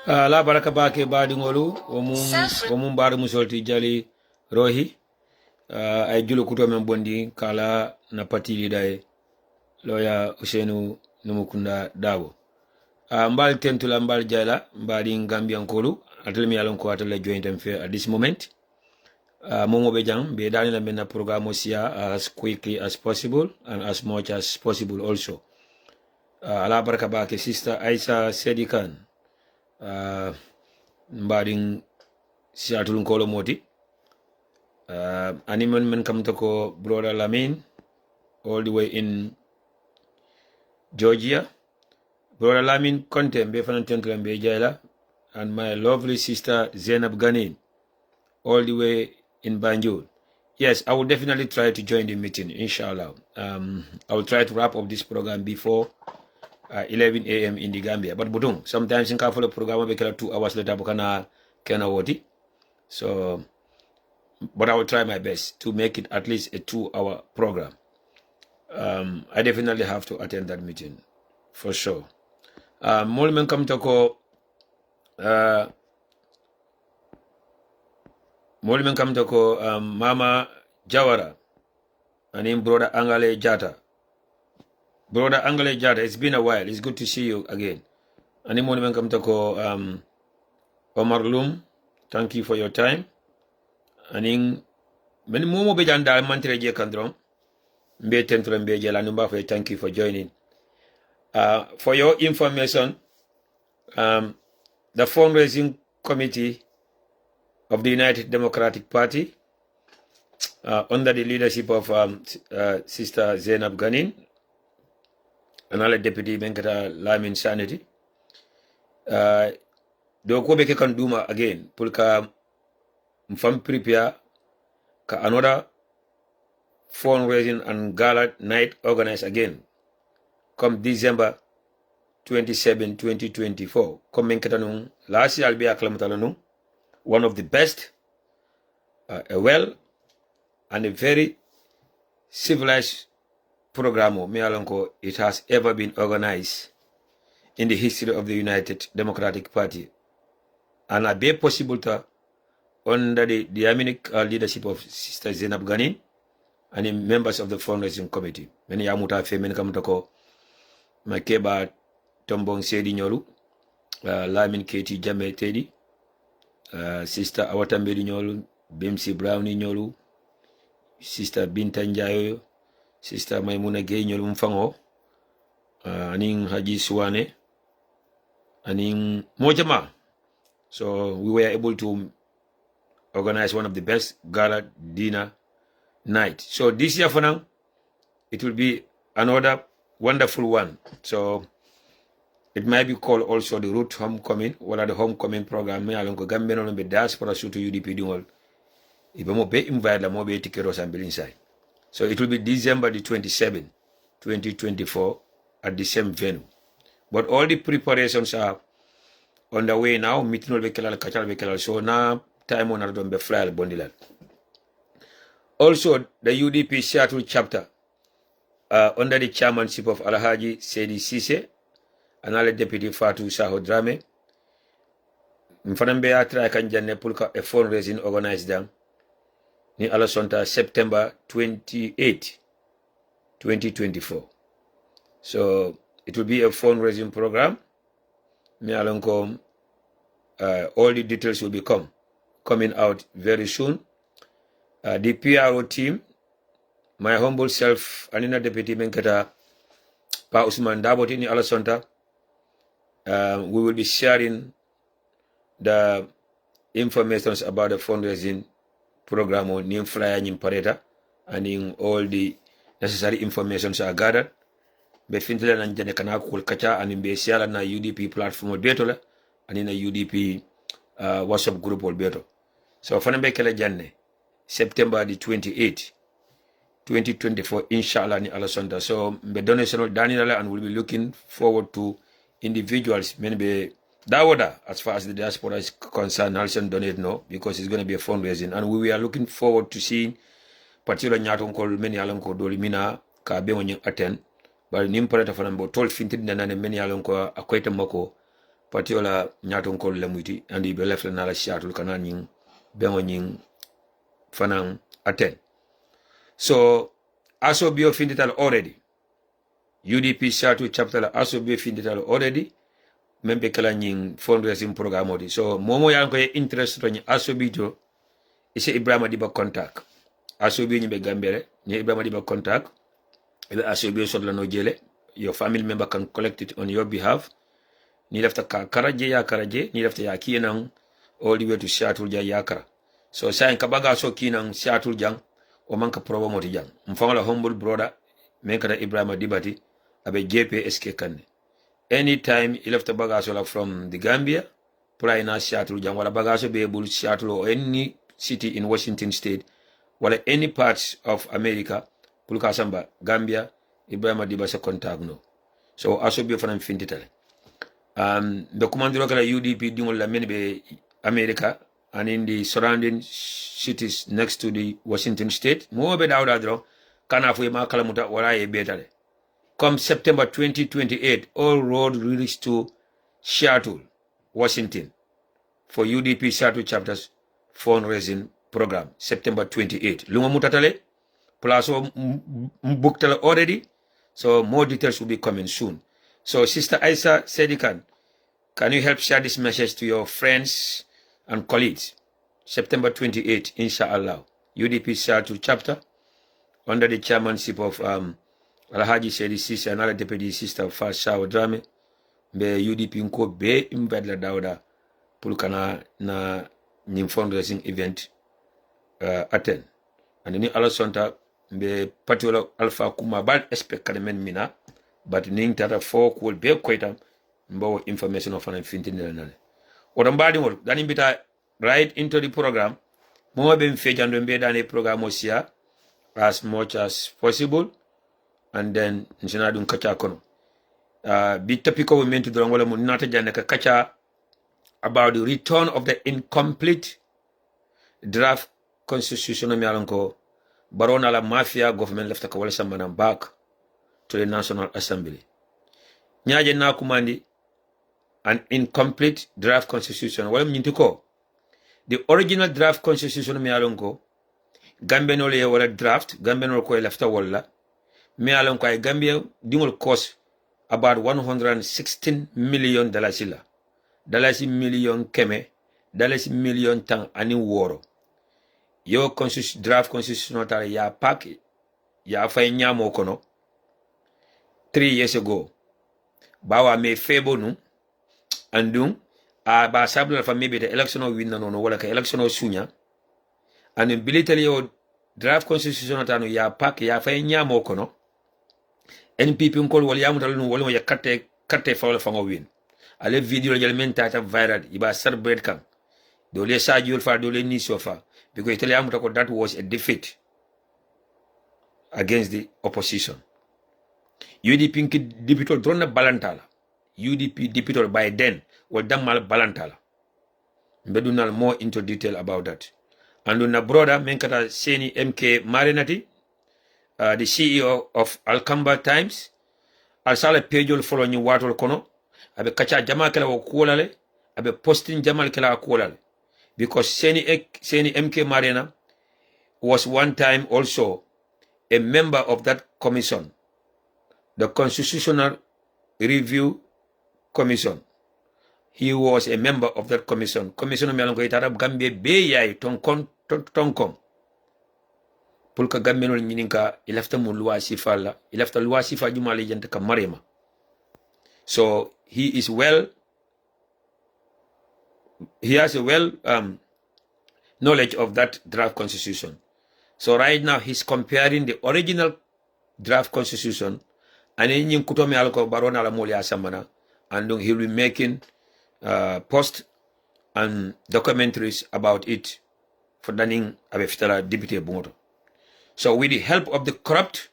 La baraka bake baɗigolu womum mbaɗo musolti jali rohi ay julo kuto men bondi kala na patiliɗa e loya Ousainou Numukunda Dabo mbal tentula mbal jayla mbaɗi gambiyankolu atel mi yalon ko atele jointen fe at this moment momoɓe jang ɓe danila men na programme osia as quickly as possible and as much as possible also ala baraka bake sister Aisha Sedi Khan mbaɗin siatulun kolo moti animan men kam to ko brother Lamin all the way in Georgia, brother Lamin Conte be fanantentula be jayla, and my lovely sister Zainab Ganin all the way in Banjul. Yes, I will definitely try to join the meeting, inshallah. I will try to wrap up this program before 11 a.m. in the Gambia. But budung, sometimes in follow program we 2 hours later bukana kena woti. So, but I will try my best to make it at least a 2-hour program. I definitely have to attend that meeting for sure. Molmen kam to ko Mama Jawara and him brother Angale Jata. Brother Angale Jata, it's been a while. It's good to see you again. And him molmen kam to ko Omar Lum, thank you for your time. And in many momo bejanda mantre je kandrom. Thank you for joining. For your information, the fundraising committee of the United Democratic Party, under the leadership of Sister Zainab Ganin, another deputy Benkata Lamin Sanity, do ko beke kan duma again pulka mfam prepare ka another fundraising and gala night organized again come December 27, 2024. Come Menkatanung, last year I'll be acclamatalanu, one of the best, a well and a very civilized program it has ever been organized in the history of the United Democratic Party. And I be possible to under the dynamic leadership of Sister Zainab Ganin and the members of the fundraising committee. Many yamuta fe men kam ko makeba tombong sedi nyolu Lamin Keti Jame Tedi Sister Awatambedi nyolu Bemsi Browni nyolu Sister Binta Njayo Sister Maimuna Gay nyolu mfango aning Haji Suwane aning Mojama. So we were able to organize one of the best gala dinner night. So this year for now, it will be another wonderful one. So it might be called also the Root Homecoming, or the Homecoming program. Me alongo Gambia no be diaspora suit UDP dingol. If mo be invite la mo be tikeros and inside. So it will be December the 27th, 2024 at the same venue. But all the preparations are on the way now. Meeting will be kelal. So now time on don't be fly bondilal. Also, the UDP Seattle chapter, under the chairmanship of Alhaji Sedi Sise, another deputy Fatu Saho Drame, Mfanambe Atra Kanjane Pulka a fundraising organized them in Alasonta September 28, 2024. So it will be a fundraising program. Me alonkom, all the details will be coming out very soon. The PRO team, my humble self, Anina Deputy Menkata, Pa Usman Dabot in Alasonta, we will be sharing the information about the fundraising program on Nim Flyer in Pareta, and in all the necessary information are gathered. Be Fintela and Janekana Kulkacha and in Besiala na UDP platform Betola and in a UDP WhatsApp group or Beto. So Fanambe Kele Janne. September the 28th, 2024, inshallah, ni Alasonta. So, be donation Daniel, and we'll be looking forward to individuals, maybe Dawoda, as far as the diaspora is concerned, also donate no, because it's going to be a fundraising. And we are looking forward to seeing particular Nyaton called many alonko dolimina, ka be when you attend, but nimparata fanambo told finted and many alonko akweta moko, patiola nyaton kol lamuti andi be left na la shatul kana nyin bengo nyin fanan aten. So aso bio findital already UDP shatu chapter la aso bio findital already membe kala nyin fundraising program odi. So momo yang ko interest to nyi aso bito ise Ibrahima Diba contact aso bi be gambere ni Ibrahima Diba contact ebe aso bio sodla no jele your family member can collect it on your behalf. Ni lafta ka karaje ya karaje ni lafta ya kinan all the way to shatul ja yakara. So sayin ka baga so kinan shatul jang o manka probo moti jang mfangala humble brother menka da Ibrahima Dibati abe JPSK kanne anytime he left the bagage from the Gambia pray na shatul jang wala bagage be able shatul or any city in Washington state wala any parts of America pulka samba Gambia Ibrahima Diba sa contact no. So aso be fanam finditale the commando kala UDP dingol la men be America and in the surrounding cities next to the Washington state mo be dawda dro kana fu ma kala muta wala e betale. Come September 2028 all road leads to Seattle, Washington for UDP Seattle chapters fundraising program September 28 lunga mutatale plus booked already, so more details will be coming soon. So Sister Isa Sedikan, can you help share this message to your friends and colleagues? September 28, inshallah, UDP Seattle chapter, under the chairmanship of Alhaji Sedi Sisi, another deputy sister 𝒂𝒄𝒄𝒏, be UDP nko be imbedla dauda pulkana na nim fundraising event attend. And ni ala sonta be patiola alpha kuma bad expect kademen mina, but ning tata folk will be quite mbo information of an fintin nale. Odambadi wol dani bita right into the program. Mo be mfejando mbe dani program osia as much as possible, and then nsina dun kacha kono. Bit topico we meant to drongola munata jane ka kacha about the return of the incomplete draft constitution of Mialanko Barona la mafia government left ka wala samana back to the National Assembly. Nyaje na kumandi an incomplete draft constitution. Wala mnyintiko. The original draft constitution me alonko Gambia no le wala draft, Gambia no ko left wala. Me alonko ay Gambia dingol cost about $116 million sila. Dalasi million keme, dalasi million tang ani woro. Yo draft constitution tara ya pack ya fay nyamo kono 3 years ago. Bawa me febo nu andung ba sabla fa maybe the election of win no wala ka election of sunya and military yo draft constitution tano ya pack ya fay nyamo kono NPP ngol wala ya mutal nu wala ya katte fa wala fa ngo win ale video jel men tata viral iba celebrate kan dole sa jul fa dole ni sofa because tell you that was a defeat against the opposition. UDP deputy drone balantala. UDP deputy by then will damal balantala. Bedunal more into detail about that. And on a brother menkata seni MK Marinati, the CEO of Alkamba Times, alsala pejol follow ni watol kono, abe kacha jama kala wakulale, abe posting jamal kala wakulale. Because Seni MK Marina was one time also a member of that commission, the Constitutional Review Commission. He was a member of that commission. Commission Melongo Itarab Gambia Beyai Tonkon. Pulka Gambia Nininka, he left Mulua Sifala, he left Lua Sifa Jumali Jantaka Marima. So he is well. He has a well knowledge of that draft constitution. So right now he's comparing the original draft constitution and then Kutome Alko Barona la Molia Samana, and he'll be making posts and documentaries about it for Daning Abefitala Deputy Bungoto. So with the help of the corrupt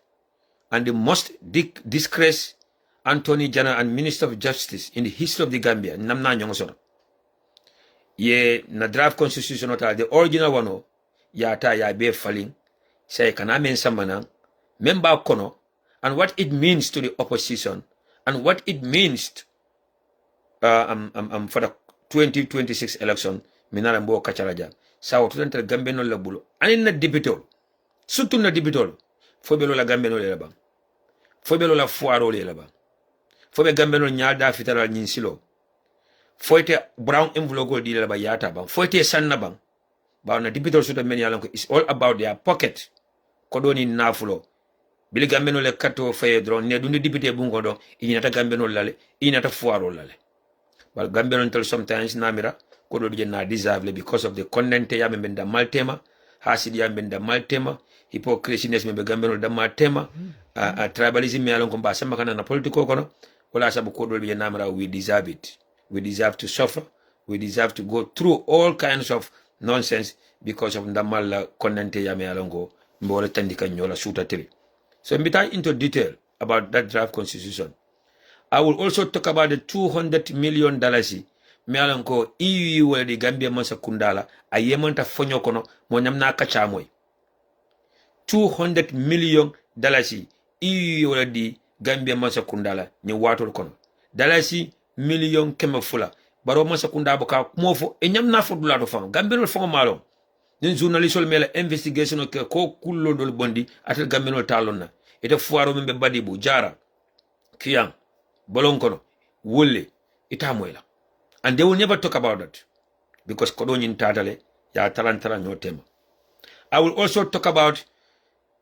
and the most disgraced Attorney General and Minister of Justice in the history of the Gambia, Namna Nyongosoro, ye na draft constitution nota the original one ya ta ya be falling say kana men samana member kono and what it means to the opposition and what it means for the 2026 election minara mbo kacharaja sawo tutantel gambe non la bulo anin na dibitol surtout na dibitol fobelo la gambe non le ba fobelo la foiro le ba fobe gambe non nyaada fitala nyin silo foyte brown envelope di le ba yata ba foyte sanna ba ba na dibitol suta men yalan ko is all about their pocket ko doni nafulo bili gambe non le katto faye drone ne dundi dibité bungo do inata gambe non lale inata foiro lale bal gambe non tel sometimes namira ko do na deserve because of the content ya men da maltema hasidi ya men da maltema hypocrisy-ness men be gambe non da maltema tribalism ya lon ko ba sama kana na politiko kono wala sabu ko do namira we deserve it. We deserve to suffer. We deserve to go through all kinds of nonsense because of the content ya me alongo mbole tandika nyola shoota tele. So mbita into detail about that draft constitution. I will also talk about the $200 million me alongo EU wala di Gambia masa kundala ayemanta fonyo kono mo nyamna kacha moy. $200 million EU wala di Gambia masa kundala ni watol kono. Dalasi million keme fula baro masa kunda boka mofo e nyamna fo dula to fam Gambia fo malo den journalist mela investigation ko kullo dol bondi atel Gambia talonna ite fuaro membe badibu jara kiyang bolon kono wolle ita moyla and they will never talk about that because kodo nyin tatale ya tarantara nyotema. I will also talk about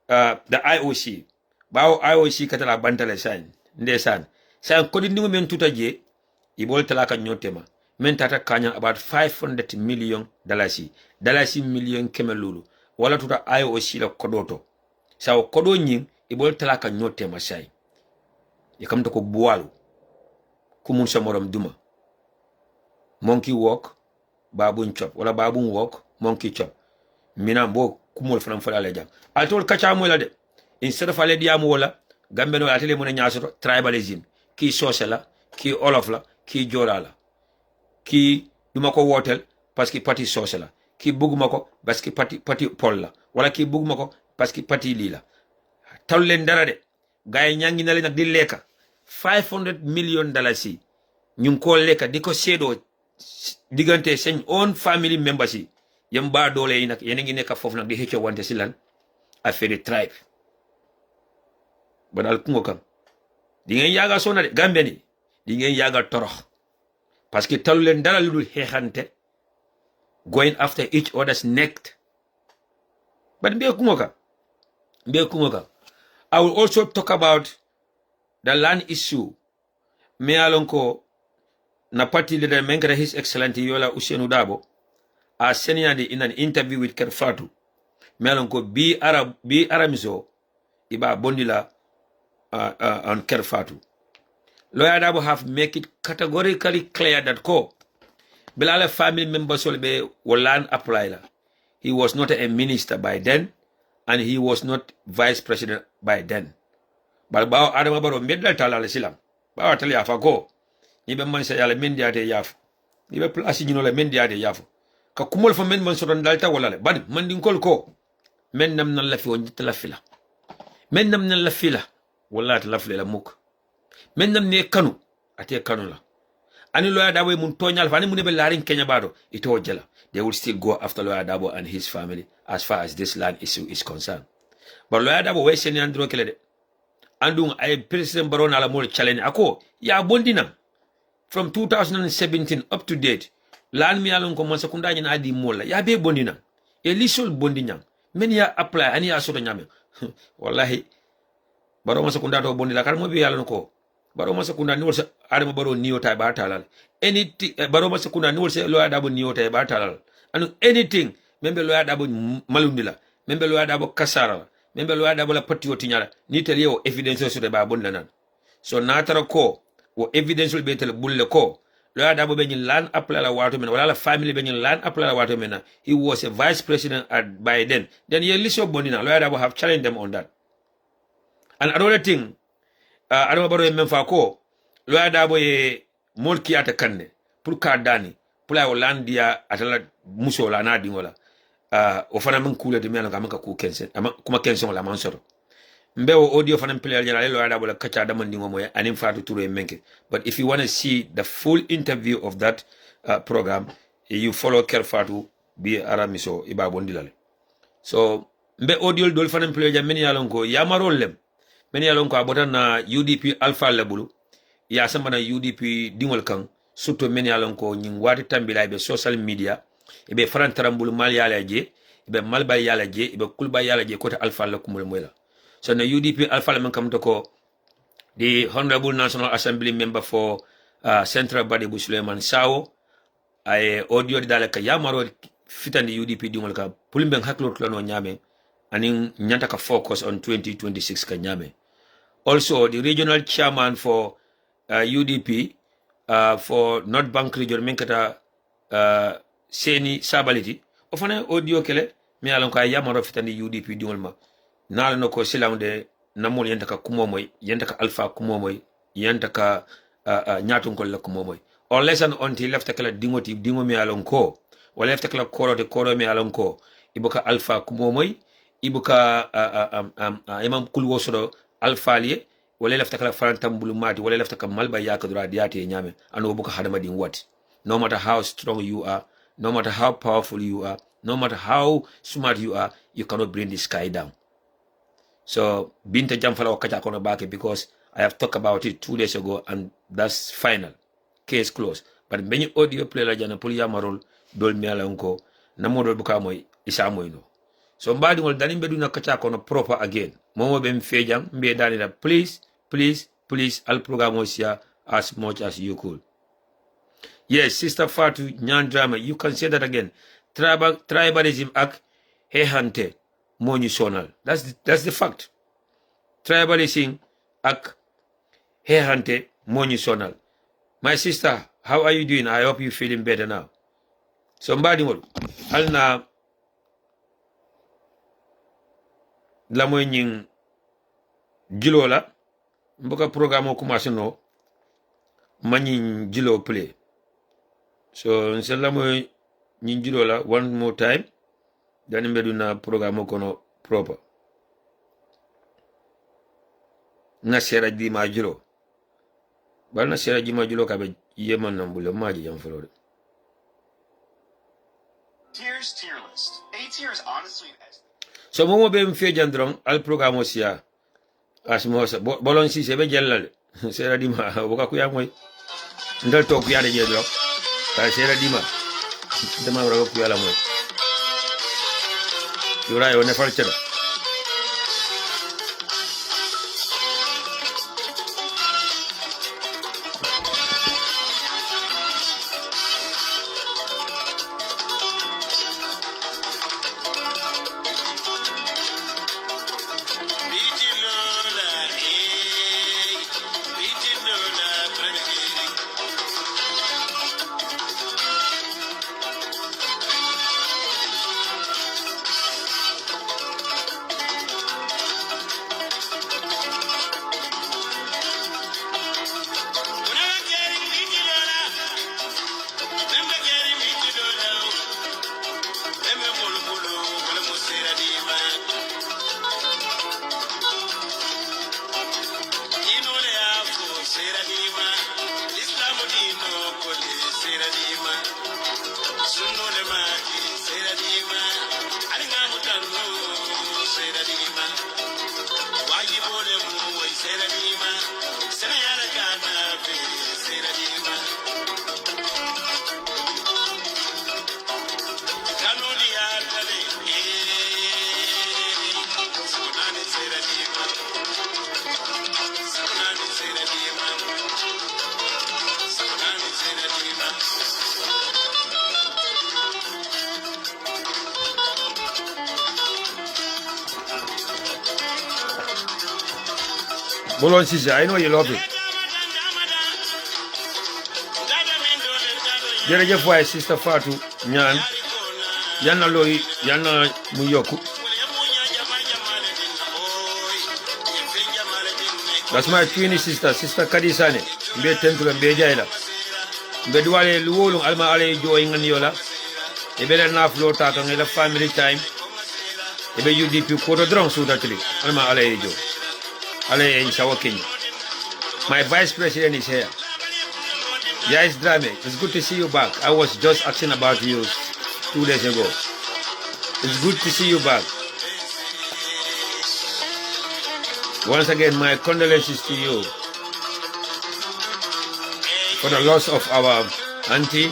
the IOC bawo IOC katala bantale sign ndesan sa kodi ndingo men tutaje ibol talaka nyotema men tata kanya about $500 million dalasi million kemelulu wala tuta IOC la kodoto sa kodo nyin ibol talaka nyotema sai yakamta ko buwalu kumun samoram duma monkey walk babun chop wala babun walk monkey chop mina mbo kumol fanam fala le jam altol kacha mo la de instead of ale diam wala gambe no atele mo nyaaso tribalism ki sosela ki olof la ki jola la ki duma ko wotel parce que parti sosela ki buguma ko parce que parti pol la wala ki buguma ko parce que parti lila tawlen dara de gaay ñangi na le nak di leka $500 million ñu ko leka diko sedo digante sen own family members yi yam ba dole yi nak yene ngi nekk fofu nak di heccio wante ci lan affaire tribe badal kungo kam di ngeen yaga sona de Gambia ni di ngeen yaga torox parce que talu len dara lu xexante going after each other's neck but be kungo ka I will also talk about the land issue me alonko na party leader menkara His Excellency Yola Ousainou Darboe senior in an interview with Kerfatu me alonko bi aramizo iba bondila on Kerfatu. Lawyer Darboe have make it categorically clear that Bilal family members will be land apply la. He was not a minister by then and he was not vice president by then. But bao adama baro medal talala silam. Bao tali afa ko. Nibe man sa yale mendia de yaf. Nibe place ñu la mendia de yaf. Ka kumol fa men man so don dalta wala le. Bad man din kol ko. Men nam nan la fi won la fila. Men nam nan la fila. Wallahi la fila muk. Men nam ne kanu ate kanu la. Ani Lawyer Darboe mun tonyal fa ni mun be larin Kenya bado ito jela. They will still go after Lawyer Darboe and his family as far as this land issue is concerned. But Lawyer Darboe we seni andro kele de. Andung ay President Barrow na la mol challenge ako ya bondina from 2017 up to date land mi alon ko mansa kunda nyina adi mola ya be bondina e lisol bondinya men ya apply ani ya soto nyame wallahi Barrow mansa kunda to bondila kar mo bi yalla ko Barrow mansa kunda ni wol sa adama Barrow niyo tay ba talal anything Barrow mansa kunda ni wol sa Lawyer Darboe niyo tay ba talal anu anything membe Lawyer Darboe malundila membe Lawyer Darboe kasara membe Lawyer Darboe la patrioti nyala ni tel yo evidence so de ba bonna nan so natara ko wo evidence will be tel bulle ko Lawyer Darboe be nyin land apply la wato men wala la family be nyin land apply la wato men he was a vice president by then ye liso bondina Lawyer Darboe have challenged them on that. And another thing adama Barrow men fa ko Lawyer Darboe ye molki ata kanne pour ka dani pour la landia atala muso la na dingola o fana min kule de men ka ku kensen ama kuma kensen la man soro mbe o audio fanan player jana lo ada bola kacha da mandingo moy anim fatu touré menke. But if you want to see the full interview of that program, you follow Kerfatu bi aramiso iba bondilale. So mbe audio dol fanan player jana meni yalon ko yamarol lem meni yalon ko abota na UDP alpha lebulu ya samba na UDP dingol kan surtout meni yalon ko nyin wati tambila be social media ibe faran tarambul mal yala je ibe malba yala je ibe kulba yala je kota alpha la kumul moyla. So na UDP alpha men kam to ko the Honorable National Assembly member for Central Body Suleiman Sawo ay audio di dala ka yamaro fitandi UDP dingol ka pulmben haklo no nyame anin nyanta ka focus on 2026 ka nyame. Also the regional chairman for UDP for North Bank region menkata Seni Sabaliti ofana audio kele mi alon ka yamaro fitandi UDP dingol ma nala no ko silamde namol yenta ka kumo moy yenta ka alpha kumo moy yenta ka nyatun ko la kumo moy or lesson until left kala dingoti dingo mi alon ko wala left kala koro mi alon ko ibuka alpha kumo moy ibuka imam kulwo sodo alpha liye wala left kala farantam bulu mati wala left kala malba yakadura diati nyame ano buka hadama din what. No matter how strong you are, no matter how powerful you are, no matter how smart you are, you cannot bring the sky down. So Binta Jamfala Wakacha Kono Bake, because I have talked about it 2 days ago and that's final. Case closed. But many audio play la jana pulia marol dol miala unko namodo bukamoy isamoy no. So mbadi ngol danim bedu na kacha kono proper again. Momo bem fejang mbe dani da please al programo sia as much as you could. Yes, Sister Fatu Nyan Drama, you can say that again. Tribalism ak hehante monisonal. That's the fact. Tribalism ak hehante monisonal. My sister, how are you doing? I hope you're feeling better now. Somebody will alna la moy ñing jilo la mboka programme commencé no mani jilo play. So nsela moy ñing jilo la one more time dan mbedu na programme kono proper. Na sera di ma jilo. Bal na sera di ma jilo ka be yeman nambule maji jam flore. Tiers tier list. A tier is honestly So momo be mfe jandron al programo sia asmosa bolon si sebe jellal sera dima boka ku yamoy ndal to ku yade je do ta sera dima dama wara ku yala moy yura yo ne falceda Bolon Sisi, I know you love it. Jërëjëf waay Sister Fatou ñaan yanna loy yanna mu yokku. That's my twin sister, Sister Kadisane. Mbe tentula mbe jayla. Mbe duwale luwolu alma ale joy ngan yola. Ebe la na flow ta kan la family time. Ebe UDP ko to dron su datli alma ale jo. Ale in Sawakin. My vice president is here. Yes, Drame, it's good to see you back. I was just asking about you 2 days ago. It's good to see you back. Once again, my condolences to you for the loss of our auntie,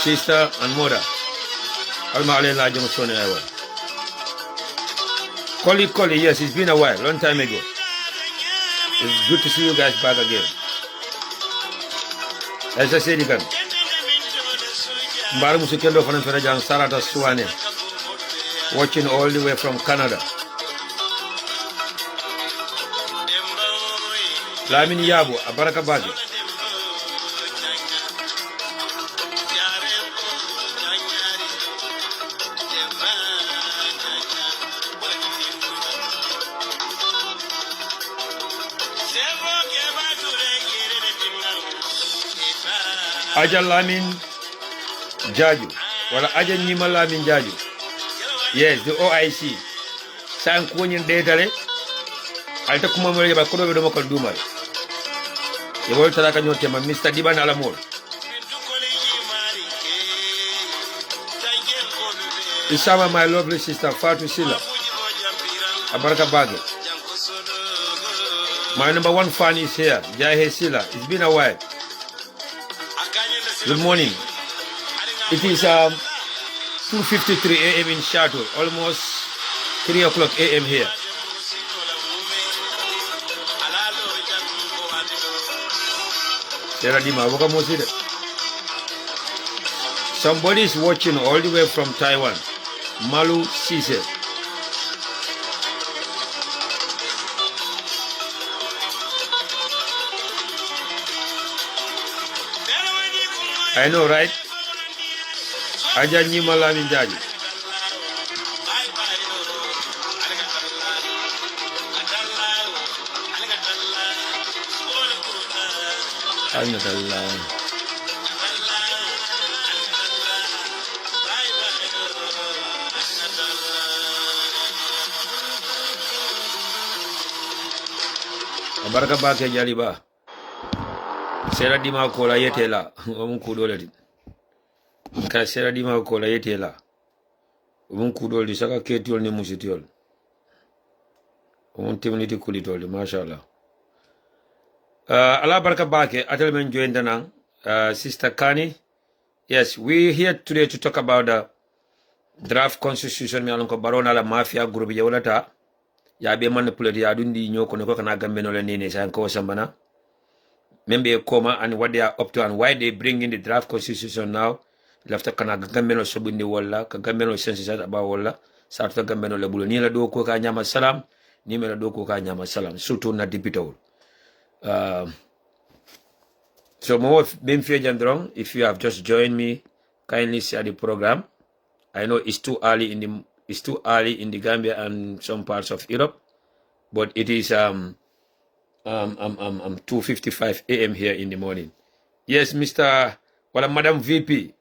sister, and mother. Koli, yes, it's been a while, long time ago. It's good to see you guys back again. As I said again, Mbaru Musikendo from Ferajan Sarata Suwane, watching all the way from Canada. Lamin Yabu, Abaraka Bagi. Aja Lamin Jarju. Wala Aja Nima Lamin Jarju. Yes, the OIC. San Kunyin Data. Alta Kumamari Bakodo Domokal Dumar. The world Talaka Tema, Mr. Diban Alamor. Isama, my lovely sister, Fatu Silla. Abaraka Bagi. My number one fan is here, Jahe Silla. It's been a while. Good morning. It is 2:53 a.m. in Shattle, almost 3 o'clock a.m. here. Somebody is watching all the way from Taiwan. Malu Sise. I know, right? Aja Nima Lamin Jarju. Abaraka Bake Jaliba. Sera Dima Kola Yetela. Omunkudoleti. Ka Sera Dima Kola Yetela. Omunkudoli Saka Ketiol ni Musitiol. Omuntimiliti Kulitoli, mashallah. Allah Baraka Bake, Atelmen Joindanang, Sister Kani. Yes, we're here today to talk about the draft constitution. Mi alonko barona la mafia group yawlata. Ya be manipulate ya dundi nyoko ne ko kana gambe no le nene sa ko sambana. Membe koma and what they are up to and why they bring in the draft constitution now. Lafta kana gambe no sobundi wala, ka gambe no sense about wala. Sa to gambe no le bulo ni la do ko ka nyama salam, ni me la do ko ka nyama salam. Surtout na dipitawul. So more Benfie Jandrong, if you have just joined me, kindly share the program. I know it's too early in the Gambia and some parts of Europe, but it is 2:55 a.m. here in the morning. Yes, Mr. Well, Madam VP,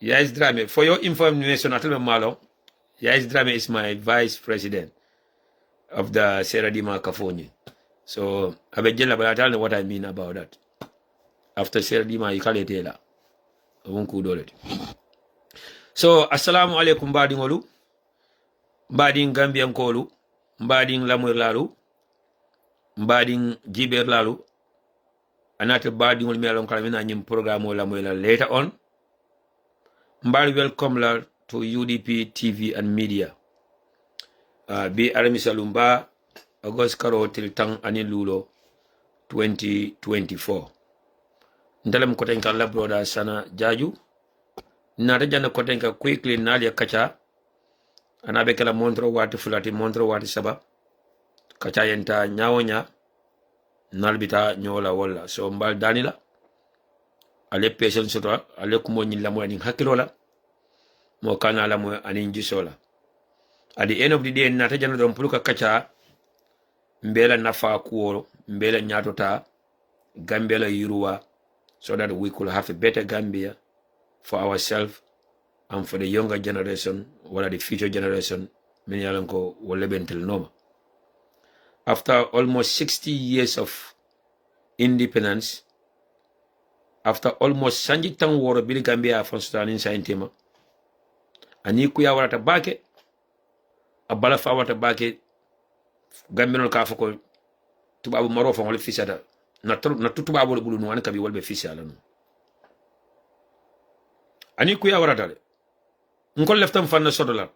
Yais Drame. For your information, Malo, Yais Drame is my vice president of the Sierra Dima California. So I will tell you what I mean about that. After Sierra Dima, you call it Ela. I won't do it. So, assalamu alaikum bading olu, bading Gambian kolu, bading Lamuir lalu, bading Jiber lalu, another bading ol melon kalamina nyim program Lamuir later on. Mbali welcome la to UDP TV and media. Be Aramisalumba, August Karo till Tang Anilulo 2024. Ndalam kotenka la broda sana Jarju. Nata jana kotenka quickly nalia kacha. Anabekela montro wati fulati montro wati saba. Kacha yenta nyaonya. Nalbita nyola wala. So mbal danila. Ale patient soto. Ale kumo nyilamu aning hakilola. Mo kana lamu aning jisola. At the end of the day, nata jana dompuluka kacha. Mbela nafa kuoro. Mbela nyatota. Gambela yuruwa. So that we could have a better Gambia for ourselves and for the younger generation, or the future generation, many alanko will live until normal. after almost 60 years of independence, after almost sanji tan woro bili Gambia fon sutanin sa intima, ani kuya warata bake, abala fa warata bake, Gambianol ka fako tubabu maro fon wala fisada, na tubabu bulu no an kabi walbe fisala no. Ani kuya warata le. Nkol leftam fan na sodola.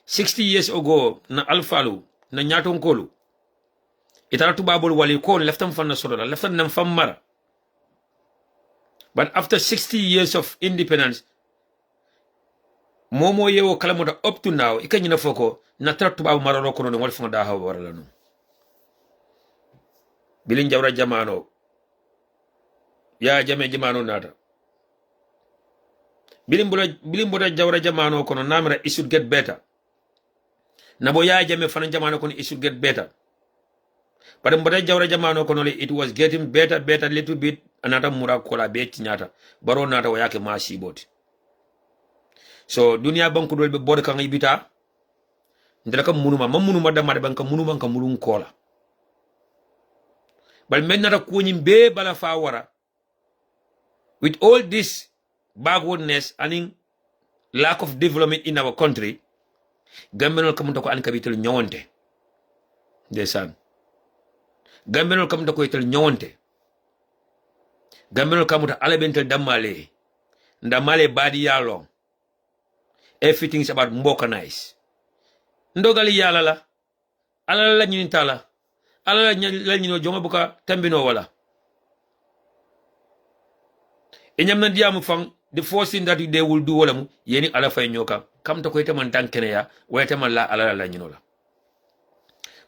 60 years ago na alfalu na nyato nkolu. Itara tubabol wali ko leftam fan na sodola, leftam nam fam mara. But after 60 years of independence, momo yewo kala moda up to now, ikanyina foko na tara tubabu mara ro kono wal fanga da hawa warala no. Bilin jawra jamano. Ya jame jamano nata. Bilimboda jawra jamano kono namira it should get better. Nabo ya jame fana jamano kono it should get better. But mboda jawra jamano kono it was getting better little bit anata mura kola be tinyata. Baro nata wayake mashi boti. So dunia banku dolbe boda kanga ibita. Ndela munuma damade banka munuma ka mulun kola. But men nata kunyim be bala fa wara. With all this backwardness and lack of development in our country, Gambianol kamunta ko an kabitel nyawante. Desan. Gambianol kamunta ko itel nyawante. Gambianol kamunta alabentel damale. Ndamale badi yalo. Everything is about mbokanize. Ndogali yala la. Alala la nyinitala. Alala la nyino jonga buka tambino wala. Enyam na diamu fang. The first thing that they will do walamu yeni ala fay nyoka kam to ko ite man tankene ya wayte man la ala la nyinola.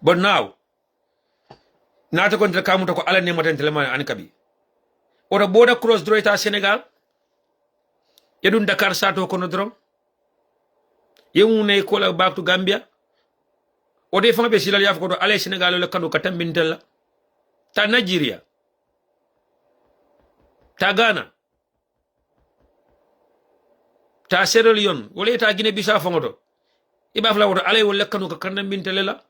But now nata ko nta kamu to ko ala ne maten telema an kabi ora border cross droita Senegal yedun Dakar sato ko no drom yemune ko la back to Gambia o de fanga be silal yaf ko do ala Senegal le kanu katambintel ta Nigeria ta Ghana ta Sierra Leone wala ta Guinea Bissau fongoto iba fla woto alay wala kanu ka kandam bintele la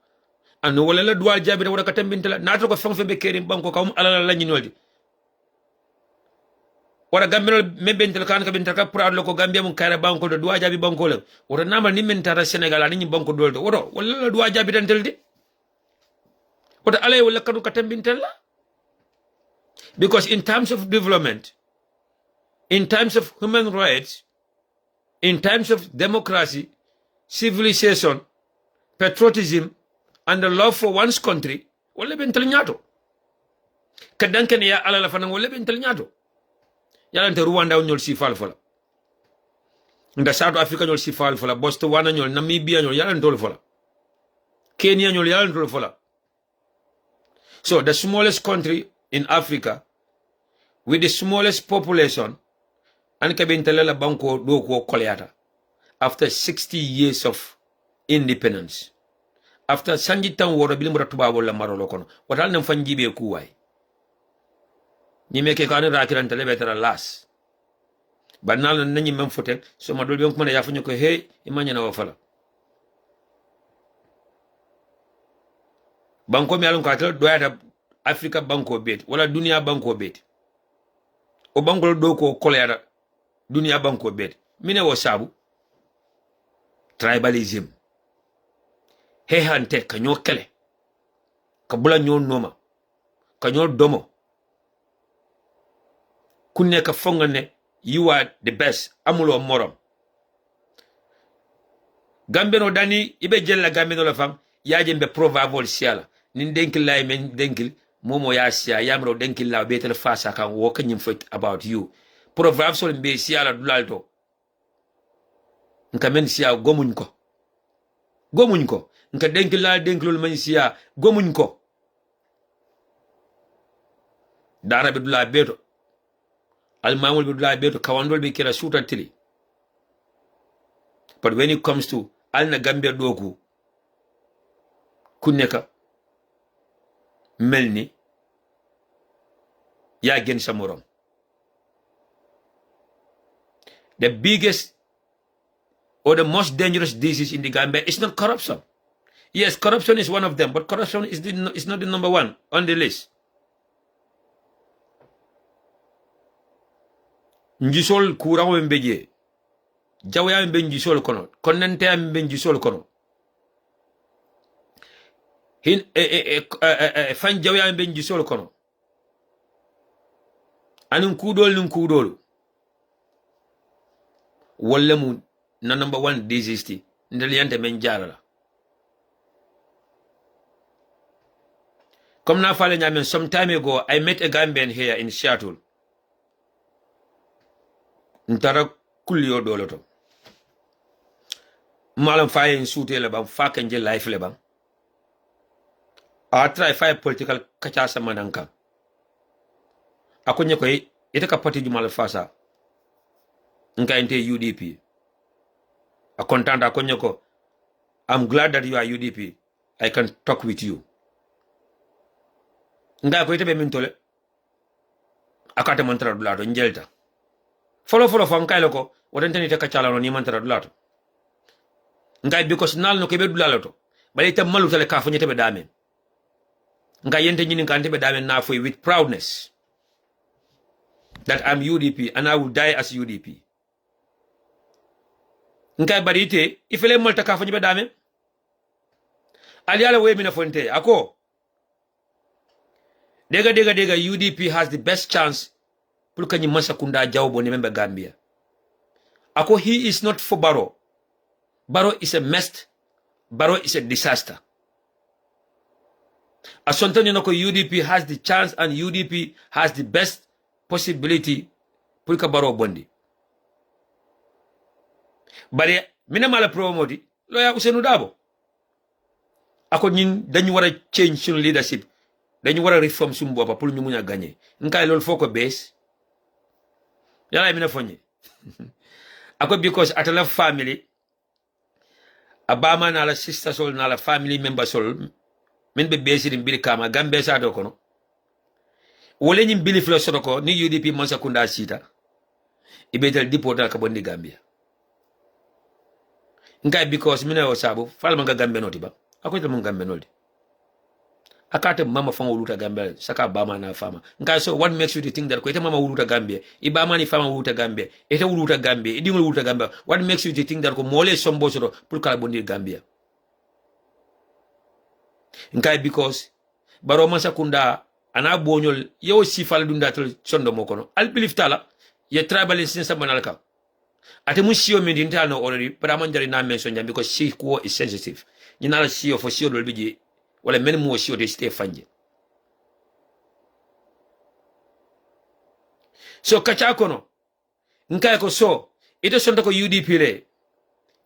anu wala la dual jabi wala ka tambintela nato ko fon be kerim banko kawum alala la nyinoldi wala Gambia me bentel kan ka bintel ka proud loko Gambia mun kare banko do dual jabi banko le woto namal ni men tara Senegal ani banko doldo woto wala la dual jabi dantelde woto alay wala kanu ka tambintela because in terms of development, in terms of human rights, in terms of democracy, civilization, patriotism, and the love for one's country, wala bentel nyato. Kadanken ya ala la fanang wala bentel nyato. Yalante Rwanda nyol si fal fola. Nda South Africa nyol si fal fola. Botswana nyol, Namibia nyol, yalantol fola. Kenya nyol, yalantol fola. So the smallest country in Africa, with the smallest population, and kabintelela banko doko koleata after 60 years of independence, after sanjitan woro bilimura tubabo la marolo kono watal nam fanjibe kuwai nyime ke kan rakiran telebetara las banal nanyi mem fotel so ma dolbe ko ya fanyo ko hey imanya na wafala banko mi alon ka tel doyata Africa banko bet wala dunia banko bet o banko doko koleata dunia banko bet mine wo sabu tribalism he hante kanyo kele kabula nyo noma kanyo domo kunne ka fongane you are the best amulo morom gambeno dani ibe jella gambeno la fam yaje mbe provavol siala nin denkil lay men denkil momo ya sia yamro denkil la betel fasa kan wo kanyim fit about you proverbe sol mbe siala dulalto nka men siya gomuñ ko nka denkil la denkilul man siya gomuñ ko dara be dula beto al mamul be dula beto kawandol be kira suta tili. But when it comes to al na Gambia doku kuneka melni ya gen samorom. The biggest or the most dangerous disease in the Gambia is not corruption. Yes, corruption is one of them, but corruption is not the number one on the list. Njisol kurawo mbeje. Jawya mbe njisol kono. Konente mbe njisol kono. Fan jawya mbe njisol kono. Anun kudol. Walla mu na number one desisti. Ndeliante men jarala. Come now, Fallen, some time ago, I met a Gambian here in Seattle. Ntara kulio doloto. Malam fire in suit lebam, fakenje life lebam. I try fire political kachasa mananka. Akonye ko itaka party jumal fasa. Nka inte UDP. A content akonye ko. I'm glad that you are UDP. I can talk with you. Nga ko itebe mintole akata mantara dulato njelta follow fam kay lako wadante ni te kacala no ni mantara dulato nga because nal no kebe dulato bali te malu tele ka fo nyete be dame nga yente nyini kan te be dame na fo with proudness that I'm UDP and I will die as UDP nga bari ite ifele malta ka fo nyebe dame ali ala we mina fonte ako Dega UDP has the best chance pour que Ņi kunda jawbo ni membe Gambia. Ako he is not for Barrow. Barrow is a mess. Barrow is a disaster. Asontanyo nako UDP has the chance and UDP has the best possibility pour que Barrow bondi. Bare mina mala promoti loya Usenu Dabo. Ako ñin dañu wara change sun leadership. Dañu wara reform suñu bopa pour ñu mëna gagner nkay lool foko bes yalla mi na foñi ako because atala family abama na la sister sol na la family member sol min be besi din bil kama gambe sa do kono wole ñim bili flo soto ko ni UDP Mansa Kunda sita ibetel dipotal ka bondi Gambia nkay because mina o sabu falma nga Gambia noti ba ako tel mo Gambia noti akate mama fama wuluta Gambia saka bama na fama nka so what makes you to think that ko ite mama wuluta Gambia I bama ni fama wuluta Gambia ite wuluta Gambia I dingol wuluta Gambia what makes you to think that ko mole sombo soro pour kala bondi Gambia nka because Barrow Mansa Kunda ana bonyol yo sifal dunda to sondo mokono al believe tala ye tribalism sa manalka ate mu sio mi dinta no already but amanjari na mention jam because she ko is sensitive ni na sio for sio do biji wala men mo sio de stay fanje so kacha kono nkai ko so ite sonta ko UDP le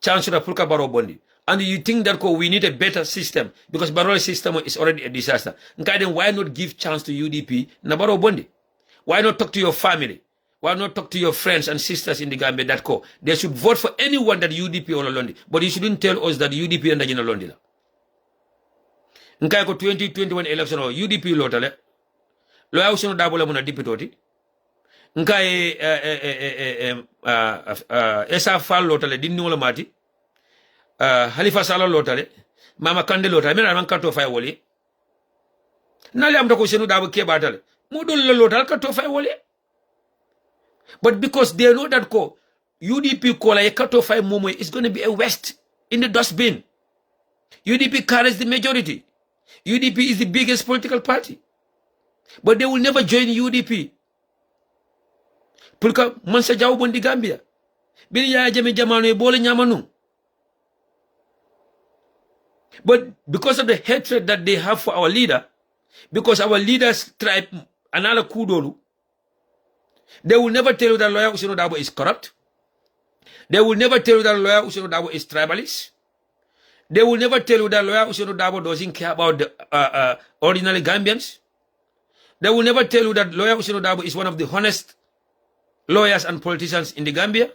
chance da pulka Barrow bondi and you think that we need a better system because Barrow system is already a disaster nkai then why not give chance to UDP na Barrow bondi why not talk to your family why not talk to your friends and sisters in the Gambia that they should vote for anyone that UDP on Londi but you shouldn't tell us that UDP and Jina Londi la nkai ko 2021 election o UDP lotale lo ya usino dabola muna dipitoti nkai esa fal lotale dinni wala mati Halifa Sallah lotale Mama Kande lotale mena man kato fay woli nali am dako usino dabo ke batale modol la lotale kato fay woli but because they know that UDP kola ye kato fay momo is going to be a waste in the dustbin. UDP carries the majority. UDP is the biggest political party. But they will never join UDP. Pulka mansa jaw bondi Gambia. Bini ya jame jamano e bole nyamanu. But because of the hatred that they have for our leader, because our leaders tribe anala kudolu, they will never tell you that lawyer Usino Dabo is corrupt. They will never tell you that lawyer Usino Dabo is tribalist. They will never tell you that lawyer Usino Dabo doesn't care about the ordinary Gambians. They will never tell you that lawyer Usino Dabo is one of the honest lawyers and politicians in the Gambia.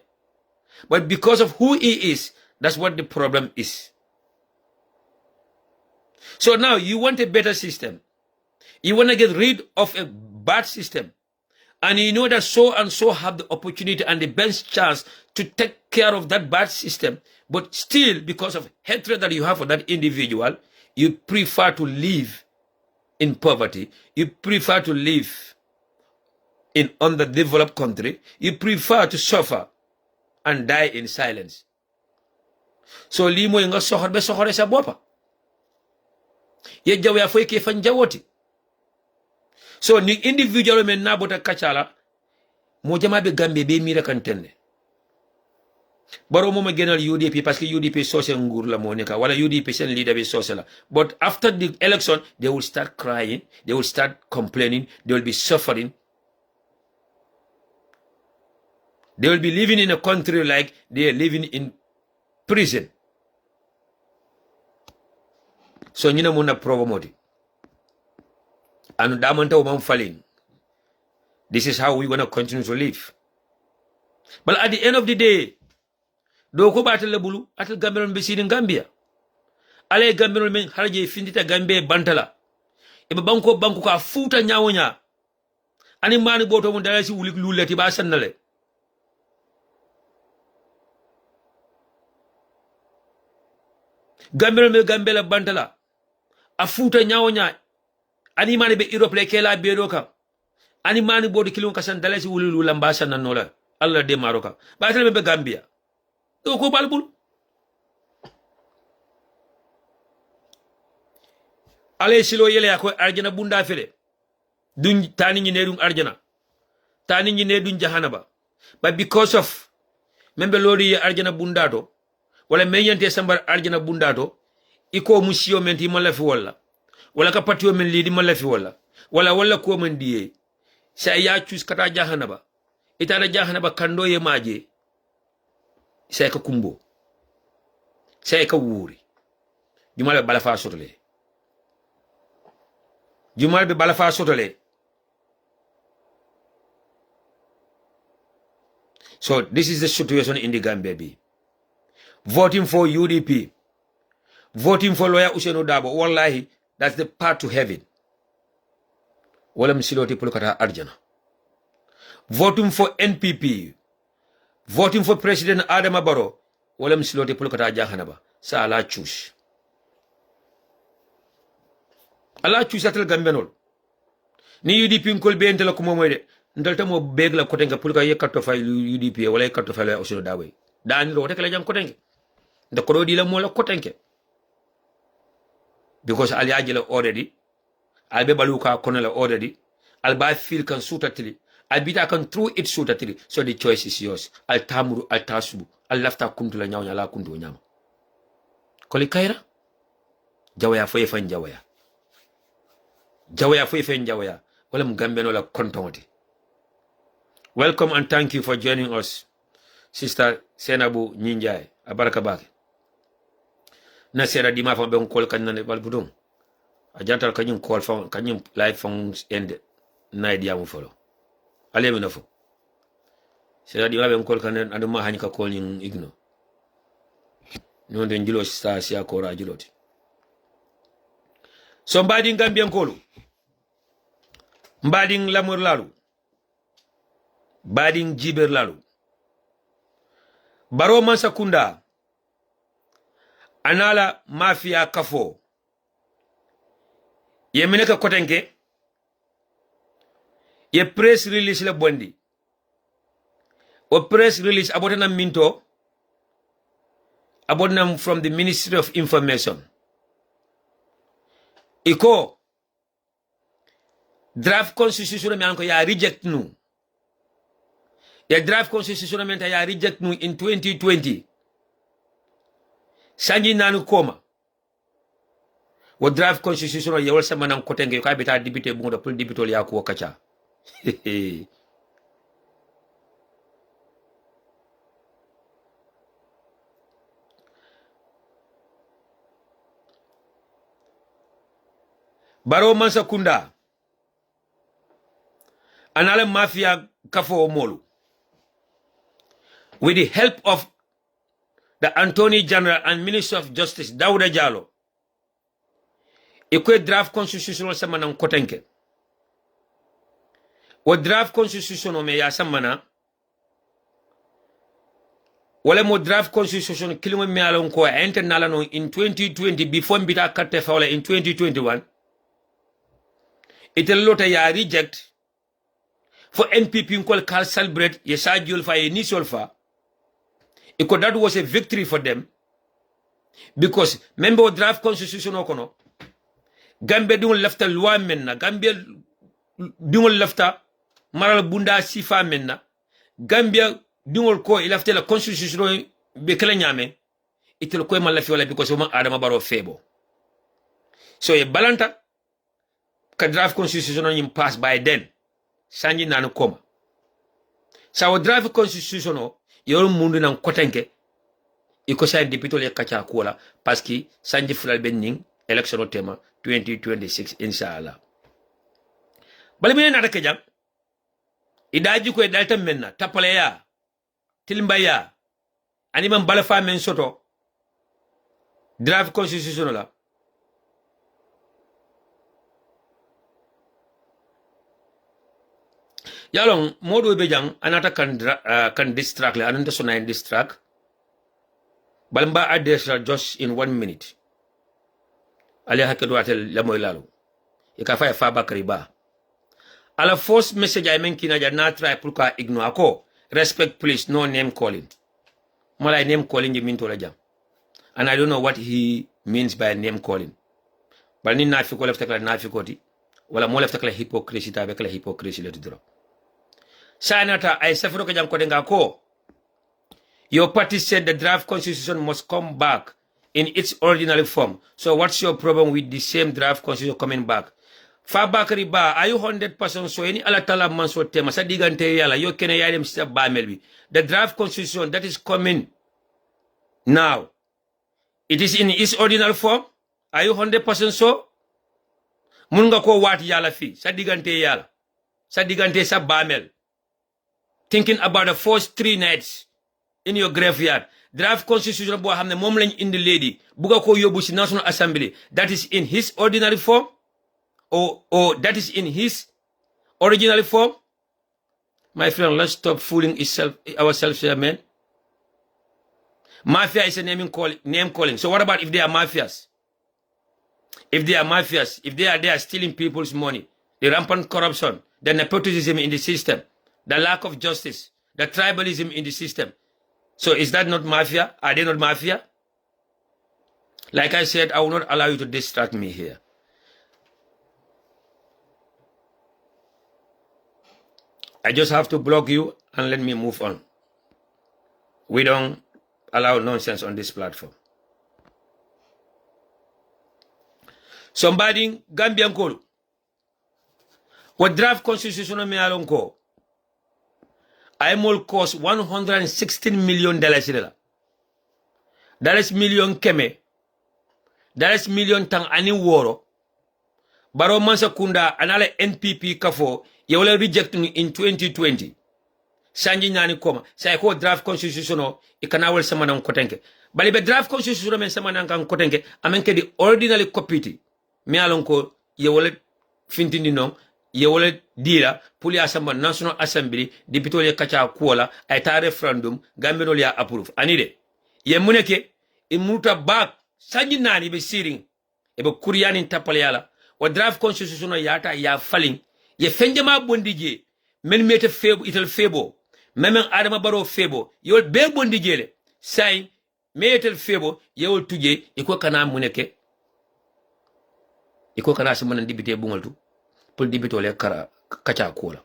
But because of who he is, that's what the problem is. So now you want a better system. You want to get rid of a bad system. and you know that so and so have the opportunity and the best chance to take care of that bad system, but still, because of hatred that you have for that individual, you prefer to live in poverty, you prefer to live in underdeveloped country, you prefer to suffer and die in silence. So limo nga sohor be sohore sa bopa. Ye jawe afoy ke fan jawoti. So ni individual men nabota kachala mo jama be gambe be mira kantenne. Baro mo ma genal UDP parce que UDP social ngour la mo neka wala UDP sen leader be social. But after the election they will start crying, they will start complaining, they will be suffering. They will be living in a country like they are living in prison. So nyina muna probo modi. And damanta umam falling. This is how we're gonna continue to live. But at the end of the day, do ko batal bulu atal gamberon be sidin Gambia. Ale gamberon men harje findita Gambia bantala. Ibe banko ka futa nyawonya. Ani mani boto mun dalasi wulik lulati ba sannale. Gamberon me Gambela bantala. A futa nyawonya. Ani mani be Europe le kela be doka. Ani mani bodo kilon kasan dalasi wulilu lambasa nanola. Allah de maroka. Ba tele be Gambia. Do ko balbul. Ale silo yele yako arjana bunda fele. Dun tani ñi ne dun arjana. Tani ñi ne dun jahanaba. But because of membe lodi arjana bunda to wala menyante sambar arjana bunda to iko musio menti mala fi wala ka patio men lidi mala fi wala ko men diye sa ya chus kata jahanaba itara jahanaba kando ye maje sa ka kumbo sa ka wuri jumala bala fa sotole jumal be bala fa sotole. So this is the situation in the Gambia. Voting for UDP, voting for lawyer Ousainou Darboe, wallahi, that's the path to heaven. Wala msiloti pulukata arjana. Voting for NPP, voting for President Adama Barrow, wala msiloti pulukata jahanaba. Sa Allah choose. Allah choose atal Gambianol. Ni UDP nkol be entela ko momoyde. Ndalta mo beg la kotenga pulka ye katto fay UDP wala ye katto fay la Ousainou Darboe. Dani ro tek la jang kotenga. The Korodi la mola kotenke. Because Ali Ajila already, Albe Baluka Konela already, Alba feel can suitatili, Albita can through it suitatili, so the choice is yours. Al Tamuru, Al Tasubu, Al Lafta Kuntula Nyanya la Kundu Nyama. Kolikaira? Jawaya Foyefan Jawaya. Jawaya Foyefan Jawaya. Walam Gambenola Kontonti. Welcome and thank you for joining us, Sister Senabu Ninjai. Abarakabake. Na sera dima fa ben call kan na bal budum a jantal kanyum call fa kanyum live phones end na dia mo follow ale mi nafo sera dima ben call kan adu ma hanyka call ning igno non den jilo sta sia ko ra jiloti so mbadi Gambian kolu mbadi lamur lalu mbadi jiber lalu baro man sakunda anala mafia kafo ye mineka kotenke ye press release la bondi o press release abotana minto abotana from the Ministry of Information iko draft constitution me anko ya reject nu ya draft constitution me ya reject nu in 2020 sanji nanu koma wo draft constitution yewol sama nan kotenge ko abita député bu ngodo pour député ya ko kacha baro mansa kunda anala mafia kafo molu with the help of the Attorney General and Minister of Justice, Dawda Jallow, ikwe draft constitutional sama nan kotenke. wo draft constitution o me ya samana wala mo draft constitution kilimo me alon ko internal no in 2020 before bita carte fawla in 2021 itel lota ya reject for NPP ko kal celebrate ye sajul fa ye nisol fa because that was a victory for them because member draft constitution o kono Gambia dingol lafta loi menna Gambia dingol lafta maral bunda sifa menna Gambia dingol ko ilafte la constitution be kala nyame itel ko mal lafi wala because ma adama baro febo so e balanta ka draft constitution on pass by then sanji nan koma sa o draft constitution o yor mundu nan kotenke iko sa député le kacha kola parce que sanji fulal ben ning Electoral tema 2026 inshallah bali minen nata ke jam idaji ko dalta menna tapale ya tilmbaya ani man bala fa men soto draft constitution la yalong modo be jang anata kan distract le ananta sona distract balmba address just in 1 minute ali hakado atel la moy lalo e ka fa bakari ba ala first message ay men kina ja na try pour ka ignore ako respect please no name calling mala name calling je minto la jam and I don't know what he means by name calling bal ni nafi ko lefta kala nafi ko ti wala mo lefta kala hypocrisy ta be kala hypocrisy le dro sanata ay safro ko jam ko de nga ko your party said the draft constitution must come back in its original form. So what's your problem with the same draft constitution coming back? Fabakari ba, are you 100% so any alatala manso tema sa digante yala yo kene yadem sa ba melbi. The draft constitution that is coming now, it is in its original form. Are you 100% so? Munga ko wat yala fi sa digante yala. Sa digante sa ba mel. Thinking about the first 3 nights in your graveyard. Draft constitution bo xamne mom lañ indi lady buga ko yobbu ci National Assembly, that is in his ordinary form or that is in his original form. My friend, let's stop fooling ourselves here, man. Mafia is a name calling. So what about if they are mafias? If they are mafias, if they are there stealing people's money, the rampant corruption, the nepotism in the system, the lack of justice, the tribalism in the system. So is that not mafia? Are they not mafia? Like I said, I will not allow you to distract me here. I just have to block you and let me move on. We don't allow nonsense on this platform. Somebody, Gambian Kolu, what draft constitution me alonko? I will cost $116 million. That is million keme. That is million tang ani woro. Baro mansa kunda anale NPP kafo yewole rejecting in 2020. Sanji nani koma. Sa ko draft constitution ikanawel samanan kotenke. Bali be draft constitution men samanan kan kotenke amenke di ordinary copy. Me alonko yewole fintini non. Yewole dira puli asamba National Assembly député le kacha kuola ay ta referendum gambeno ya approve anide ye muneke imuta bak sanji nani be siring e be kuryani tapale yala wa draft constitution yata ya falling ye fenjama bondije men mete febo itel febo memen adama baro febo yol be bondije le say metel febo yewol tuje iko kana muneke iko kana simana député bungoltu pour dibito le kacha kola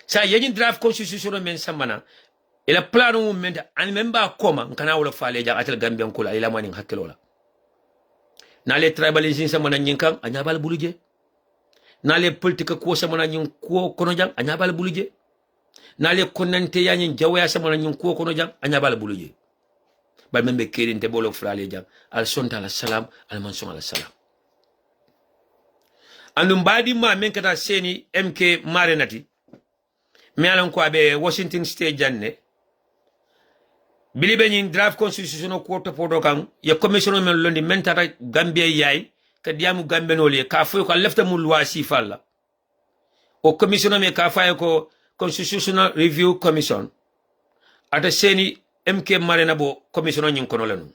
sa yeni draft constitution men samana ila plan movement an memba koma kana wala fale ja atel gambian kola ila mani hakkelola na le tribalism samana nyinkan anyabal buluje na le politique ko samana nyin ko kono jang anyabal buluje na le konante ya nyin jawya samana nyin ko kono jang anyabal buluje bal membe kerinte bolo frale jang al sonta ala salam al manson ala salam. Andum badi ma men kata seni MK Marenati me alon ko abe Washington State janne bilibe nyin draft constitution ko to podo kan ya commission men londi men tata Gambia yayi ka diamu Gambia no le ka fo ko lefta mu loi si falla o commission me ka faye ko Constitutional Review Commission ata seni MK Marina bo commission nyin kono lanu.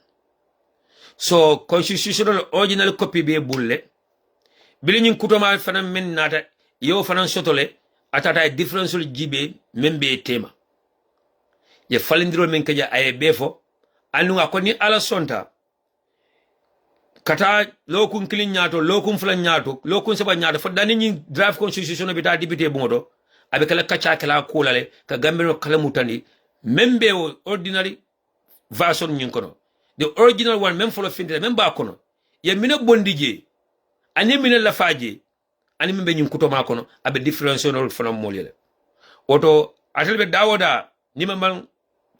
So constitutional original copy be bulle bili nyin kutoma fanan men nata yo fanan sotole atata difference jibe membe tema ye falindiro men kaja aye befo anu akoni ala sonta kata lokun kilin nyato lokun fulan nyato lokun seba nyato fo dani nyin draft constitution bita député bungodo abe kala kacha kala kulale ka gambeno kala mutandi membe ordinary version nyin kono the original one même folo finde même ba kono ye mine bondije ani mine la faje ani mbe nyin kutoma kono abe differential fona molele oto atelbe dawoda ni man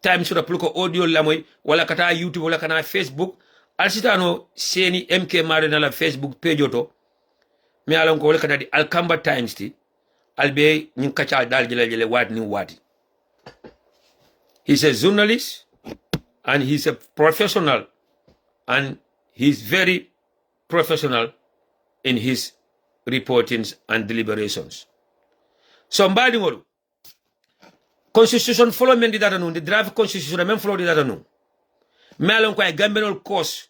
time sura pluko audio lamoy wala kata YouTube wala kana Facebook alsitano seni MK Marina la Facebook page oto mi alon ko wala kata di Alkamba Times ti albe nyin kacha dal jele wat ni wati. He's a journalist and he's a professional, and he's very professional in his reportings and deliberations. So mbadi ngolu constitution follow men di data nu the draft constitution men follow di data nu melon ko ay gambenol cost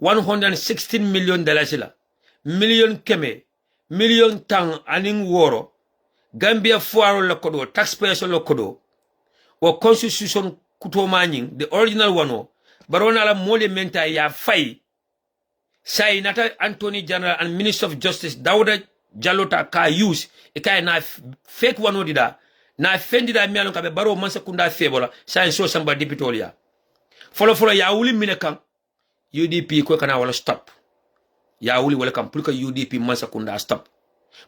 $116 million la million keme million tang aning woro Gambia foiro la kodo taxpayers la kodo o constitution kuto manyin the original one o barona la mole menta ya fay say nata Anthony General and Minister of Justice Dawda Jalota ka use e kay na fake one o dida na fendi da mialon ka be baro mansa kunda febola say so samba dipitolia folo ya wuli mine kan UDP ko kana wala stop ya wuli wala kan pour que UDP mansa kunda stop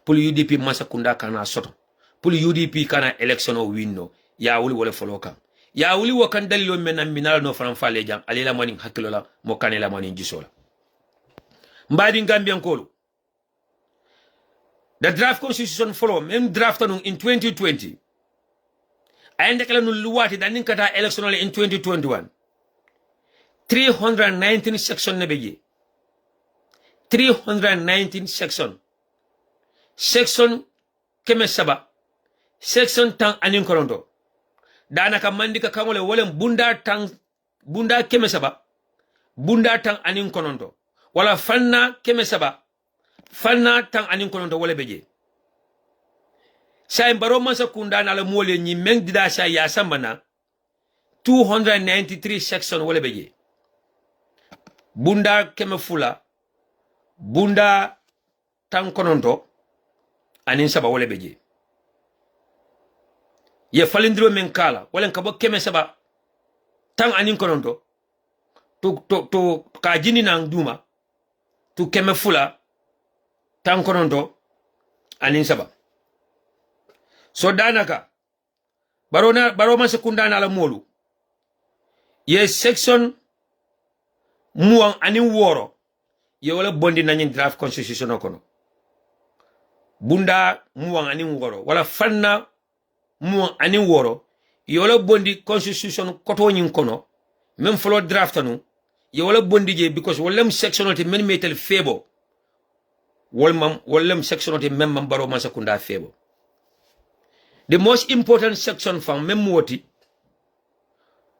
pour UDP mansa kunda kana soto pour UDP kana election o winno ya wuli wala folo kan ya wuli wakan dalilo men minal no faram fale jam alila manin hakilola mo kanela manin jisola mbadi Gambian kolo the draft constitution follow même draft no in 2020 ayende kala no luwati danin kata electoral in 2021 319 section nebeje 319 section keme saba section tan anin koronto danaka mandika kamole wolem bunda keme saba bunda tan anin kononto wala fanna keme saba fanna tan anin kononto wala beje say baro masa kunda na la mole nyi meng dida sa ya sambana 293 section wala beje bunda keme fula bunda tan kononto anin saba wala beje ye falindiro men kala wala kabo keme saba tan anin kononto to ka jini nang duma tu keme fula tan kononto anin saba so danaka baro man sekunda na la molu ye section muang anin woro ye wala bondi nanyin draft constitution kono bunda muang anin woro wala fanna muang anin woro ye wala bondi constitution koto nyin kono même follow draft anu ye wala bondi je because wala sectionality men metel febo wala sectionality même baro man sekunda febo. The most important section from Memwoti,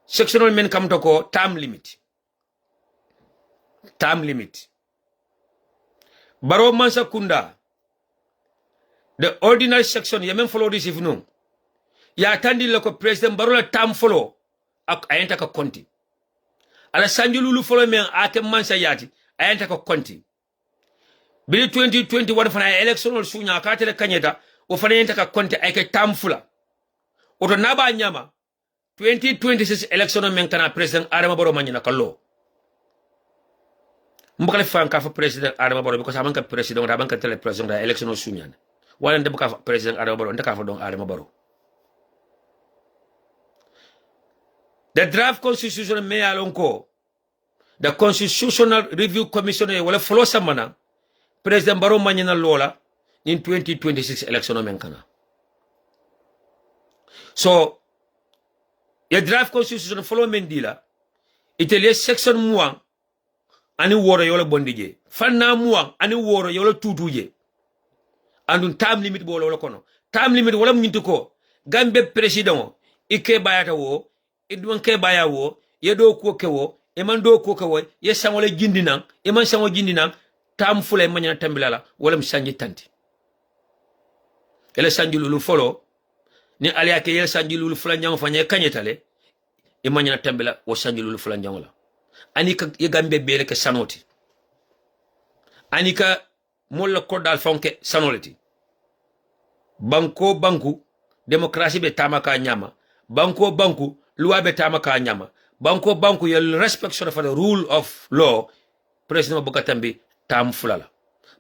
sectional men come to call term limit. Term limit. Baro Mansa Kunda, the ordinary section, Yemen follow this if no. Ya tandi loko president Barola term follow, ayenta ka konti. Ala Sanjululu follow men ake Mansa yati, ayenta ka konti. Bili 2021 fana electional sunya akatele kanyeta, ofana yenta ka konti ayke term fula. Oto naba nyama 2026 election men kana president Adama Barrow manyina kallo. Mbakale fan ka fa president Adama Barrow because amanka president amanka tele president da election sunyan. Wala ndem ka fa president Adama Barrow ndaka fa don Adama Barrow. The draft constitution me alonko the Constitutional Review Commission wala follow samana president Barrow manyina lola in 2026 election men kana. So, the draft constitution follow mendila. Italy section muang ani woro yola bondije. Fanna muang ani woro yola tutuje. andun time limit bo wala kono time limit wala mintu ko gambe president ike bayata wo idwan ke baya wo yedo ko ke wo e man do ko ke wo ye sangole jindinan e man sango jindinan tam fulay manyana tambilala wala msanji tanti ele sanji lulu folo ni aliya ke yel sanji lulu fula nyango fanya kanyetale e manyana tambila wo sanji lulu fula nyango la anika ye gambe bele ke sanoti anika molla kodal fonke sanoleti banku demokrasi be tamaka nyama banku loi be tamaka nyama banku yel respect for the rule of law president Bukatambi tam fulala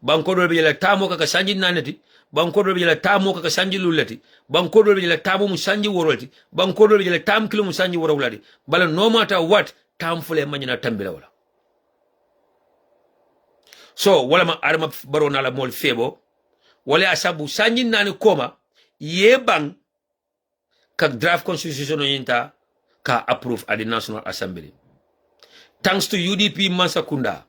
banko do be yela tamo kaka sanji naneti banko do be yela tamo kaka sanji lulati banko do be yela tamo mu sanji worolti banko do be yela tam kilo mu sanji worolati bala no matter what tam fule manyina tambila wala so wala ma arma barona la mol febo wala asabu sanji nani koma yebang ka draft constitution yinta ka approve at the National Assembly thanks to UDP Mansakunda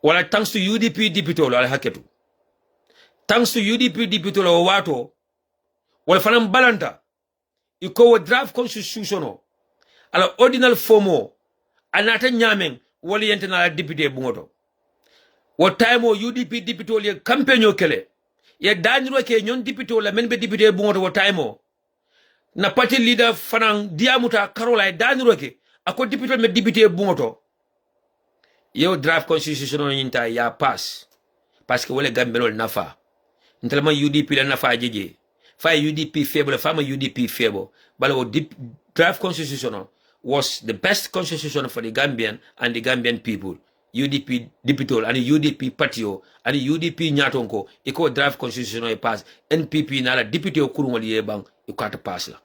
wala thanks to UDP dipitolo ala haketu thanks to UDP dipitolo wato wala fanam balanta iko draft constitution ala ordinal formo anata nyamen wala yentena la député bungoto wo time o UDP dipitolo ye campagne kele ye daniro ke nyon dipitolo la menbe député bungoto wo time o na party leader fanan diamuta Caroline daniro ke ako dipitolo me député bungoto yo draft constitution yinta ya pass parce que wala gambelol nafa ntelema UDP la nafa jeje fa UDP faible fama UDP faible bala o draft constitution was the best constitution for the Gambian and the Gambian people UDP dipitol and UDP patio and UDP nyatonko iko draft constitution e pass NPP na la député kurumol yebang ikata pass la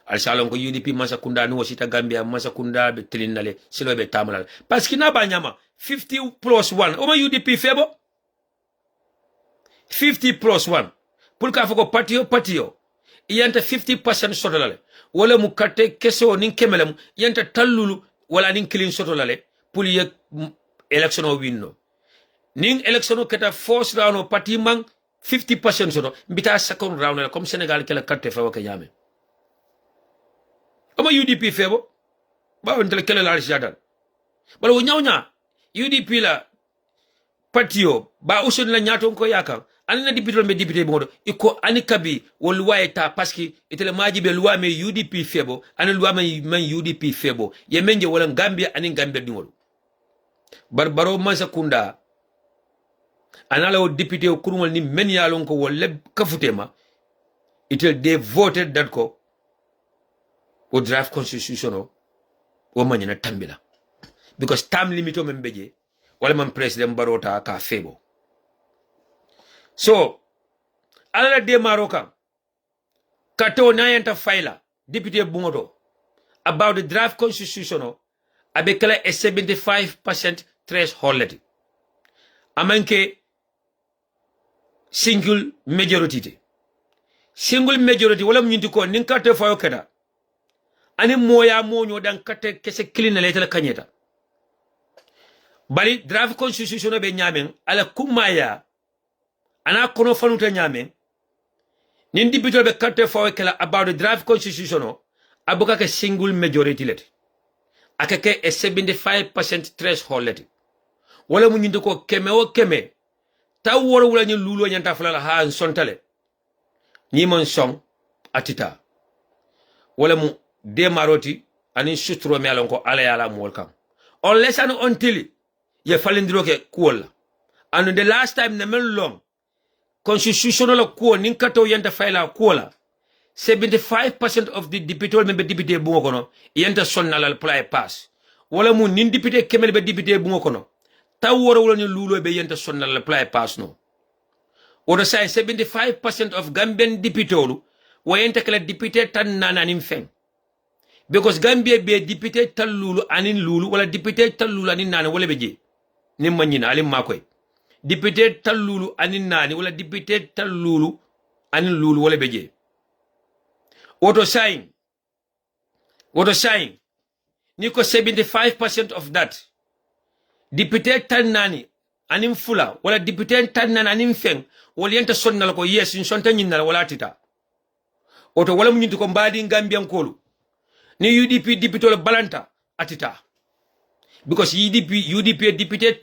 al salon ko UDP Mansakunda no sita Gambia Mansakunda be trinale silo be tamalal parce que na ba nyama 50+1 o ma UDP febo 50+1 pour ka foko patio yanta 50% sotolale wala mu katte keso nin kemelam yanta tallulu wala nin kilin sotolale pour ye election o winno nin election o keta force round o parti man 50% soto mbita second round comme Sénégal kala katte fa waka yame ama UDP febo ba on tele kele la jadal bala wo nyawnya UDP la patio ba usun la nyaton ko yakam anina député be député bodo iko anikabi wo loi ta parce que itele maji be loi me UDP febo an loi me UDP febo ye menje wala Gambia anin Gambia dingol barbaro Mansakunda anala o député o kurumol ni men yalon ko wolle kafutema itel de voted that ko o draft constitution o manyana tambila because time limit o membeje wala man president barota ka febo so ala de maroka kato nayanta faila député bungoto about the draft constitution abekala a 75% threshold amanke single majority wala mnyinti ko ninkate fayo keda ani moya monyo dan kate kese kilina letela kanyeta bali draft constitution be nyamen ala kumaya ana kono fanuta nyamen nin dibito be kate fawo kala about the draft constitution abuka ke single majority let akake a 75% threshold let wala mu nyindi ko keme o keme taw woro wala nyi lulo nyanta fala ha sontale ni mon song atita wala mu de maroti ani sutro me alon ko ala yala mol kam on lesson until ye falindiro ke kuola and the last time na men long constitutional ko nin kato yenta faila kuola 75% of the deputy member deputy bungo kono yenta sonnal al play pass wala mu nin deputy kemel be deputy bungo kono taw woro wala ni lulo be yenta sonnal al play pass no odo say 75% of Gambian deputy wo yenta kala deputy tan nananim feng because Gambia be député talulu anin lulu wala député talulu anin nani wala beje ni manyina alim makoy député talulu anin nani wala député talulu anin lulu wala beje auto sign ni ko 75% of that député tan nani anim fula wala député tan nan anim feng wala yenta sonnal ko yes in sonta nyinnal wala tita oto wala mu nyinti ko mbadi Gambian kolu ni UDP député le balanta atita because UDP député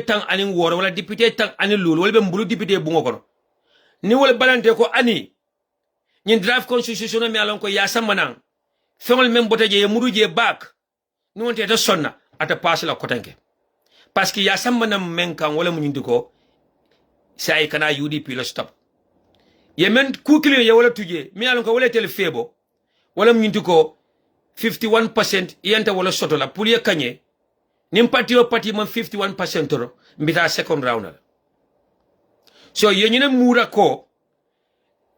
tan anin woro wala député tan anin lulu wala be mbulu député bungo kono ni wala balante ko ani nyin draft constitution mi alon ko ya samanan fengol men botaje ye muruje back ni wonte ta sonna ata pass la kotanke parce que ya samanan men kan wala mu nyindi ko sai kana UDP le stop ye men kukile ye wala tuje mi alon ko wala tel febo wala mu nyindi ko 51% yenta wala soto la pour ye kanye nim parti o parti man 51% toro mbita second round so ye nyina mura ko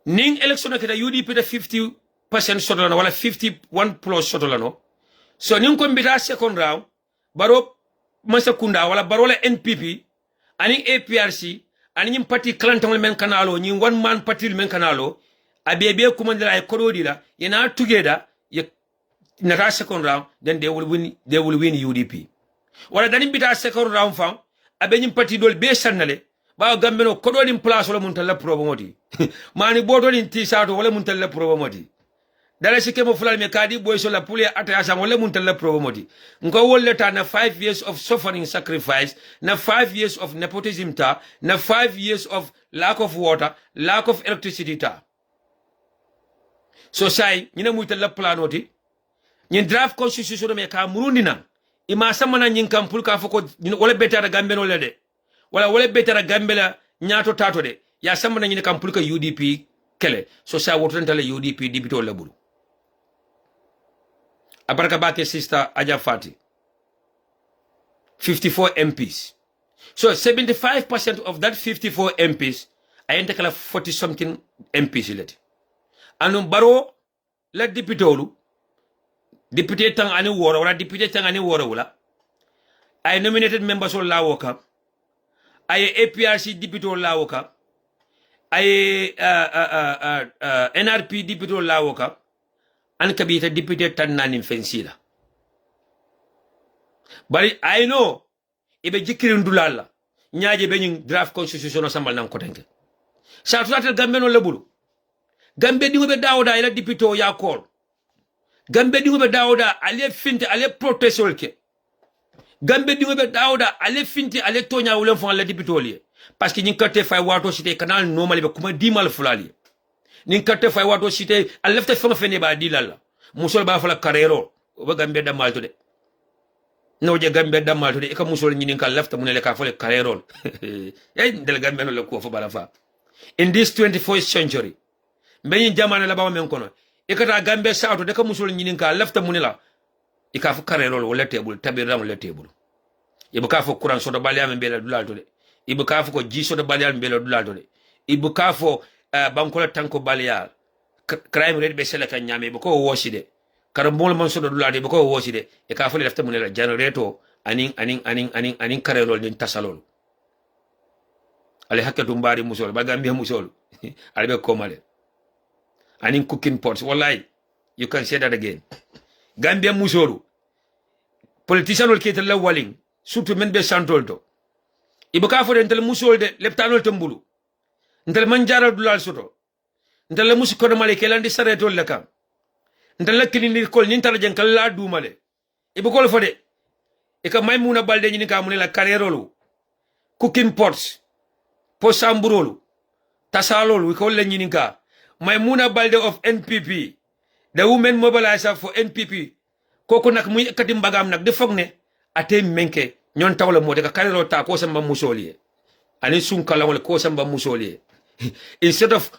ning election keta UDP da 50% soto la no wala 51 plus soto la no so ning ko mbita second round baro masakunda wala baro la NPP ani APRC ani nyim parti clanton men kanalo nyi one man party men kanalo abebe kumandela ay kododi la yena together ye nata second round then they will win UDP wala danim bita second round fam abe nyim parti dol be sanale ba gambe no kodo dim place wala mun talla probamoti mani boto din t-shirt wala mun talla probamoti dala sike mo fulal me kadi boy so la poulet ataya wala mun talla probamoti ngo wolle ta na 5 years of suffering sacrifice na 5 years of nepotism ta na 5 years of lack of water lack of electricity ta so sai nyina muy talla planoti nyin draft constitution me ka murundina ima samana nyin kam pour ka foko wala betara gambe no lede wala betara gambe la nyato tato de ya samana nyin kam pour ka UDP kele so sa wotanta le UDP dibito la bulu abaraka bake sister Aja Fati 54 MPs so 75% of that 54 MPs ayente kala 40 something MPs leti anum baro la dibitolu député tang ani woro wala député tang ani woro wala ay nominated members of lawoka ay APRC député lawoka ay NRP député lawoka an kabita député tan nanim fensila bari I know ibe jikirin dulala nyaaje be ñing draft constitution sambal nan ko tenke sa tulatel gambe no lebulu gambe dingo be dawda ila député ya kol gambe dingo be dawda ale finte ale protestol ke gambe dingo be dawda ale finte ale tonya wulen fon la député lié parce que ñing karte fay wato cité canal normal be kuma dimal fulali ñing karte fay wato cité al lefte fon fene ba dilalla musol ba fala carrero o gambe damal to de no je gambe damal to de ka musol ñini ka lefte mu ne le ka fole carrero ay del gambe no le ko fo bala fa in this 24th century mbeñi jamana la ba men kono ikata gambe saato de ka musol ñinin ka lafta munila ika fu karelol wala tebul tabiram wala tebul ibu ka fu kuran sodo baliam mbela dulal to de ibu ka fu ko ji sodo baliam mbela dulal to de ibu ka fu bankola tanko balial crime rate be sele kan nyame ibu ko wosi de karambol man sodo dulal de ibu ko wosi de e ka fu lafta munila generator anin karelol din tasalol ale hakatu mbari musol ba gambe musol ale be komale anin cooking pots wallahi you can say that again Gambia musolu politician ol ketel la waling surtout men be santol to ibuka fo entel musol de leptanol tambulu entel manjara dulal soto entel la musiko de male kelandi saretol la kam entel la kilini kol nin tara jen kala dumale ibukol fo de e ka maymuna balde ni ka munela carrerolu cooking pots posamburolu tasalolu wi ko la nyini ka Maimuna Balde of NPP, the women mobilizer for NPP, koko nak muy ekati mbagam nak de fogne ate menke nyon tawla mo de ka karelo ta ko samba musoli ani sun kala wala ko samba musoli instead of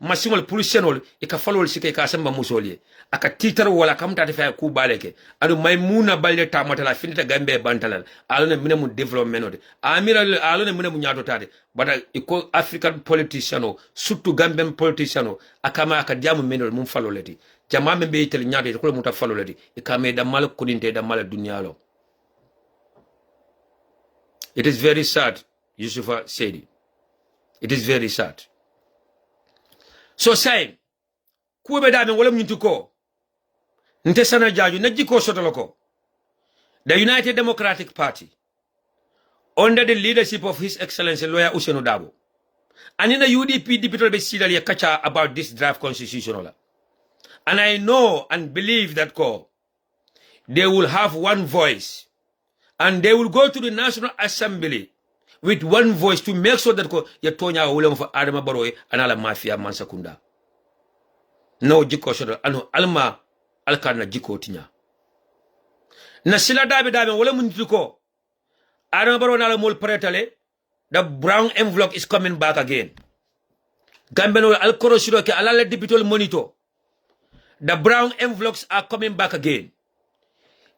masimol politionol e ka falol sike ka samba musoli aka titar wala kam ta fa ku baleke adu Maimuna Balde ta matala finita gambe bantalal alone mine mu development de amira alone mine mu nyato tade bada iko African politician surtout Gambian politician akama aka diamu menol mum faloleti jama me be tel nyato ko mu ta faloleti e kame da mal kuninte da mal dunyalo. It is very sad, Yusufa said. It is very sad. So say kube da men wala mu ko nte sana Jarju na jiko sotoloko the United Democratic Party under the leadership of His Excellency Lawyer Ousainou Darboe. And in the UDP deputy be sidal ye kacha about this draft constitution. And I know and believe that they will have one voice. And they will go to the National Assembly with one voice to make sure that ye tonya ulem for Adama Barrow and ala mafia mansakunda. No jiko shodo anu alma alkana jiko tinya. Na sila dabe wala munituko. Adama Barrow na la mol pretale. The brown envelope is coming back again. Gambeno alkoro shiro ke alala dipitol monitor. The brown envelopes are coming back again.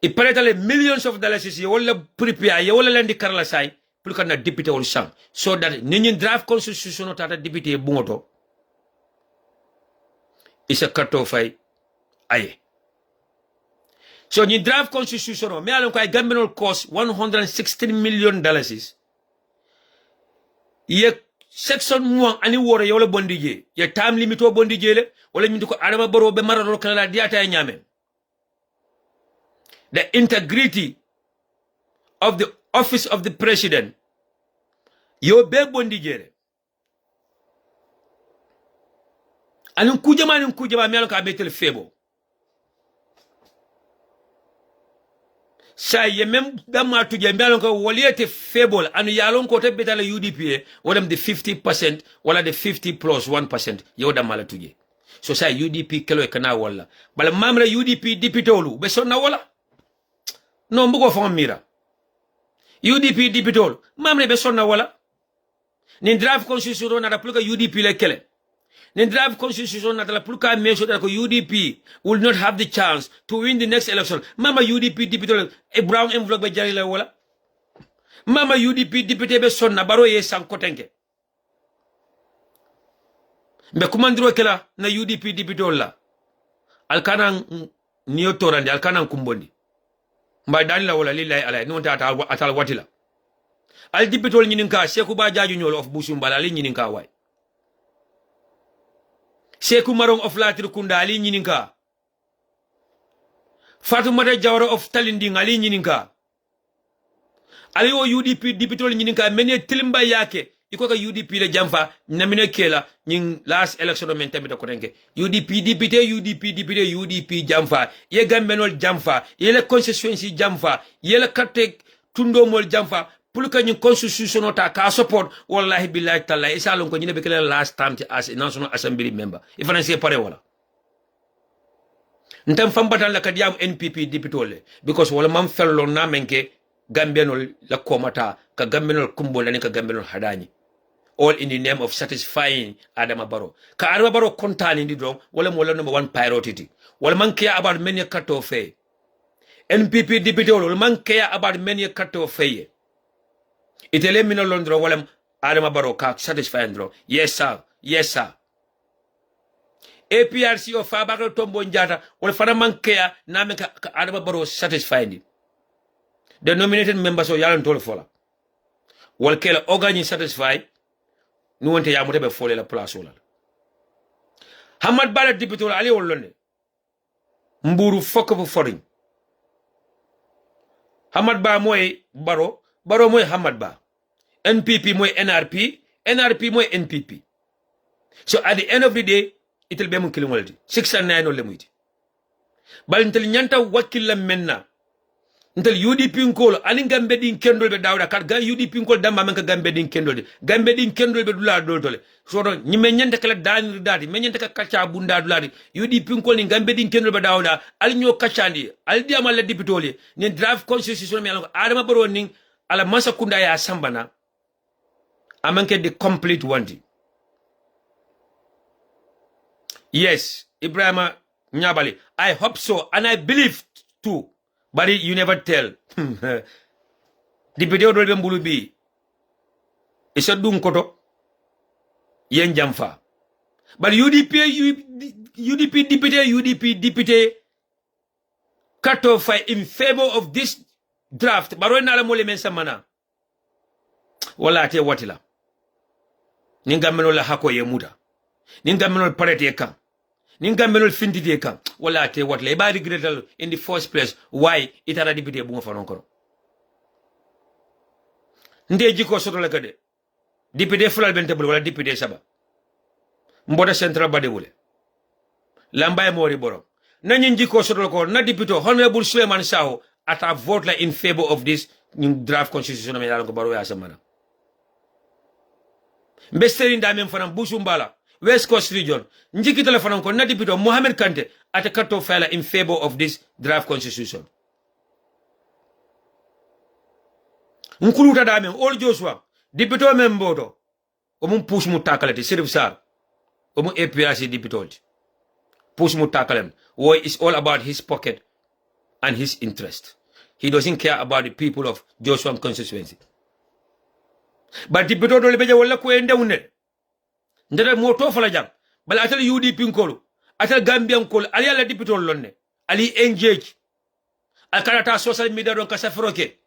Iparetale millions of dollars is wala prepare ye wala lendi karla sai pulka na deputy ol sang so that nini draft constitution tata deputy bungoto is a cut off aye. So ni draft constitution me alon ko ay gambeno cost $116 million ye section mo ani wore yola bondije ye time limit o bondije le wala ñu ko Adama Barrow be marado kala diata ñame. The integrity of the office of the president yo be bondije anun kujama mi alon ka betel febo sa ye même dama tuje mi alon ko waliete fable anu yalon ko te betala UDP wala the 50% wala the 50 plus 1% yo dama la tuje so sa UDP kelo e kana wala bala mamra UDP dipitolu be sonna wala no mbugo fon mira UDP dipitolu mamre be sonna wala ni draft constitution na pluka UDP le kele ni draft constitution na la pluka make sure that UDP will not have the chance to win the next election. Mama UDP dipitolu e brown envelope be jari la wala mama UDP dipite be sonna Barrow ye sankotenke be kumandiro kela na UDP dipitolu la alkana niyo torandi alkana kumbondi mba dani la wala lillahi alay non ta atal watila al dipitol nyininka Seku ba Jarju nyol of Busumbala ali nyininka way Seku Marong of Latir Kunda ali nyininka Fatoumata Jawara of Talinding ali nyininka ali o UDP dipitol nyininka mene tilimba yake iko ka UDP le jamfa namine kela nying last election men tamita ko renke UDP député jamfa ye gambenol jamfa ye le constituency jamfa ye le carte tundo mol jamfa pour que ñu constitution ta ka support wallahi billahi taala isalon ko ñine be kala last time as national assembly member ifana c'est pare wala ntam fam batal la kadiyam NPP député because wala mam fello na menke gambenol la komata ka gambenol kumbo la ka gambenol hadani all in the name of satisfying Adama Barrow. Ka Adama Barrow kontani ndi dong, wala mo number one priority. Wala man care about many cut off fee. NPP deputy wala man care about many cut off fee. Itele mino londro wala Adama Barrow ka satisfying dro. Yes sir. Yes sir. APRC o Fabakary Tombong Jatta wala fana man care na me ka Adama Barrow satisfying. The nominated members of Yalan Tol Fola. Wala kela organi satisfied. Nous on te yamote be fole la place wala Hamad Bala député ali wolone mburu foko bu foring Hamad Ba moy Barrow moy Hamad Ba NPP moy NRP moy NPP so at the end of the day itel be mun kilimolti 609 no lemuyti bal ntel nyanta wakil la menna ntel UDP nkol ali gambe din kendol be dawda kat ga UDP nkol damba man ka gambe din kendol be dula doltole so do nyi menyente kala danir dati menyente ka kacha bunda dulati UDP nkol ni gambe din kendol be dawda ali nyo kachandi ali diamal la dipitoli ni draft constitution mi Adama Barrow ning ala masa kunda ya sambana amanke the complete one. Yes, Ibrahima Nyabali, I hope so and I believe too. But you never tell. The video will be it's a doom koto yen jamfa. But UDP deputy cut off in favor of this draft. But when ala mole mensa mana wala te watila. Ninga meno la hako ye muda. Ninga meno parete ye kan. Ninga menol findite kan wala te what le ba regrettal in the first place why itara dibite bu nga fa non ko nde jiko soto le kade député fulal bente bul wala député saba mboda central bade wule lambay mori borom nanyi jiko soto ko na député honorable Suleiman Saho ata vote la in favor of this draft constitution me yalan ko baro ya samana mbesteri ndamem fanam busumbala West Coast region njiki telephone ko na député Mohamed Kante ata katto file in favor of this draft constitution nkuluta damen all Joshua député memboto o mum push mu takalati Sirif Sar o mum APRC député push mu takalem why is all about his pocket and his interest. He doesn't care about the people of Joshua constituency. But the people don't be wala ko ende wonne. Ndere moto fala jam. Bala atal UDP nkolo, atal Gambian nkolo, ali ala deputy lonne. Ali engage. Alkarata social media don ka safroke.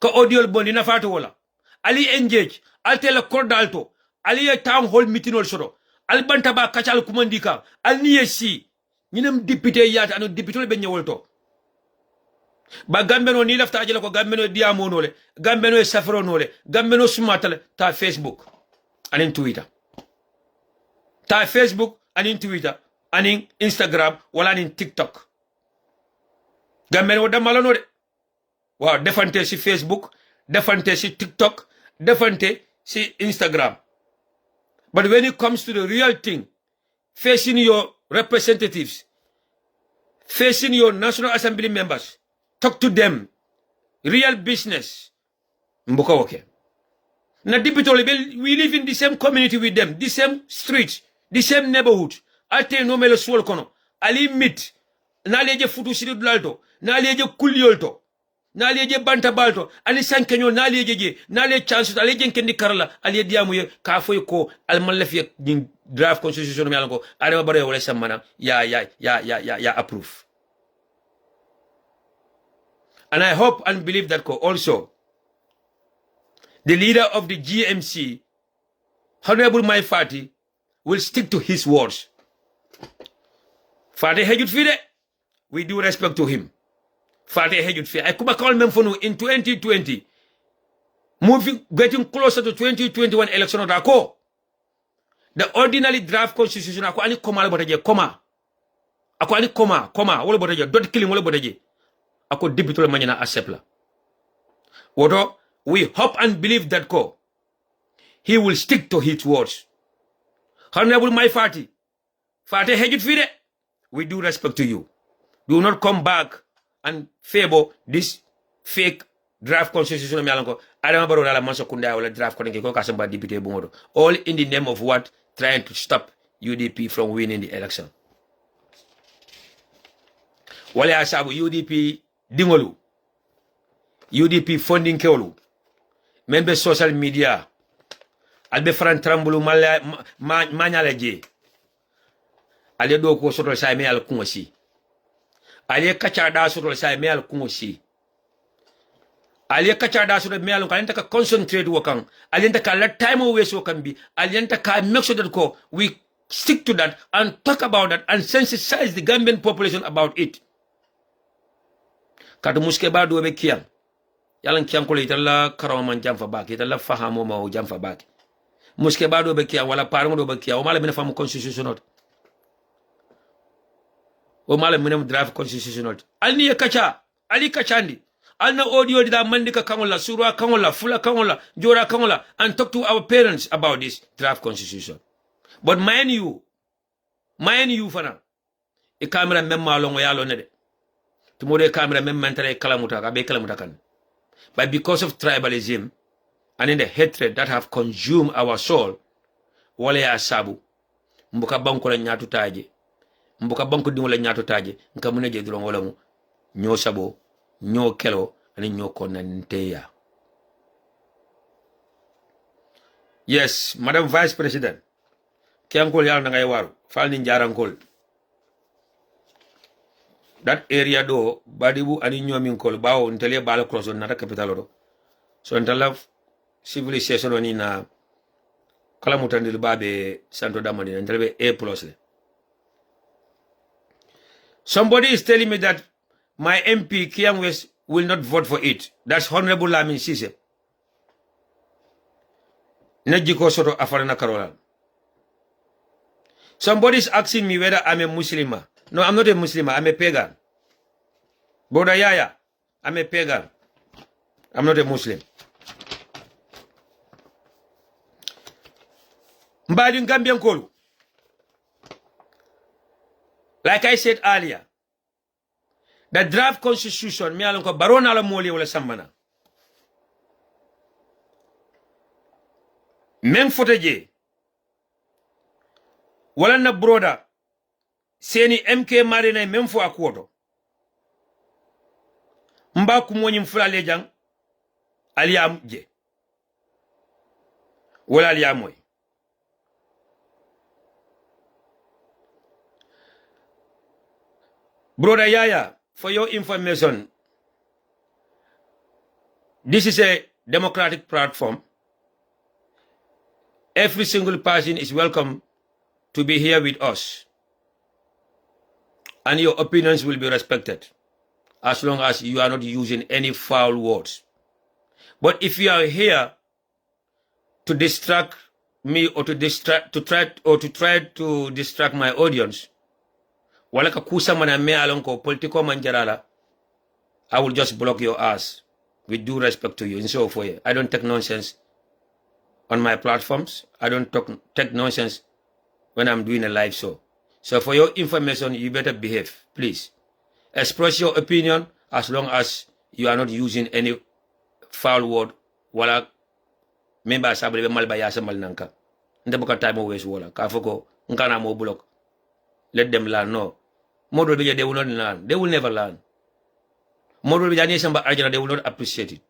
Ka audio bondi na fatu wala. Ali engage. Altel cordalto. Ali town hall meeting ol soto. Al bantaba kachal kumandika. Al niyesi. Ñinem député yaata anu député be ñewolto. Ba gambeno ni lafta ajela ko gambeno diamo nole gambeno safro nole gambeno sumatale ta Facebook anin Twitter ta Facebook anin Twitter anin Instagram wala anin TikTok gambeno da malano de waaw defante si Facebook defante si TikTok defante si Instagram. But when it comes to the real thing, facing your representatives, facing your National Assembly members, talk to them. Real business. Mbuka okay. Na dipitole, we live in the same community with them, the same streets, the same neighborhood. Ate no mele swol kono. Ali mit. Na leje futu siri dulalto. Na leje kuliolto. Na leje banta balto. Ali sankenyo na leje je. Na leje chance. Ali leje nkendi karala. Ali diamu ye kafoy ko. Al malafye draft constitution me alanko. Ale mabare wale samana. Ya approve. And I hope and believe that also the leader of the GMC, Honorable Mai Fati, will stick to his words. Fati Hejut Fide, we do respect to him. Fati Hejut Fide. I could call him in 2020, getting closer to 2021 election of Dako. The ordinary draft constitution, ako ani koma botaje, koma. Ako ani koma, wole botaje, dot killing wole botaje. Ako debitole manyana accepla. Woto, we hope and believe that he will stick to his words. Honorable Mai Fati, Fati Hejut Fide, we do respect to you. Do not come back and favor this fake draft constitution. Draft all in the name of what? Trying to stop UDP from winning the election. Wale asabu UDP dingolu. UDP funding keolu. Membe social media. Albe Fran Trambulu manyaleje. Ale do ko sotol say me al kungosi. Ale kacha da sotol say me al kungosi. Ale kacha da sotol me al kan ta concentrate wakang. Ale ta let time waste wakan bi. Ale ta make sure that we stick to that and talk about that and sensitize the Gambian population about it. Kadu muske ba do be kiyam. Yalan kiyam ko italla karaman jam fa baki italla fahamo ma o jam fa baki. Muske ba do be kiyam wala parmo do be kiyam o mala mina fam constitution o mala mina draft constitution alni kacha ali kachandi alna audio da mandika kangola surwa kangola fula kangola jora kangola and talk to our parents about this draft constitution. But mind you fana e camera memma longo yalo nede tomorrow camera memma mentale kalamuta ka be kalamuta kan. But because of tribalism and in the hatred that have consumed our soul, wale ya sabu mbuka banko la nyatu taje mbuka banko dingo la nyatu taje nka muneje dulon wala mu nyo sabo nyo kelo ani nyo konanteya. Yes, Madam Vice President, kiankol yal na ngay waru fal ni njarankol that area do badibu ani nyomin kol bawo ntele bala cross on nata capital do so ntala civilisation oni na kala mutandil babe santo damani ntele A+ le. Somebody is telling me that my MP Kiam West will not vote for it. That's Honorable Lamin Sise. Najiko soto afarana karola. Somebody's asking me whether I'm a Muslim. No, I'm not a Muslim. I'm a pagan. Brother Yaya, I'm a pagan. I'm not a Muslim. Mbadin Gambian Kolu. Like I said earlier, the draft constitution, me alonko barona la moli wala sambana. Men foteje. Wala na broda. Seni MK marina men fo akwoto. Mba kumwonyi mfula lejang. Aliyam je. Wala aliyamoy. Brother Yaya, for your information, this is a democratic platform. Every single person is welcome to be here with us. And your opinions will be respected, as long as you are not using any foul words. But if you are here to distract me or to try to distract my audience, wala ka kusa mana me alonko politiko manjarala, I will just block your ass with due respect to you. And so for you, I don't take nonsense on my platforms. I don't take nonsense when I'm doing a live show. So for your information, you better behave, please. Express your opinion as long as you are not using any foul word. Wala memba sabre malba ya samal nanka. Nde buka time always wala. Kafoko nkana mo block. Let them learn. No. Model they will not learn. They will never learn. Model they will not appreciate it.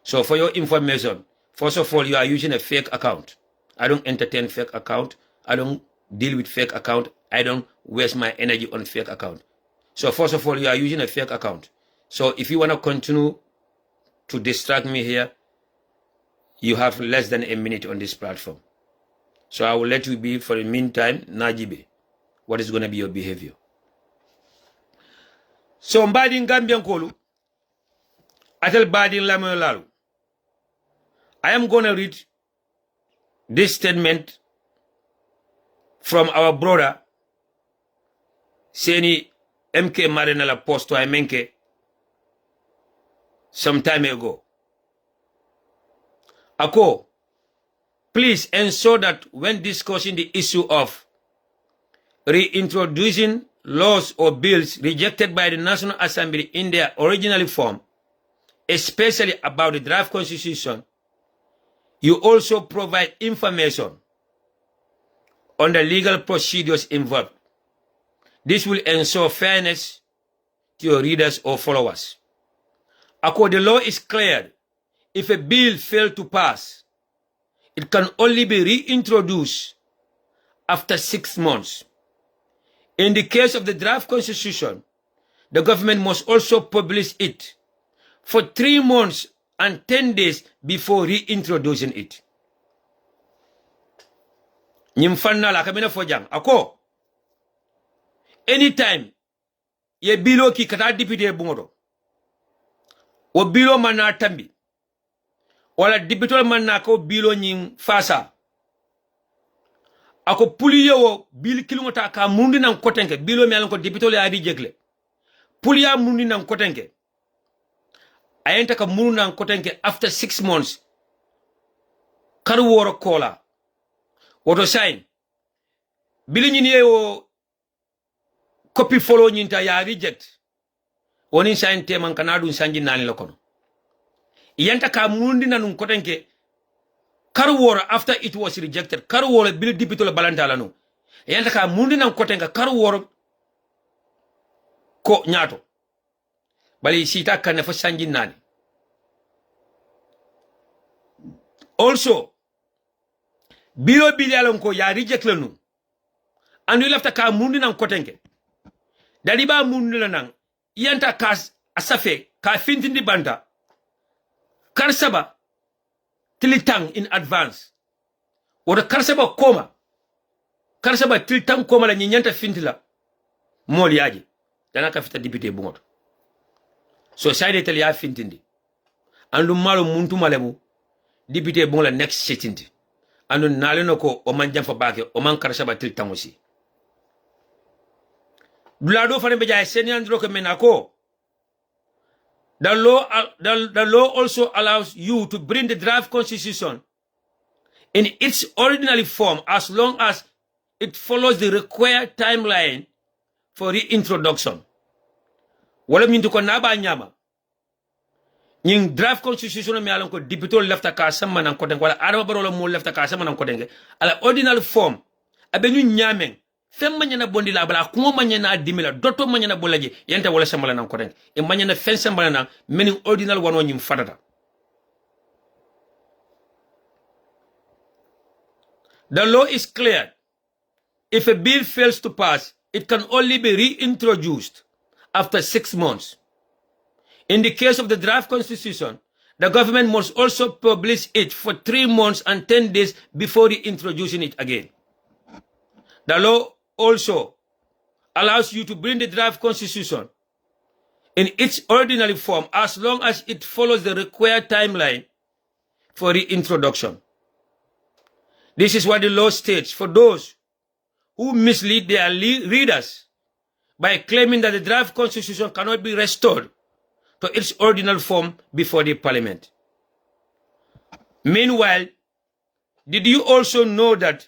So for your information, first of all, you are using a fake account. I don't entertain fake account. I don't deal with fake account. I don't waste my energy on fake account. So first of all, you are using a fake account. So if you want to continue to distract me here, you have less than a minute on this platform. So I will let you be for the meantime, Najibe. What is going to be your behavior? So mbadin Gambian Kolu, atel badin lamu. I am going to read this statement from our brother, Seni MK Marinala Posto Menke, some time ago. Ako, please ensure that when discussing the issue of reintroducing laws or bills rejected by the National Assembly in their original form, especially about the draft constitution, you also provide information on the legal procedures involved. This will ensure fairness to your readers or followers. According, the law is clear. If a bill failed to pass, it can only be reintroduced after 6 months. In the case of the draft constitution, the government must also publish it for 3 months and 10 days before reintroducing it. Nyimfanna la kamina fojang. Ako, anytime ye bilo ki kata dipite bungoto, o bilo mana tambi, wala dipitol mana ko bilo nying fasa, ako puliye wo bil kilingota ka mundi nan kotenke, bilo mi alon ko dipitol ya di jegle. Puliya mundi nan kotenke. Ayenta ka mundi nan kotenke after 6 months. Karu woro kola. Woto sign. Bili nyini wo copy follow nyinta ya reject. Woni sign teman kanadu sanji nani lokono. Yenta ka mundi nan kotenke karu woro after it was rejected. Karu woro bili dipitol balantala no. Yenta ka mundi nan kotenke karu woro ko nyato. Bali sita kane fo sanji nani. Also, bilo alon ko ya reject lanu. And you left ka mundi nan kotenke. Dali ba mundi nan yanta ka asafe ka fintindi banda. Karsaba tilitang in advance. Wada karsaba koma. Karsaba tilitang koma la nyanta fintila. Moli yaji. Dana ka fita dipite bungoto. So side tele ya fintindi. Andu malo muntu malemu. député bon la next sitting anu naleno ko o man jamfa bake o man karashaba til tangosi blado fane be jay senandro ko menako the law also allows you to bring the draft constitution in its ordinary form as long as it follows the required timeline for reintroduction. Wala mintu ko naba nyama. Ning draft constitution mi alon ko député lefta ka sama nan ko den wala adama barolo mo lefta ka sama nan ko den ala ordinary form abe ñu nyamen fem manyana bondi la bala ko manyana dimila dotto manyana bolaje yenta wala sama nan ko den e manyana fen sama nan meni ordinary wano ñim fadata. The law is clear. If a bill fails to pass, it can only be reintroduced after 6 months. In the case of the draft constitution, the government must also publish it for 3 months and 10 days before reintroducing it again. The law also allows you to bring the draft constitution in its ordinary form as long as it follows the required timeline for reintroduction. This is what the law states for those who mislead their readers by claiming that the draft constitution cannot be restored to its ordinary form before the parliament. Meanwhile, did you also know that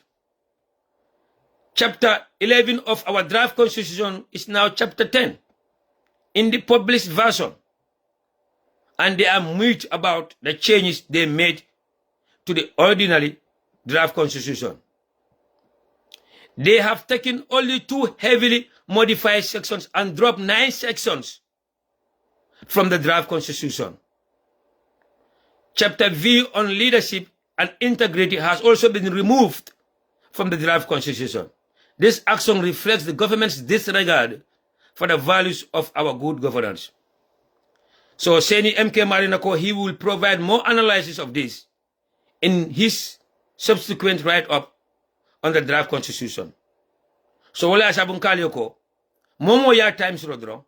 chapter 11 of our draft constitution is now chapter 10 in the published version, and they are mute about the changes they made to the ordinary draft constitution? They have taken only 2 heavily modified sections and dropped 9 sections from the draft constitution. Chapter V on leadership and integrity has also been removed from the draft constitution. This action reflects the government's disregard for the values of our good governance. So Seni MK Marinako, he will provide more analysis of this in his subsequent write-up on the draft constitution. So wala asabun kalioko momo ya times rodro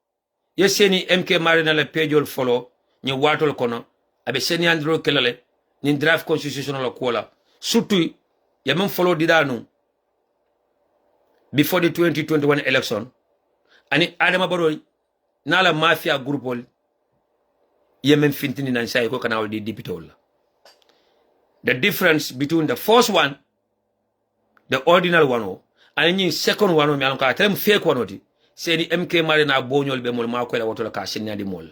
yeseni MK Marina le pejol follow ni watol kono abe seni andro kelale ni draft constitution la kola surtout ya même follow didanu before the 2021 election ani adama baro nala mafia groupol ya même fintini nan say ko kanawol di député la. The difference between the first one, the ordinary one, and the second one, me alonka telem fake one oti. Say the MK Marina bonyol be mol ma ko la woto la ka senya di mol.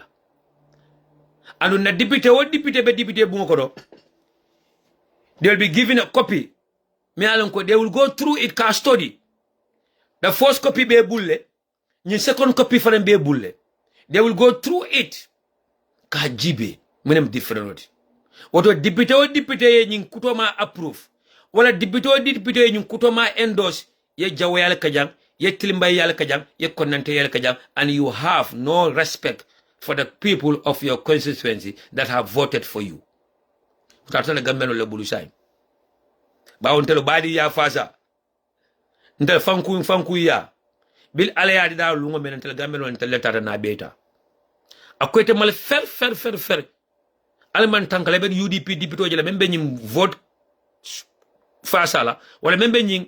And na deputy bungo they'll be given a copy. Me alonko they will go through it ka study. The first copy be bulle, the second copy for them be bulle. They will go through it ka jibe. Menem different oti. Woto député ye nying kutoma approve wala député ye nying kutoma endorse ye jawo yalla kajam ye tilimbay yalla kajam ye konante yalla kajam, and you have no respect for the people of your constituency that have voted for you. Utatala gambeno le bulusay ba on telo badi ya fasa ntel fanku ya bil alaya di da lungo men tel gambeno ntel letata na beta akoyte mal fer alman tankale ben UDP député jela membe nyim vote fasala wala membe nyim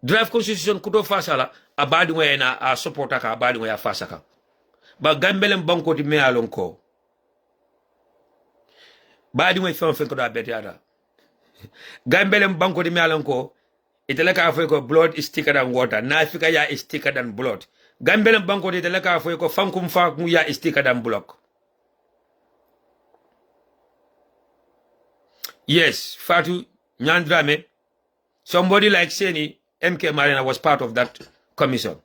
draft constitution kuto fasala abadi ngoy na a supporta ka abadi ngoy fasaka ba gambelem banko ti me alon ko badi ngoy fen ko da beti ada gambelem banko ti me alon ko itele ka fo ko blood is thicker than water, na Africa ya is thicker than blood. Gambelem banko ti itele ka fo ko fankum fa mu ya is thicker than block. Yes, Fatu Nyandrame, somebody like Seni MK Marina was part of that commission.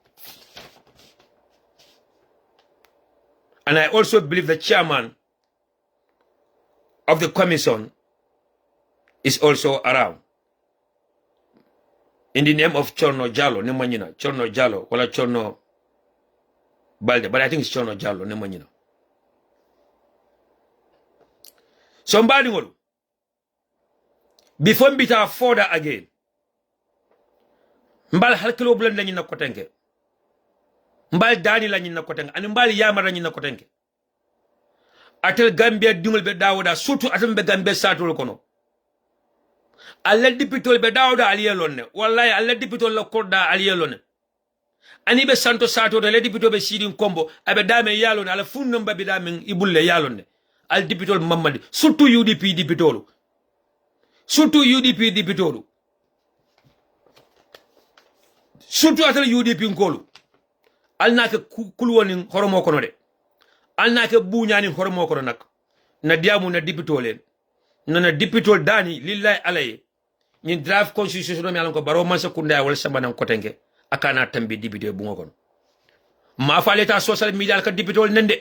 And I also believe the chairman of the commission is also around. In the name of Chorno Jallo, Nemanyina, Chorno Jallo, wala Chorno Balde, but I think it's Chorno Jallo, Nemanyina. Somebody will. Before mbita further again, mbal halkilo bulan la nyina kotenke, mbal dani la nyina kotenke, and mbal yamara nyina kotenke. atel Gambia dingol be dawda surtout atel be Gambia satol kono alla dipitol be dawda aliyelonne wallahi alla dipitol la korda aliyelonne ani be santo sato de le dipitol be sidin kombo abe dame yalone ala funno mbabe dame ibulle yalonne al dipitol mamadi surtout UDP dipitolu surtout UDP dipitolu surtout atel UDP ngolu alnake kulwoni horomo kono de alnake buñani horomo kono nak na diamu na dipitole na dipitol dani lillahi alaye ni draft constitution mi alanko baro man sekunda wala sabana kotenge akana tambi dipité bungo kono ma faleta social media ka dipitol nende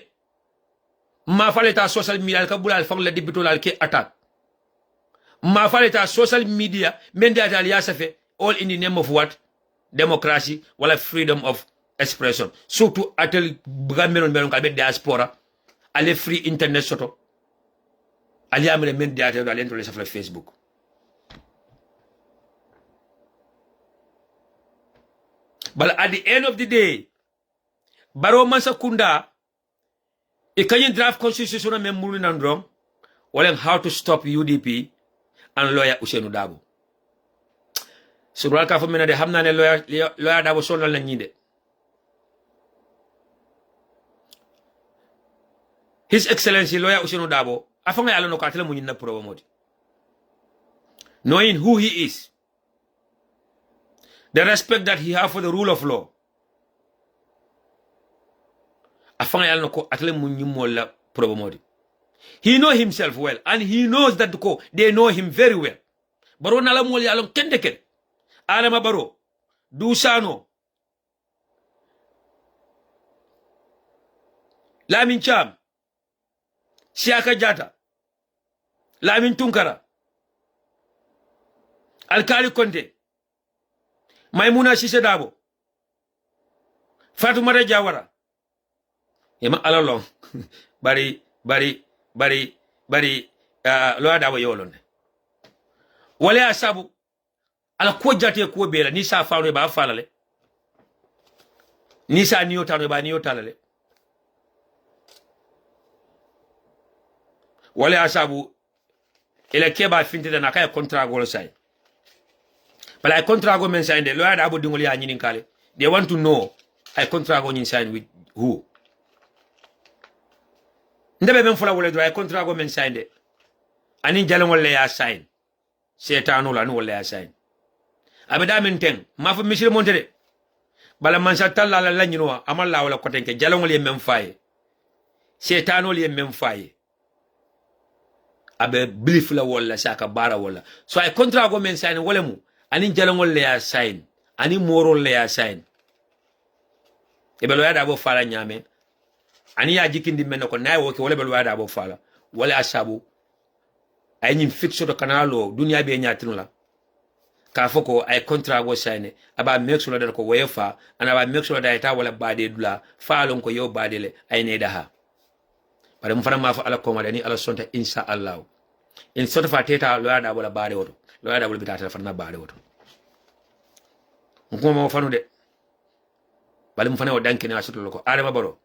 ma faleta social media ka bulal fang la dipitol al ke attack ma faleta social media men data al yasafe all in the name of what democracy wala freedom of expression surtout atel gameron meron kalbe diaspora ale free internet soto ali amre men data do alento le safle Facebook but at the end of the day baro masakunda e kanyen draft constitution men mulu nan wrong wala how to stop UDP and lawyer Ousainou Darboe so bral ka fa mena de xamna ne lawyer Darboe sonal na ñi de His Excellency lawyer Ousainou Darboe afanga yalla no ka tele mu ñina proba modi knowing who he is, the respect that he have for the rule of law afanga yalla no ko atele mu ñimo la proba modi. He know himself well, and he knows that they know him very well. Baro nala mol yalon kende ken. Adama Baro, Dusano, Lamin Cham, Siaka Jata, Lamin Tunkara, Alkali Conte, Maimuna Sise Darboe, Fatoumata Jawara, Yema alalong, bari lawyer Darboe yolone. Wale asabu ala ko jate ko bela ni sa faano ba falale ni sa niyo tano ba niyo talale wale asabu ele keba fintide na kay contrat go say bala contrat go men sign de lawyer Darboe dingol ya nyinin kale they want to know I contrat go nyin sign with who ndebe men fula wala do ay contrat go men sign de ani jalon wala ya sign setanu la no wala ya sign abeda men ten ma fa misir montere bala man sa talla la lanyino amal la wala kotenke jalon le men faye setanu le men faye abe belief la wala saka bara wala so ay contrat go men sign wala mu ani jalon wala ya sign ani moro le ya sign e belo ya Darboe fala nyame ani ya jikindi men ko nay woke wala belo ya Darboe fala wala asabu ay ñim fixo to kanalo dunia be ñatinu la ka foko ay contrat go signé aba make sure dat ko wefa ana aba make sure dat ta wala bade dula faalon ko yo bade le ay ne daha bare mu fana ma fa ala ko madani ala sonta insha Allah in sota fa teta lo ada wala bade woto lo ada wala bitata fana bade woto ko mo fanu de bare mu fana o danki na soto ko Adama Barrow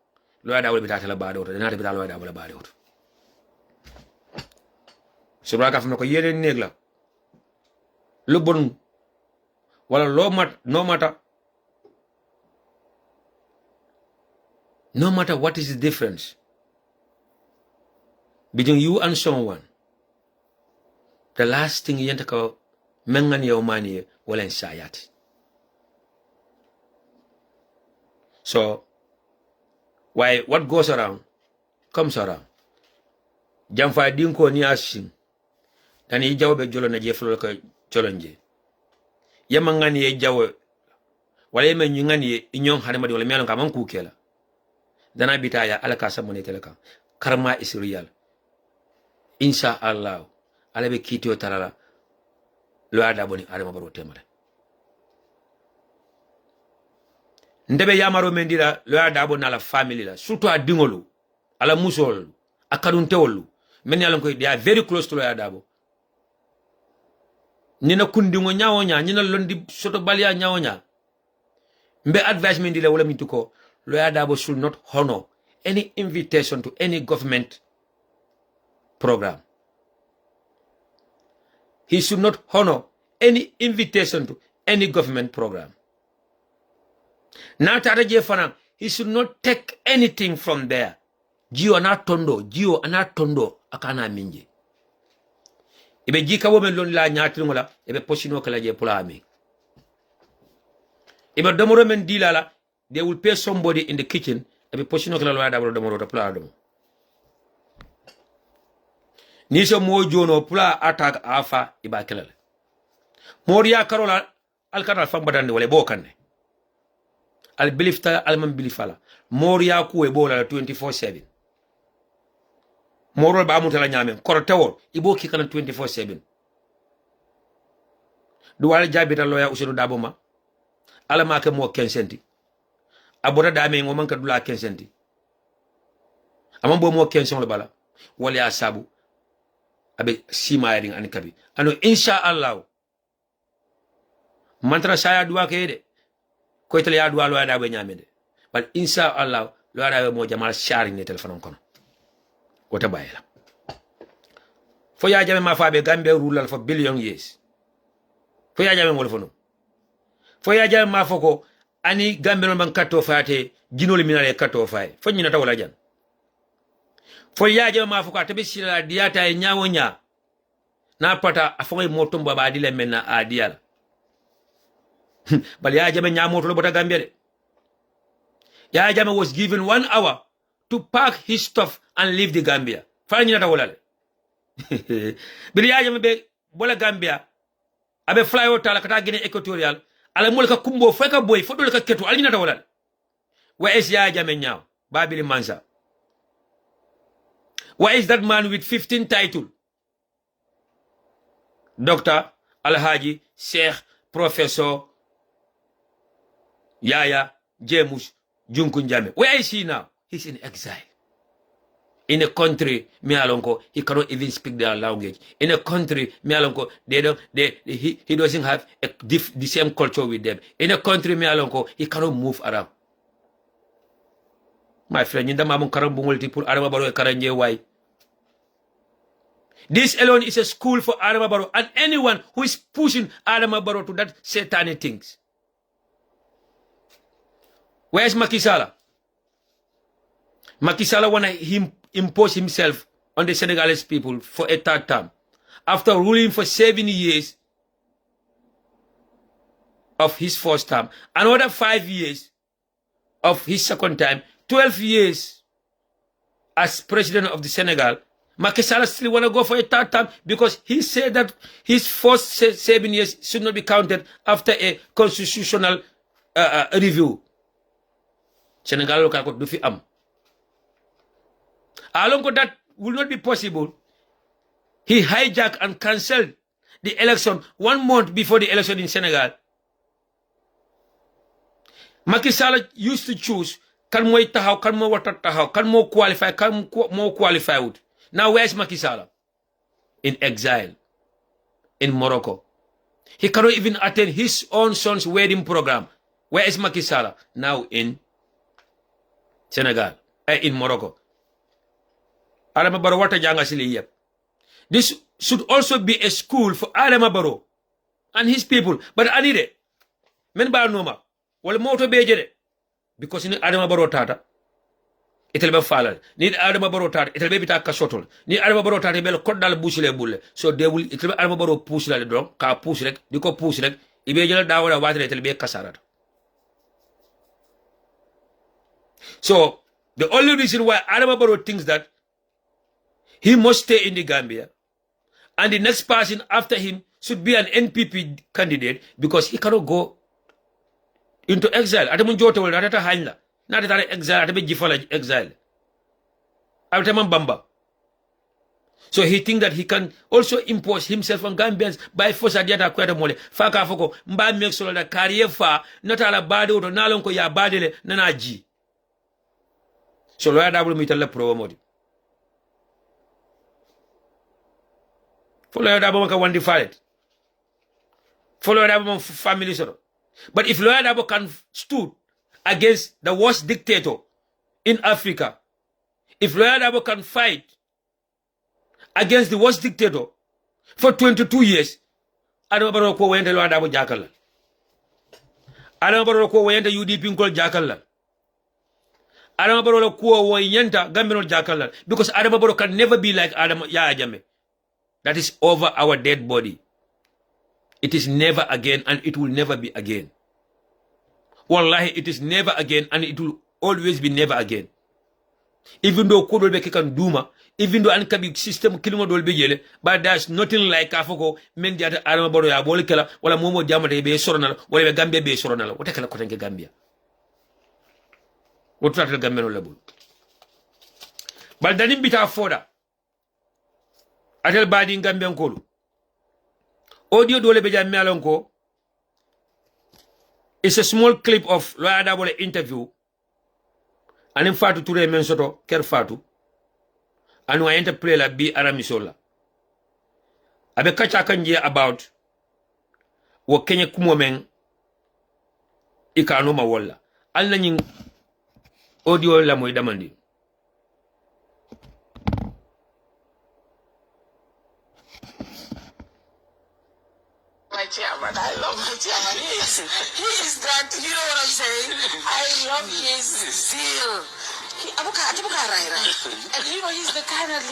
lo ada wala bitata la bade woto dana bitata lo ada wala bade woto Subra ka fam ko yene neeg la lu bon wala lo mat no matter what is the difference between you and someone, the last thing you ko mengan yo mani wala sayat. So why what goes around comes around. Jamfa dinko ni asin tani jawbe jolo na jeflo ko jolonje yama ngani ye jawo wala me ngani ye inyon harama wala melon ka man ku kela dana bitaya alaka samone teleka karma is real insha Allah alabe kitio tarala lo ada boni Adama Barrow temale ndebe yamaro mendira lo ada boni ala family la surtout a dingolu ala musol akadun tewolu men yalon ko they are very close to lo ada Darboe nina kundingo nyawonya nina londi soto balia nyawonya mbe advice men dile wala mintuko lawyer Darboe should not honor any invitation to any government program. He should not honor any invitation to any government program. Now, he should not take anything from there. Gio anatondo akana minji. Ibe jika women lon la nyatri ngola ibe posino kala je plami. Ibe domoro men dilala, they will pay somebody in the kitchen ibe posino kala lo dabro domoro to pla dom. Niso mo jono pla attack afa iba kelale. Moria karola alkana fambadande wale bokane. Al bilifta al man bilifala. Moria ku e bola 24/7. Morol ba amutala nyamen korotewol ibo kikana 24/7. Duwala jabita loya usenu daboma. Ala make mo 15 centi. Abota dame ngo manka dula 15 centi. Amambo mo 15 le bala. Wali asabu abe simaring an kabi. Ano insha Allah mantra saya dua kede ko itali ya dua lo ada be nyamede. But insha Allah lo ada mo jamal sharing ne telephone kono. Wata bayela. Fo ya jame ma fa be Gambia rulal for billion years. Fo ya jame mo le fono. Fo ya jame ma foko ani Gambia non ban katto faate jinol minale katto faay. Fo nyina tawala jan. Fo ya jame ma foko tabe sila diata e nyawo nya. Na pata afonga moto mbaba adile menna adiala. But ya jame nya moto lo bota Gambia de. Ya jame was given 1 hour to pack his stuff and leave the Gambia. Fanya nata wolale. Bili ya jame be bola Gambia. Abe fly out ala kata Guinea Equatorial. Ala mulka kumbo feka boy fodo leka ketu ali nata wolale. Where is ya jame nyao? Babili Mansa. Where is that man with 15 titles? Doctor, Alhaji, Sheikh, Professor, Yaya, James, Junkunjame. Where is he now? He's in exile. In a country, Mialonko, he cannot even speak their language. In a country, Mialonko, he doesn't have the same culture with them. In a country, Mialonko, he cannot move around. My friend, this alone is a school for Adama Barrow and anyone who is pushing Adama Barrow to that satanic things. Where's Macky Sall? Macky Sall want to impose himself on the Senegalese people for a 3rd term. After ruling for 7 years of his 1st term, another 5 years of his 2nd time, 12 years as president of the Senegal, Macky Sall still want to go for a 3rd term because he said that his first 7 years should not be counted after a constitutional review. Senegal look at do fi am. Along that will not be possible. He hijacked and cancelled the election 1 month before the election in Senegal. Macky Sall used to choose kan moy taxaw, kan mo wata taxaw, kan mo qualify, kan mo qualified. Now where's Macky Sall? In exile in Morocco. He cannot even attend his own son's wedding program. Where is Macky Sall? Now in Senegal, in Morocco. Adama Barrow wata janga sili yep. This should also be a school for Adama Barrow and his people. But anide, men ba noma, wala moto bejede. Because in Adama Barrow tata, it'll be fallen. Need Adama Barrow tata, it'll be bita kasotol. Need Adama Barrow tata, it'll be kodal bushile bulle. So they will, it'll be Adama Barrow push la drum, ka push rek, diko push rek, ibejela dawala water, it'll be kasarat. So the only reason why Adama Barrow thinks that he must stay in the Gambia and the next person after him should be an NPP candidate because he cannot go into exile. Ate munjote wala ate hanya. Na ate exile ate be jifala exile. Ate bamba. So he thinks that he can also impose himself on Gambians by force adiata kweta mole. Faka foko mba make sure that career fa not ala bade oto nalonko ya badele nana ji. So lawyer double mitala pro modi. For lawyer double can one defile. For lawyer double family sort. But if lawyer double can stood against the worst dictator in Africa, if lawyer double can fight against the worst dictator for 22 years. Adama Barrow ko wayente Lawyer Darboe jakal la. Adama Barrow ko wayente UDP ngol jakal la. Adama Barrow ko wayenta Gambian jakal la. Because Adama Barrow can never be like Yaya Jammeh. That is over our dead body. It is never again, and it will never be again. Wallahi, it is never again, and it will always be never again. Even though Kodol be can duma, even though Ankabi system kilimo dol be yele, but there's nothing like Afoko, men the other Adama Barrow ya bolekela, wala Momo Diamante be soronal, wala Gambia be soronal. What akala kotenke Gambia? What try to Gambia no level? But danim bita foda. Atel badi in Gambian Kolu. Audio dole be jam alonko. It's a small clip of Lawyer Darboe interview. And in fatu ture men soto ker fatu. And I interplay la bi aramisola. Abe kacha kanje about wo Kenya kumomen ikanoma wala. Al nanying audio la moy damandi. My chairman, I love my chairman. He is that, you know what I'm saying? I love his zeal. And you know, he's the kind of,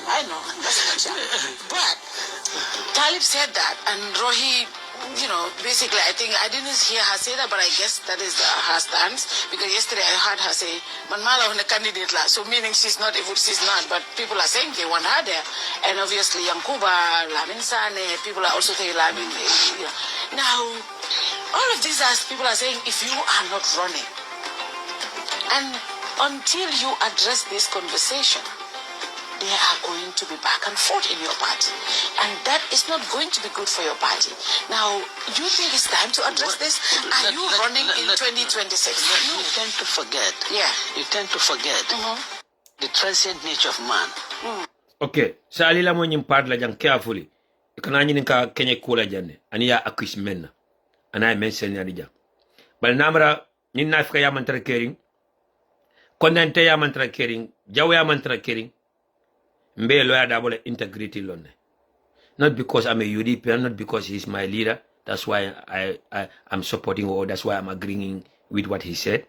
I know, that's my chairman. But Talib said that, and Rohi, you know, basically, I think I didn't hear her say that, but I guess that is her stance. Because yesterday I heard her say, "Manmala on the candidate la," so meaning she's not. If she's not, but people are saying they want her there, and obviously Yankuba, Lamin Sane, people are also saying Lamin. You know. Now, all of these people are saying, if you are not running, and until you address this conversation, there are going to be back and forth in your party. And that is not going to be good for your party. Now, you think it's time to address this? Are you running in 2026? You tend to forget. Yeah. You tend to forget the transient nature of man. Okay. Sa alila mo nyim part la jang carefully. Ikana nyini ka Kenya kula janne. Ani ya accuse menna. Ana mention ya dijang. Bal namra nyin nafika ya mantra caring. Kondante ya mantra caring. Jaw ya mantra caring. Mbe Lawyer Darboe integrity lonne. Not because I'm a UDP, not because he's my leader. That's why I'm supporting, or that's why I'm agreeing with what he said.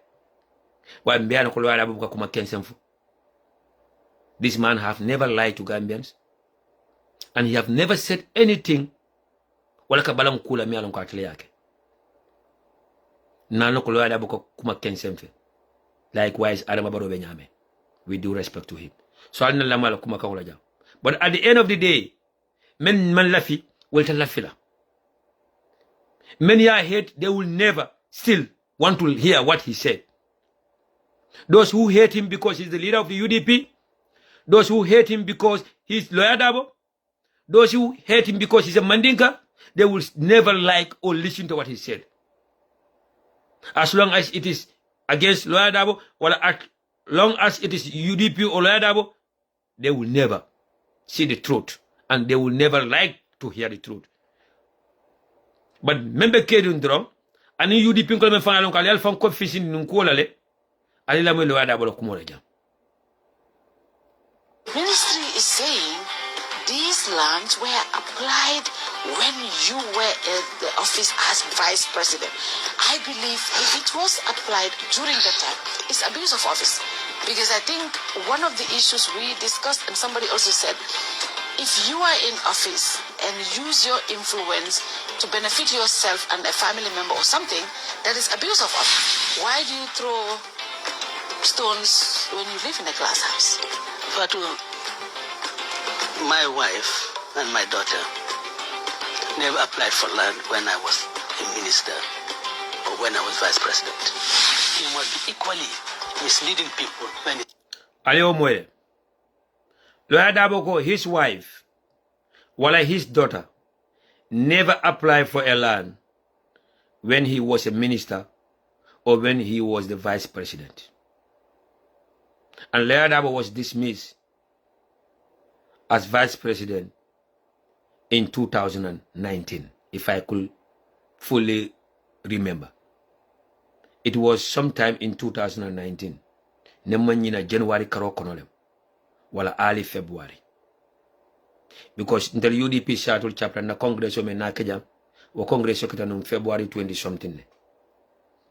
Why mbe ano Lawyer Darboe kuma kensenfu. This man have never lied to Gambians, and he have never said anything. Wala ka balang kula mi alon ko atle yake. Nano ko Lawyer Darboe kuma kensenfu. Likewise, Adama Barrow benyame. With due respect to him. So I don't kuma kawla jam. But at the end of the day, men man lafi will tell lafila. Many I hate, they will never still want to hear what he said. Those who hate him because he's the leader of the UDP, those who hate him because he's Lawyer Darboe, those who hate him because he's a Mandinka, they will never like or listen to what he said. As long as it is against Lawyer Darboe, or as long as it is UDP or Lawyer Darboe, they will never see the truth, and they will never like to hear the truth. But member Kedun Drum, and UDP ko men fanalon ka yal fan ko fisin nun ko lale, ali la mo Lawyer Darboe ko mo la jam. Ministry is saying these lands were applied when you were in the office as vice president. I believe if it was applied during that time, it's abuse of office. Because I think one of the issues we discussed, and somebody also said, if you are in office and use your influence to benefit yourself and a family member or something, that is abuse of office. Why do you throw stones when you live in a glass house? Fatu, my wife and my daughter never applied for land when I was a minister or when I was vice president. You must be equally misleading people when it... Aleo moye. Lawyer Darboe, his wife, wala his daughter, never applied for a land when he was a minister or when he was the vice president. And Lawyer Darboe was dismissed as vice president in 2019, if I could fully remember. It was sometime in 2019. Nemanyina January karo konolem. Wala early February. because in the UDP Shuttle chapter na Congress o me na kejam o Congress o kita no February 20 something ne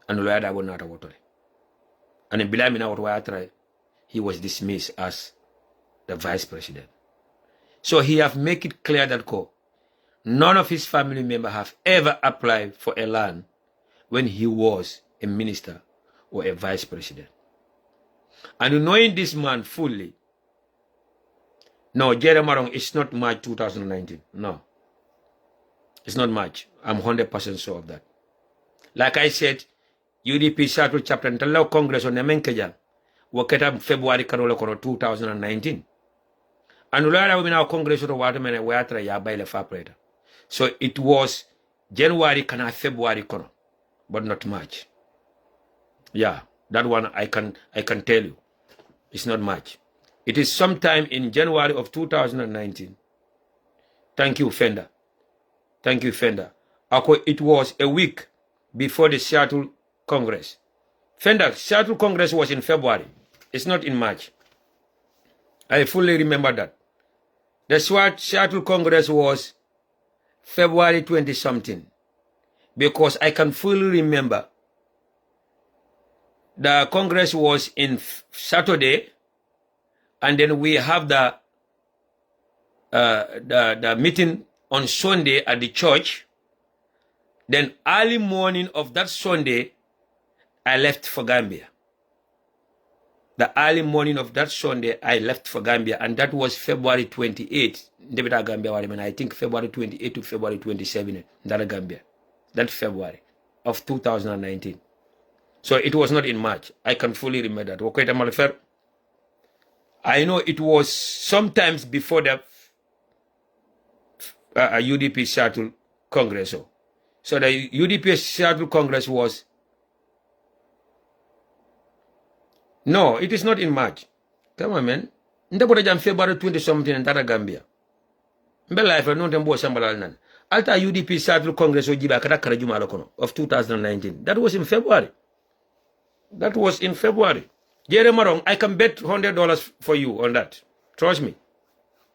and lawyer da wona ta wotore and bila mi na what wa try he was dismissed as the vice president. So he have make it clear that none of his family members have ever applied for a land when he was a minister or a vice president. And knowing this man fully, no, Jeremiah, it's not March 2019. No. It's not March. I'm 100% sure of that. Like I said, UDP Shuttle chapter Ntalaw Congress on Nemenkeja, Waketa February Karolo 2019. And Ulara women our Congress of Waterman were at Yabaile Fapreta. So it was January kana February kono, but not March. Yeah, that one I can tell you. It's not March. It is sometime in January of 2019. Thank you, Fender. Thank you, Fender. It was a week before the Seattle Congress. Fender, Seattle Congress was in February. It's not in March. I fully remember that. The Seattle Congress was February 20 something. Because I can fully remember the Congress was in Saturday, and then we have the meeting on Sunday at the church. Then early morning of that Sunday, I left for Gambia. The early morning of that Sunday, I left for Gambia, and that was February 28. I think February 28 to February 27, that Gambia. That February of 2019. So it was not in March. I can fully remember that. I know it was sometimes before the UDP Shuttle Congress. So the UDP Shuttle Congress was... No, it is not in March. Come on, man. Ndabota February 20 something in Tata Gambia. Mbela ife no tembo sambalal nan. Alta UDP Shuttle Congress of 2019. That was in February. That was in February. Jeremiah, I can bet $100 for you on that. Trust me.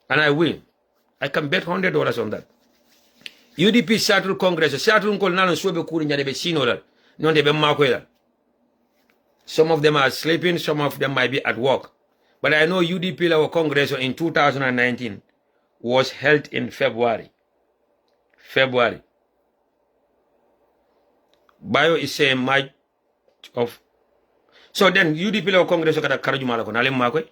And I will. I can bet $100 on that. UDP Shuttle Congress. Shuttle Congress. Some of them are sleeping. Some of them might be at work. But I know UDP Law Congress in 2019 was held in February. February. Bio is saying March of... So then UDP Law Congress kata karajumala ko nalim makoy.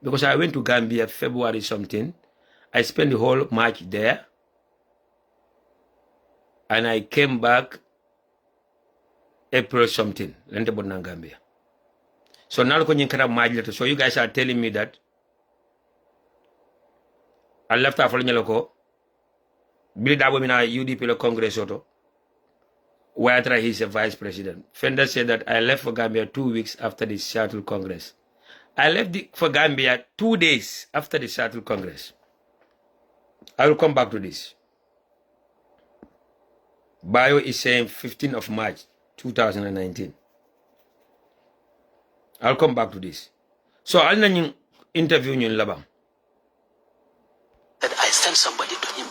Because I went to Gambia February something. I spent the whole March there. And I came back April something. Gambia. So now March. So you guys are telling me that I left after Nyaloko. Billy Dabomina UDP Congress Auto, where he's a vice president. Fender said that I left for Gambia 2 weeks after the Seattle Congress. I left for Gambia 2 days after the Seattle Congress. I will come back to this. Bio is saying 15th of March 2019. I'll come back to this. So I'll interview you in Labang. That I sent somebody to him.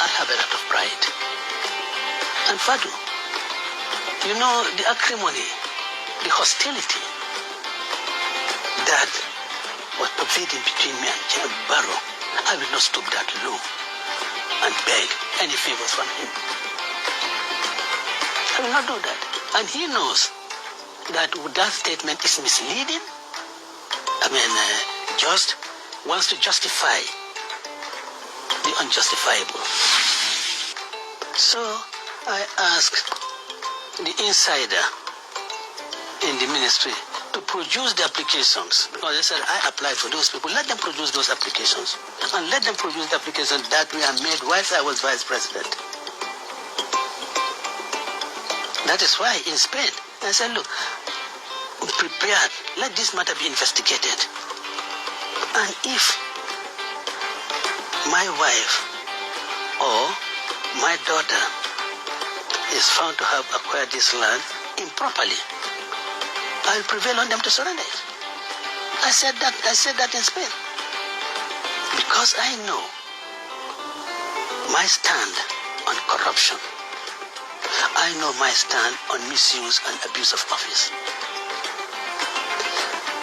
I have a lot of pride. And Fadu, you know, the acrimony, the hostility that was pervading between me and General Barrow, I will not stoop that low and beg any favors from him. I will not do that. And he knows that that statement is misleading. I mean, just wants to justify the unjustifiable. So I asked the insider in the ministry to produce the applications, because they said I applied for those people. Let them produce those applications, and let them produce the applications that were made whilst I was vice president. That is why in Spain I said, look, be prepared, let this matter be investigated, and if my wife or my daughter is found to have acquired this land improperly, I will prevail on them to surrender it. I said that in Spain. Because I know my stand on corruption. I know my stand on misuse and abuse of office.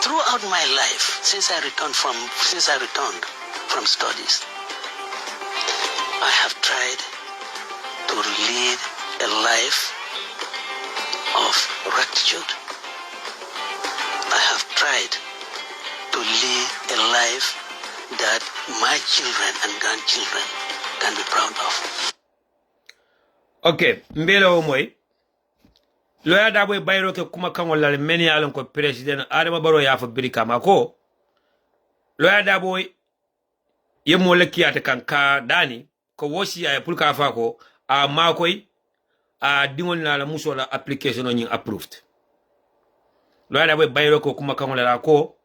Throughout my life, since I returned from studies, I have tried to lead a life of rectitude. I have tried to lead a life that my children and grandchildren can be proud of. Okay, mbelo moy. Lawyer Darboe bayro ke kuma kan wala meni alon ko president Adama Barrow ya fa birika mako. Lawyer Darboe ye mo le kiyata kan ka dani ko wosi ya pulka fa ko a makoy a dingol na la musola application on approved. Lawyer Darboe bayro ko kuma kan wala ko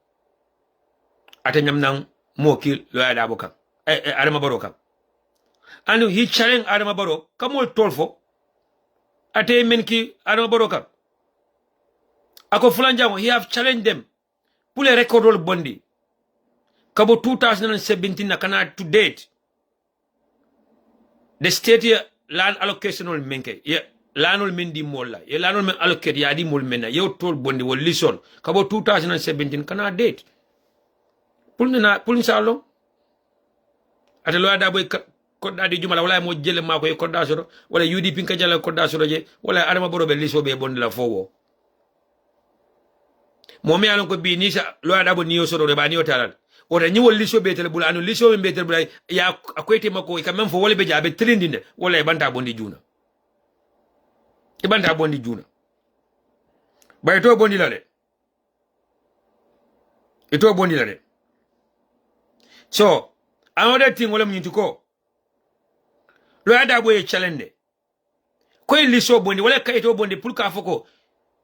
atanyam nan moki Lawyer Darboe kan Adama Barrow kan. And he challenged Adama Barrow kamol tolfo ate menki Adama Barrow kan. Ako fulanjango he have challenged them pule record all bondi kabo 2017 na kana to date the state land allocation ol menke ye lanol mendi molla ye lanol men allocate ya di mol menna ye tol bondi wol lison kabo 2017 kana date pulni salon ate Lawyer Darboe kodda di jumala wala mo jele mako e kodda soro wala UDP ka jala kodda soro je wala Adama Barrow be liso be bondi la fowo momi alon ko bi ni sa Lawyer Darboe ni soro re ba ni otalal ora ni wol liso be tele bula anu liso be tele bula ya akwete mako ka même fo wala be jabe trindinde wala e banta bondi juna e banta bondi juna bay to bondi la de e to bondi la de so another thing wala mnyinti ko Lawyer Darboe challenge ko liso bondi wala kayito bondi pour ka foko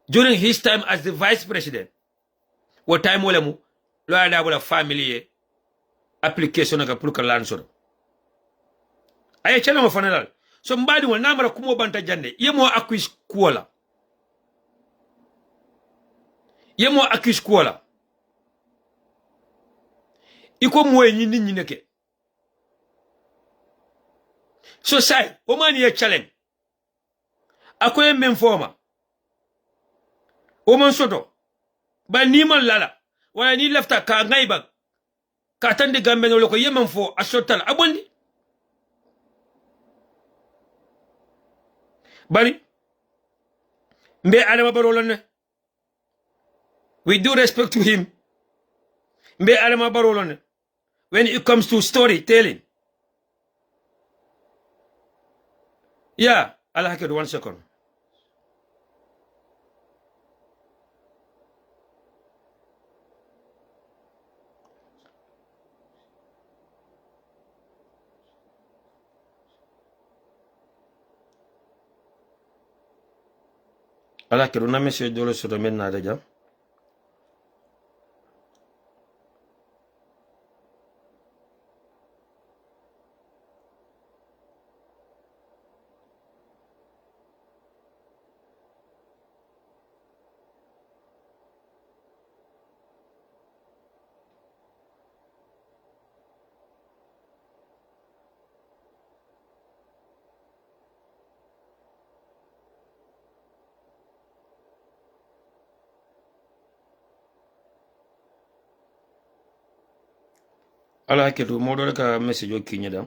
during his time as the vice president what time wala mu Lawyer Darboe la family application ka pour ka lan soro ay challenge mo fanal so mbadi wala namara kumo banta jande yemo accuse kuola iko moy ni nit ñi neke so say o mani ye challenge akoye men foma o man soto ba ni man lala wala ni lefta ka ngayba ka tande gambe no loko yemen fo asotal abondi bari mbe Adama Barrow lon we do respect to him mbe Adama Barrow lon when it comes to storytelling. Yeah, I'll have 1 second. I'll have una message dolo so men na deja. Ala ketu modol ka message o kinyada.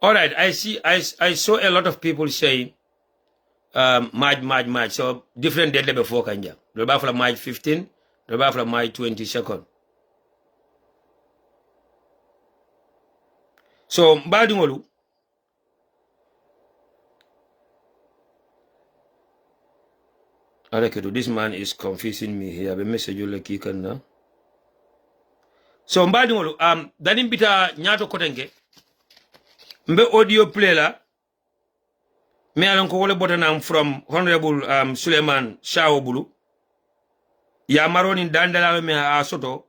All right, I saw a lot of people saying March. So different date before kanja. The bafla March 15, the bafla March 22nd. So mbadingolu ala ketu, this man is confusing me here. Be message le kikanda. So mbadingolu danim bita nyato kotenge mbe audio play la me alon ko wole botanam from Honorable Suleiman Shawobulu ya maroni dandala me a soto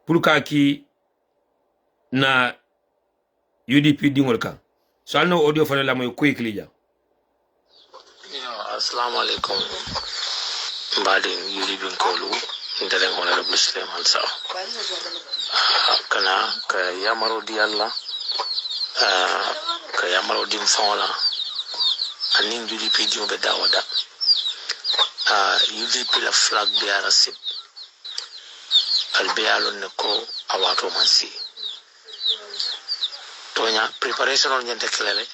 pulka ki na UDP dingol kan so alno audio fana la moy quickly ja assalamu alaikum mbadi yuli bin kolu ndere honorable Suleiman Saw kana ka yamaro di Allah ka yamaro di mfawla anin UDP jumbe dawada UDP la flag biara sip albialo ne ko awato mansi tonya preparation on nyante kelele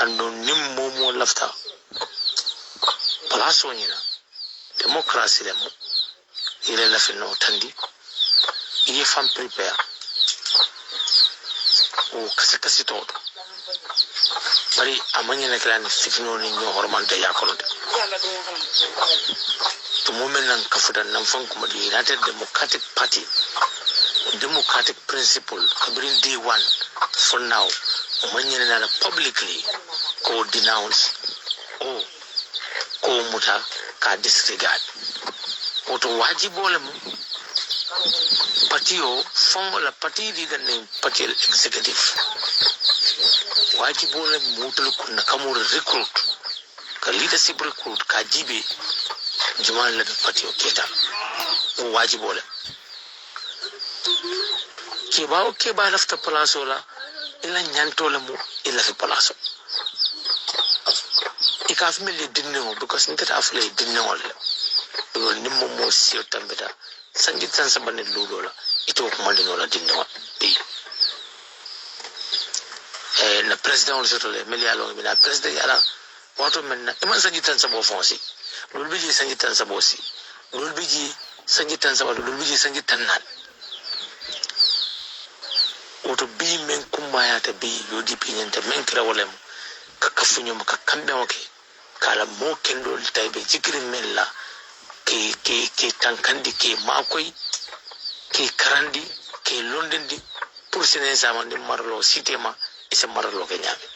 ando nim momo lafta palaso nyina democracy lemo ile la fino tandi iye fam prepare o kasi todo bari amanya na kelani fitino ni nyo hormante yakolode to moment nan kafudan nan fan kuma the United Democratic Party democratic principle kabrin day one for now umanya na publicly ko denounce o ko muta ka disregard oto wajibole mu patio fongo la parti leader ne party executive wajibole mutul kunna kamur recruit ka leadership recruit ka jibe juman la patio keta o wajibole ke ba lafta palaso la ila nyanto la mu ila fi palaso ikaf mele dinno because ndata afle dinno wala do nimmo mo sio tambeda sangi tansa banne ludo la ito ko mandino la dinno bi na president on sotole meli alo mi na president yala wato men iman sangi tansa bo fonsi lulbiji sangi tansa bo si lulbiji sangi tansa bo lulbiji sangi tannan oto bi men kumaya ta bi UDP nyanta men kira wolem ka kafunyo ka kambe oke kala mo kendo taybe jikri mella ke tankandi ke makoi ke karandi ke londindi pour sene zamandi marlo sitema isa marlo ke nyame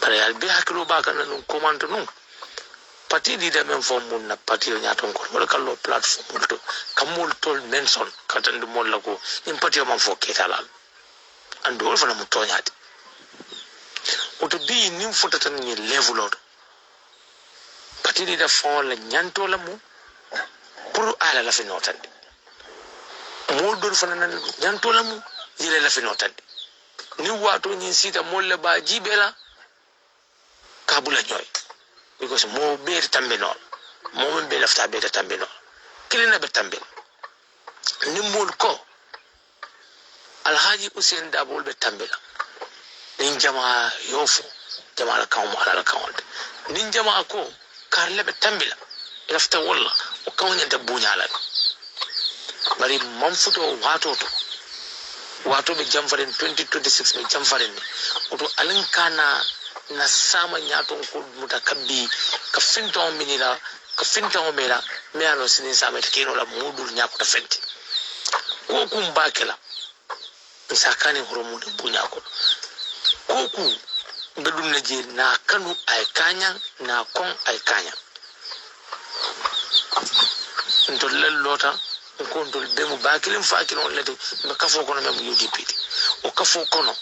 bare al bi hakilo ba kan non commande non parti di de men fo mun na parti o nyaton ko wala kallo platform to kamul tol menson katande mo la ko nim parti o man fo ke talal ando wol fana mo toñade oto bi nim fotata ni level oto parti di de fon la nyanto la mu pour ala la fi notande mo do fana nan nyanto la mu yele la fi notande ni wato ni sita mo le ba jibela kabula nyoy because mo be tambe non mo be lafta be tambe non kilina be tambe ni mul ko alhaji Hussein Dabol be tambe la nin jama yofu jama la kaw ala kaw nin jama ko karle be tambe la lafta walla o kaw nyanta bunya la bari mam futo wato be jamfaren 2026 be jamfaren oto alinkana na sama nyaton ko mutakabbi ka finto minira ka finto mera me ano sinin sama kino la mudur nyako ta fenti ko kum bakela sakani horomu de bunya ko ku bedum na je na kanu ay kanya na kon ay kanya ndol lota ko ndol be mu bakilin fakino lete me kafo kono me UDP o kafo kono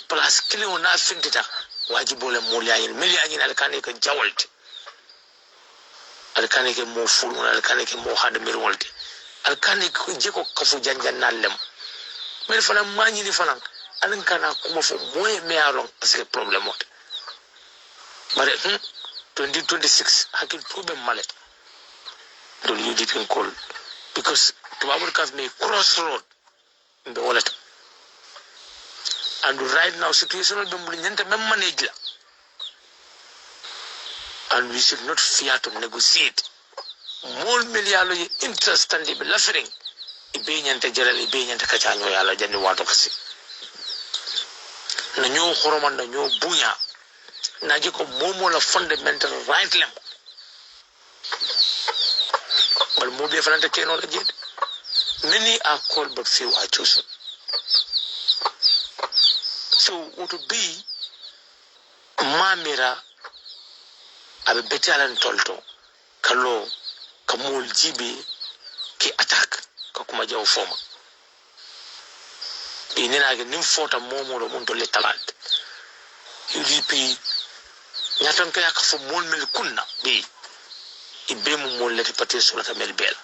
place kilin na findita wajibole mulyayin milyayin alkane ke jawalti alkane ke mo fulu alkane ke mo hade mirwalti alkane ko jeko kafu janjan nallem mel fana mañi ni fana alankana kuma fo moy me alon parce que problème mot bare 2026 hakil tobe malet do UDP call because to our me crossroad in the wallet. And right now, situation is mem manage. And we should not fear to negotiate. More million interest and the laughing. Ibenyante generally ibenyante kachanyo yala jani wato kasi. Na nyo horoman na nyo bunya. Na jiko momo la fundamental right lem. But mobi falante keno la jed. Many are called but few are chosen. So what would be mamira abe betalan tolto kalo kamul jibi ki attack ka kuma jaw foma inena ga nim fota momo do mun to le talent UDP ñaton ka yak fo mol mel kunna bi ibe mu mol lati pati sura ta mel bel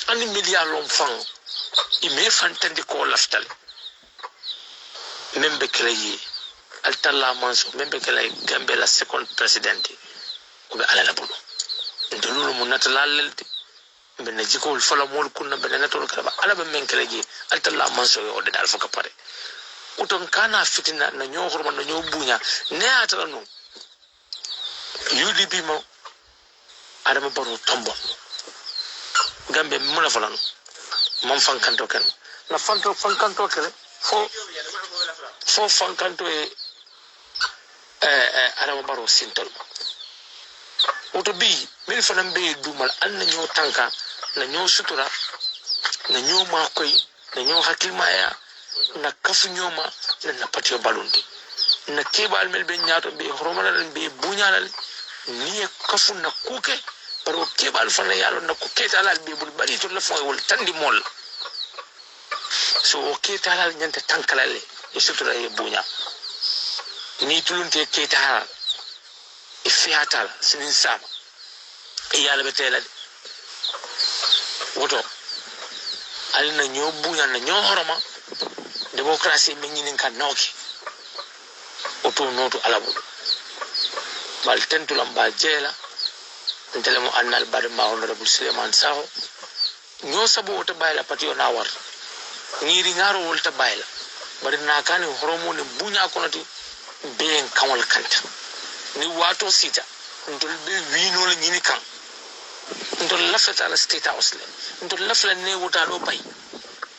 ani media lon fan ime fantandi ko laftal membe kelayi altalla manso membe kelay gambe la second president ko be ala la bulu ndulu mu natalal ben jikol fala mol kunna ben natol kala ala be men kelayi altalla manso yo de dal faka pare uton kana fitina na ñoo horma na ñoo buña ne atala no UDP mo adama baro tombo gambe muna falano mam fankanto ken na fankanto kele fo fankanto adama baro sintol oto bi mel fanam be dumal an na ñoo tanka na ñoo sutura na ñoo ma koy na ñoo hakilmaya na kafu ñoma na patio balundi na kebal mel be ñaato be horomala be buñalal ni kafu na kuke paro kebal fana yalo na ko ketalal be bul bari to la fo wol tandi mol so o ketalal ñanta tankalale e sutura e buña ni tulunte ketalal e fiatal sinin sama e yalla be telal woto alina ñoo buña na ñoo horoma démocratie mi ñinin kan noki oto noto alabu bal tentulam ba jela ntele mo annal bade ma honorable Suleiman Saho ñoo sabo to bayla patio na war ngiri ngaro wolta bayla bari na kani horomo ne buña konoti ben kamal kanta ni wato sita ndol be wino la ñini kan ndol lafata la state house le ndol lafla ne wuta do bay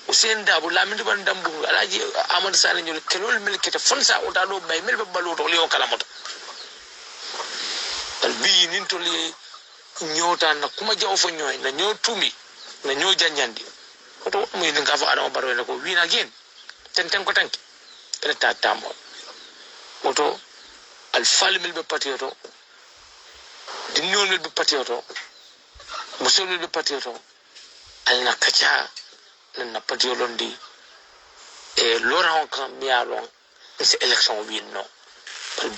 Usen dabu lamin ban dambu alaji Ahmad Sane ñol kelol mel kete fonsa o da do bay mel be baloto li o kala moto al bi nin to li ñota na kuma jaw fo ñoy na ñoo tumi na ñoo janjandi oto muy ni nga fa adama baro ne ko wina gen ten ko tanki ene ta tambo oto al fal mel be patioto di ñol mel be patioto musul mel be patioto al na kacha na patio londi e lora on kan mi alon c'est élection wi no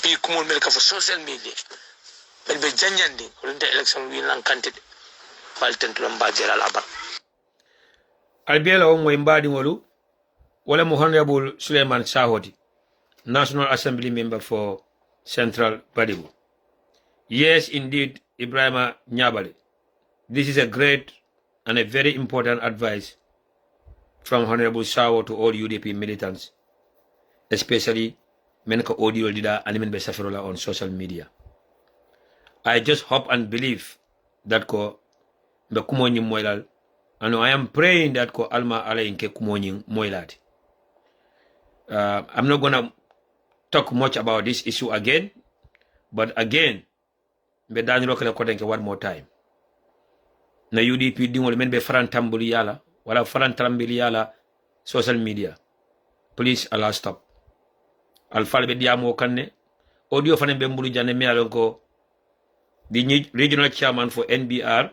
bi kumol mel ka fo social media mel be janjandi londe élection wi lan kantide falten to lamba jera labar albiela o moy mbadi wolu wala mo honorable Suleiman Sahodi, National Assembly member for Central Badibu. Yes, indeed, Ibrahima Nyabale. This is a great and a very important advice from Honorable Sawo to all UDP militants, especially Menka Audio Leader and Men Besafirola on social media. I just hope and believe that ko be kumonyi moilal, and I am praying that ko alma ala inke kumonyi moilati. I'm not gonna talk much about this issue again, but again, be danilo kala kodenke one more time. Na UDP dingol men be farantambuli yala wala farantambuli yala social media. Please Allah stop. Alfal be diamo kanne audio fanen be mbulu janne mi alon ko the regional chairman for NBR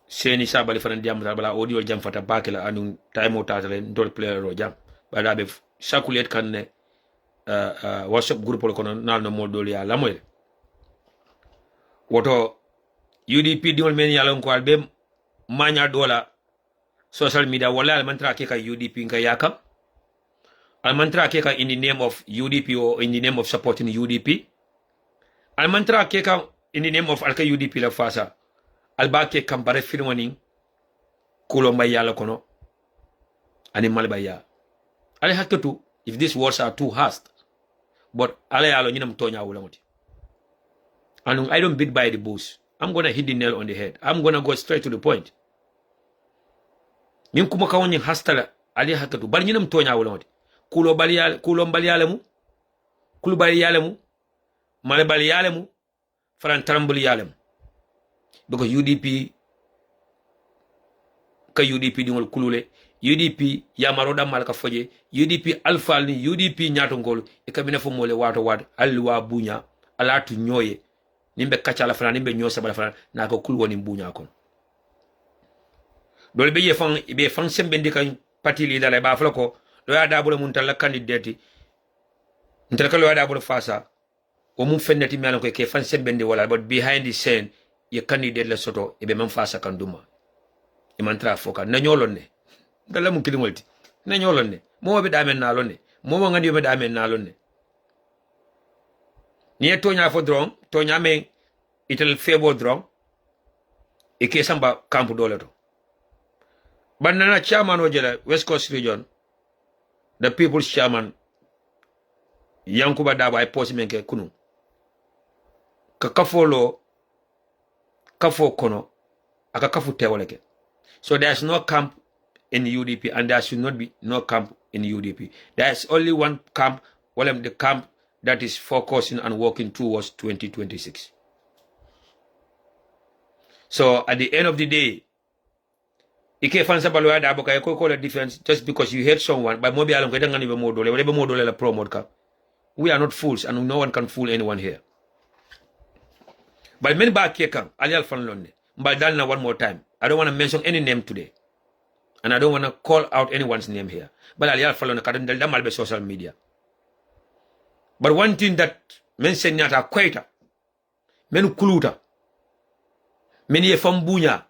Seni Sabali fanen diamo bala audio jam fata bakela anu time tatale ndol player ro jam bala be sakulet kanne WhatsApp group ko nal no modol ya lamoy woto UDP dingol men yalon ko albe manya dola social media wala almantra ke ka UDP nga yakam almantra ke ka in the name of UDP or in the name of supporting UDP almantra ke ka in the name of alka UDP la fasa alba ke kambare filmoni kulo mayala kono ani malbaya ale hakatu if these words are too harsh but ale yalo nyinam tonya wulamoti and I don't beat by the bush. I'm gonna hit the nail on the head. I'm gonna go straight to the point. Nin kuma kawon hastala ali hakatu bal nyinam tonya wulamoti kulo baliyalemu kulu baliyalemu male baliyalemu farantarambul yalemu because UDP ka UDP dingol kulule UDP yamaroda malka foje UDP alfal ni UDP nyato ngol e kamina fo mole wato wad alwa bunya alatu nyoye nimbe kacala fana nimbe nyosa bala fana na ko kulwoni bunya kon dole be fan sembe ndika parti leader ba fala ko do ya dabule mun talla candidate Ntaka lawyer Darboe fasa o mum fennati mi alan ko ke fan sembende wala but behind the scene ye candidate la soto e be man fasa kanduma e man tra foka na nyolon ne dala mu kilimolti na nyolon ne mo be damen na lonne mo mo ngandi be damen na lonne ni tonya fo dron tonya me itel febo dron e ke samba camp dole to banana chairman o jela West Coast region the people's chairman Yankuba Daba ay posi menke kunu ka kafolo kafo kono aka kafu tewoleke. So there's no camp in UDP and there should not be no camp in UDP. There's only one camp, well, the camp that is focusing and working towards 2026. So at the end of the day, Ike fansa balwa da boka ko call a defense just because you hate someone but mobi alon ko dangani be modole la promote ka. We are not fools and no one can fool anyone here. But many back here come Alial Fanlonne. But Dalna one more time. I don't want to mention any name today. And I don't want to call out anyone's name here. But Alial Fanlonne kadon del damal be social media. But one thing that men senyata kwaita, men kuluta, men ye fambunya,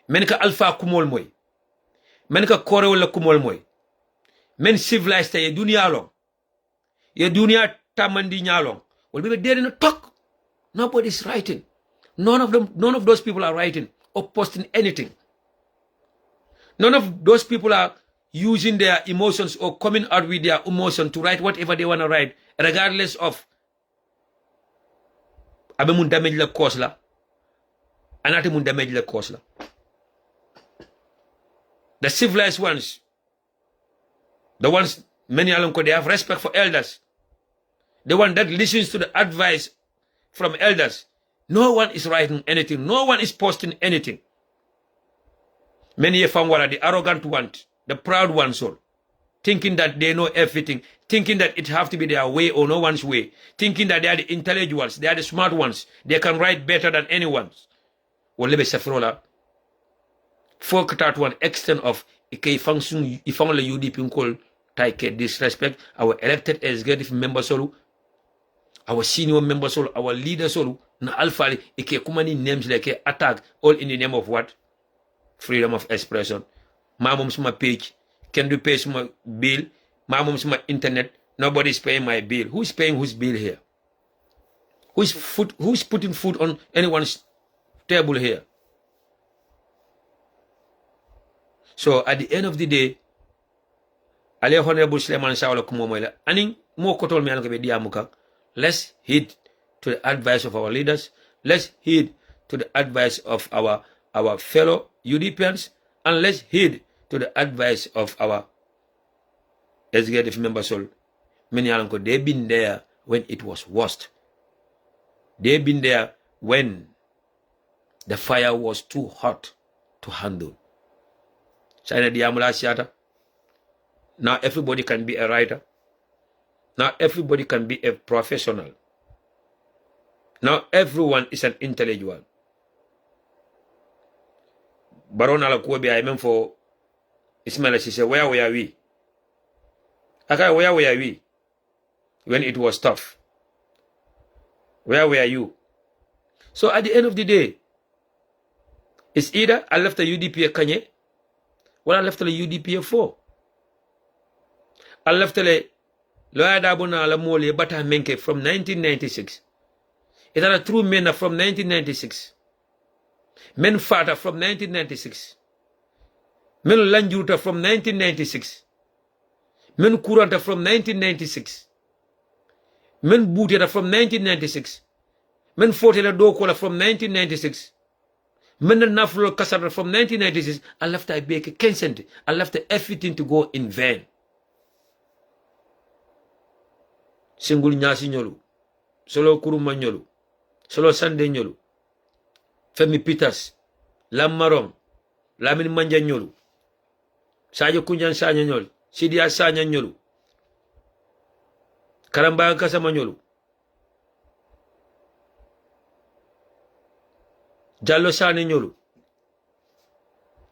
men ka alpha kumol moy, men ka kore wala kumol moy, men civilized ye dunia long, ye dunia tamandi nyalong. Well, we there in a talk. Nobody's writing. None of those people are writing or posting anything. None of those people are using their emotions or coming out with their emotion to write whatever they want to write, regardless of abe mun damage la cause la, anate mun damage la cause la. The civilized ones, the ones many alonko, they have respect for elders. The one that listens to the advice from elders. No one is writing anything. No one is posting anything. Many are the arrogant ones, the proud ones, all thinking that they know everything, thinking that it have to be their way or no one's way, thinking that they are the intellectuals, they are the smart ones, they can write better than anyone. Wolebe sefrola. Folk that one extent of ike function if only UDP call take disrespect our elected executive members solo, our senior members solo, our leaders solo, na alpha ike kumani names like attack all in the name of what? Freedom of expression. Mamum's my page. Can you pay my bill? Mamum's my internet. Nobody's paying my bill. Who's paying whose bill here? Who's putting food on anyone's table here? So at the end of the day, Ale Honorable Suleiman Sawala Kumomoila, aning mo kotol me alko be diamuka. Let's heed to the advice of our leaders. Let's heed to the advice of our fellow UDPians, and let's heed to the advice of our executive members. Many alonko, they've been there when it was worst. They've been there when the fire was too hot to handle. China diamula siata. Now everybody can be a writer. Now everybody can be a professional. Now everyone is an intellectual. Baron Alakobi, I meant for Ismail, she said, where were we? Okay, where were we? When it was tough. Where were you? So at the end of the day, it's either I left the UDP a Kanye, or I left the UDP a 4. I left the Lawyer Dabona Alamole Bata Menke from 1996. It are true men from 1996. Men Fata from 1996. Men Lanjuta from 1996. Men Kuranta from 1996. Men Butera from 1996. Men Fortela Dokola from 1996. Men Naflo Kasara from 1996. I left I bake consent. I left everything to go in vain. Singul Nyasi Nyolu. Solo Kuruma Nyolu. Solo Sunday Nyolu. Femi Peters, Lam Marong, Lamin Manja Nyolu, Sayo Kunjan Sanya Nyolu, Sidia Sanya Nyolu, Karamba Kasama Nyolu, Jallo Sane Nyolu,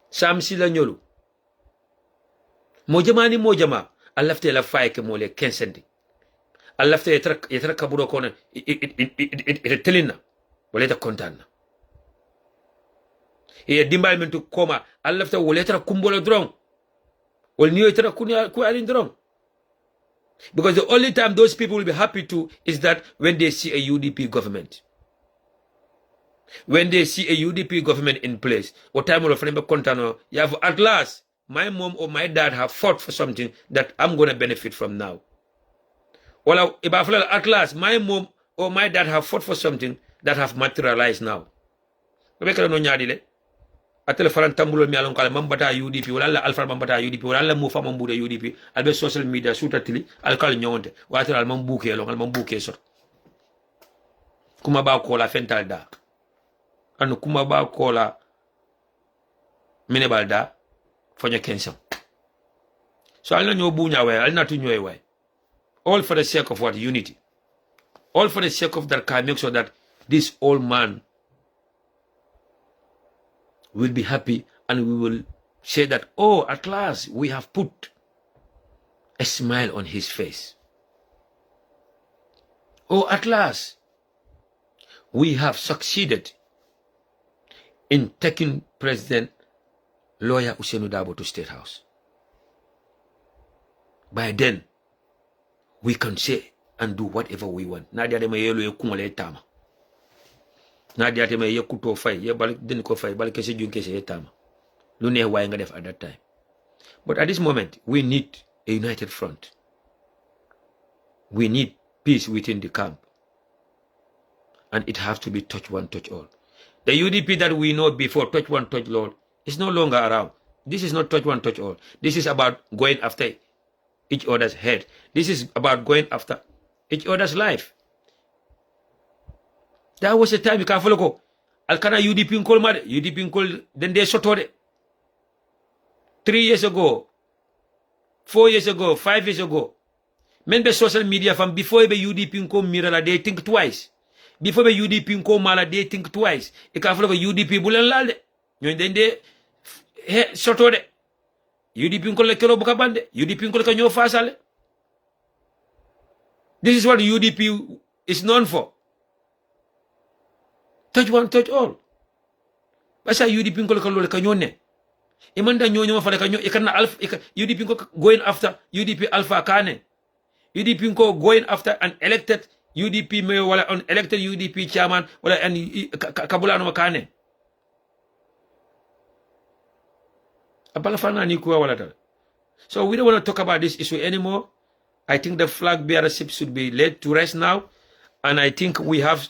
Sam Sila Nyolu, Mojamani Mojama, I left la fire ke mole 15 centi. Allah fte yetra kaburo kono ite telina wala ita kontana e dimbal men to koma Allah fte wala yetra kumbolo drong wala niyo yetra ku alin drong. Because the only time those people will be happy to is that when they see a UDP government. When they see a UDP government in place, what time will friend contano, you have at last my mom or my dad have fought for something that I'm gonna benefit from now. Well, if I feel at last my mom or my dad have fought for something that have materialized now. Atel faran tambulo mi alon kala mambata UDP wala la alfa mambata UDP wala la mufa mambude UDP albe social media sutatili alkal nyonte watel al mambuke lon al mambuke sot kuma ba ko la fental da anu kuma ba ko la mine balda fonya kensan so al nyo bunya way al natu nyoy way all for the sake of what? Unity. All for the sake of that can make sure that this old man will be happy and we will say that, oh, at last we have put a smile on his face. Oh, at last we have succeeded in taking President Lawyer Ousainou Darboe to State House. By then, we can say and do whatever we want. Nadia de mayelo ye kumale tama. Nadia de maye kuto fay ye bal den ko fay bal kese jun kese tama. Lu ne way nga def at that time. But at this moment, we need a united front. We need peace within the camp. And it has to be touch one, touch all. The UDP that we know before, touch one, touch all, is no longer around. This is not touch one, touch all. This is about going after each other's head. This is about going after each other's life. That was a time you can follow. Alkana UDP in call mad. UDP in call then they shotore. 3 years ago, 4 years ago, 5 years ago. Men be social media from before be UDP in call mirala, they think twice. Before be UDP in call mala, they think twice. You can follow UDP bulan lalde. You then they shotore. UDP in call le kelo buka bande. UDP in call kanyo fasale. This is what UDP is known for. Touch one, touch all. Basa UDP in call le kanyo ne. Imanda nyonyo mafale kanyo ikana alpha UDP in call going after UDP alpha kane. UDP in call going after an elected UDP mayor wala an elected UDP chairman wala an kabula no kane. So we don't want to talk about this issue anymore. I think the flag bearership should be laid to rest now. And I think we have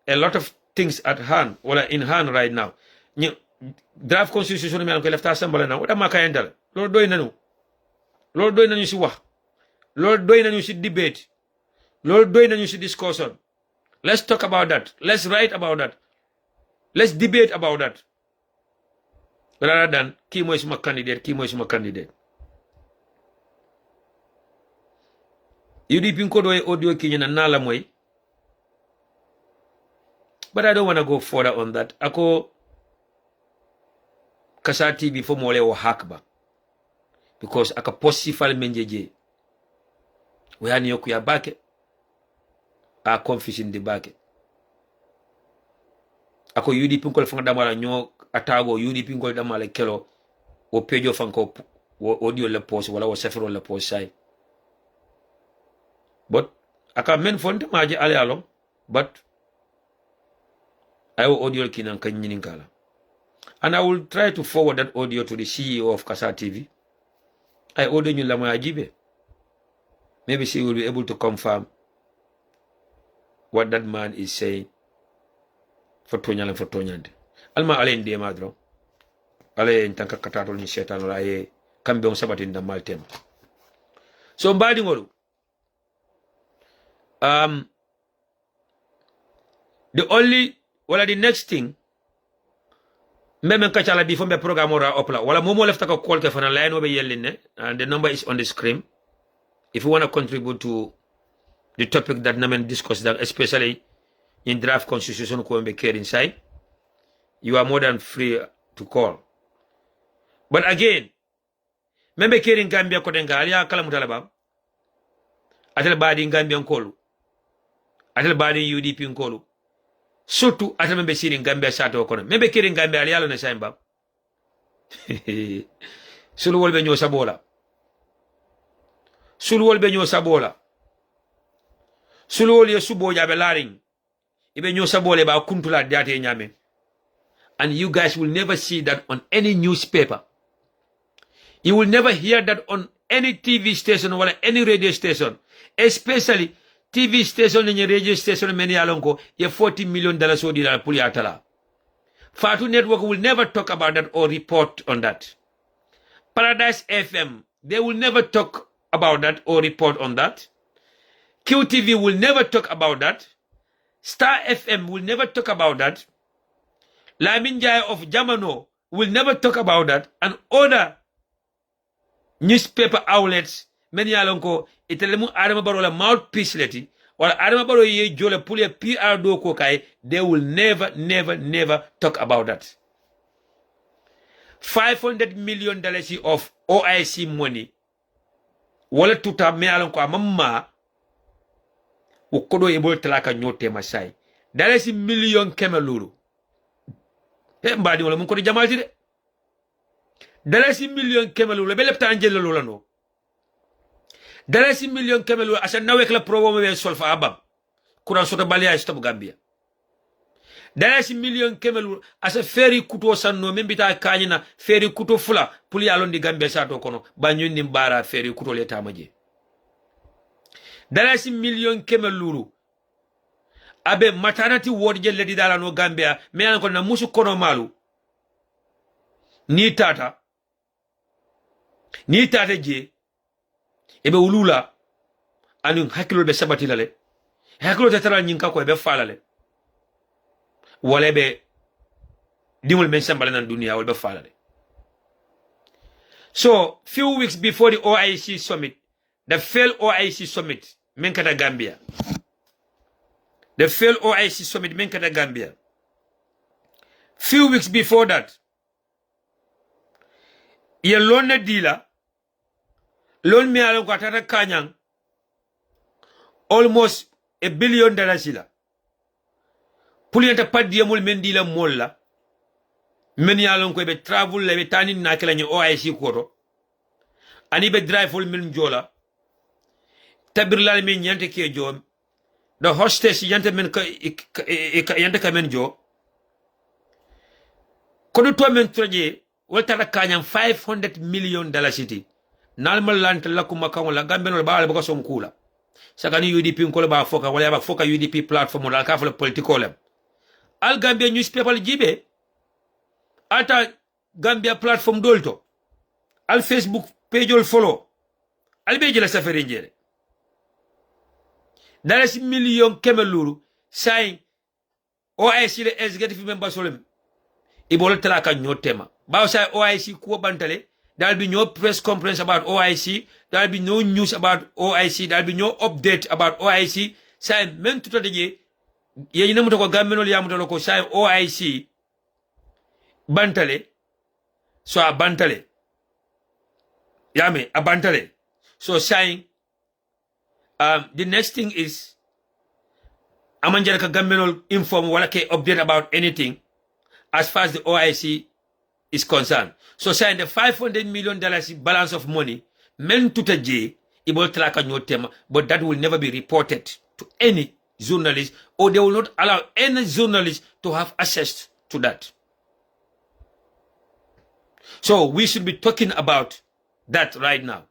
a lot of things at hand, or in hand right now. Draft constitution me left assembly now. What am I kind of? Lord doing nanu. Lord doing nanu si wah. Lord doing nanu si debate. Lord doing nanu si discussion. Let's talk about that. Let's write about that. Let's debate about that. Rather than Kimo is my candidate, Kimo is my candidate. UDP nkodo audio kinyana nala moy. But I don't want to go further on that. Ako kasati before mole o hakba. Because aka posi fal menjeje. We hani yoku ya bake. A confusing the bake. Ako UDP nkol fanga damala nyo atago UDP nkol damala kelo o pejo fanko audio le post wala o sefero le post sai. But aka men fonte maji ale along, but I will audio kinan kanyininkala. And I will try to forward that audio to the CEO of Kasa TV. I order you Lama Ajibe. Maybe she will be able to confirm what that man is saying for Tonyal and for Tonyand. Alma Alain de Madro. Alain Tanka Katato ni Shetan or I can be on Sabbath in the Maltem. So Badingolu. The only the next thing Meme kachala before me program ora opla wala momo left ka call ke fana line obe yelline and the number is on the screen. If you want to contribute to the topic that Namen discussed, that especially in draft constitution ko be care inside, you are more than free to call. But again, membe care in Gambia ko denga aliya kala mutalaba atel badi Gambian kolu atel badi UDP kolu surtout atel membe siri Gambia sato kono membe kiri Gambia ali yalo na saimba sulu wolbe nyo sabola sulu wolbe nyo sabola sulu wol ye subo jabe laring ibe nyo sabole ba kuntula date nyame. And you guys will never see that on any newspaper. You will never hear that on any TV station or any radio station. Especially TV station and radio station many alongo ye $40 million odi la puli atala. Fatu Network will never talk about that or report on that. Paradise FM, they will never talk about that or report on that. QTV will never talk about that. Star FM will never talk about that. Lamin Jaya of Jamano will never talk about that. And other newspaper outlets, many alonko, itelemu Adama Barola mouthpiece leti, or Adama Baro ye jole pulia PR do kokai, they will never talk about that. $500 million of OIC money, wala tuta me alonko amamma, ukodo ebo talaka nyote masai. Dalasi million kemeluru. Mbadi wala munko jamalti de dalasi million kemelu le belepta angel lo lano dalasi million kemelu asa nawek la probo me solfa abam kuran sota balia stop Gambia dalasi million kemelu asa feri kuto sanno membita kanyina feri kuto fula puli alondi Gambia sato kono banyundi mbara feri kuto leta maje dalasi million kemelu abe maternity ward je ledi dala no Gambia me an ko na musu kono malu ni tata je ebe ulula anu hakilo be sabati lale hakilo tetara nyinka ko be falale wala be dimul men sambale nan dunia wala be falale. So few weeks before the OIC summit, the failed OIC summit menkata Gambia, the failed OIC summit menkata Gambia. Few weeks before that, ye loan na dealer, loan me alon ko tata kanyang, almost $1 billion sila. Puliyanta paddiya mul men dealer molla, men yalon ko be travel le be tanin na kala ni OIC koto, ani be drive ful men jola, tabir lal men yante ke jom, the hostess yante men yante ka men jo, kono to men troje, waltara kanyam $500 million city. Nalmal lant lakuma kawla Gambia ba ba son kula. Sakani UDP ko ba foka wala ba foka UDP platform la ka fa political lem. Al Gambia newspaper jibe ata Gambia platform dolto. Al Facebook page ol follow. Al be jela safari njere. $1 million kemeluru sai OIC le executive member solem. Ibol traka nyotema. Ba say OIC ko bantale. There'll be no press conference about OIC. There'll be no news about OIC. There'll be no update about OIC. Say men tuta deje ye namuto ko gammeno yamuto ko say OIC bantale so a bantale yame a bantale. So saying the next thing is amanjara ka gammeno inform wala ke update about anything as far as the OIC is concerned. So saying the $500 million balance of money meant to take but that will never be reported to any journalist, or they will not allow any journalist to have access to that. So we should be talking about that right now.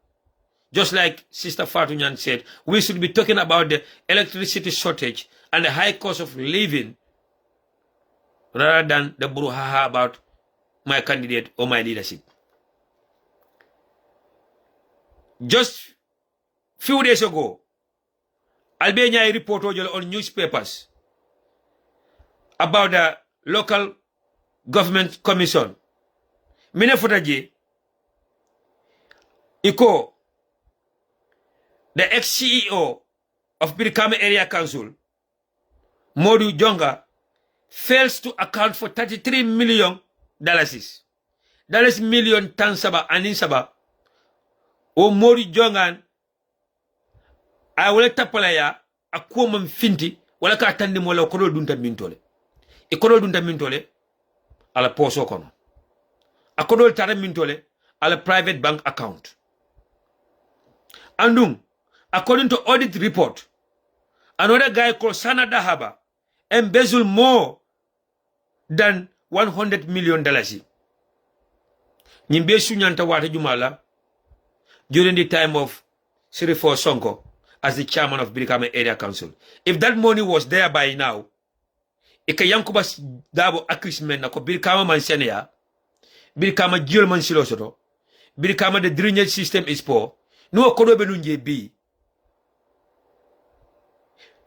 Just like Sister Fatunyan said, we should be talking about the electricity shortage and the high cost of living rather than the brouhaha about my candidate or my leadership. Just few days ago, Albania reported on newspapers about the local government commission. Minefutaji, Iko, the ex-CEO of Birkama Area Council, Modu Jonga, fails to account for $33 million. $1 million tan saba anin saba o mori jongan a wala tapala ya akko man finti wala ka tandi mo la ko do dunta mintole e ko do dunta mintole ala poso kono akodol tara mintole ala private bank account andum according to audit report another guy called Sana Dahaba embezzled more than $100 million. Nyimbe sunyanta wata jumala during the time of Sirifo Sonko as the chairman of Birkama Area Council. If that money was there by now, ika yankuba dabo akrismen na ko Birkama mansenia, Birkama jil mansilo soto, Birkama the drainage system is poor, no kodo benunje bi.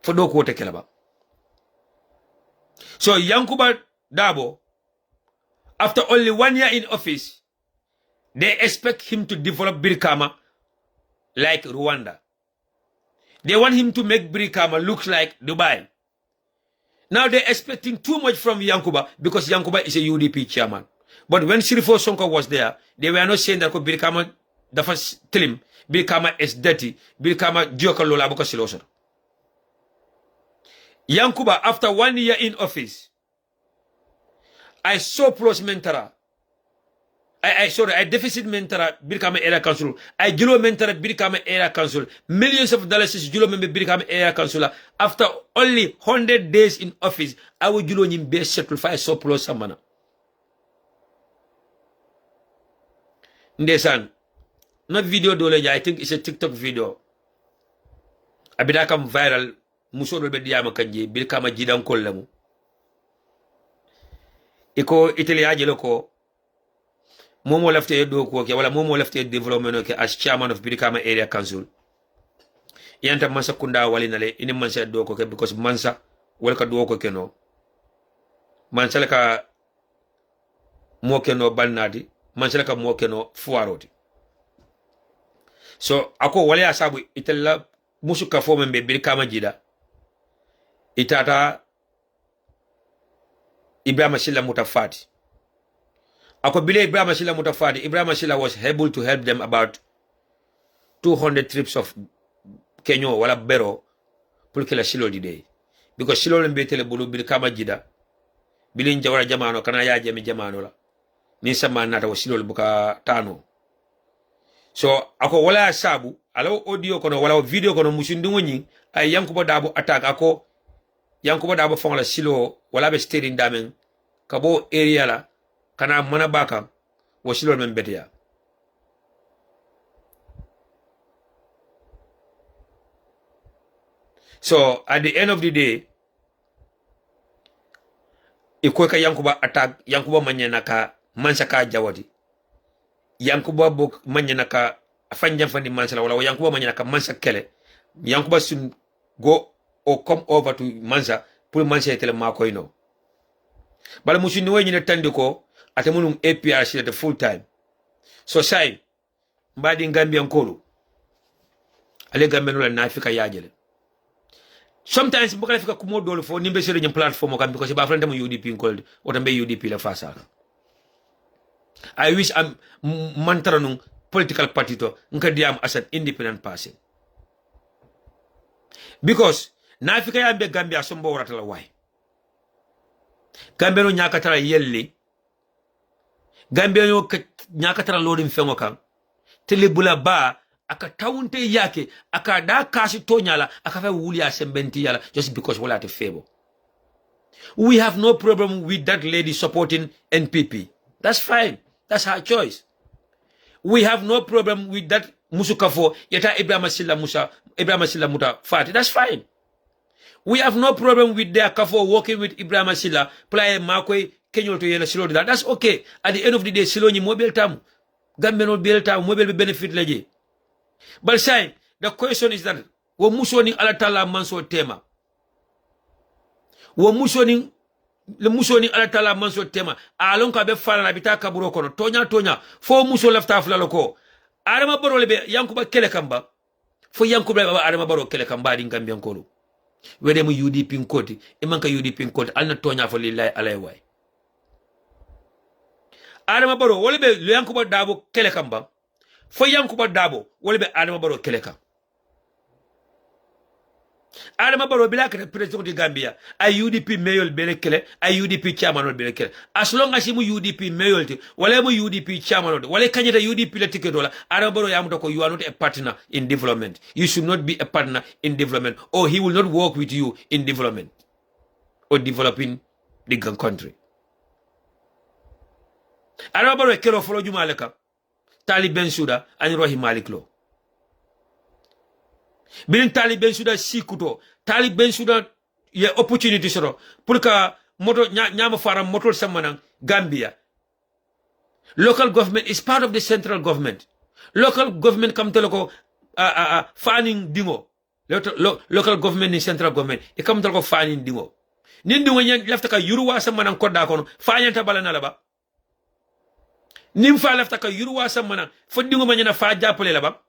For do ko kelaba. So Yankuba Dabo, after only 1 year in office, they expect him to develop Birkama like Rwanda. They want him to make Birkama look like Dubai. Now they're expecting too much from Yankuba because Yankuba is a UDP chairman. But when Sirifo Sonko was there, they were not saying that Birkama the first trim, Birkama is dirty, Birkama Joka Lola Boka Siloso. Yankuba, after 1 year in office, I saw plus mentara. I deficit mentara Birkama Area Council. I julo mentara Birkama Area Council. Millions of dollars is julo member Birkama Area Council. After only 100 days in office, I will julo him best settle for I saw plus samana. Ndesan, not video doleja. I think it's a TikTok video. Abidakam viral. Musoro be diama kanje Birkama jidan kollamu. Iko Italia jeloko momo lafte do ko ke wala momo lafte development ke as chairman of Birkama Area Council. Yanta mansa kunda walinale ini mansa do ko ke because mansa walka do ko keno. Mansa laka mo keno bannadi, mansa laka mo keno fuaroti. So ako wale asabu itella musuka fo membe Birkama jida. Itata Ibrahim Silla Mutafati. Ako bile Ibrahim Silla Mutafati, Ibrahim Silla was able to help them about 200 trips of Kenyo wala bero pulkela Silo di day. Because Silo lembetele bulu Birkama jida. Bilin jawara jamano kana ya jami jamano la. Nisa manata wa Silo buka tano. So ako wala sabu, alaw audio kono wala video kono musindungu nyi ay Yankuba Dabo attack ako Yankuba Dabo fong la Silo wala be steering damen kabo area la kana mana baka wa Silo men betia. So at the end of the day, ikoka Yankuba attack Yankuba manyana ka mansaka jawati. Yankuba bok manyana ka afanjam fandi mansala wala Yankuba manyana ka mansa kele. Yankuba sun go or come over to Mansa pour Mansa tele mako ino. Bala musuni we nyine tandiko atemunum APRC at the full time. So say mbadi Gambia nkolo. Ale Gambia no la nafika yajele. Sometimes mbaka fika kumodolo fo nimbe sere nyam platform kam because ba frente mo UDP nkolo o tambe UDP la fasa. I wish I'm mantaranung political party to nkadiam as an independent person. Because Nafika yambe Gambia sombo waratala why. Gambia no nyakatara yelli. Gambia no nyakatara lodim fengo kan. Telebula ba aka taunte yake aka da kasi tonyala aka fa wuli asembenti yala just because wala te febo. We have no problem with that lady supporting NPP. That's fine. That's her choice. We have no problem with that Musukafo yeta Ibrahim Silla Muta Fati. That's fine. We have no problem with their kafo working with Ibrahim Silla, play Makwe, Kenyo to Yela Silo. That's okay. At the end of the day, Silo ni mobile tam. Gambia no bill tam, mobile benefit leje. But say, the question is that, wo musoni alatala manso tema. Wo musoni, le musoni alatala manso tema. Alon ka be fala na bita kaburo kono. Tonya, fo muso lafta afla loko. Arama baro lebe, Yankuba kele kamba. Fo Yankuba arama baro kele kamba di Gambia nkolo. Wede mu UDP nkoti imanka UDP nkoti alna tonya fo lillahi alay way Adama Barrow wolbe Yankuba Dabo kele kamba fo Yankuba Dabo wolbe Adama Barrow kele kam Adama Barrow bila kete president di Gambia a UDP mayor bele kele a UDP chairman bele kele as long as mu UDP mayor ti wala mu UDP chairman wala kanyata UDP la ticket wala Adama Barrow yamuta ko you are not a partner in development. You should not be a partner in development, or he will not work with you in development or developing the country. Adama Barrow kelo follow jumaleka Talib Bensouda and Rohim Malik Lo. Birin Talib Bensouda sikuto Talib Bensouda ye opportunity soro pour que moto nyama faram moto samanang Gambia. Local government is part of the central government. Local government come to loko fanning dingo. Local government is central government. It come to loko fanning dingo. Nindu wenye lafta ka yuruwa samanang koda kono fanyanta balana laba. Nim fa lafta ka yuruwa samanang fo dingo manyana fa japole laba.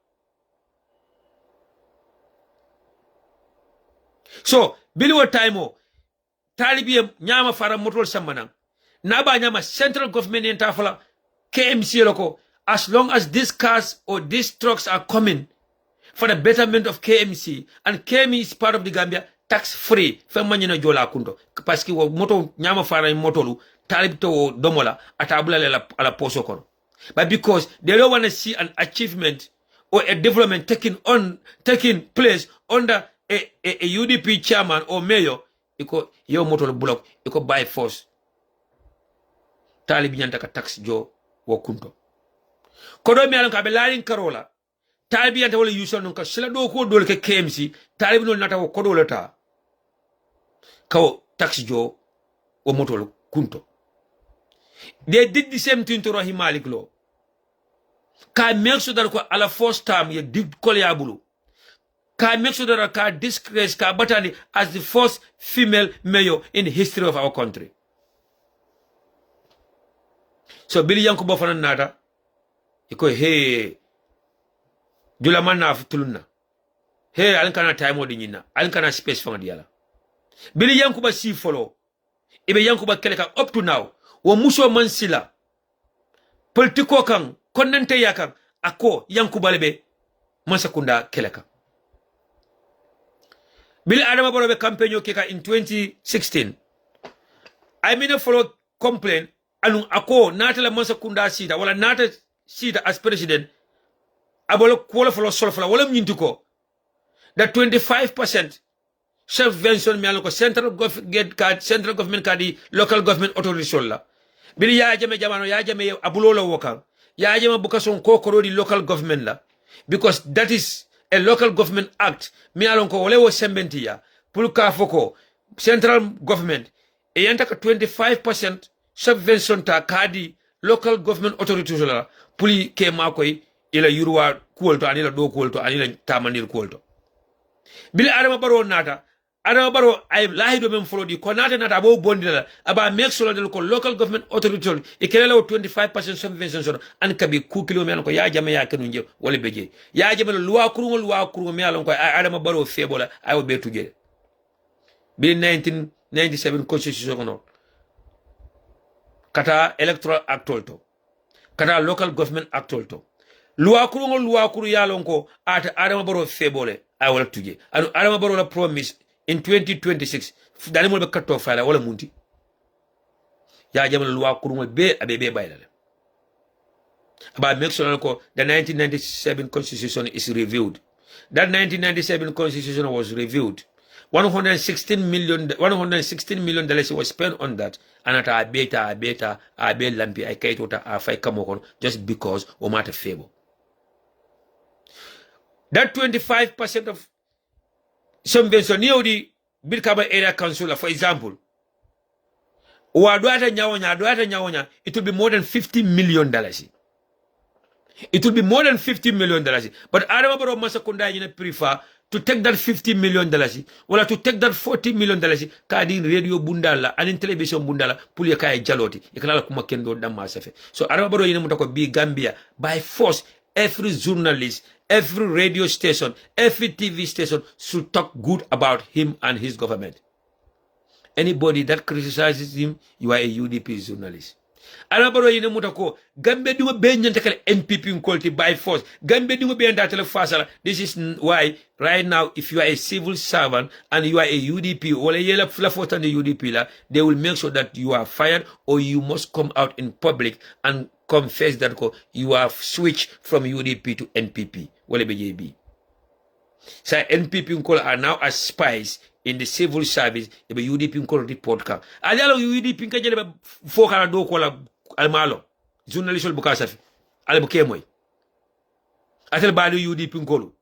So, biliwo time talibi nyama fara motol samana naba nyama central government entafala KMC loko as long as these cars or these trucks are coming for the betterment of KMC and KMC is part of the Gambia tax free femanyina jola kundo parce que moto nyama fara motolu talib to domola atabula ala poso kono but because they don't want to see an achievement or a development taking place under a UDP chairman or mayor, iko yo motor block, iko by force. Talibi nyanta ka tax jo wakunto. Kodo mi alam ka be larin karola. Talibi nyanta wala yuson nunka sila do ko dole ke KMC. Talibi no nata wo kodo leta. Kawo tax jo wo motor kunto. They did the same thing to Rohim Malik Lo. Ka make sure that ko ala first time ye dig kolyabulu. Ka make sure that ka disgrace ka batani as the first female mayor in the history of our country. So Billy Yankuba fana nata iko hey jula manna tulunna hey alinkana time odi nyina alinkana space fanga diala Billy Yankuba si follow ibe Yankuba keleka up to now wo muso mansila politiko kan konnante yakan ako Yankuba lebe mansakunda keleka Bill Adama Barrow be campaign keka in 2016. I mean follow complain anu ako nata la mansa kunda sita wala nata sita as president abolo kwala follow solfala wala mnyintiko that 25% subvention mi aloko central government kadi local government authority solla Bill ya jame jamano ya jame abulo la woka ya jame bukason kokoro di local government la because that is a local government act mi alon ko wole wo sembentiya pour ka foko central government e yanta ka 25% subvention ta kadi local government authorities la pour ke makoy ila yurwa kuolto anila do kuolto anila tamanir kuolto bil Adama Barrow nata Adama Barrow ay lahido mem follow di ko nata nata bo bondila aba make sure del ko local government authority e kele law 25% subvention an kabi ku kilo men ko ya jame ya kanu nje wala beje ya jame loi kurungo mi alon ko Adama Barrow febola ay be tuje bi 1997 constitution no kata electoral act to kata local government act to loi kuru ya lon ko ata Adama Barrow febole ay wala tuje Adama Barrow la promise in 2026 dali mo be katto fala wala munti ya jamal loi kuruma be abebe baylale aba make sure ko the 1997 constitution is reviewed. That 1997 constitution was reviewed. $116 million was spent on that, and at a beta lampi I kaitota a fai kamokon just because o mata favor. That 25% of subvention near the Bilkaba area council, for example, it will be more than $50 million. It will be more than $50 million. But Adama Barrow Masakunda prefer to take that $50 million, or to take that $40 million, kadi radio bundala, and television bundala, pulia kaya jaloti, ikanala kumakendo damasafe. So Adama Barrow mutako be Gambia by force. Every journalist, every radio station, every TV station should talk good about him and his government. Anybody that criticizes him, you are a UDP journalist. Adama Barrow yine mutako Gambia dingo be nyante kala NPP nkolti by force. Gambia dingo be ndatele fasala. This is why right now if you are a civil servant and you are a UDP or a yellow fluffot and the UDP la, they will make sure that you are fired or you must come out in public and confess that you have switched from UDP to NPP. Wale BJB. So NPP are now as spies in the civil service. The UDP report ka. Alialo UDP kajele fokala do kola almalo. Journalist bukasafi. Albukemoy. Atel badi UDP nkolo.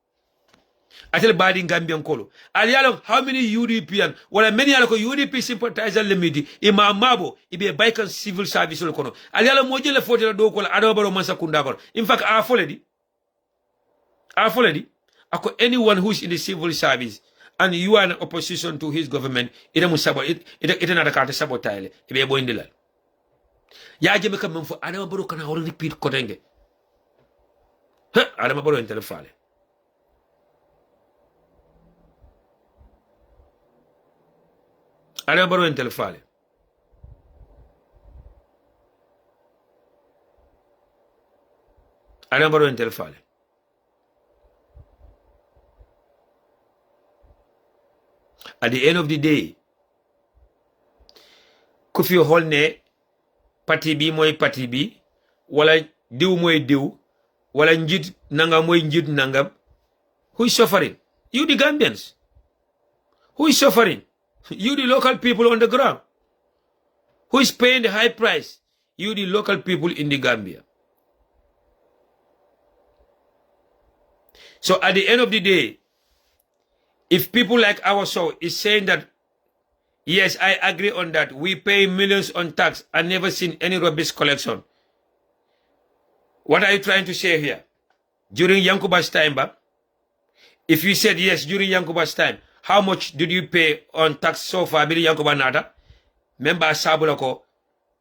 Atel badi Gambian nkolo. Alialo how many UDPian? Wala many alako UDP sympathizer limiti. Ima mabo ibe baikan civil service kono. Alialo mojele fotela do kola Adama Barrow mansa kundakoro. In fact, anyone who is in the civil service and you are in opposition to his government, it not a sabotage. It be a boindilla. Ya jeme come for Adama Barrow can already repeat kotenge. Adama Barrow in telefale. Adama Barrow in telefale. Adama Barrow in telefale. At the end of the day, kufi holne parti bi moy parti bi, wala diw moy diw, wala njit nangam moy njit nangam. Who is suffering? You the Gambians. Who is suffering? You the local people on the ground. Who is paying the high price? You the local people in the Gambia. So at the end of the day, if people like ourselves is saying that, yes, I agree on that, we pay millions on tax, I never seen any rubbish collection. What are you trying to say here? During Yankuba's time, if you said yes during Yankuba's time, how much did you pay on tax so far? Yankuba nada. Remember Sabulako,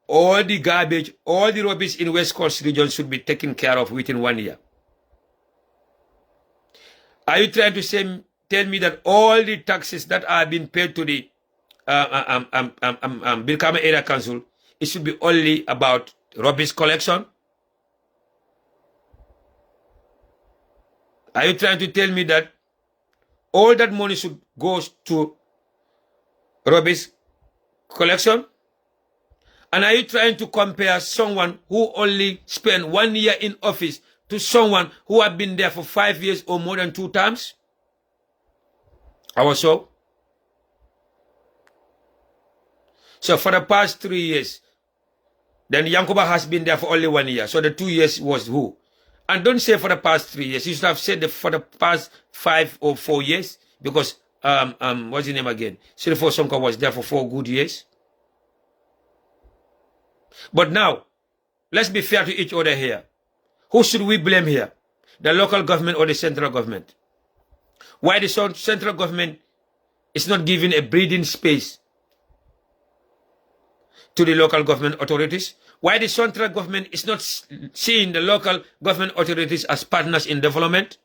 all the garbage, all the rubbish in West Coast region should be taken care of within 1 year. Are you trying to tell me that all the taxes that are being paid to the Bilkama Area Council, it should be only about rubbish collection? Are you trying to tell me that all that money should go to rubbish collection? And are you trying to compare someone who only spent 1 year in office to someone who had been there for 5 years or more than 2 terms? So for the past 3 years, then Yankuba has been there for only 1 year. So the 2 years was who? And don't say for the past 3 years. You should have said for the past 5 or 4 years. Because, what's his name again? Sirifo Sonko was there for 4 good years. But now, let's be fair to each other here. Who should we blame here? The local government or the central government? Why the central government is not giving a breathing space to the local government authorities? Why the central government is not seeing the local government authorities as partners in development?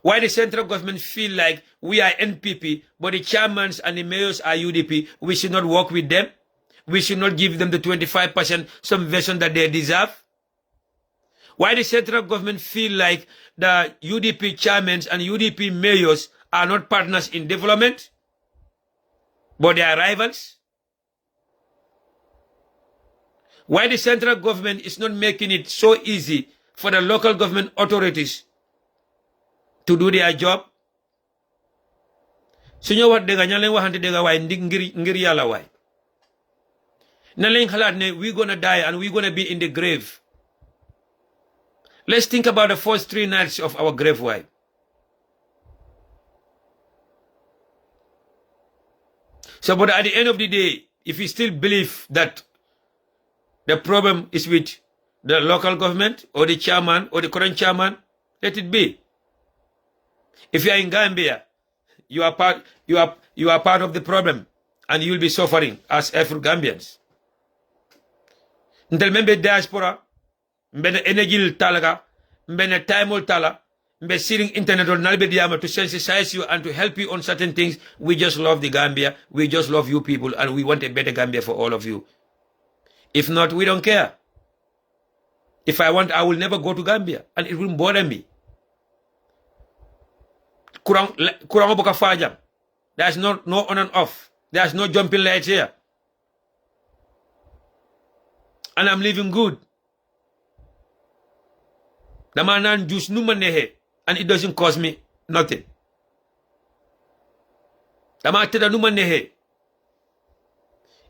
Why the central government feel like we are NPP, but the chairmans and the mayors are UDP? We should not work with them. We should not give them the 25% some version that they deserve. Why the central government feel like the UDP chairmen and UDP mayors are not partners in development, but they are rivals? Why the central government is not making it so easy for the local government authorities to do their job? Sunyo wat dega nyalen waxante dega way ngir yalla way. Na len xalat ne we gonna die and we gonna be in the grave. Let's think about the first 3 nights of our grave wife. So, but at the end of the day, if you still believe that the problem is with the local government or the chairman or the current chairman, let it be. If you are in Gambia, you are part of the problem, and you will be suffering as Afro Gambians. Until member diaspora, mbene energy talaga, mbene time tala, mbe seeing internet or nalbe diama to sensitize you and to help you on certain things. We just love the Gambia. We just love you people, and we want a better Gambia for all of you. If not, we don't care. If I want, I will never go to Gambia, and it won't bother me. Kurang boka fajam. There's no on and off. There's no jumping lights here. And I'm living good. The man juice numanehe, and it doesn't cost me nothing. The man teda numanehe.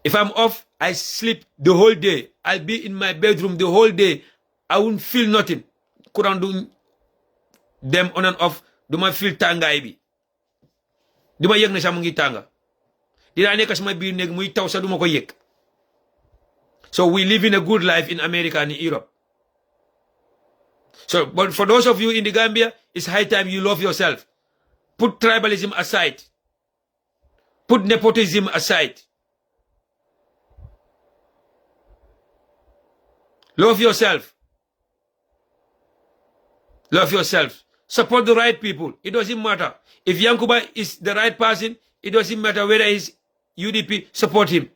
If I'm off, I sleep the whole day. I'll be in my bedroom the whole day. I won't feel nothing. Couldn't do them on and off. Do ma feel tanga bi. Do ma yek na sa mungi tanga. Dina nek sama biir nek muy taw sa duma ko yek. So we live in a good life in America and in Europe. So, but for those of you in the Gambia, it's high time you love yourself. Put tribalism aside. Put nepotism aside. Love yourself. Love yourself. Support the right people. It doesn't matter. If Yankuba is the right person, it doesn't matter whether he's UDP, support him.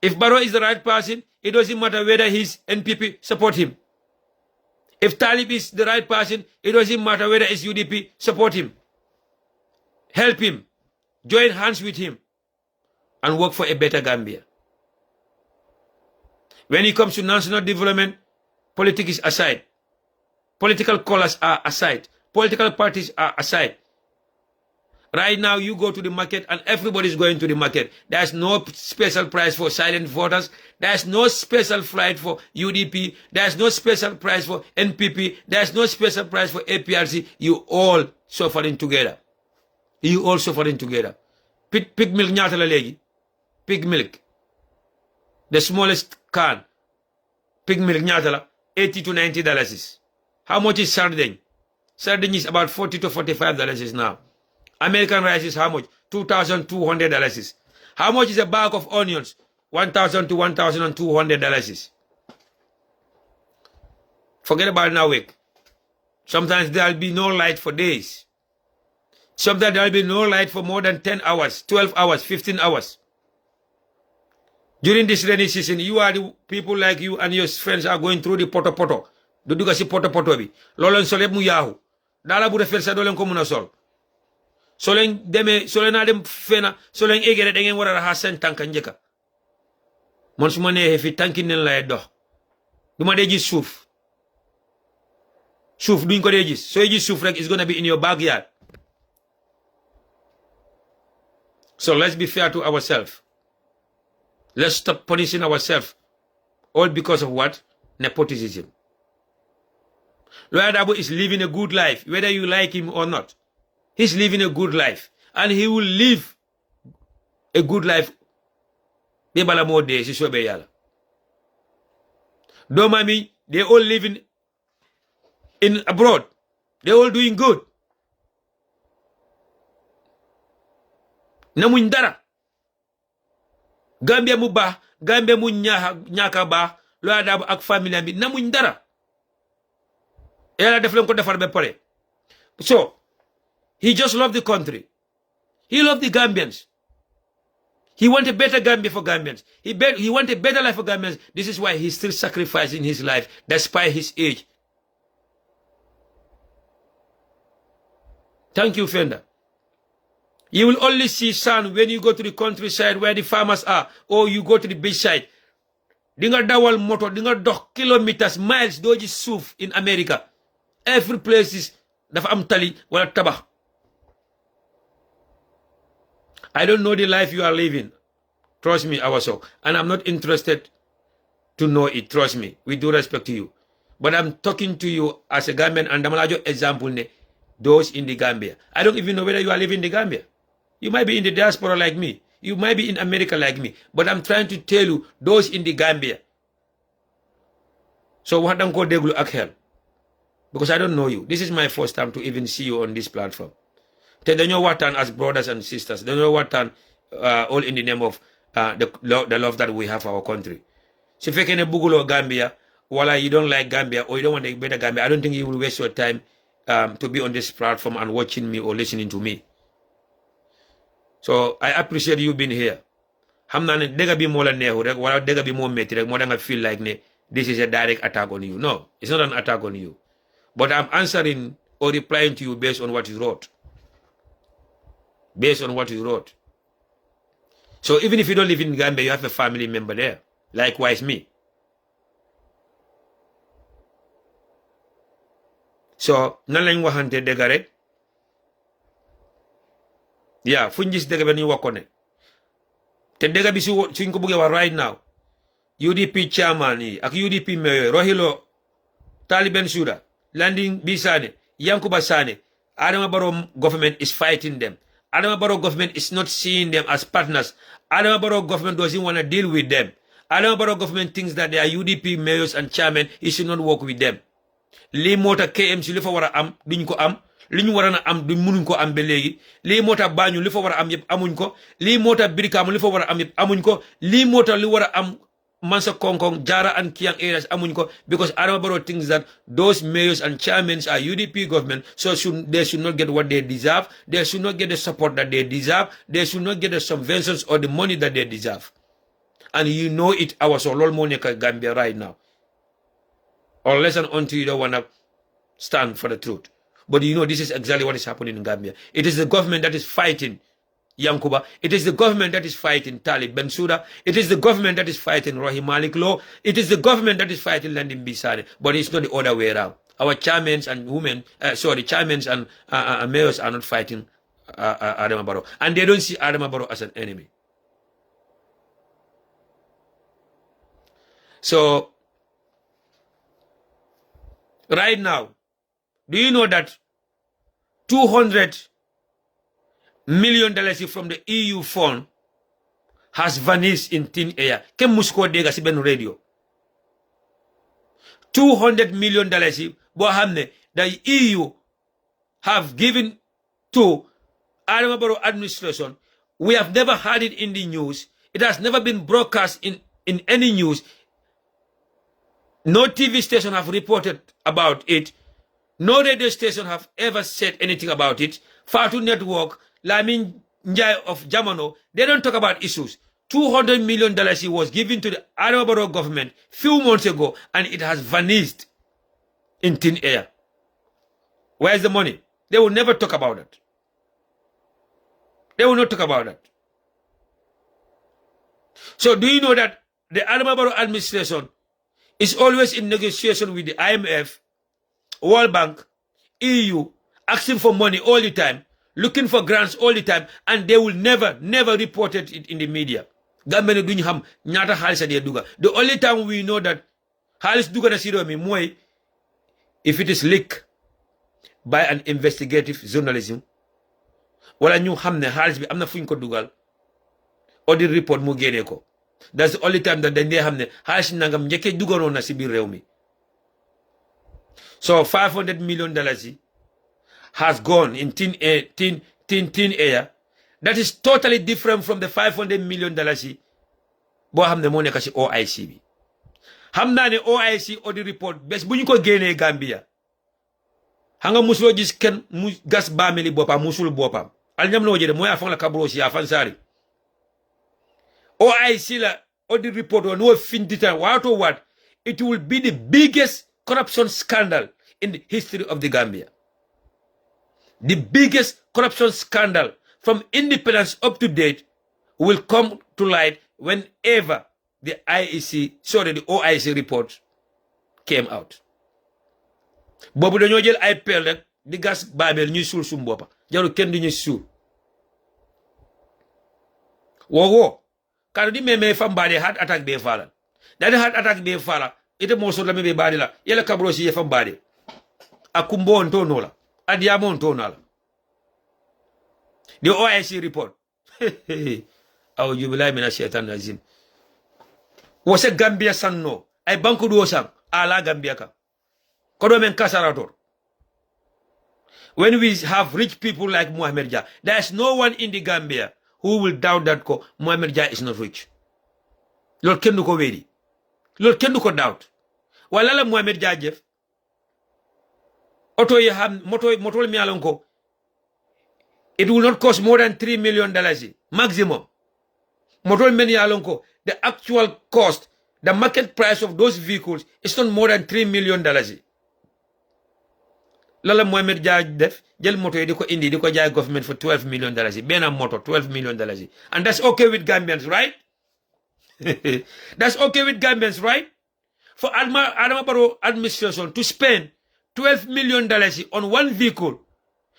If Barrow is the right person, it doesn't matter whether he's NPP, support him. If Talib is the right person, it doesn't matter whether it's UDP, support him. Help him. Join hands with him. And work for a better Gambia. When it comes to national development, politics is aside. Political colors are aside. Political parties are aside. Right now, you go to the market and everybody's going to the market. There's no special price for silent voters. There's no special flight for UDP. There's no special price for NPP. There's no special price for APRC. You all suffering together. You all suffering together. Pig milk nyata la legi. Pig milk. The smallest can. Pig milk nyata la. $80 to $90. How much is sardine? Sardine is about $40 to $45 now. American rice is how much? $2,200. How much is a bag of onions? $1,000 to $1,200. Forget about now week. Sometimes there'll be no light for days. Sometimes there'll be no light for more than 10 hours, 12 hours, 15 hours. During this rainy season, you are the people like you and your friends are going through the poto. Duduga si poto bi. Lolen soleb mu yahu. Dala bu refel sa dolen ko muna sol. Solen na dem fena, solen egere da ngeen wara raxas sen tanka njëkka. Man suma neexee fi tanki nen lay dox. Duma dee gis suuf. Suuf duñ ko dee gis. Sooy gis suuf rek is gonna be in your backyard. So let's be fair to ourselves. Let's stop punishing ourselves. All because of what? Nepotism. Lawyer Dabo is living a good life, whether you like him or not. He's living a good life. And he will live a good life. Domami, they all living in abroad. They all doing good. Namuñ dara. Gambia mu baax, Gambia mu ñaaka baax, Lawyer Dabo ak famille bi namuñ dara. Yàlla def leen ko defar ba pare. So, he just loved the country. He loved the Gambians. He wanted a better Gambia for Gambians. He wanted a better life for Gambians. This is why he's still sacrificing his life despite his age. Thank you, Fender. You will only see sun when you go to the countryside where the farmers are, or you go to the beach side. Dinga dawal moto, dinga dox kilometers, miles, doji souf in America. Every place is dafa am tali wala tabax. I don't know the life you are living. Trust me, Awaso. And I'm not interested to know it. Trust me. With due respect to you. But I'm talking to you as a Gambian, and I'm going to example those in the Gambia. I don't even know whether you are living in the Gambia. You might be in the diaspora like me. You might be in America like me. But I'm trying to tell you, those in the Gambia. So what don't go deglu ak hell? Because I don't know you. This is my first time to even see you on this platform. They don't know what as brothers and sisters. They don't know what all in the name of the love that we have for our country. So if you can bugulo Gambia, while you don't like Gambia or you don't want a better Gambia, I don't think you will waste your time to be on this platform and watching me or listening to me. So I appreciate you being here. xam naa ne dëgg bi moo la neexu rek wala dëgg bi moo métti rek moo da nga feel like ne this is a direct attack on you. No, it's not an attack on you. But I'm answering or replying to you based on what you wrote. Based on what you wrote. So even if you don't live in Gambia, you have a family member there. Likewise me. So, nan lañ waxante dëgg rek. Yeah, fuñ gis dëgg ba ñu wax ko ne. Te dëgg bi suñ ko bëggee wax right now. UDP chairman yi ak UDP mayor Rohilo Taliban Suda Landing Bisane Yankuba Sane Adama Barrow government is fighting them. Adama Barrow government is not seeing them as partners. Adama Barrow government doesn't want to deal with them. Adama Barrow government thinks that they are UDP mayors and chairmen. He should not work with them. Li mota KMC li fa wara am duñ ko am li ñu wara na am duñ mënuñ ko am ba léegi li mota bañu li fa wara am yëpp amuñ ko li mota Brikama li fa wara am yëpp amuñ ko li mota li wara am Mansa Kongkong, Jara and Kiang areas amuñ ko because Adama Barrow thinks that those mayors and chairmen are UDP government, so they should not get what they deserve. They should not get the support that they deserve. They should not get the subventions or the money that they deserve. And you know it, our Solol Monica Gambia right now. Unless and until you don't want to stand for the truth. But you know this is exactly what is happening in Gambia. It is the government that is fighting Yankuba. It is the government that is fighting Talib Bensouda. It is the government that is fighting Rohim Malik Law. It is the government that is fighting Landing Bisane. But it's not the other way around. Our chairmen and women, chairmen and mayors are not fighting Adama Barrow. And they don't see Adama Barrow as an enemy. So, right now, do you know that $200 million from the EU fund has vanished in thin air? Ken musko dega si ben radio. $200 million the EU have given to Adama Barrow administration. We have never heard it in the news. It has never been broadcast in any news. No TV station have reported about it. No radio station have ever said anything about it. Fatu Network, Lamin Njai of Jamano, they don't talk about issues. $200 million was given to the Adama Barrow government few months ago, and it has vanished in thin air. Where's the money? They will never talk about it. They will not talk about it. So do you know that the Adama Barrow administration is always in negotiation with the IMF, World Bank, EU, asking for money all the time, looking for grants all the time, and they will never report it in the media. The only time we know that Halis Duga na if it is leaked by an investigative journalism, wala ñu xamne Halis bi amna fuñ ko dugal, or the report mu gene ko. That's the only time that they xamne Halis nangam ñeke dugano na ci bir rew mi. So $500 million has gone in thin air. That is totally different from the $500 million bo xamne mo nek ci OIC bi. Xamna ne OIC audit report bes buñ ko gene Gambia. Hanga musulo gis ken gas bameli bopam musul bopam. Al ñam no jede moy afan la kabro ci afan sari. OIC la audit report on no findita wato what it will be the biggest corruption scandal in the history of the Gambia. The biggest corruption scandal from independence up to date will come to light whenever the OIC report came out. Bobu dañu jël ay pel rek di gas babel ñuy sul sum bopa jaru kenn di ñu sul. Wowo kadu di meme fambade heart attack be fala. Dadi heart attack be fala ite mo so lami be badi la yela kabro si fambade. Akumbo onto nola adiamo onto nola. The OIC report. Aw jubilay mina shaitan nazim. Wose Gambia sanno ay banku do sang ala Gambia ka. Kodo men kasarator. When we have rich people like Mohamed Jah, there is no one in the Gambia who will doubt that Mohamed Jah is not rich. Lord kendu ko wedi. Lord kendu ko doubt. Wala la Mohamed Jah jef. Auto ye ham moto mi alon ko. It will not cost more than $3 million maximum. Motor many alonko, the actual cost, the market price of those vehicles is not more than $3 million. Lala Mohamed def jël moto yi diko indi diko jaay government for $12 million. Bena moto $12 million. And that's okay with Gambians, right? That's okay with Gambians, right? For Adama Barrow administration to spend $12 million on one vehicle.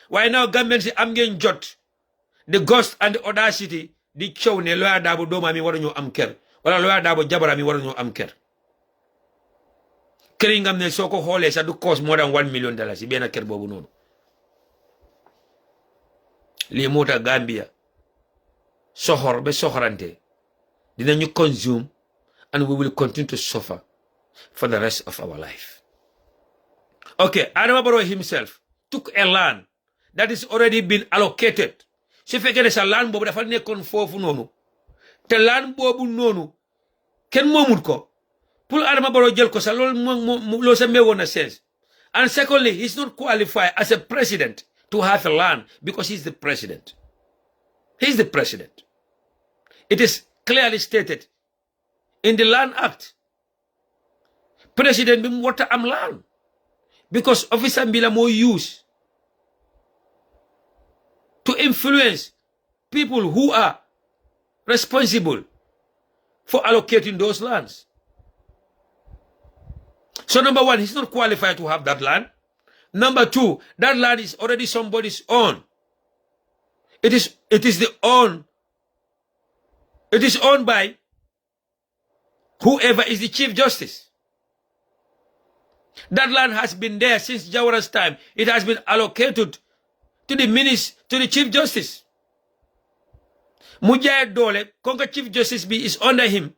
Why now Gambians am getting jot the ghost and the audacity di show ne lawyer Dabo doma mi waru ñu am kër wala lawyer Dabo jabara mi waru ñu am kër. Kër ngam ne soko xolé sa du cost more than $1 million bena kër bobu nonu. Li mota Gambia sohor be sohorante dinañu consume and we will continue to suffer for the rest of our life. Okay, Adama Barrow himself took a land that is already been allocated. Su fekkee sa land bobu dafa nekkon fofu nonu te land bobu nonu ken momul ko pour Adama Barrow jël ko sa lo sa mewona sense. And secondly, he's not qualified as a president to have a land because he's the president. He's the president. It is clearly stated in the Land Act. President bim wata am land because officer mbila mo use to influence people who are responsible for allocating those lands. So number one, he's not qualified to have that land. Number two, that land is already somebody's own. It is owned by whoever is the Chief Justice. That land has been there since Jawara's time. It has been allocated to the Chief Justice. Mujahid Dole, Konga Chief Justice B is under him.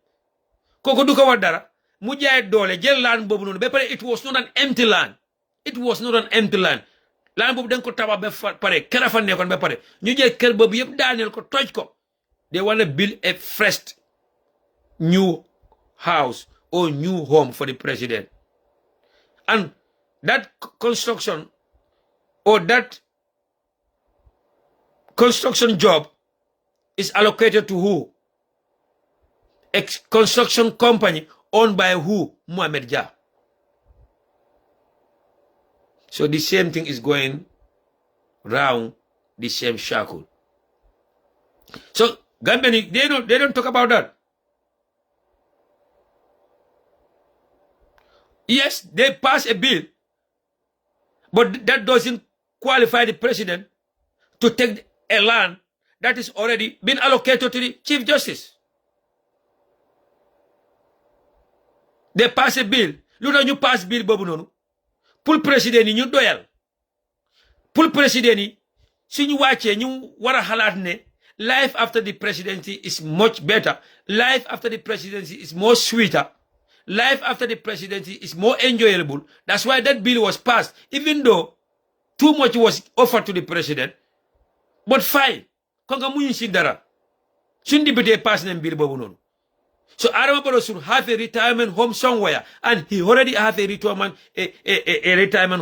Koko duka wadara. Mujahid Dole, jel land bobu nonu. Bepare, it was not an empty land. It was not an empty land. Land bobu den ko taba be pare. Kera fa nekon be pare. Ñu jël kër bobu yeb Daniel ko toj ko. They want to build a fresh new house or new home for the president. And that construction or that construction job is allocated to who? A construction company owned by who? Mohamed Jah. So the same thing is going round the same circle. So Gambian, they don't talk about that. Yes, they pass a bill, but that doesn't qualify the president to take a land that is already been allocated to the Chief Justice. They pass a bill. Look at you pass bill, Bobu Nono. Pour president ni ñu doyal. Pour president ni suñu wàccee ñu wara xalaat ne life after the presidency is much better. Life after the presidency is more sweeter. Life after the presidency is more enjoyable. That's why that bill was passed, even though too much was offered to the president. But fine. Konga muñu ci dara. Suñ député pass nañ bill bobu noonu. So Adama Barrow should have a retirement home somewhere, and he already have a retirement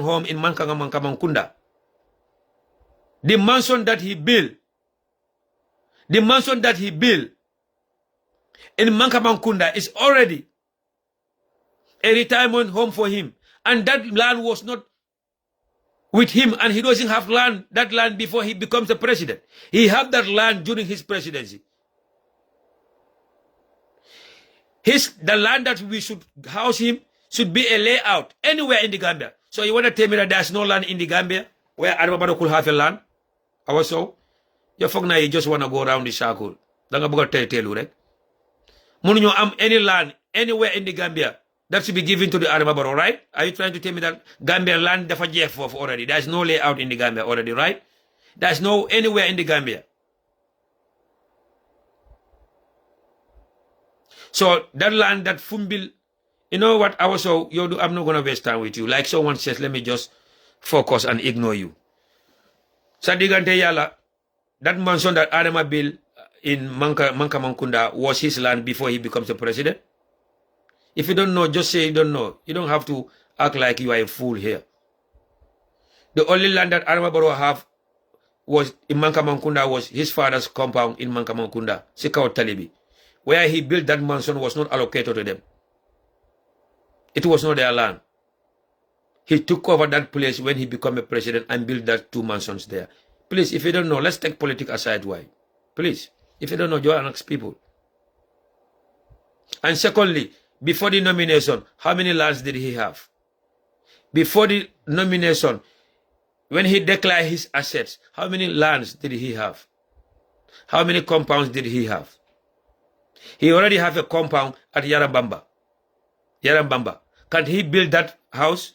home in Mankanga. The mansion that he built in Mankamankunda is already a retirement home for him, and that land was not with him, and he doesn't have that land before he becomes the president. He had that land during his presidency. The land that we should house him should be a layout anywhere in the Gambia. So you want to tell me that there's no land in the Gambia where Adama Barrow could have a land? Also, you just want to go around the circle. Danga buga tell right? Munyo am any land anywhere in the Gambia that should be given to the Adama Barrow, right? Are you trying to tell me that Gambia land dafa jeex fofu already? There's no layout in the Gambia already, right? There's no anywhere in the Gambia. So that land, that Fumbil, you know what? I'm not going to waste time with you. Like someone says, let me just focus and ignore you. Sadigante Yala, that mansion that Adama built in Mankamankunda was his land before he becomes the president. If you don't know, just say you don't know. You don't have to act like you are a fool here. The only land that Adama Barrow have was in Mankamankunda was his father's compound in Mankamankunda, 𝒂𝒄𝒄𝒏. where he built that mansion was not allocated to them. It was not their land. He took over that place when he became a president and built that 2 mansions there. Please, if you don't know, let's take politics aside. Why? Please, if you don't know, go and ask people. And secondly, before the nomination, how many lands did he have? Before the nomination, when he declared his assets, how many lands did he have? How many compounds did he have? He already have a compound at Yarambamba. Can't he build that house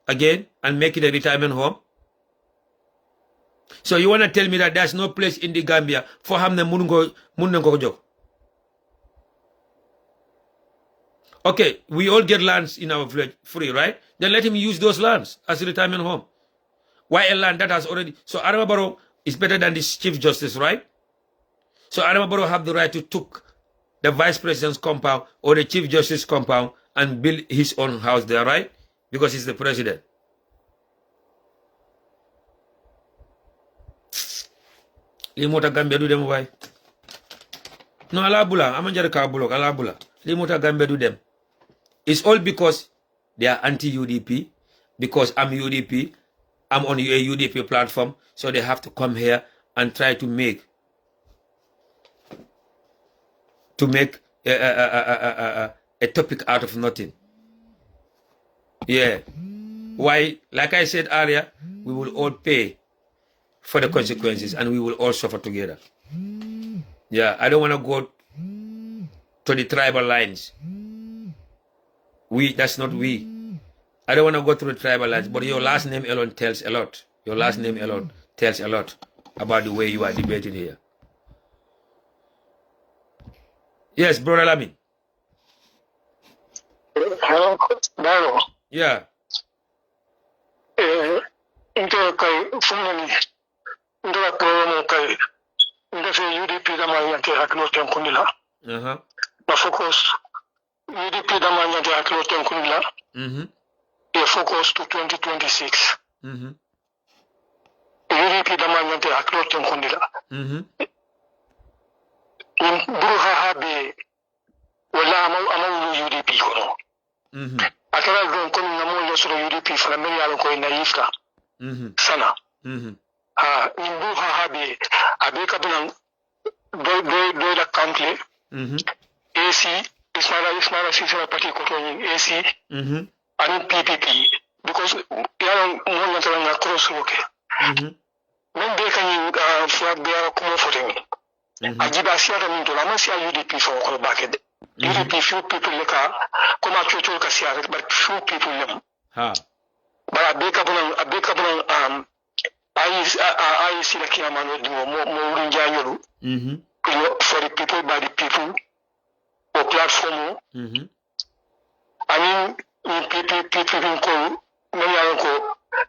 again and make it a retirement home? So you want to tell me that there's no place in the Gambia for Hamne Munungo? Okay, we all get lands in our village free, right? Then let him use those lands as a retirement home. Why a land that has already... So Adama Barrow is better than the Chief Justice, right? So Adama Barrow have the right to take the Vice President's compound or the Chief Justice compound and build his own house there, right? Because he's the president. Limota Gambia do them why? No, alabula. I'm not bulok. Alabula. Limota Gambia do them. It's all because they are anti-UDP. Because I'm UDP. I'm on a UDP platform. So they have to come here and try to make a topic out of nothing. Yeah. Why? Like I said earlier, we will all pay for the consequences and we will all suffer together. Yeah, I don't want to go to the tribal lines. That's not we. I don't want to go through the tribal lines, but your last name alone tells a lot. Your last name alone tells a lot about the way you are debating here. Yes, Brother Lamin. Hello, Barrow. Yeah. Into kai funani. Into a promo kai. Into the UDP da mayante haklo tenkunila. Na focus UDP da mayante haklo tenkunila. They focus to 2026. UDP da mayante haklo tenkunila. In Bruha Habe, wala amaw UDP kono. Akala gon kono namo yosoro UDP fala meri alon ko naifka. Sana. In Bruha Habe, abe kabunan do da country. AC Ismaila Sisera party koto AC. And PPP because yaron mo natala na cross roke. Men be kan flag be ara komo foten. Ajiba siya kami ito naman siya UDP for ko bakit UDP few people leka kuma chuchu ka siya but few people lem bara beka bunang I see like yamano di mo rinja yolu for the people by the people or platform I mean people ko ko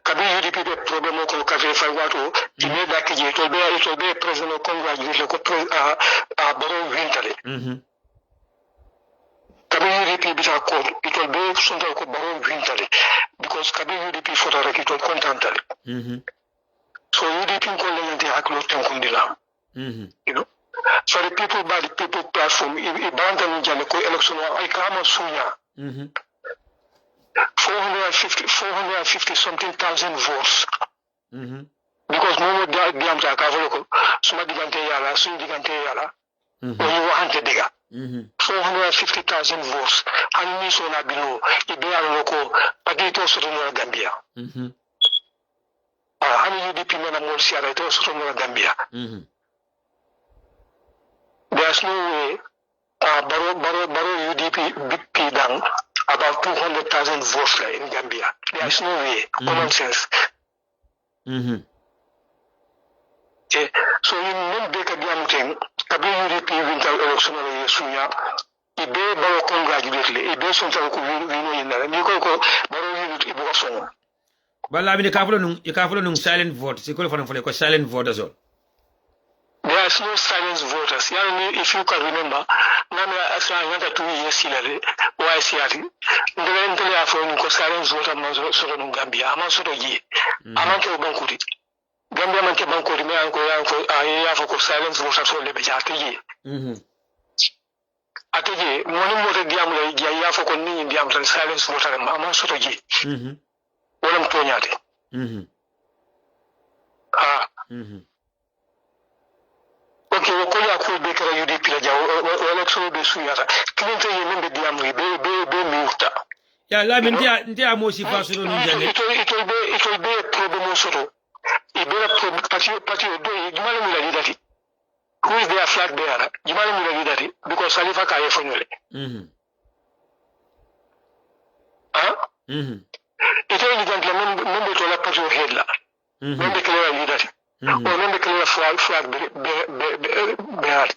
kabi UDP de problème ko kafe fay wato ci ne dak je to be président congratulate ko Barrow wintale kabi UDP bita ko to be sonto ko Barrow wintale because kabi UDP fota rek to contentale so UDP ko lenante haklo tenkundila you know so the people by the people platform I banda ni jale ko election ay kama sunya 450 something thousand votes. Because no diam ta ka volo suma digante yala sun digante yala o you hante diga 450,000 votes and ni so na bilo ibe ala ko agito so no Gambia hani UDP na mo siara to so no Gambia there's no way Barrow UDP BP down about 200,000 votes in Gambia. There's no way. Common sense. So you know beka diamting kabi UDP winter election na yesunya ibe Barrow congratulate ibe sonta ko wino yina ni ko Barrow UDP ibo so bala bi ka folo nung silent vote si ko fa fole ko silent vote as well. There is no silence voters. If you can remember, Nami Asana 2 years silale, why Siati? The entire phone ko silence voter Mazo no Gambia, Amaso ye. Amanke Bankuri. Gambia Manke Bankuri, me uncle, I have silence voters for Lebejati ye. Ataje moni moto diam la ya fo ko ni diam tan silence moto ma soto ji wala mto nyaate ok ko ya ko be kala UDP la jaw election be suyata kinta ye membe diam be miuta ya la min ntia mo si fa soro nun jane ito be problem soto e be parti do jumala mi la lidati who is their flag bearer jumala mi la lidati because Salifa ka ye fonyole ito ni gantla membe to la parti o hedla membe kala lidati o membe kala flag bearer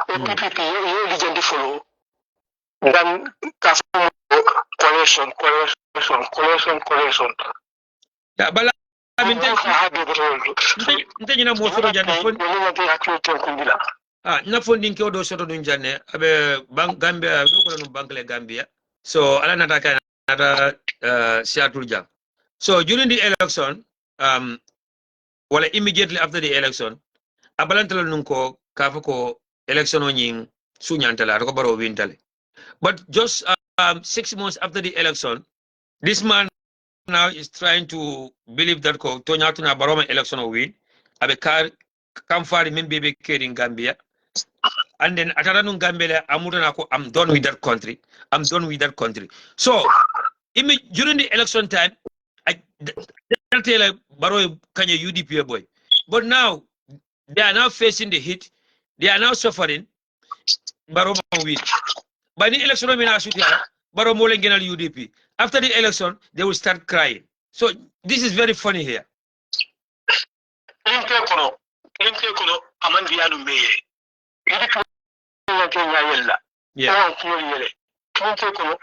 o PPP yo lijendi follow dan ka collection ya bala min nte mo soro jane fon na funding ke do soto dun jane abe bank Gambia do ko no bank le Gambia so ala nata ka nata Seattle jam so during the election wala immediately after the election abalantala nun ko kafa ko election o nyin sunyantala ko baro wintale but just 6 months after the election this man now is trying to believe that ko tonyatuna baroma election o win abe kar kamfari min bebe in Gambia and then ataranun Gambia amutana ko I'm done with that country so during the election time I tell baro kanye UDP boy but now they are now facing the heat they are now suffering baro win by the election baro mo lengenal UDP after the election they will start crying so this is very funny here Linte kono amandi yanu meye yidi Kenya yella yeah linte kono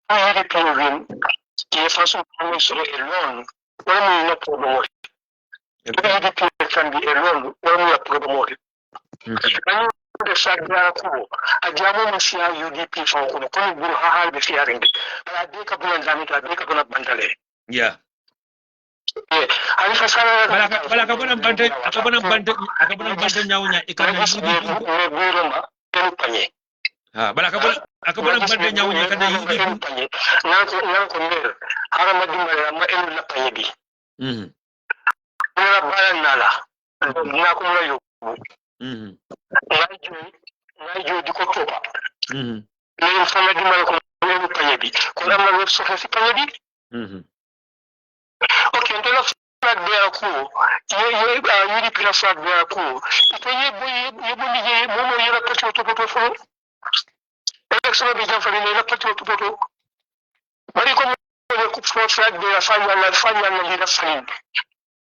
ayidi program ke façon pour sur elon wala mi na program yidi kan di elon wala mi na program de sagara ko ajamo masiya UDP fo kono buru ha be fiarinde ala de ka bulan zamita de ka bulan bandale yeah bala ka bona bante nyawnya ikana UDP bala ka bona bante nyawnya ikana UDP nanko mer harama dimbale ma elu la panye bi wala bala nala na ko la yo ngajo di ko toba le fala dimbale ko elu panye bi ko am na web sofa ci panye bi ok ndo flag bearer ko UDP la flag bearer ko ito yebo liggéey moom mooy yëla pati topoto fo élection bi jam fa ni la pati topoto bari ko ko flag bearer fa yalla li def fanin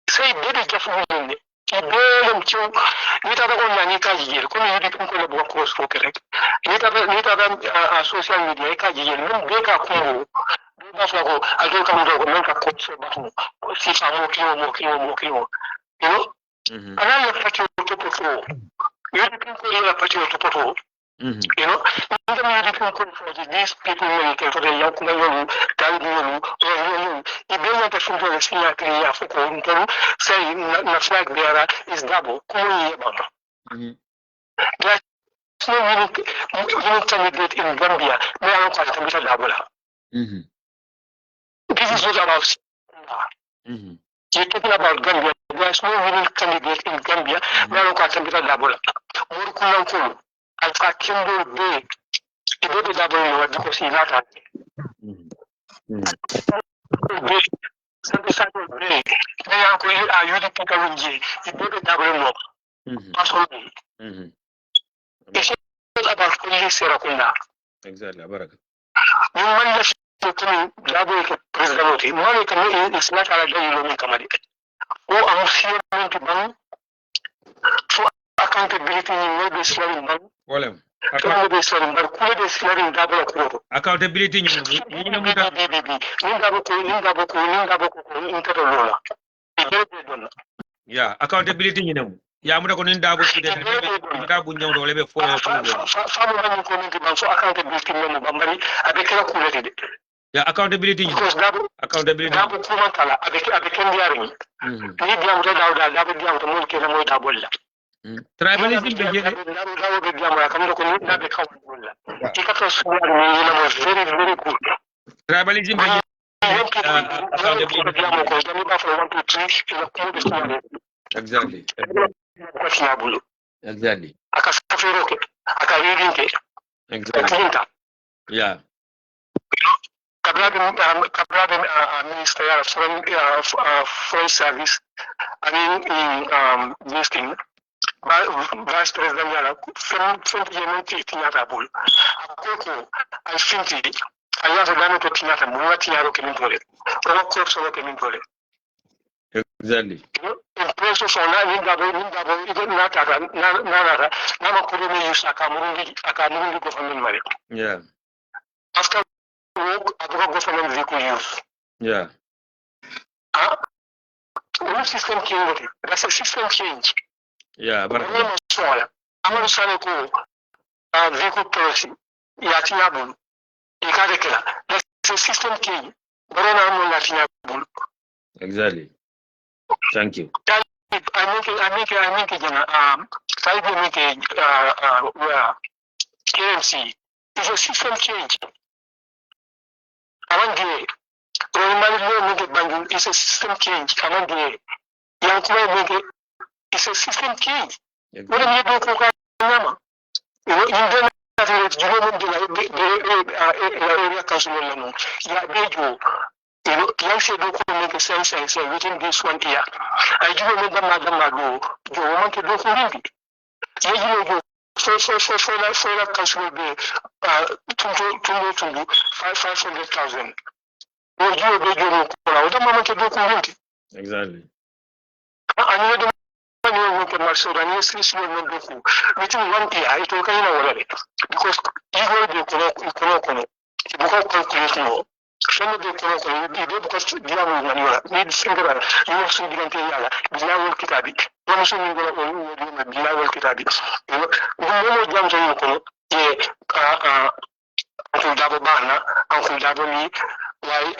say bebe jafu ni ki dolem ci ni ta ko ñani ka jigel ko UDP ko le bo ko so ke rek ni ta social media ka jigel même be ka ko Bafako, I don't come to make a coach about si fa mo kimo. You know? And I'm not touching to put you can call a patio to put you know? And then you can call for these people making for the young man, Tangu, or you don't the food of the senior clear for Corinto, saying the flag bearer is double. That's no candidate in Gambia, they are not a double. This is what about you're talking about Gambia. There's no winning candidate in Gambia. We are not going to double. Murkulanku, Alpha Kimbo Bay, it will be double because he's not at Bay. They are going to use the technology. It will be double. Personally, it's not about police. Exactly. Baraka. Double president, money can is not a day comedy. Oh, I'm sure to ban for accountability in no be slaring ban. Well, accountability yeah, accountability ya muda ko nin dabu side dabu nyaw do lebe fo famu man ko min ban so accountability mo bambari avec la couleur de ya accountability accountability dabu ko man kala avec ken diari ni diam to dabu mo ke na mo dabu la Tribalism be jere. Dawo be jamra kam ko ni na be kawal wala. Ikato suwa ni was very very good. Tribalism be exactly. Exactly. Exactly. Yeah. Minister foreign service. I mean, in this thing. Vice President Yala, from Yemen Tinata, I think I have a dame to Tinata, Muatiaro Keminole, or Corps of Keminole. Exactly. In process of Nindabo, even Nara, Namakuri use Akamuri government money. Yeah. After work, I government vehicle use. Yeah. What system change? That's a system change. Yeah, but I'm going to vehicle policy. Yatinabul. That's a system change. Exactly. Thank you. I make KMC. It's a system change. I want it's a system change. It's a system change. What do you do? You don't have area council. Make sense and say within this 1 year. I do remember Madam Mago, you want to do for him. For that council will be 500,000. Exactly. I within 1 year, I told you because even the some of the because Diamu need singular, you also didn't tell Diamu Kitabi, Ramson Diamu Kitabi. No Jamson, Uncle Dabo Bana, Uncle Daboni, why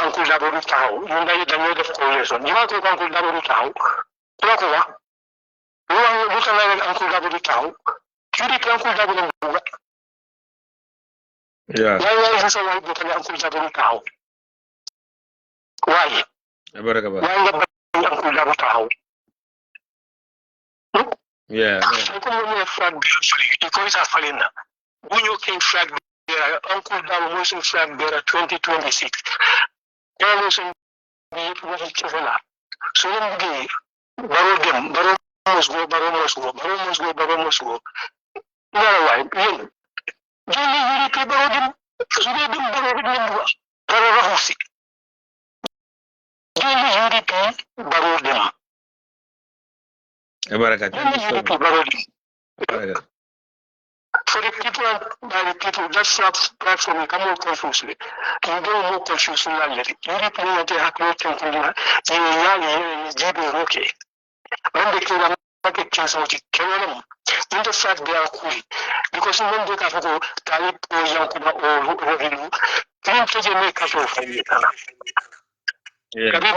Uncle Dabo Tau, you know the mode of coalition. You want to Uncle Dabo Tau, Procoa, you want to look at Uncle Dabo Tau, Judy Uncle Dabo. Yeah. Why is a white book and Uncle Dabo Tau? Why? Why Uncle Dabo Tau? Yeah. I come a flag because I fall in. When you came flag bearer, Uncle Dabo Motion flag bearer 2026. There was a Chavela. So then the Baro must go. No, why? Give me people of them. So they didn't Baro Hosi. Give me UDP, Baro them. For the people, by the people, that's platform, come more confused. You don't more confused. You reply to have temple, you okay. When they came market chance of the in the fact they are cool. Because when they have go, Talib or Yankuma or revenue, can't take a make us of it. Yeah.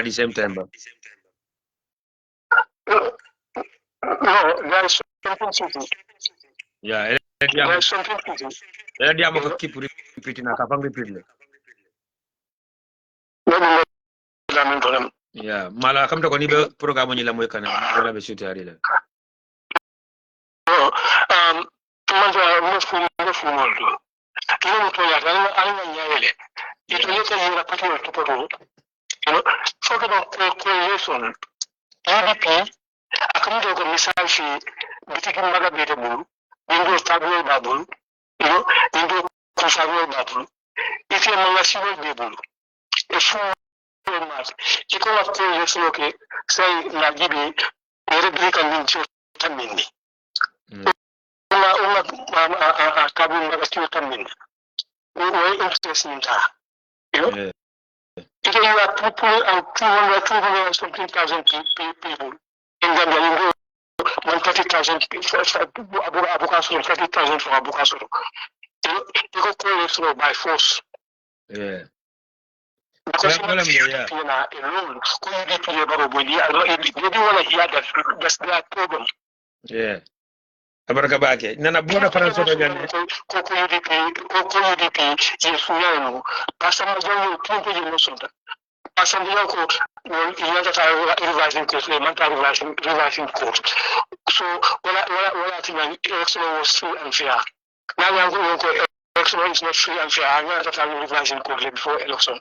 Same time. No, there's something. Yeah, there's something. Keep repeating. I can't repeat it. Yeah, mala kam to ko ni be programme ni la moy kanam wala be shoot ari la. Say na gibi Republican nincho tamini. Una tabu na kiyo tamini. We interest in that. You know? Today you are people and 200 and something thousand people in Gambia. You go 130,000 Abukasuru, 30,000 from Abukasuru. You go call it by force. Yeah. Because Well, yeah. alone, they don't want to hear that. That's their problem. Yeah. Abarakabake. Nana boda faranso do jande. Koko UDP, Yesu yanu. Pastor Majanyo, Tumpo Yemusunda. Pastor Yako, Yanta revising course, Manta revising course. So, what I think election was free and fair. Now we are going to election is not free and fair. I'm going to revising course before election.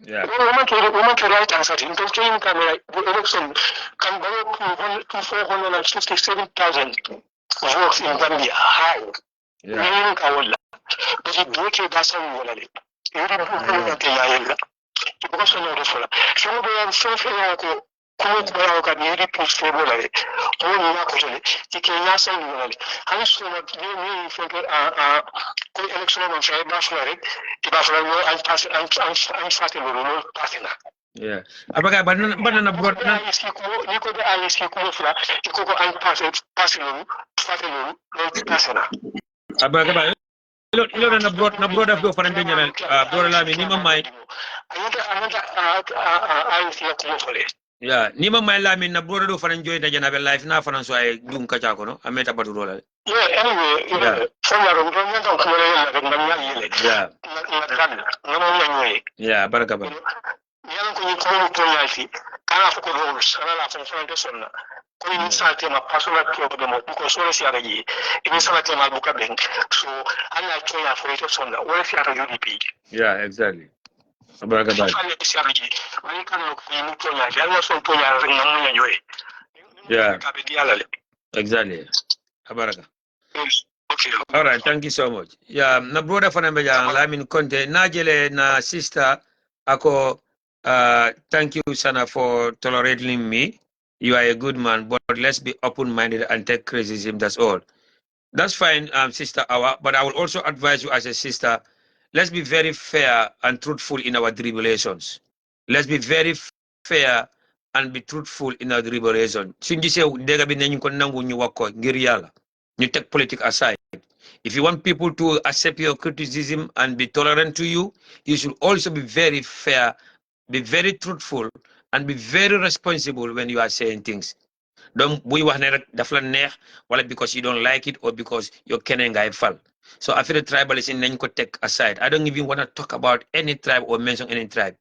Yeah. Woman to right answer. In the election can borrow 457,000 votes in Gambia. How? Yeah. But it broke your gas on Wolali. You didn't put it because of the some of them so Community post for Wolali. All Nakoli, the Kenyasan Wolali. I saw what you think election on Friday, Buffalo, I'm starting with no partner. Yeah. Abaga banana brought Abaga ba ilo na brought up do fanan benyana brought la mi nima mai yeah nima mai la mi na brought do fanan joy da jana be life na fanan so ay dum ka ja ko no ameta batu do la yeah anyway so la ro do nyanga ko yeah baraka ba yalan ko ni ko to yati kana ko rules kana la fon de sonna ko ni salté ma pasula to do mo ko so le siara yi ni salté ma buka ben so ana to ya fo to sonna wala siara UDP yeah exactly baraka ba ana siara yi wani kana ko ni to ya yalan so to ya ring mo nyoy yeah ka be dialale exactly baraka okay all right thank you so much yeah na brother fanan be ja Lamin Conte na jele na sister ako thank you, Sana, for tolerating me. You are a good man, but let's be open-minded and take criticism. That's all. That's fine, Sister Awa. But I will also advise you as a sister, let's be very fair and truthful in our deliberations. Let's be very fair and be truthful in our deliberation. You take politics aside. If you want people to accept your criticism and be tolerant to you, you should also be very fair, be very truthful, and be very responsible when you are saying things. Don't we want to well, because you don't like it or because you're kenning guy fall. So I feel the tribalism then could take aside. I don't even want to talk about any tribe or mention any tribe.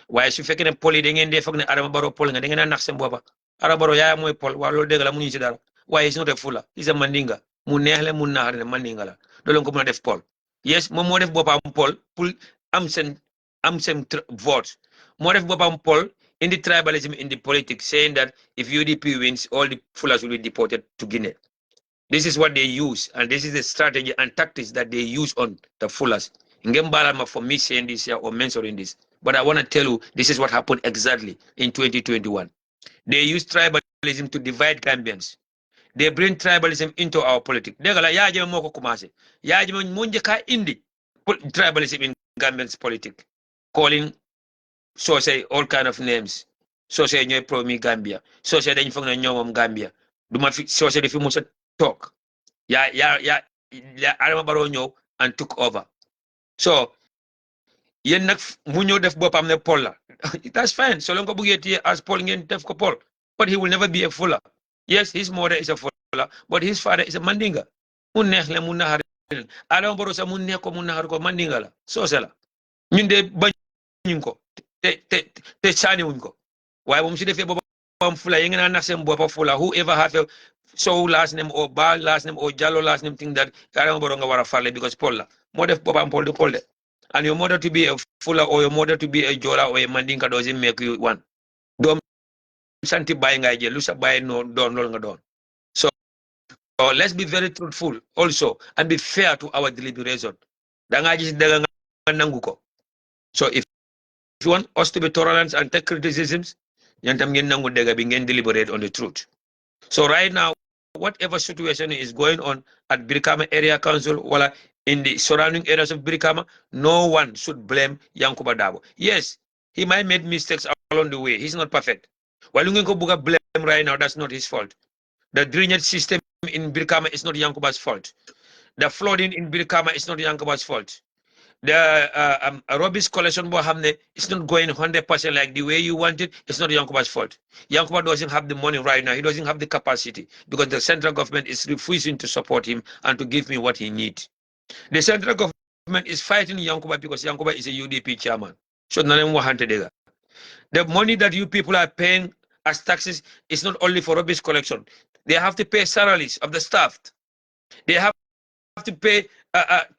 Why is you faking a poly in there fucking Arabaro polling and then Naxam Baba? Arabaro ya moy pol, while de la Munisidara. Why is not a fuller? He's a mandinga. Munele Munar and Mandingala. Don't come def Paul. Yes, Momo def Boba Paul, pull Amsen votes. More of Boba Paul in the tribalism in the politics, saying that if UDP wins, all the Fullers will be deported to Guinea. This is what they use, and this is the strategy and tactics that they use on the Fullers. Ngembalama for me saying this here or mentioning this, but I want to tell you this is what happened exactly in 2021. They use tribalism to divide Gambians. They bring tribalism into our politics. Degala yaje moko kumase. Yaje munje ka indi tribalism in Gambians politics, calling so say all kind of names. So say ñoy pro mi Gambia. So say dañ fogg na ñomam Gambia. Duma fi so say fi musa talk. Ya Adama Barrow ñew and took over. So yen nak mu ñew def bopam ne Paul la. That's fine. So long ko bëggé tie as Paul ngeen def ko Paul. But he will never be a Fuller. Yes, his mother is a Fuller, but his father is a Mandinga. Mu neex le mu naxar. Adama Barrow sa mu neex ko mu naxar ko Mandinga la. So c'est la. Ñun de bañ ko te sani wuñ ko waaye moom su defee boppam Fula yi ngeen nax seen boppa Fula whoever have a Sow last name or Ba last name or Jallo last name think that Adama Barrow nga war a farle because Paul la moo def boppam Paul de and your mother to be a Fula or your mother to be a Jola or a Mandinka doesn't make you one doom santi bàyyi ngay jël lu sa bàyyi no doon loolu nga doon so let's be very truthful also and be fair to our deliberation da ngaa gis dëgg nga nangu ko so if you want us to be tolerant and take criticisms, yantam ngeen nangu dega bi ngeen deliberate on the truth. So right now, whatever situation is going on at Brikama Area Council or in the surrounding areas of Brikama, no one should blame Yankuba Dabo. Yes, He might make mistakes along the way. He's not perfect. While you can blame right now, that's not his fault. The drainage system in Birkama is not Yankuba's fault. The flooding in Birkama is not Yankuba's fault. The rubbish collection is not going 100% like the way you want it. It's not Yankuba's fault. Yankuba doesn't have the money right now. He doesn't have the capacity because the central government is refusing to support him and to give me what he needs. The central government is fighting Yankuba because Yankuba is a UDP chairman. So the money that you people are paying as taxes is not only for rubbish collection. They have to pay salaries of the staff. They have to pay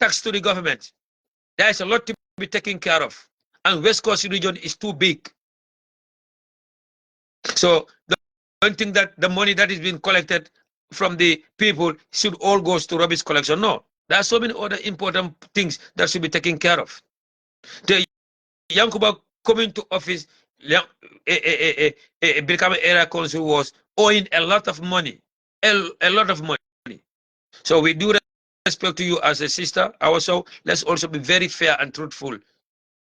tax to the government. There is a lot to be taken care of. And West Coast region is too big. So don't think that the money that is being collected from the people should all go to rubbish collection. No. There are so many other important things that should be taken care of. The Yankuba coming to office, Birkama Area Council was owing a lot of money. A lot of money. So we do respect to you as a sister. Also, let's also be very fair and truthful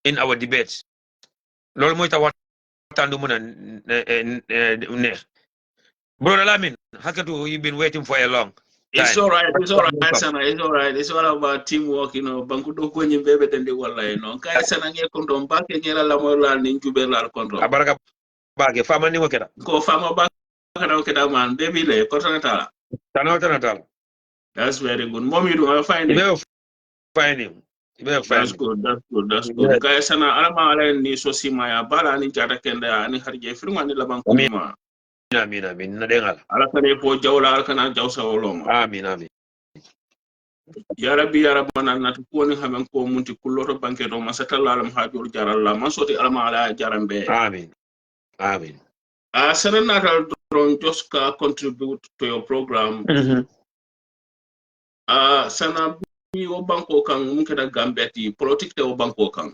in our debates. Brother Lamin, you've been waiting for a long time. It's all right, Sana. It's all right. It's all about teamwork, you know. Bankudo kwenye bebe tende wala, you know. Kaya sana nge kontom bake ngela la mola ni njube la kontom. Abaraka bage fama ni wakeda. Ko fama bake na wakeda man. Baby le kotana tala. Tala. That's very good. Mommy do I find it? Find him. That's good. Kaya sana alama ala ni sosi maya bala ni jada kenda ni harje firma ni la bankuma. Amin. Nadengal. Alakane po jawla alakana jawsa woloma. Amin. Ya Rabbi ya Rabbana natu ko ni xamen ko munti kulloto banke do masatalla alam hajur jaralla masoti alama ala jarambe. Amin. Senator Dron just contribute to your program. Sana bi o banko kan munke da gambeti politique te o banko kan.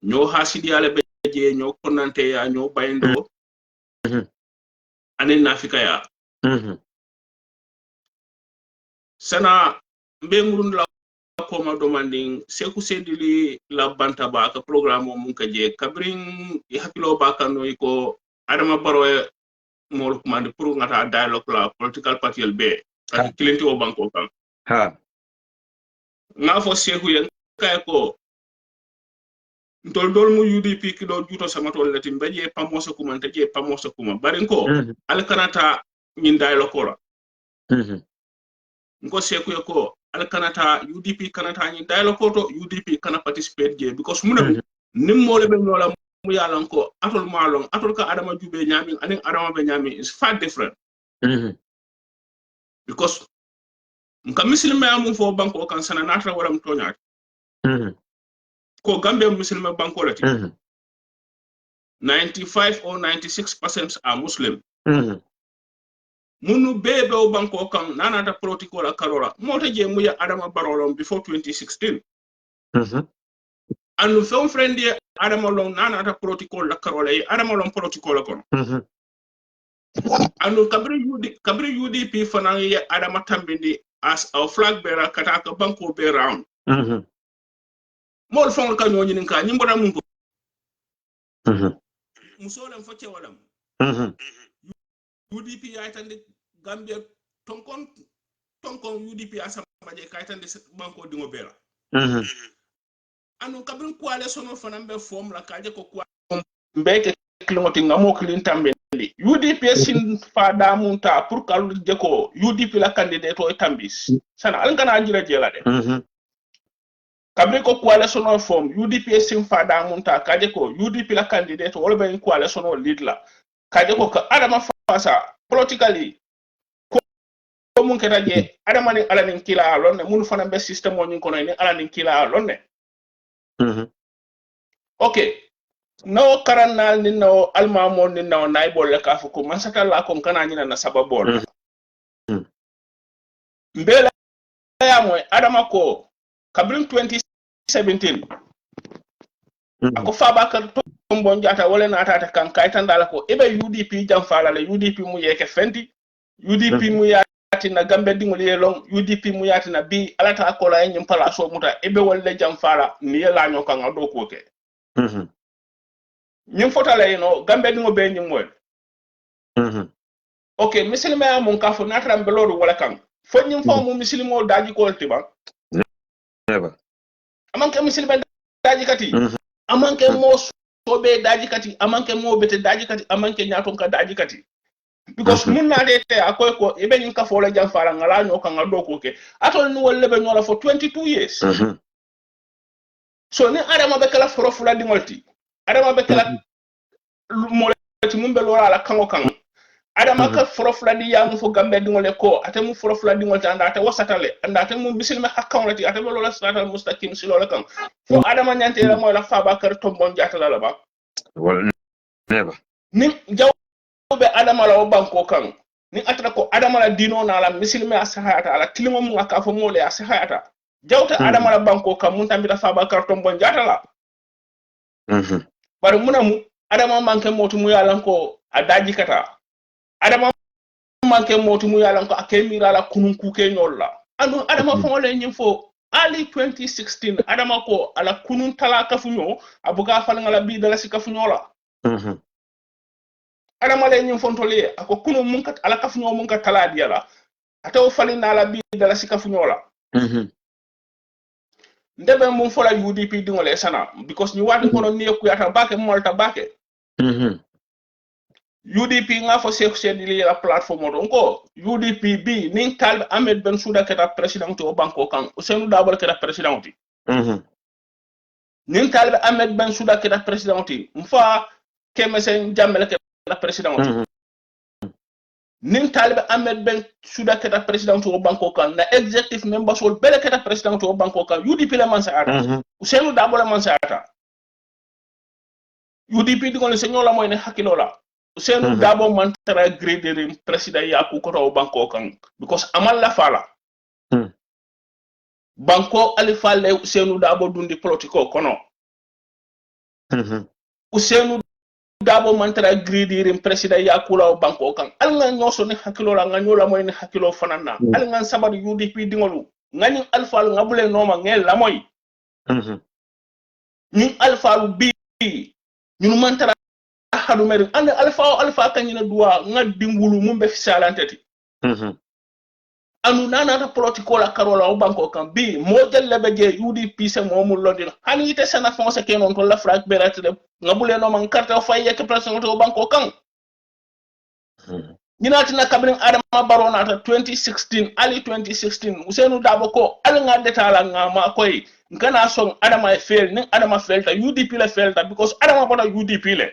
Ño hasidi ale beje ño konante ya ño bayndo. Anin nafika ya. Sana mbengurun la koma demanding seku sedili la banta ba ka programme mun ka je kabring hakilo ba kanu ko adama baro mol commande pour ngata dialogue la political party be ka kilenti o banko kan ha nga fo seku yen kay ko dol mu UDP ki do juto sama tol latin baje pamosa kuma taje pamosa kuma barin ko al kanata nyin dialogue la ngo seku ko al kanata UDP kanata nyin dialogue to UDP kana participate je because munam nim mole be nola mu yalan ko atol malong atol ka adama jube nyami anin adama be nyami is far different because nka muslime amu fo banko kan sana natra waram tonya ko gambe muslime banko lati 95 or 96% are muslim munu bebe o banko kan nanata political la karora mota je mu ya adama barolom before 2016 anu fon friendly adama long nanata political la karola e adama long political la kon anu kabri UDP fanan ya adama tambindi as a flag bearer kataka banko be round mol fon ka nyoni ninka nyimbora munko musolam fo cewalam UDP aytande Gambia tonkon UDP asamba je kaytande banko dingo bera anu kabrin kwale sono fanambe form la kaje ko kwa mbeke klingoti ngamo klin tambe UDP sin fa damunta pour kalu je ko UDP la candidate o tambis sana alngana jira jela de kabri ko kwale sono form UDP sin fa damunta kaje ko UDP la candidate o be kwale sono lead la kaje ko ka adama fasa politically ko mun keta je adama ni ala nin kila lonne mun fana be system o nyin kono ni ala nin kila lonne okay no karannal ni no almamo ni no naibol la kafu ko man satalla ko kana nyina na sababol mbela ya moy adama ko kabrin 2017 ako fabakar to bon jata wala na tata kan kaytan dala ko ebe UDP jam fala la UDP mu yeke fendi UDP mu yati na gambe dingol yelong UDP mu yati na bi alata ko la nyim pala so muta ebe wala jam fala ni la nyoka ngado ko ke ñim fotala no gambe dingo be ñim moy okay misilima mon ka fo natram be loru wala kan fo ñim fo mo misilimo daji ko tiba never amanke misilima daji kati amanke mo sobe daji kati amanke mo bete daji kati amanke nyaton ka daji kati because mun na de te akoy ko e be ñim ka fo la jam fara ngala ño kan ngado ko ke atol ni wolle be ñola for 22 years so ni adama be kala foro fula dingolti adama be kala mo lati mun be lora la kango kan adama ka foro fula di yamu fo gambe dingole ko ate mu foro fula dingol ta anda ate wasatale anda ate mu bisil me hakkanolati ate be lola siratal mustaqim si lola kan fo adama nyante la moy la faba kar tombon jatala la ba wala never ni jawbe adama la o banko kan ni atata ko adama la dino na la misilme asahata ala kilimo mu aka fo mole asahata jawta adama la banko kan mun tambita faba kar tombon jatala bari munamu adama manke motu mu yalan ko adaji kata adama manke motu mu yalan ko akemira la kunun kuke nyolla anu adama fongole nyim fo early 2016 adama ko ala kunun tala kafunyo abuga falangala bi dala si kafunyola adama le nyim fontole ako kunun mun kat ala kafunyo mun kat tala diala ataw falina la bi dala si kafunyola ndebe mun fola UDP dingole sana because ni wadi kono ni ku yata bake molta bake UDP nga fo Seeku Sedili la plateforme do ko UDP bi nin talbe Ahmed Bensouda keta president o banko kan Ousainou Darboe keta president nin talbe Ahmed Bensouda keta president mfa Kemesen Jammeh keta president nin talbe Ahmed Bensouda keta president o banko kan na executive members wol bele keta president o banko kan UDP la man sa ata Ousainou Darboe la man sa ata UDP di ko le senyola moy ne hakilola Ousainou Darboe man tara grader president yaku ko to banko kan because amal la fala banko ali falle Ousainou Darboe dundi politiko kono Ousainou Darboe man tara grader president yaku la banko kan al nga nyoso ne hakilo la nga nyola moy ne hakilo fanana al nga sabar UDP dingolu ngani alfal ngabule noma ngel la moy ni alfalu bi ñu man tara hadu meri ande alfa kanyina duwa ngaddi ngulu mumbe fisalantati anu nana ta politiko la karola o banko kan bi mo jelle be je UDP se mo mu londin hani ite sana fonse kenon to la frak berate de ngabule no man carte fay yek president o banko kan ñinati na kabrin adama barona ta 2016 ali 2016 Ousainou Darboe ko al nga detala nga ma koy ngana song adama e fail ni adama felta UDP la felta because adama bota UDP le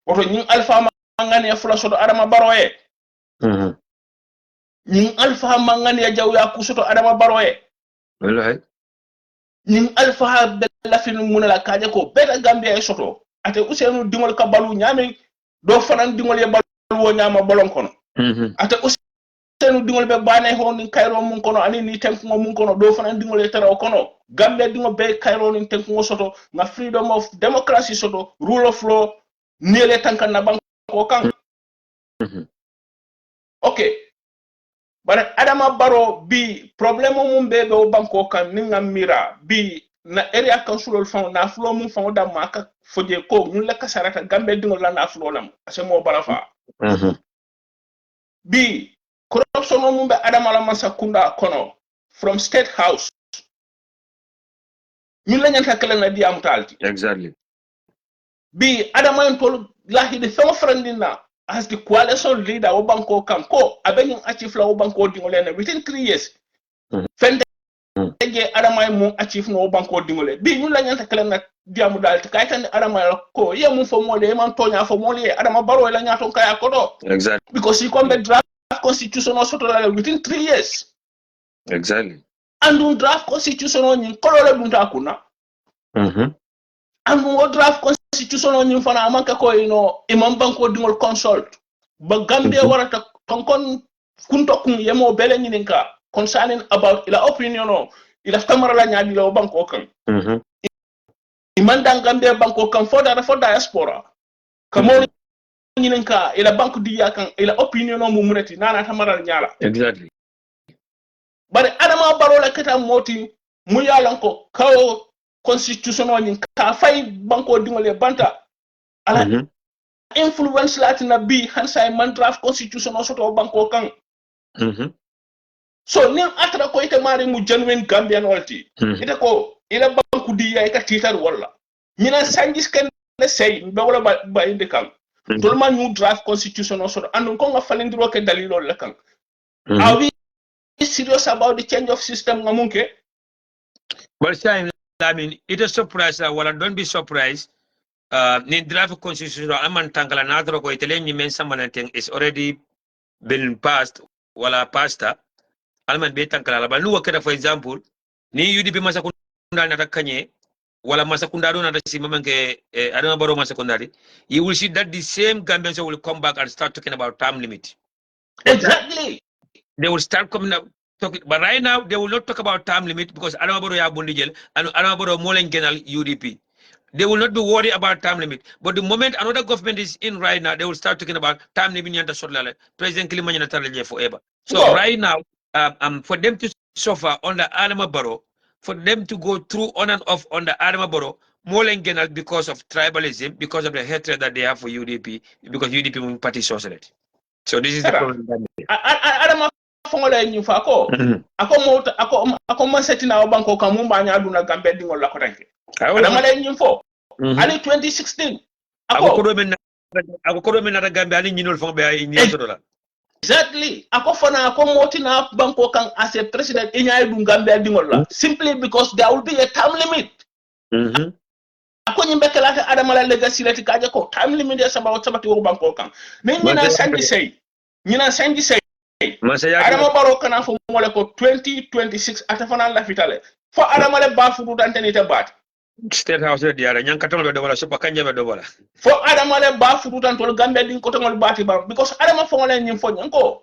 oto ñing alpha mangani fula soto adama baroye ñing alpha mangani jaw ya ku soto adama baroye wallahi ñing alpha bella fin munala kaje ko beta gambia e soto ate Ousainou dingol ka balu ñami do fanan dingol ye balu wo ñama bolon kono ate Ousainou dingol be bane ho ni kayro mun kono ani ni tenko mun kono do fanan dingol e taraw kono gambia dingo be kayro ni tenko soto na freedom of democracy soto rule of law niele tankan na banko kan okay bara adama baro bi problème mum be do banko kan ni ngamira bi na area council fon na flo mum fon da maka foje ko ñu la kasarata gambe dingol la na flo lam ase mo barafa bi corruption mum be adama la masa kunda kono from state house ñu la ñanta kala na diam talti exactly bi adama en tol lahi de fo frandina as the coalition leader o banko kam ko abenyin achieve la o banko dingole within 3 years fende je adama mo achieve no o banko dingole bi ñu la ñanta kala na diamu dalti kay tan adama ko ye mu fo mole man tonya fo mole adama baro la ñaton kaya ko do exactly because he come draft constitution o soto la within 3 years exactly andu draft constitution o ñin ko la dun ta kuna andu o draft constitution o ñin fana manka ko ino imam banko dingol consult ba gambia warata konkon kunto kun yemo bele ñininka concerning about ila opinion o ila tamara la ñaadi la banko kan imanda gambia banko kan foda fo diaspora kamo ñininka ila banko diya kan ila opinion o mu mureti nana tamara ñala exactly bare adama baro la keta moti mu yalan ko kawo constitution on ka fay banko dingole banta ala influence latina bi hansa man draft constitution o soto banko kan so nim atra ko ite mari mu genuine gambian walti ite ko ila banku di ya ka titar wala ñina sanjis ken sey be wala ba inde kan to man ñu draft constitution o soto andon ko nga falendiro ke dalilo la kan are we serious about the change of system ngamunke but time I mean it is surprise wala don't be surprised ni draft constitution aman tangala nadro ko itele ni men samananteng is already been passed wala pasta alman be tankala ba nu wakata for example ni UDP masakunda na takanye wala masakunda do na si mamanke adama baro masakundari you will see that the same Gambians will come back and start talking about term limit. Exactly. They will start coming up talking, but right now they will not talk about term limit because adama baro ya bondi jel and adama baro molen genal UDP. They will not be worried about time limit. But the moment another government is in right now, they will start talking about time limit. President Kilimani forever. So right now, for them to suffer on the Adama Borough, for them to go through on and off on the Adama Borough, more than because of tribalism, because of the hatred that they have for UDP, because UDP will party sociality. So this is the problem. Adama fongola nyifa ako masetina obanko kamumba nya aduna gambe dingol la ko tanke. Adama la nyimfo. Ali 2016. Ako kodo men na gambe ali nyinol fon be ay nyotola. Exactly. Ako fana ako motina banko kan as a president inya du gambe dingol la simply because there will be a time limit. Ako nyimbe kala Adama la legacy lati kaje ko time limit ya sabati wo banko kan. Ni nyina sanji say Adama Baro kana fo mole ko 2026 atafana la fitale fo Adama le ba fudu dantenite bat State House de diara nyankatol be dobola so pakanje be dobola fo Adama le ba fudu tantol gambe din ko tongol bati ba because Adama fo ngole nyim fo nyanko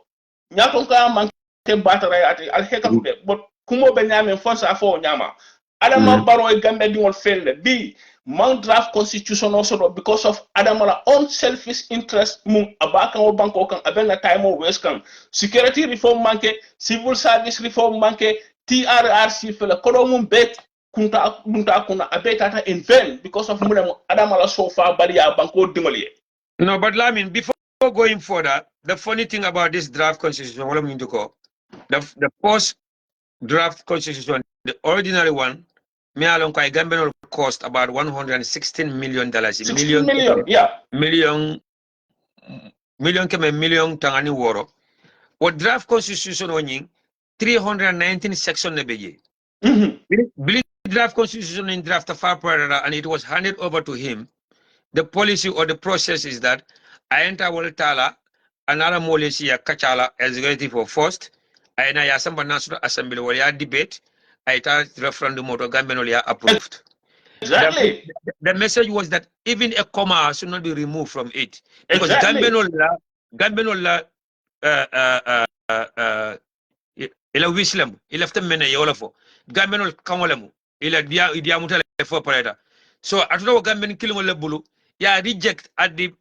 nyaton ka man te batara ati al heka be but kumo be nyame fonsa fo nyama Adama Baro e gambe din wol felle bi man draft constitution also because of Adamala own selfish interest mum abaka o banko kan abenga time o west kan security reform manke civil service reform manke TRRC fela kodo mum bet kunta kuna abeta in vain because of mulem Adamala so far bariya banko dingoliye. No, but Lamin, before going further, the funny thing about this draft constitution, the first draft constitution, the ordinary one, me alone quite Gambian cost about $116 million. Million tangani woro. What draft constitution onying 319 section nebeje. Believe draft constitution in draft of and it was handed over to him. The policy or the process is that I enter Waltala, another Molesia Kachala executive for first, I enter Yasamba National Assembly where debate. I thought referendum or Gambian approved. Exactly. The message was that even a comma should not be removed from it. Because exactly. Gambian ila wislam ila fta mena yolafo Gambian kamolemu ila dia mutale for pareta. So atuno Gambian kilimo lebulu ya reject at the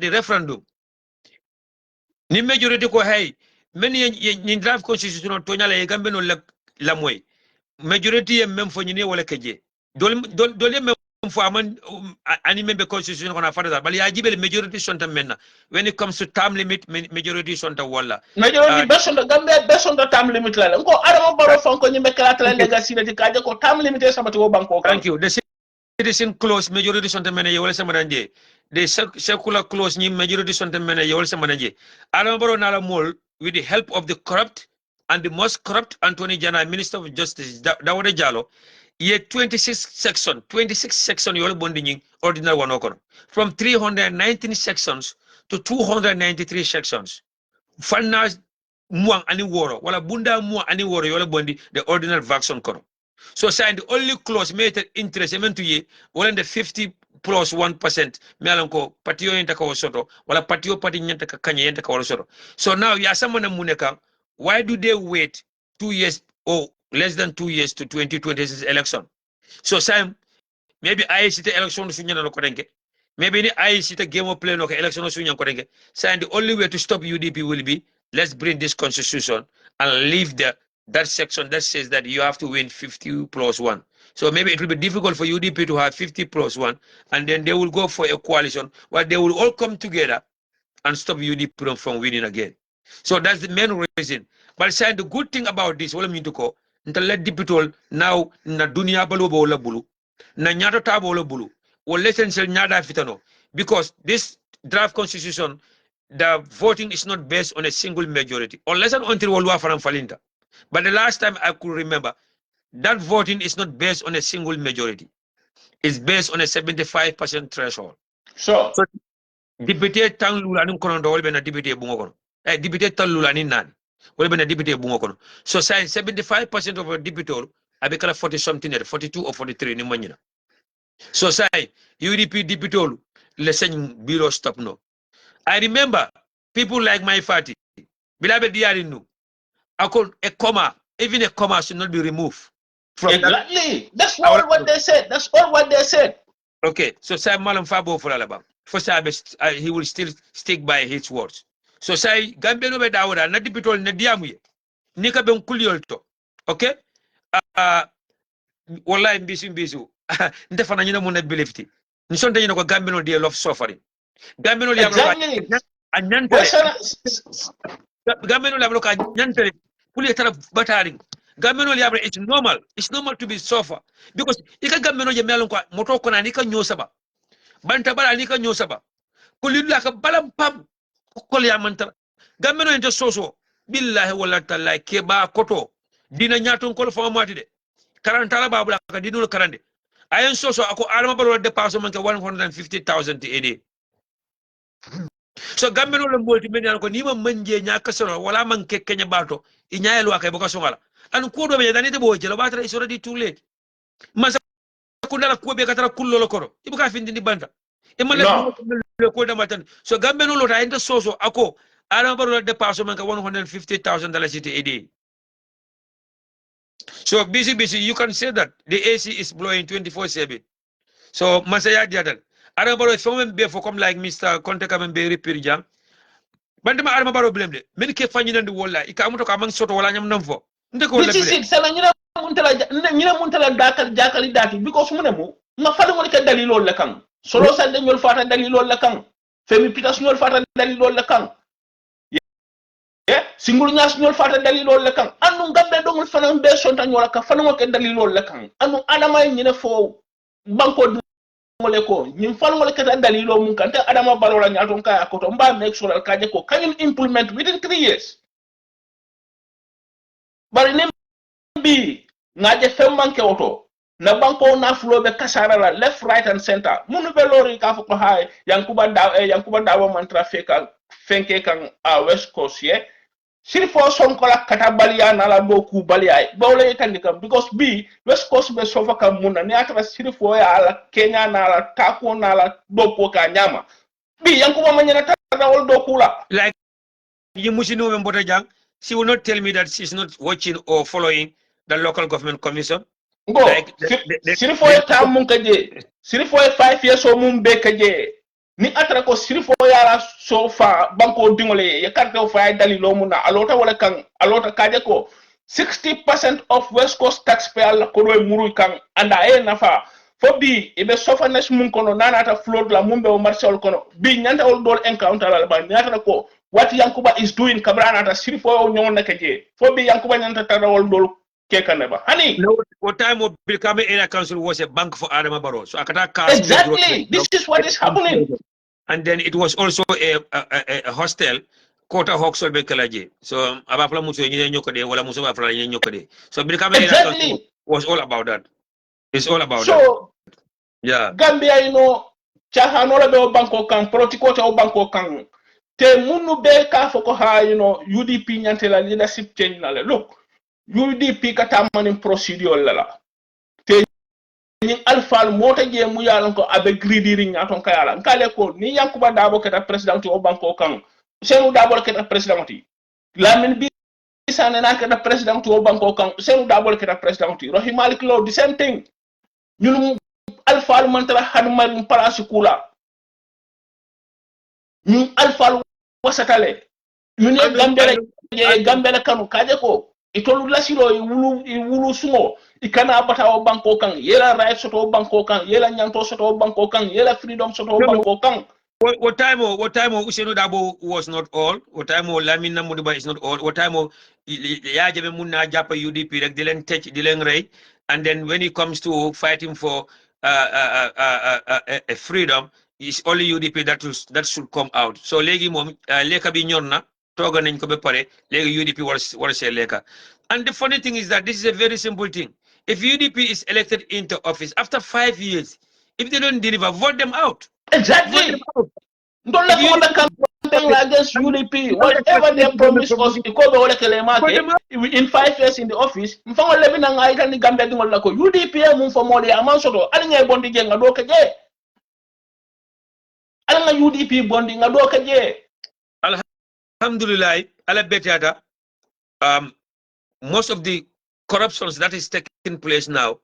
referendum. Ni majority ko hey many in draft constitution to nyala Gambian la moy. Majority est même fo ñine wala keje dol même fo aman ani membe constitution ko na fata bal ya jibel majority sonta menna when it comes to term limit majority sonta wala majority besonda gambe besonda term limit la ko Adama Baro fon ko ñimbe kala tala legacy de kaje ko term limit sabati wo banko thank you the citizen clause majority sonta menna ye wala sama danje the secular clause ñi majority sonta menna ye wala sama danje Adama Baro na la mol with the help of the corrupt and the most corrupt Attorney General, Minister of Justice, Dawode Jallow, ye 26 section yole bonding ordinary one okono. From 319 sections to 293 sections. Fanna muang ani woro, wala bunda muang ani woro yole bondi the ordinary vaccine kono. So sign the only clause made interest to ye, wala the 50 plus 1%, me alanko patio yenta ka soto, wala patio pati nyenta ka kanya yenta ka soto. So now ya samana muneka. Why do they wait 2 years or less than 2 years to 2026 election? So Sam, maybe I see the election sunya no korenge. Maybe I see the game of play no election sunya korenge. Sam, the only way to stop UDP will be let's bring this constitution and leave the that section that says that you have to win 50 plus 1. So maybe it will be difficult for UDP to have 50 plus 1, and then they will go for a coalition where they will all come together and stop UDP from winning again. So that's the main reason. But saying the good thing about this, what I mean to call, let people now na dunia balu bola bulu, na nyato ta bola bulu, or listen sel nyada fitano, because this draft constitution, the voting is not based on a single majority, unless and until Walua Faram Falinta. But the last time I could remember, that voting is not based on a single majority. It's based on a 75% threshold. So Député tan lulanin kono do wolbe na député bungo kono. Député tan lulanin nan. Wolbe na député bungo kono. So say 75% of a député abe kala 40 something 42 or 43 ni manyina. So say UDP député le sen bureau stop no. I remember people like my party. Bilabe diari nu. Akon a comma, even a comma should not be removed from exactly. That's all what they said. That's all what they said. Okay, so say Malam Fabo for Alabama. First, he will still stick by his words. So say Gambia no be dawda na dipitol na diamu ye. Nika ben kuliolto. Okay? Wallahi mbisu. Nte fana nyina mo na belefti. Nsonte nyina ko Gambia no dey love suffering. Gambia no liam Exactly. anyantele. Gambia no liam ka anyantele. Kuli tara bataring. Gambia no liam it's normal. It's normal to be suffer because ika Gambia no je melon ko moto ko na nika nyosaba. Banta bala nika nyosaba. Kulilla ka balam pam kol ya mantara gameno ente soso billahi wala taala ke ba koto dina nyaton kol fa mati de karantala babula ka dinul karande ayen soso ako alma balo dépasse man ka 150,000 ti ede so gameno le molti men ko nima manje nya kasoro wala man ke kenya bato i nyaayelo akay boko songala an ko do be dani te bo jelo batra is already too late masa kundala ko be katara kullo kono ibuka findi ni banta e man le ko damatan so gameno lo ta ente soso ako alma balo dépasse man ka 150,000 ti ede. So busy, you can say that the AC is blowing 24/7. So Masaya Diadal. Arabaro someone be for come like Mr. 𝒘𝒘𝒘𝒏 repair jam. Bandama Arabaro blame de. Men ke fanyi nan de wala. Ikamuto kamang soto wala nyam namfo. Which is it? Sala nyina muntala dakali daki because munemu ma fala ngol ka dalilo la kan. Solo sa de ñol fata dalilo la kan. Femi pitas ñol fata dalilo la kan. Singul ñas ñol fata dalilo la kan. Anu gambe dongul fana be sonta ñola ka fana ngol ka dalilo la kan. Anu adama ñina fo banko ngole ko ñim fal ngol ka dalilo mun kan te adama balola ñaton ka akoto mba make sure ka je ko kanyum implement within 3 years. Bari bi ngaje femmanke oto na banko na flow be kasara la left right and center munu be lori ka ko hay yankuba dawo man trafika fenke kan a west coast ye siri fo son ko la kata baliya na la boku baliya bawle tandika because bi west coast be sofa kam munna ni atra siri fo ya ala kenya na la tako na la dopo ka nyama bi yankuba manyana tata wol dokula like you musinu mbota jang, she will not tell me that she's not watching or following the local government commission. Go. Like Sirifo tam mun kaje. Sirifo 5 years o mun be kaje. Ni atra ko sirifo yara so fa banko dingole ya karte o fa dalilo mun na alota wala kan alota kaje ko 60% of West Coast taxpayer la ko do muru kan anda e nafa fo bi e be sofa nes mun kono nanata flood la mun be o marshal kono bi nyanta ol dol encounter la ba nyata ko what Yankuba is doing kabrana ta sirifo o nyon na kaje fo bi Yankuba nyanta tarawol dol honey. No, what time of becoming area council was a bank for Adama Barrow. So exactly. This is what is happening. And then it was also a hostel, Kota Hoxol Bekalaji. So Abafla Muso Nyokade, Wala Muso Afra Nyokade. So becoming area council was all about that. It's all about that. So yeah. Gambia, you know, Chahanola be banko kan, politiko ta banko kan. Te munu be ka foko ha, you know, UDP nyantela leadership change na le. Look. UDP kata manin procedure lala te ñing alfal mota je mu yalan ko abe greedy ring aton kayala ngale ko ni Yankuba Dabo keta president o banko kan Senu Dabo keta president Lamin bi sane na keta president o banko kan Senu Dabo keta president Rohim Malik Lo the same thing ñun alfal man tara hanmar place kula ñun alfal wasatale ñun Gambele kanu kaje ko itolu lasilo i wulu sumo ikana bata o banko kan yela right soto banko kan yela nyanto soto banko kan yela freedom soto banko kan. What time Usenu Dabo was not all. What time Lamina Mudiba is not all. What time Yajabe Muna Japa UDP like Dylan Tech Dylan Ray, and then when it comes to fighting for a freedom, it's only UDP that should come out. So Legi Mom Leka Binyona, Togan and Kobepare, Legi UDP was a Leka. And the funny thing is that this is a very simple thing. If UDP is elected into office after 5 years, if they don't deliver, vote them out. Exactly. Don't let them campaign against UDP. Whatever they promise us, in 5 years in the office, UDP UDP bonding Alhamdulillah, most of the corruptions that is taking place now,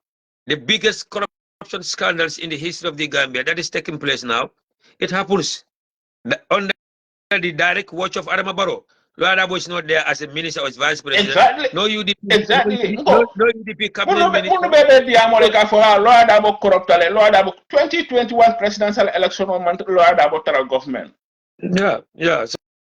the biggest corruption scandals in the history of the Gambia that is taking place now, it happens under the direct watch of Adama Barrow. Lord Adabo is not there as a minister or as vice president. Exactly. No UDP. Exactly. No UDP cabinet minister. Lord Adabo 2021 presidential election on Lord Adabo government. Yeah.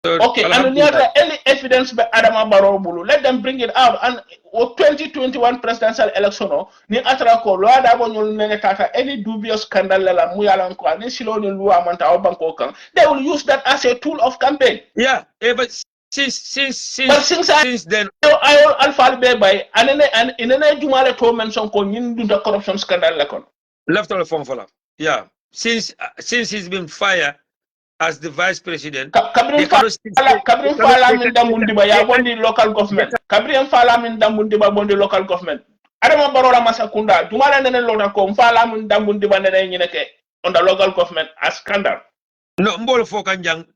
So, okay, and any evidence by Adama Barrow Bulu, let them bring it out. And 2021 presidential election, ni atrako Lord Adabo nyol any dubious scandal la muyalan ko ni silo ni luwa manta o banko kan. They will use that as a tool of campaign. Yeah, but since then I alpha by and in a jumale to mention ko nyin dunda corruption scandal la kon. Left on the phone for that. Yeah, since he's been fired as the vice president, Kabrin Fala min Damundiba ya bondi local government. Kabrin Fala min Damundiba bondi local government. Adama Barora Masakunda, Jumala nene lona ko Fala min Damundiba nene nyineke on the local government as scandal. No, Mbolo Fokanjang,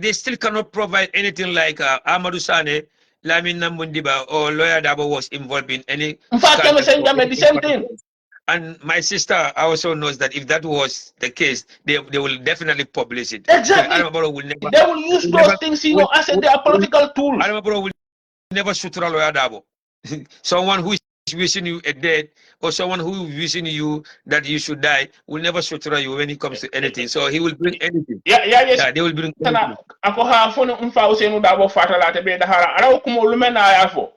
they still cannot provide anything like Amadou Sane, Lamin Namundiba or Lawyer Dabo was involved in any. In fact, I'm saying the same thing. And my sister also knows that if that was the case, they will definitely publish it. Exactly. They will use those things, as their political tools. Adama will never sutura Lawyer Dabo. Someone who is wishing you a death or someone who is wishing you that you should die will never sutura you when it comes to anything. So he will bring anything. Yeah, they will bring anything. Ako ha fo mfa usenu Dabo fatala te be dahara. Ara ko mo lumena ayafo.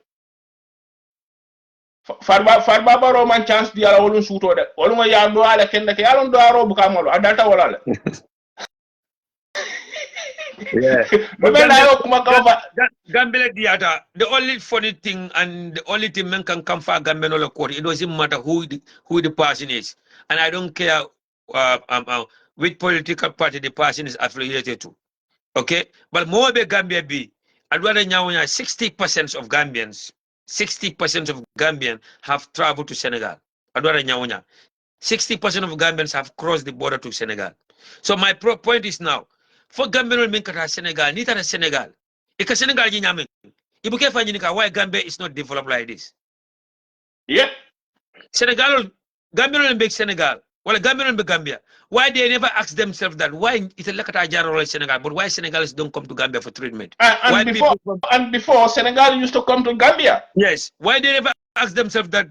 Farba Baro man chance di ala wolun suto de wolun ya do ala kende ke yalon do aro bu kamolo adata wala yeah Gambele diata, the only funny thing and the only thing men can come for Gambeno court, it doesn't matter who the person is, and I don't care which political party the person is affiliated to, okay, but more be Gambia be I'd rather now 60% of Gambians 60% of Gambians have traveled to Senegal. 60% of Gambians have crossed the border to Senegal. So my point is now, for Gambian men kata Senegal, ni tara Senegal. Ika Senegal jinyame. Ibuke fanyinika why Gambia is not developed like this. Yeah. Senegal, Gambian big Senegal. Well, Gambian big Gambia. Why they never ask themselves that? Why it's a lakata jaro Senegal, but why Senegalese don't come to Gambia for treatment? And before Senegal used to come to Gambia. Yes. Why they never ask themselves that?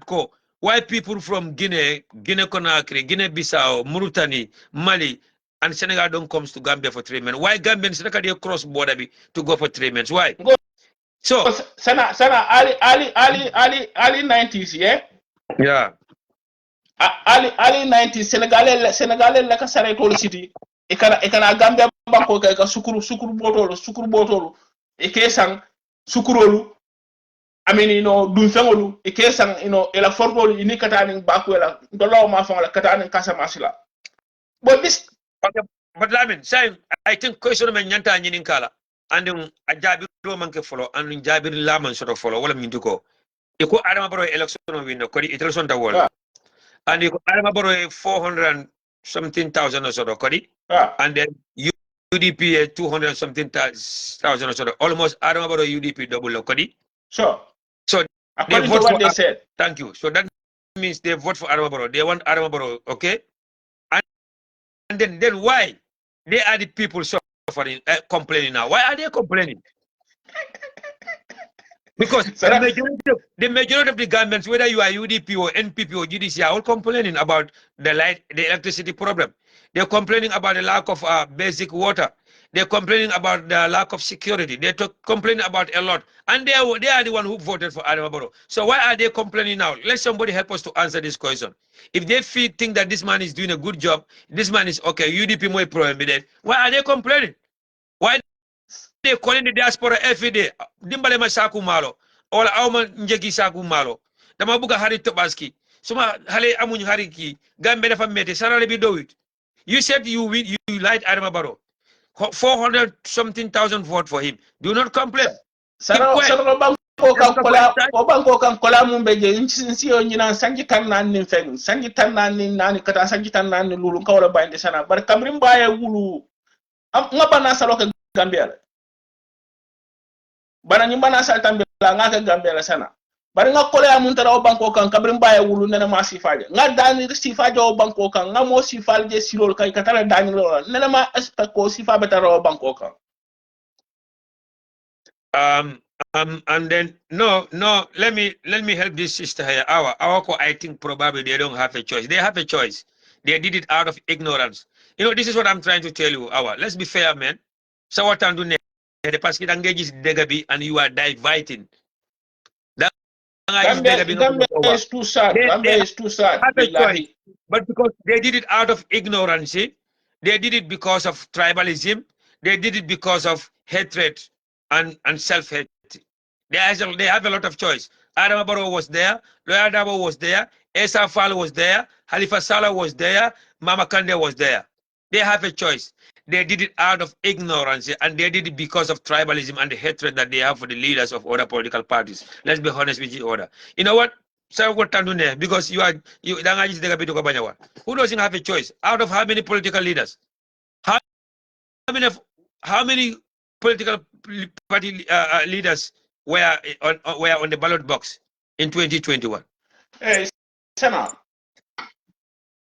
Why people from Guinea Conakry, Guinea-Bissau, Mauritania, Mali, and Senegal don't come to Gambia for treatment? Why Gambians look at their cross border to go for treatments? Why? So Sana early 90s, yeah? Yeah. Ali 90 Senegalese la kasare tolo city ekana Gambia banko ka sukuru botolo ekesang sukurolu amini dun fengolu ekesang ela fortolu ini katani bakwela dolo ma fanga katani kasamasila but this but Lamin say I think question men nyanta nyinin kala andum ajabi do manke follow andum jabir laman soto follow wala min duko iko Adama Barrow election win ko di election ta wala and you Adama Barrow 400 something thousand or so and then UDP 200 something thousand or so almost Adama Barrow UDP double Kodi. Sure. So according to what they said. Thank you. So that means they vote for Adama Barrow. They want Adama Barrow, okay? And then why they are the people suffering complaining now? Why are they complaining? Because the majority of the governments, whether you are UDP or NPP or GDC, are all complaining about the electricity problem. They're complaining about the lack of basic water. They're complaining about the lack of security. They're complaining about a lot. And they are the one who voted for Adama Barrow. So why are they complaining now? Let somebody help us to answer this question. If they think that this man is doing a good job, this man is okay, UDP more problem, why are they complaining? Why they calling the diaspora every day? Dimbale ma saku malo. Ola awma njegi saku malo. Dama buga hari tobaski. Suma hale amuñ hari ki. Gambe dafa mete sarale bi dowit. You said you lied Adama Barrow. 400 something thousand vote for him. Do not complain. Saro banko kan kola mumbe je insi o nyina sanji tan nan ni feng sanji tan nan ni nani kata sanji tan nan ni lulu kawla bande sana bar kamrim baye wulu ngabana salo ka Gambia bana nyimba sal tambela ngaka Gambia sana bar nga kola mun tara o banko kan kabrim baye wulu nena ma sifaje nga dani sifaje o banko kan nga mo sifalje silol kay katala dani lo nena ma asta ko sifa betara o banko kan. And then no, let me help this sister here. I think probably they don't have a choice. They have a choice. They did it out of ignorance. You know, this is what I'm trying to tell you. Let's be fair, man. So what I'm doing, the pastor engages Degabi, and you are diverting. Gambia is too sad. Gambia is too sad. But because they did it out of ignorance, they did it because of tribalism. They did it because of hatred and self-hate. They have a lot of choice. Adama Barrow was there, Lawyer Dabo was there, Esa Fall was there, Halifa Sallah was there, Mama Kande was there. They have a choice. They did it out of ignorance, and they did it because of tribalism and the hatred that they have for the leaders of other political parties. Let's be honest with each other. You know what? Because who doesn't have a choice? Out of how many political leaders? How many political party leaders were on the ballot box in 2021? Hey, Sana.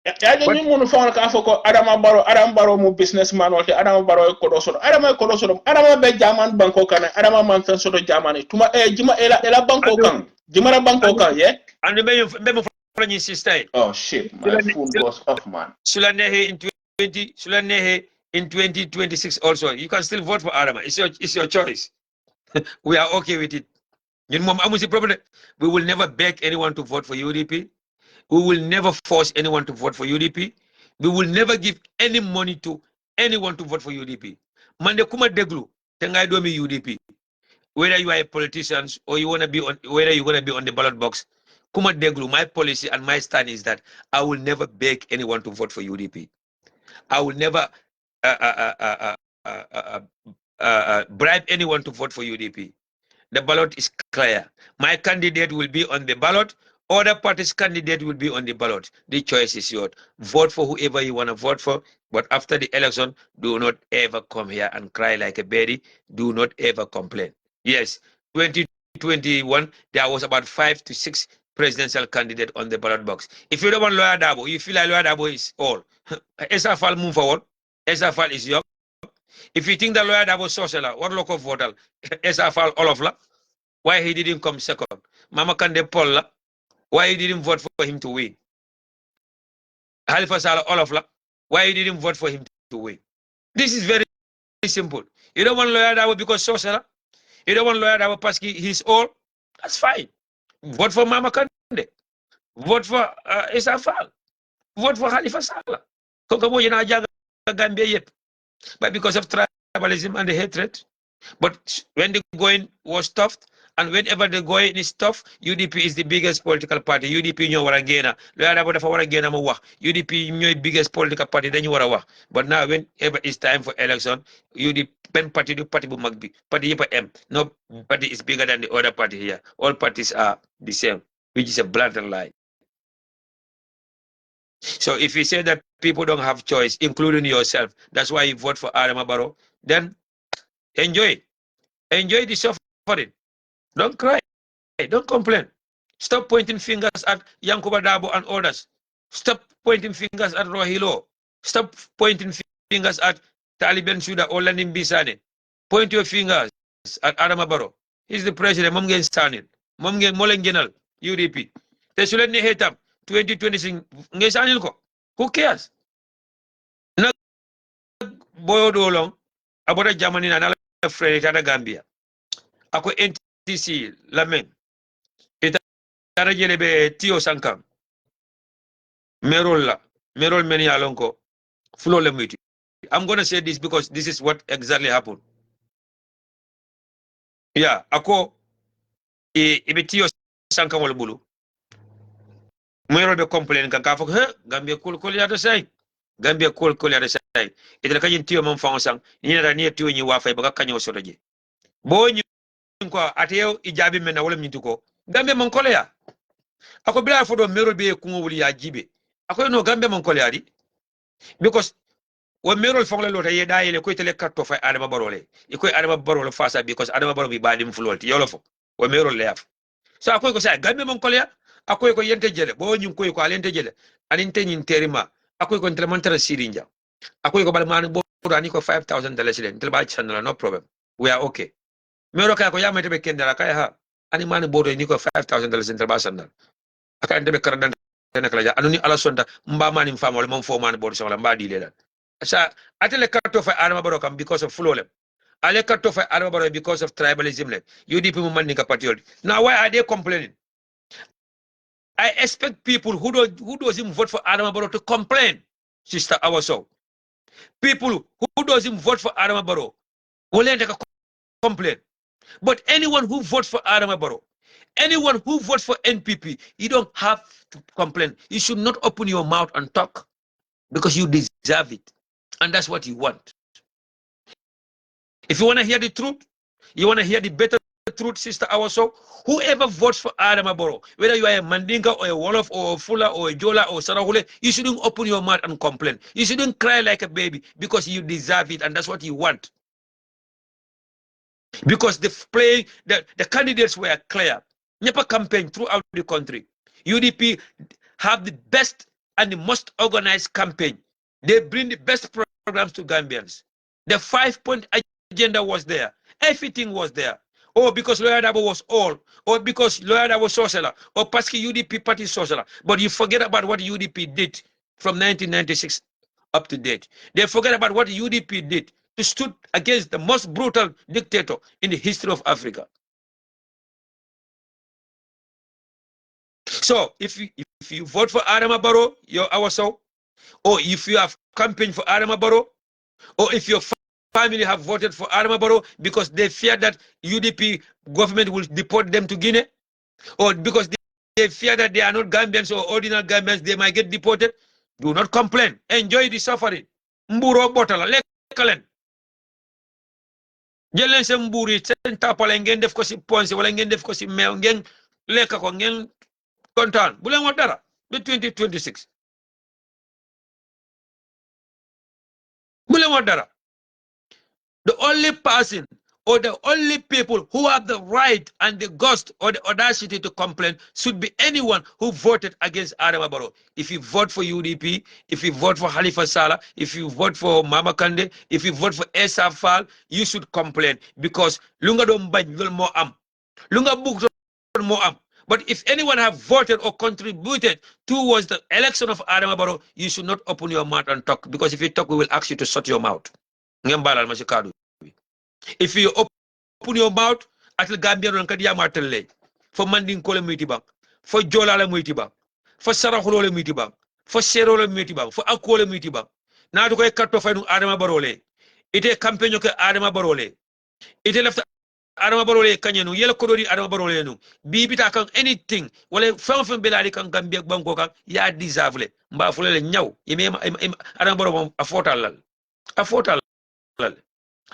Ni munu fawna ka foko Adama Barrow mu businessman wote Adama Barrow ko do sodo Adama be jaman banko kan Adama man tan sodo jamani tuma jima ela banko kan jimara banko kan yeah and be from sister. Oh shit, my phone goes off, man. Sulanehe in 2026 also. You can still vote for Adama. It's your choice. We are okay with it. We will never beg anyone to vote for UDP. We will never force anyone to vote for UDP. We will never give any money to anyone to vote for UDP. Mande kuma deglu tengai domi UDP. Whether you are a politician or you wanna be on, whether you're gonna be on the ballot box, kuma deglu. My policy and my stand is that I will never beg anyone to vote for UDP. I will never bribe anyone to vote for UDP. The ballot is clear. My candidate will be on the ballot. Other parties' candidate will be on the ballot. The choice is yours. Vote for whoever you want to vote for. But after the election, do not ever come here and cry like a baby. Do not ever complain. Yes, 2021, there was about 5 to 6 presidential candidates on the ballot box. If you don't want Lawyer Dabo, you feel like Lawyer Dabo is all. SFL move forward. SFL is young. If you think that Lawyer Dabo is social, what local voter? SFL all of la. Why he didn't come second? Mama Kande Paul la. Why you didn't vote for him to win? Halifa Sallah, all of that. Why you didn't vote for him to win? This is very simple. You don't want Lawyer Dabo because social. You don't want Lawyer Dabo because he's all. That's fine. Vote for Mama Kande. Vote for Esa Fall. Vote for Halifa Sallah. But because of tribalism and the hatred. But when the going was tough, and whenever the going is tough, UDP is the biggest political party. UDP nyo waragena. UDP nyo biggest political party. Then you wara. But now whenever it's time for election, UDP party do party bumagbi. Party M. No party is bigger than the other party here. All parties are the same, which is a blatant lie. So if you say that people don't have choice, including yourself, that's why you vote for Adama Barrow, then enjoy it. Enjoy the suffering. Don't cry. Don't complain. Stop pointing fingers at Yankuba Dabo and others. Stop pointing fingers at Rohilo. Stop pointing fingers at Taliban Suda or Lanim Bisane. Point your fingers at Adama Barrow. he's the president moom ngeen sànnil moom ngeen moo leen gënal UDP te su leen neexee tam 2026 ngeen sànnil ko who cares nag boyo dolong abota jamani na nala frere tata Gambia ako NTC lamen ita tara jele be Tio Sankam merol men ya lonko flow le muti. I'm going to say this because this is what exactly happened. Yeah, ako ibe Tio Sankam wala bulu merol be complain kan ka fok he Gambia kul ya to say Gambia kul ya to say ita ka yin Tio mom fa sang ni na ni Tio ni wa fay ba kanyo so doje bo ni ko ateo ijabi men na wala mintu ko Gambia mon kole ya ako bila fodo merol be ko wuli ya jibe ako no Gambia mon kole ya di because wo merol fong la lota ye dayele ko tele katto fay adama barole e ko adama barole fasa because adama baro bi badim fulolti yolo fo wo merol le yaf so akoy ko sa Gambia mon kole ya akoy ko yente jele bo nyum koy ko alente jele alinte nyin terima akoy ko entremontere sirinja akoy ko bal man bo ani ko $5,000 len tel ba channel no problem we are okay mero kay ko yamete be kendala kay ha ani man bo ni ko $5,000 tel ba sandal aka ande be karadan kala ja anuni ala sonta mba mani mfama wala mom fo man bo so la mba di le sa atele katto fa adama baro kam because of flolem ale katto fa adama baro because of tribalism le UDP mu man ni ka patriot now why are they complaining? I expect people who doesn't vote for Adama Barrow to complain, Sister Awaso. People who doesn't vote for Adama Barrow will enter a complain. But anyone who votes for Adama Barrow, anyone who votes for NPP, you don't have to complain. You should not open your mouth and talk because you deserve it. And that's what you want. If you want to hear the truth, you want to hear the better truth, Sister Awaso, whoever votes for Adama Barrow, whether you are a Mandinka or a Wolof or a Fula or a Jola or Sarahule, you shouldn't open your mouth and complain. You shouldn't cry like a baby because you deserve it and that's what you want. Because the candidates were clear. Nepa campaign throughout the country. UDP have the best and the most organized campaign. They bring the best programs to Gambians. The 5-point agenda was there. Everything was there. Or because Lawyer Dabo was all, or because Lawyer Dabo was sorcerer, or parce que UDP party sorcerer. But you forget about what UDP did from 1996 up to date. They forget about what UDP did to stood against the most brutal dictator in the history of Africa. So if you vote for Adama Barrow, you're our soul, or if you have campaigned for Adama Barrow, or if your family have voted for Adama Barrow because they fear that UDP government will deport them to Guinea, or because they fear that they are not Gambians or ordinary Gambians, they might get deported, do not complain. Enjoy the suffering. Mburo botala lekalen. Jelen se mburi sen tapale ngeen def ko ci ponce wala ngeen def ko ci meew ngeen lekka ko ngeen kontaan bu leen wax dara ba 2026 bu leen wax dara. The only person or the only people who have the right and the gust or the audacity to complain should be anyone who voted against Adama Barrow. If you vote for UDP, if you vote for Halifa Sallah, if you vote for Mama Kande, if you vote for Essa Fall, you should complain because lunga dom bañ lol mo am. Lunga bugg mo am. But if anyone have voted or contributed towards the election of Adama Barrow, you should not open your mouth and talk because if you talk, we will ask you to shut your mouth. If you open your mouth, atil Gambia non kadi yamatel lay. For Manding Kole Muiti Bank, for Jola la Muiti Bank, for Sarahulo Muiti Bank, for Sero la Muiti Bank, for Akole Muiti Bank. Na to koy katto fay nu Adama Barole. Ite campagne ko Adama Barole. Ite left Adama Barole kanyenu yela ko dori Adama Barole nu. Bibita kan anything wala fam belali kan Gambia banko kan ya deserve le. Mba fulele nyaw. Yeme Adama Barole afotal lal.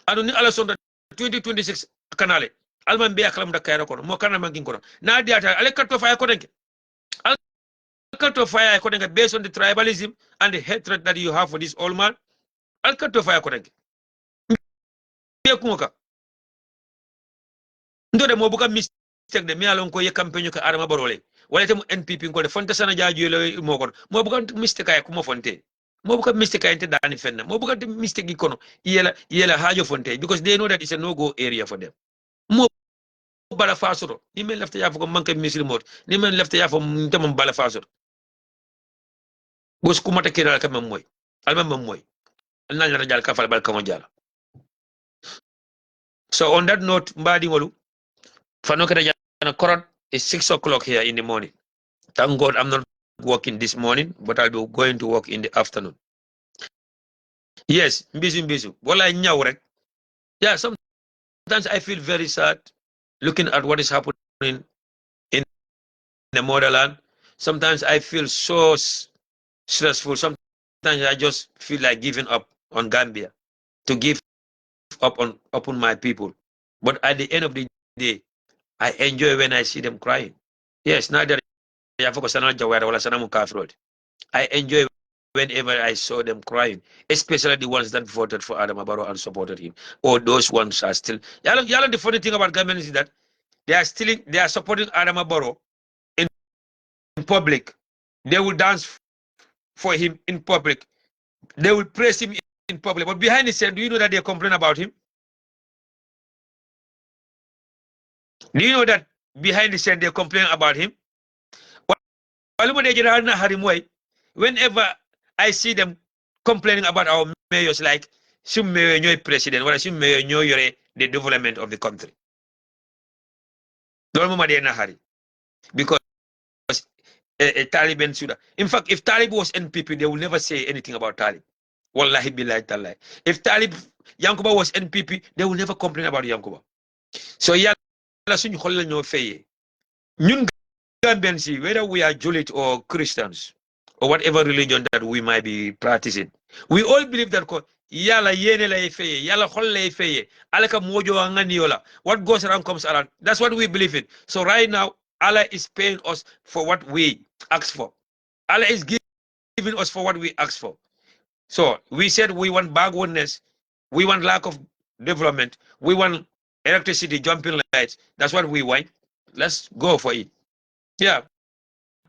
Anu ni ala sonda 2026 kanale alman be akalam da kayra kono mo kana mangin kono na diata ale katto faya ko denke al katto faya ko denke based on the tribalism and the hatred that you have for this old man al katto faya ko denke be ko ka ndode mo buka mistake de mi alon ko ye campagne ko Adama Barole wala tem NPP ko de fonta sana jaaju le mo ko mo buka mistake ay ko mo fonte mo buka mistake ay te dani fenna mo buka mistake kono yela hajo fonte because they know that it's a no go area for them mo bala fasoro ni men lefta ya ko manke misri mot ni men lefta ya fo ntam bala fasoro bos ku mata kira ka mem moy alma mem moy alna la jal ka fal bal ka mo jala. So on that note mbadi ngolu fano kada jana korot is 6 o'clock here in the morning. Thank God I'm not working this morning, but I'll be going to work in the afternoon. Yes, mbisu wala nyaw rek. Yeah, sometimes I feel very sad looking at what is happening in the motherland. Sometimes I feel so stressful. Sometimes I just feel like giving up on Gambia, to give up on my people. But at the end of the day, I enjoy when I see them crying. Yes, neither I enjoy whenever I saw them crying, especially the ones that voted for Adam Abaro and supported him. Or those ones are still. Yala, the funny thing about government is that they are supporting Adam Abaro in public. They will dance for him in public. They will praise him in public. But behind the scene, do you know that they complain about him? Do you know that behind the scene they complain about him? Whenever I see them complaining about our mayors, like some mayor new president, or some mayor new the development of the country. Because Taliban Suda. In fact, if Talib was NPP, they will never say anything about Talib. Wallahi billahi talai. If Talib Yankuba was NPP, they will never complain about Yankuba. So yalla suñu xol la ñoo fayé. Ñun Gambians, whether we are Julit or Christians or whatever religion that we might be practicing, we all believe that yalla yene lay fayé, yalla xol lay fayé. Alaka mojo ngani yola. What goes around comes around. That's what we believe in. So right now, Allah is paying us for what we asked for. Allah is giving us for what we asked for. So we said we want backwardness, we want lack of development, we want electricity, jumping lights. That's what we want. Let's go for it. Yeah.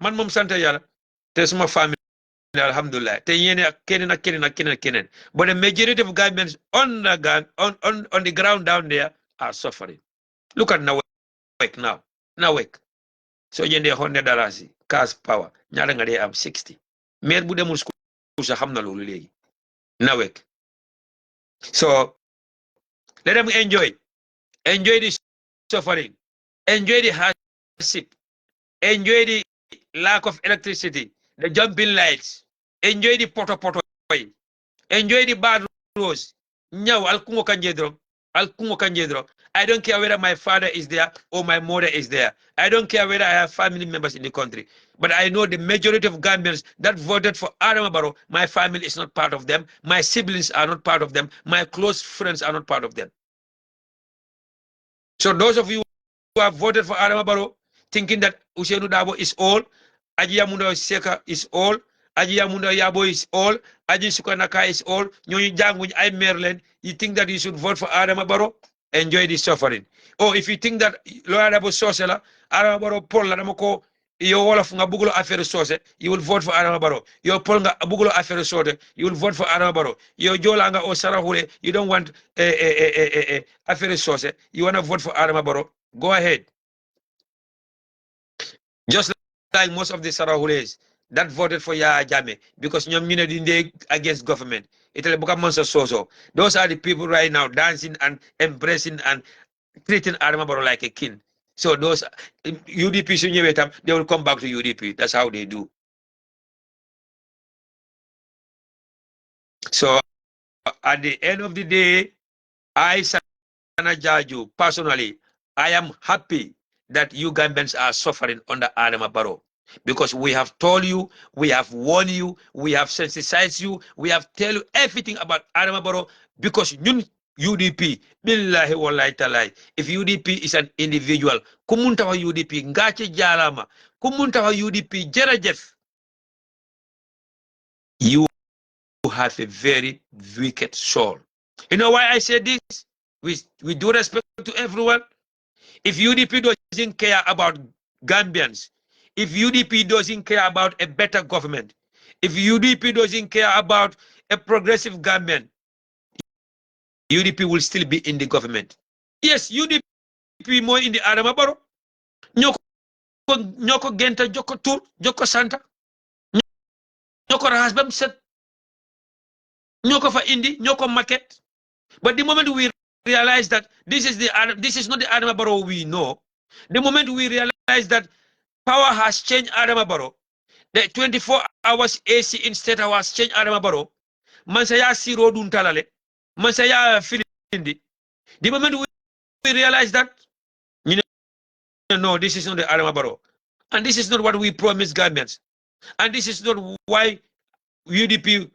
Man mom santa yala. There's my family, alhamdulillah. Kenen. But the majority of Gambians on the ground down there are suffering. Look at Nawek now. Nawek. So yende $100 cash power. Nyala nga de am 60. Mer bu demul school sa xamna lolu legi. Nawek. So let them enjoy the suffering, enjoy the hardship, enjoy the lack of electricity, the jumping lights, enjoy the poto, enjoy the bad roads. I don't care whether my father is there or my mother is there. I don't care whether I have family members in the country. But I know the majority of Gambians that voted for Adam Barrow, my family is not part of them. My siblings are not part of them. My close friends are not part of them. So those of you who have voted for Adam Barrow, thinking that Ousainou Darboe is all, Aji Yamundo Seka is all, Aji Yamundo Yabo is all, Aji Sukanaka is all, Nyonyi Janguj I Maryland, you think that you should vote for Adam Barrow? Enjoy this suffering. Or if you think that Lawyer Darboe Sosela, Adam Barrow Paul Ladamoko, yo wolof nga bugulo affaire soose, you will vote for Adam Barrow. Yo Paul nga bugulo affaire soose, you will vote for Adam Barrow. Yo jola nga o sarahule, you don't want affaire soose, you want to vote for Adam Barrow. Go ahead. Just like most of the Sarahules that voted for Yaya Jammeh because ñom against government. Those are the people right now dancing and embracing and treating Adam Barrow like a king. So those UDP, they will come back to UDP. That's how they do. So at the end of the day, I, Sana Jarju, personally, I am happy that you Gambians are suffering under Adam Barrow. Because we have told you, we have warned you, we have sensitized you, we have tell you everything about Adam Barrow. Because UDP, billahi wallahi talai, if UDP is an individual, kumuntawa UDP, ngache jalama, kumuntawa UDP, jerajef, you have a very wicked soul. You know why I say this? We do respect to everyone. If UDP doesn't care about Gambians, if UDP doesn't care about a better government, if UDP doesn't care about a progressive government, UDP will still be in the government. Yes, UDP mooy indi Adama Barrow ñoo ko genta jokko tur jokko santa ñoo ko raxas ba mu set ñoo ko fa indi ñoo ko maquette. But the moment we realize that this is not the Adama Barrow we know, the moment we realize that power has changed Adama Barrow, the 24 hours AC in State House has changed Adama Barrow, man saya siro dun talale, man saya filindi. The moment we realize that, you know, no, this is not the Adama Barrow. And this is not what we promised Gambians. And this is not why UDP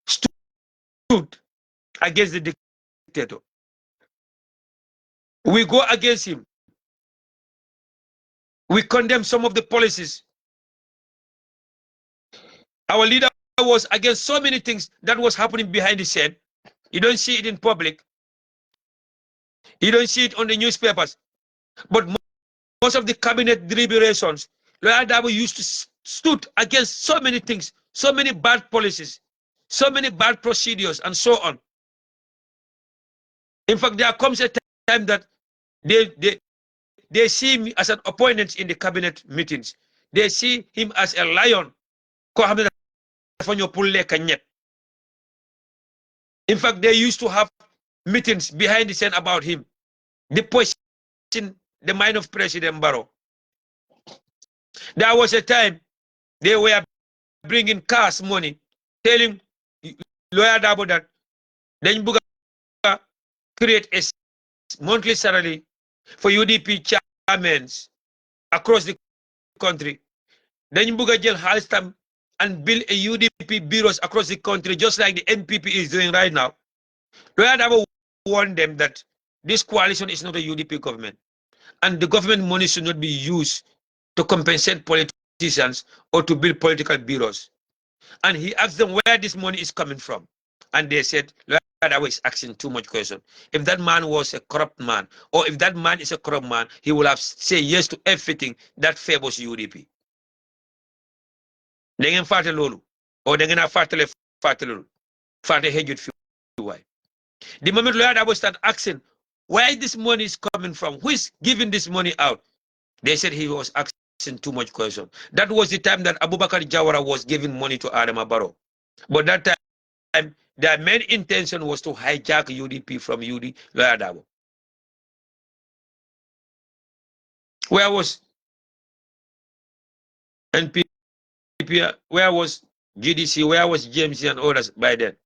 stood against the dictator. We go against him. We condemn some of the policies. Our leader was against so many things that was happening behind the scene. You don't see it in public. You don't see it on the newspapers. But most of the cabinet deliberations, Lawyer Dabo used to stood against so many things, so many bad policies, so many bad procedures, and so on. In fact, there comes a time that they see me as an opponent in the cabinet meetings. They see him as a lion. In fact, they used to have meetings behind the scene about him. The pushing the mind of President Barrow. There was a time they were bringing cash money, telling Lawyer Dabo that then Buga create a monthly salary for UDP chairmen across the country. Then Buga jail Halstam and build a UDP bureaus across the country, just like the NPP is doing right now. Lawyer Dabo warned them that this coalition is not a UDP government, and the government money should not be used to compensate politicians or to build political bureaus. And he asked them where this money is coming from. And they said, Lawyer Dabo is asking too much question. If that man was a corrupt man, or if that man is a corrupt man, he will have said yes to everything that favors UDP. Dengen fate lolu, or dengen na fate lolu, fate hejut fi why. The moment Lawyer Dabo start asking where this money is coming from, who is giving this money out, they said he was asking too much question. That was the time that Abubakar Jawara was giving money to Adama Barrow. But that time, their main intention was to hijack UDP from Lawyer Dabo. Where was NPP? Where was GDC? Where was GMC and others by then?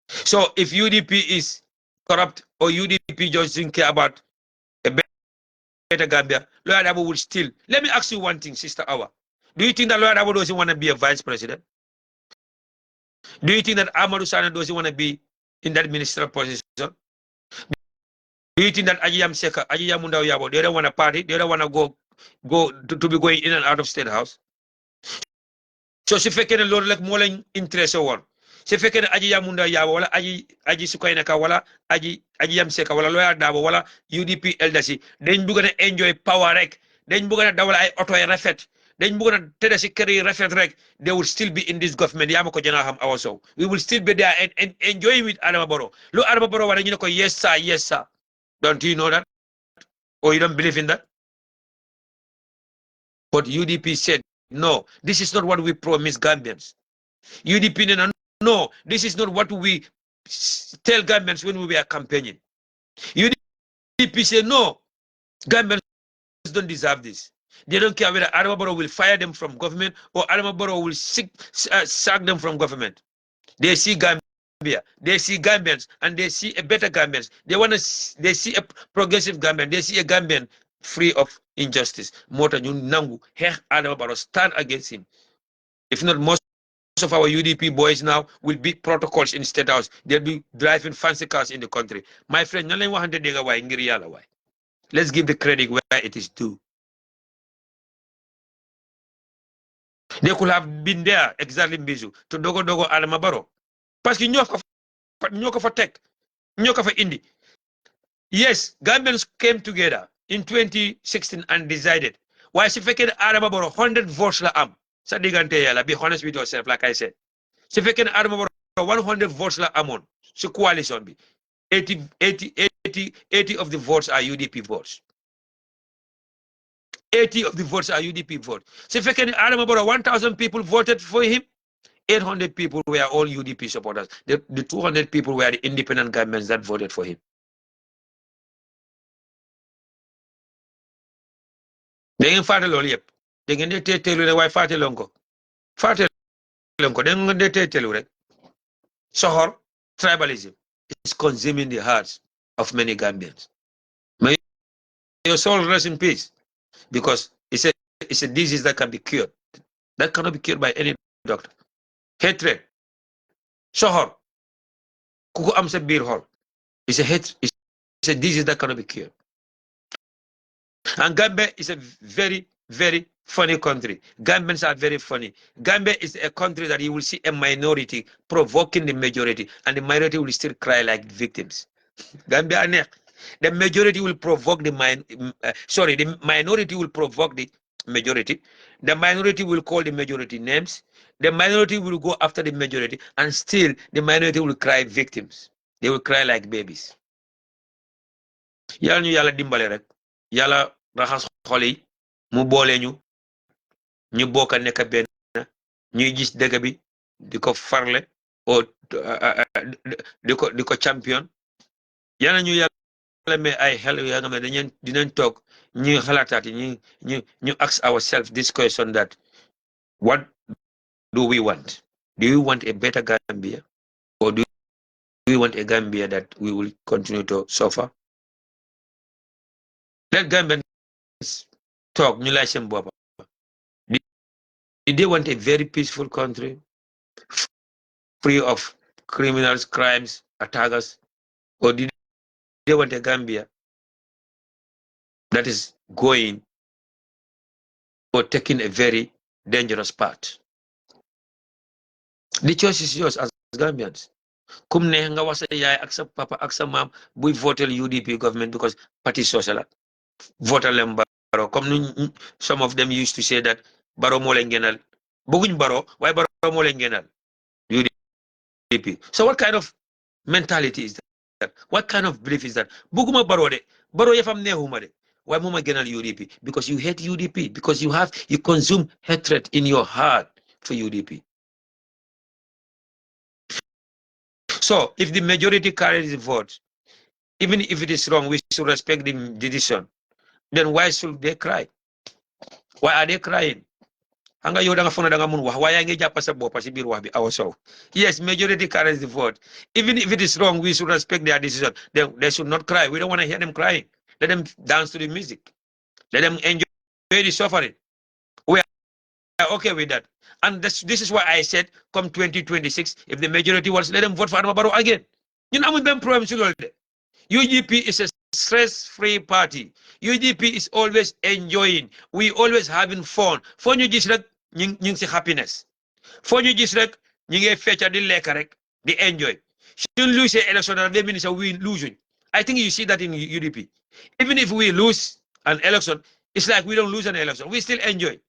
So if UDP is corrupt or UDP just didn't care about a better Gambia, Lawyer Dabo will still. Let me ask you one thing, Sister Awa. Do you think that Lawyer Dabo doesn't want to be a vice president? Do you think that Amadou Sana doesn't want to be in that ministerial position? Do you think that Ajiyam Seka, Ajiyam Mundao Yabo, they don't want to party, they don't want to go to be going in and out of State House? So si fekkee ne loolu rek moo lañ intéressé woon si fekkee ne Ajiyam Mundao Yabo wala aji Sukainaka wala Ajiyam Seka wala Lawyer Dabo wala UDP elders dañ bëgg na enjoy power rek dañ bëgg na dawal ay auto yi rafet dañ bëgg na tëdd si kër yi rafet rek, they will still be in this government. Yaa ma ko jëna xam also. We will still be there and enjoy with Adama Barrow. Lu Adama Barrow wala ñu ne ko yes sir, yes sir. Don't you know that? Or you don't believe in that? But UDP said, no, this is not what we promised Gambians. UDP said, no, this is not what we tell Gambians when we were campaigning. UDP said, no, Gambians don't deserve this. They don't care whether Adama Barrow will fire them from government or Adama Barrow will sack them from government. They see Gambia, they see Gambians, and they see a better Gambians. They see a progressive Gambian. They see a Gambian free of injustice. Mota Nangu, Adama Barrow, stand against him. If not, most of our UDP boys now will be protocols in State House. They'll be driving fancy cars in the country. My friend, let's give the credit where it is due. They could have been there exactly Mbizu to dogo Adama Barrow. Parce que ñoko fa tek, ñoko fa indi. Yes, Gambians came together in 2016 and decided. Why si fekkee Adama Barrow 100 votes la am. Sa digante yalla, be honest with yourself, like I said. Si fekkee Adama Barrow 100 votes la amon si coalition bi. 80 of the votes are UDP votes. 80 of the votes are UDP votes. So if I can add about 1,000 people voted for him, 800 people were all UDP supporters. The 200 people were the independent governments that voted for him. They ain't fought alone yet. They can tell you why fought alone go. Fought alone go. They can tell you. Sohor, tribalism is consuming the hearts of many Gambians. May your soul rest in peace, because it's a disease that can be cured. That cannot be cured by any doctor. Hatred, sohor, kuku am sa bir hol. It's a disease that cannot be cured. And Gambia is a very, very funny country. Gambians are very funny. Gambia is a country that you will see a minority provoking the majority, and the minority will still cry like victims. Gambia, the majority will provoke the minority will provoke the majority. The minority will call the majority names. The minority will go after the majority, and still the minority will cry victims. They will cry like babies. Yalla ñu yalla dimbalé rek. Yalla raxas xol yi mu bolé ñu bokka nekk benn ñuy gis dëgg bi di ko farle o di ko champion. Yalla ñu yalla may ay xel ya nga xam dinañ toog ñu xalaataat ñu ask ourselves this question, that what do we want? Do we want a better Gambia, or do we want a Gambia that we will continue to suffer? Let Gambians talk. Ñu lay seen bopp. Did they want a very peaceful country, free of criminals, crimes, attackers, or did they want a Gambia that is going or taking a very dangerous path? The choice is yours as Gambians. Kum ne nga wax sa yaay ak sa papa ak sa maam buy votel UDP government because party social votel lem Baro. Comme some of them used to say that Baro mo len gënal. Bëgguñ Baro, waaye Baro mo len gënal UDP. So what kind of mentality is that? What kind of belief is that? Bëgguma Baro de. Baro yefam neexuma de. Why moma gënal UDP? Because you hate UDP, because you consume hatred in your heart for UDP. So if the majority carries the vote, even if it is wrong, we should respect the decision. Then why should they cry? Why are they crying? Anga yo danga fona danga mun wax why nga japp sa bop ci bir wax bi awaso. Yes, majority carries the vote. Even if it is wrong, we should respect their decision. They should not cry. We don't want to hear them crying. Let them dance to the music. Let them enjoy the suffering. We are okay with that. And this is why I said, come 2026, if the majority wants, let them vote for Adama Barrow again. You know, I'm problem. UGP is a stress-free party. UGP is always enjoying. We always having fun. For you just like you see happiness. For you just like you feature the lekarek, the enjoy. Should lose an election and minister we losing. I think you see that in UDP. Even if we lose an election, it's like we don't lose an election. We still enjoy.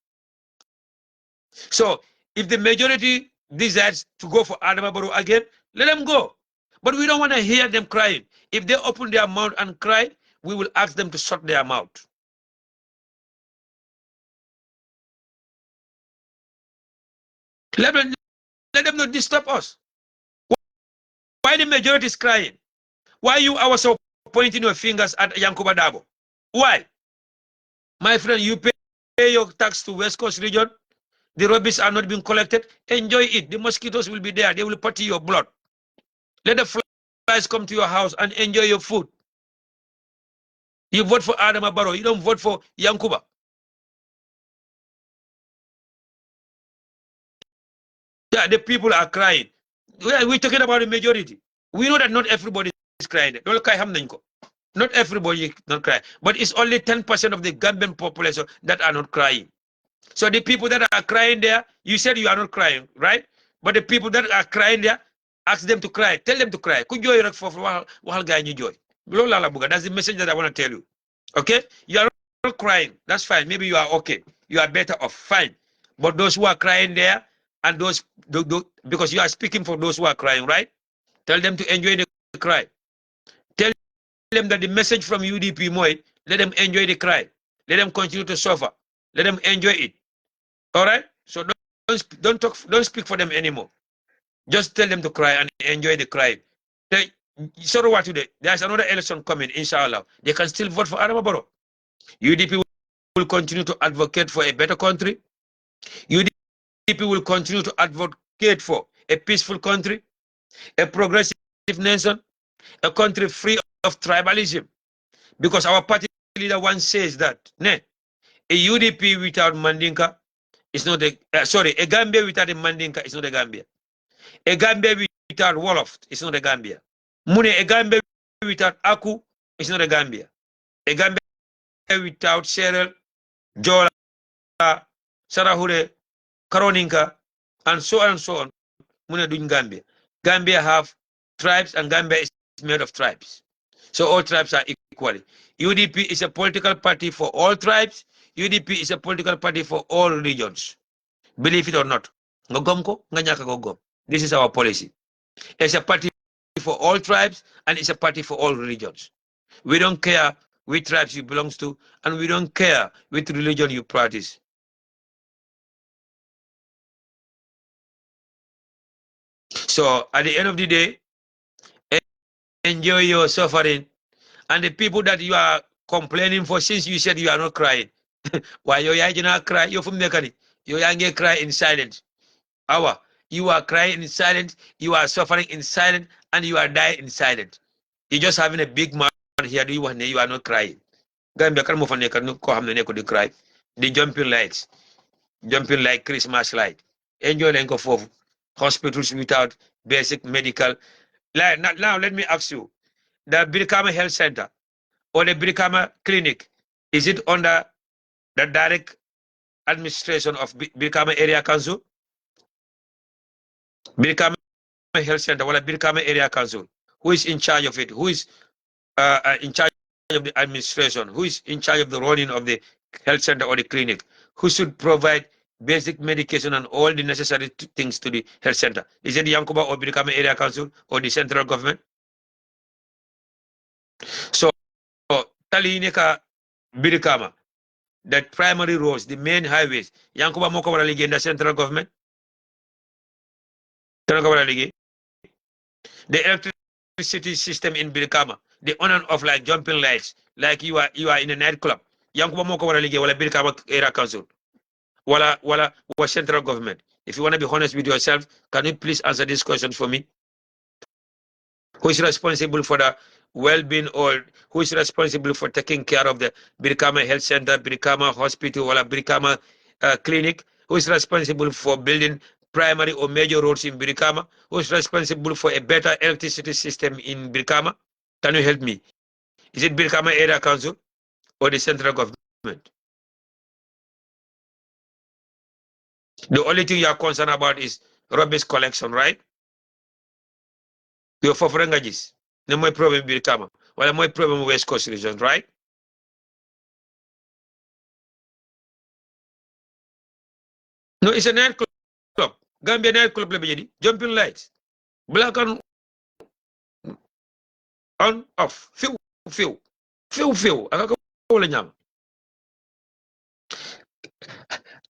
So if the majority decides to go for Adama Barrow again, let them go. But we don't want to hear them crying. If they open their mouth and cry, we will ask them to shut their mouth. Let them not disturb us. Why the majority is crying? Why you are so pointing your fingers at Yankuba Dabo? Why? My friend, you pay your tax to West Coast region. The rubbish are not being collected. Enjoy it. The mosquitoes will be there. They will party your blood. Let the flies come to your house and enjoy your food. You vote for Adama Barrow. You don't vote for Yankuba. Yeah, the people are crying. We're talking about the majority. We know that not everybody is crying. Not everybody is not crying. But it's only 10% of the Gambian population that are not crying. So the people that are crying there, you said you are not crying, right? But the people that are crying there, ask them to cry. Tell them to cry. That's the message that I want to tell you. Okay? You are not crying. That's fine. Maybe you are okay. You are better off. Fine. But those who are crying there, and those, because you are speaking for those who are crying, right? Tell them to enjoy the cry. them that the message from UDP moy, let them enjoy the cry. Let them continue to suffer. Let them enjoy it. All right? So don't speak for them anymore. Just tell them to cry and enjoy the cry. So what today? There's another election coming, inshallah. They can still vote for Adama Barrow. UDP will continue to advocate for a better country. UDP will continue to advocate for a peaceful country, a progressive nation, a country free of tribalism. Because our party leader once says that, a UDP without Mandinka is not a Gambia without a Mandinka is not a Gambia. A Gambia without Wolof is not a Gambia. A Gambia without Aku is not a Gambia. A Gambia without Serel, Jola, Sarahure, Karoninka, and so on and so on. Doing Gambia. Gambia have tribes and Gambia is made of tribes. So all tribes are equally. UDP is a political party for all tribes. UDP is a political party for all religions. Believe it or not. This is our policy. It's a party for all tribes and it's a party for all religions. We don't care which tribes you belong to and we don't care which religion you practice. So at the end of the day, enjoy your suffering. And the people that you are complaining for, since you said you are not crying, why you are not crying? You're from Mekani. You are crying in silence. You are crying in silence, you are suffering in silence, and you are dying in silence. You're just having a big mouth here, you are not crying. Gambia kan mo fa nek ko xamne ne ko di cry. The jumping lights, jumping like Christmas light. Enjoy len ko fofu. Hospitals without basic medical. Now let me ask you, the Brikama Health Center or the Brikama Clinic, is it under the direct administration of Brikama Area Council? Brikama Health Center or Brikama Area Council? Who is in charge of it? Who is in charge of the administration? Who is in charge of the running of the health center or the clinic? Who should provide basic medication and all the necessary things to the health center? Is it the Yankuba or Brikama Area Council or the central government? So, Talineka Brikama, that primary roads, the main highways, Yankuba Mokawara Ligi in the central government? The electricity system in Brikama, the on and off like jumping lights, like you are in a nightclub. Yankuba Mokawara Ligi, wala Brikama Area Council, wala central government. If you want to be honest with yourself, can you please answer these questions for me? Who is responsible for the well-being, or who is responsible for taking care of the Brikama Health Center, Brikama Hospital, or Brikama Clinic? Who is responsible for building primary or major roads in Brikama? Who is responsible for a better electricity system in Brikama? Can you help me? Is it Brikama Area Council or the central government? The only thing you are concerned about is rubbish collection, right? You're for Frengajis. No more problem with Brikama. Well, my problem with West Coast region, right? No, it's a nightclub. Gambia nightclub, jumping lights. Black and on, off. Few.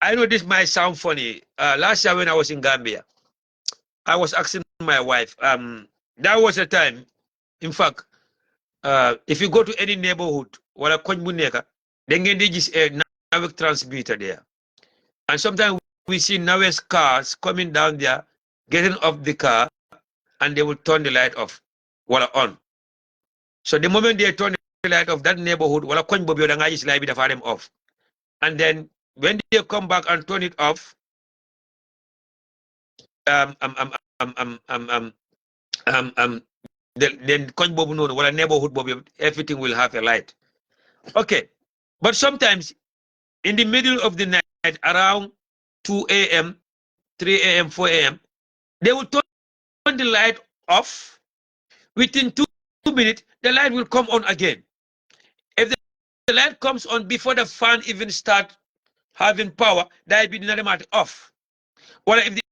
I know this might sound funny. Last year when I was in Gambia, I was asking my wife, that was a time, in fact, if you go to any neighborhood, wala koñ bu nekk, then ngeen di gis a Nawex transmitter there. And sometimes we see Nawex cars coming down there, getting off the car, and they will turn the light off, wala on. So the moment they turn the light off, that neighborhood, wala koñ bobu da nga gis light bi dafa dem off. And then when they come back and turn it off, then koñ bobu noonu wala neighborhood bobu, everything will have a light. Okay, but sometimes in the middle of the night, around 2 a.m., 3 a.m., 4 a.m., they will turn the light off. Within 2 minutes, the light will come on again. If the light comes on before the fan even start having power, that will be off. Or if the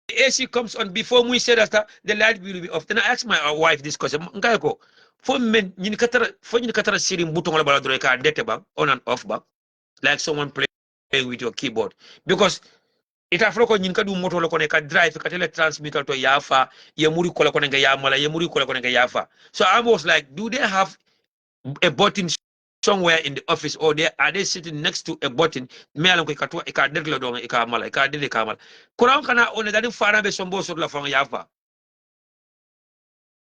AC comes on before we say that, the light will be off. Then I asked my wife this question. For men, you katara sitting button on the ka dete bang on and off bang, like someone playing with your keyboard. Because it afroko nyinka du moto lokone ka drive ka tele transmitter to yafa ye muri kola kone ga yamala ye muri kola kone ga yafa. So I was like, do they have a button somewhere in the office, or are they sitting next to a button? Me alon ko katwa ka deklo do ka mala ka dele ka mala. Kuran kana one dadi fara be sombo sur la fanga yafa.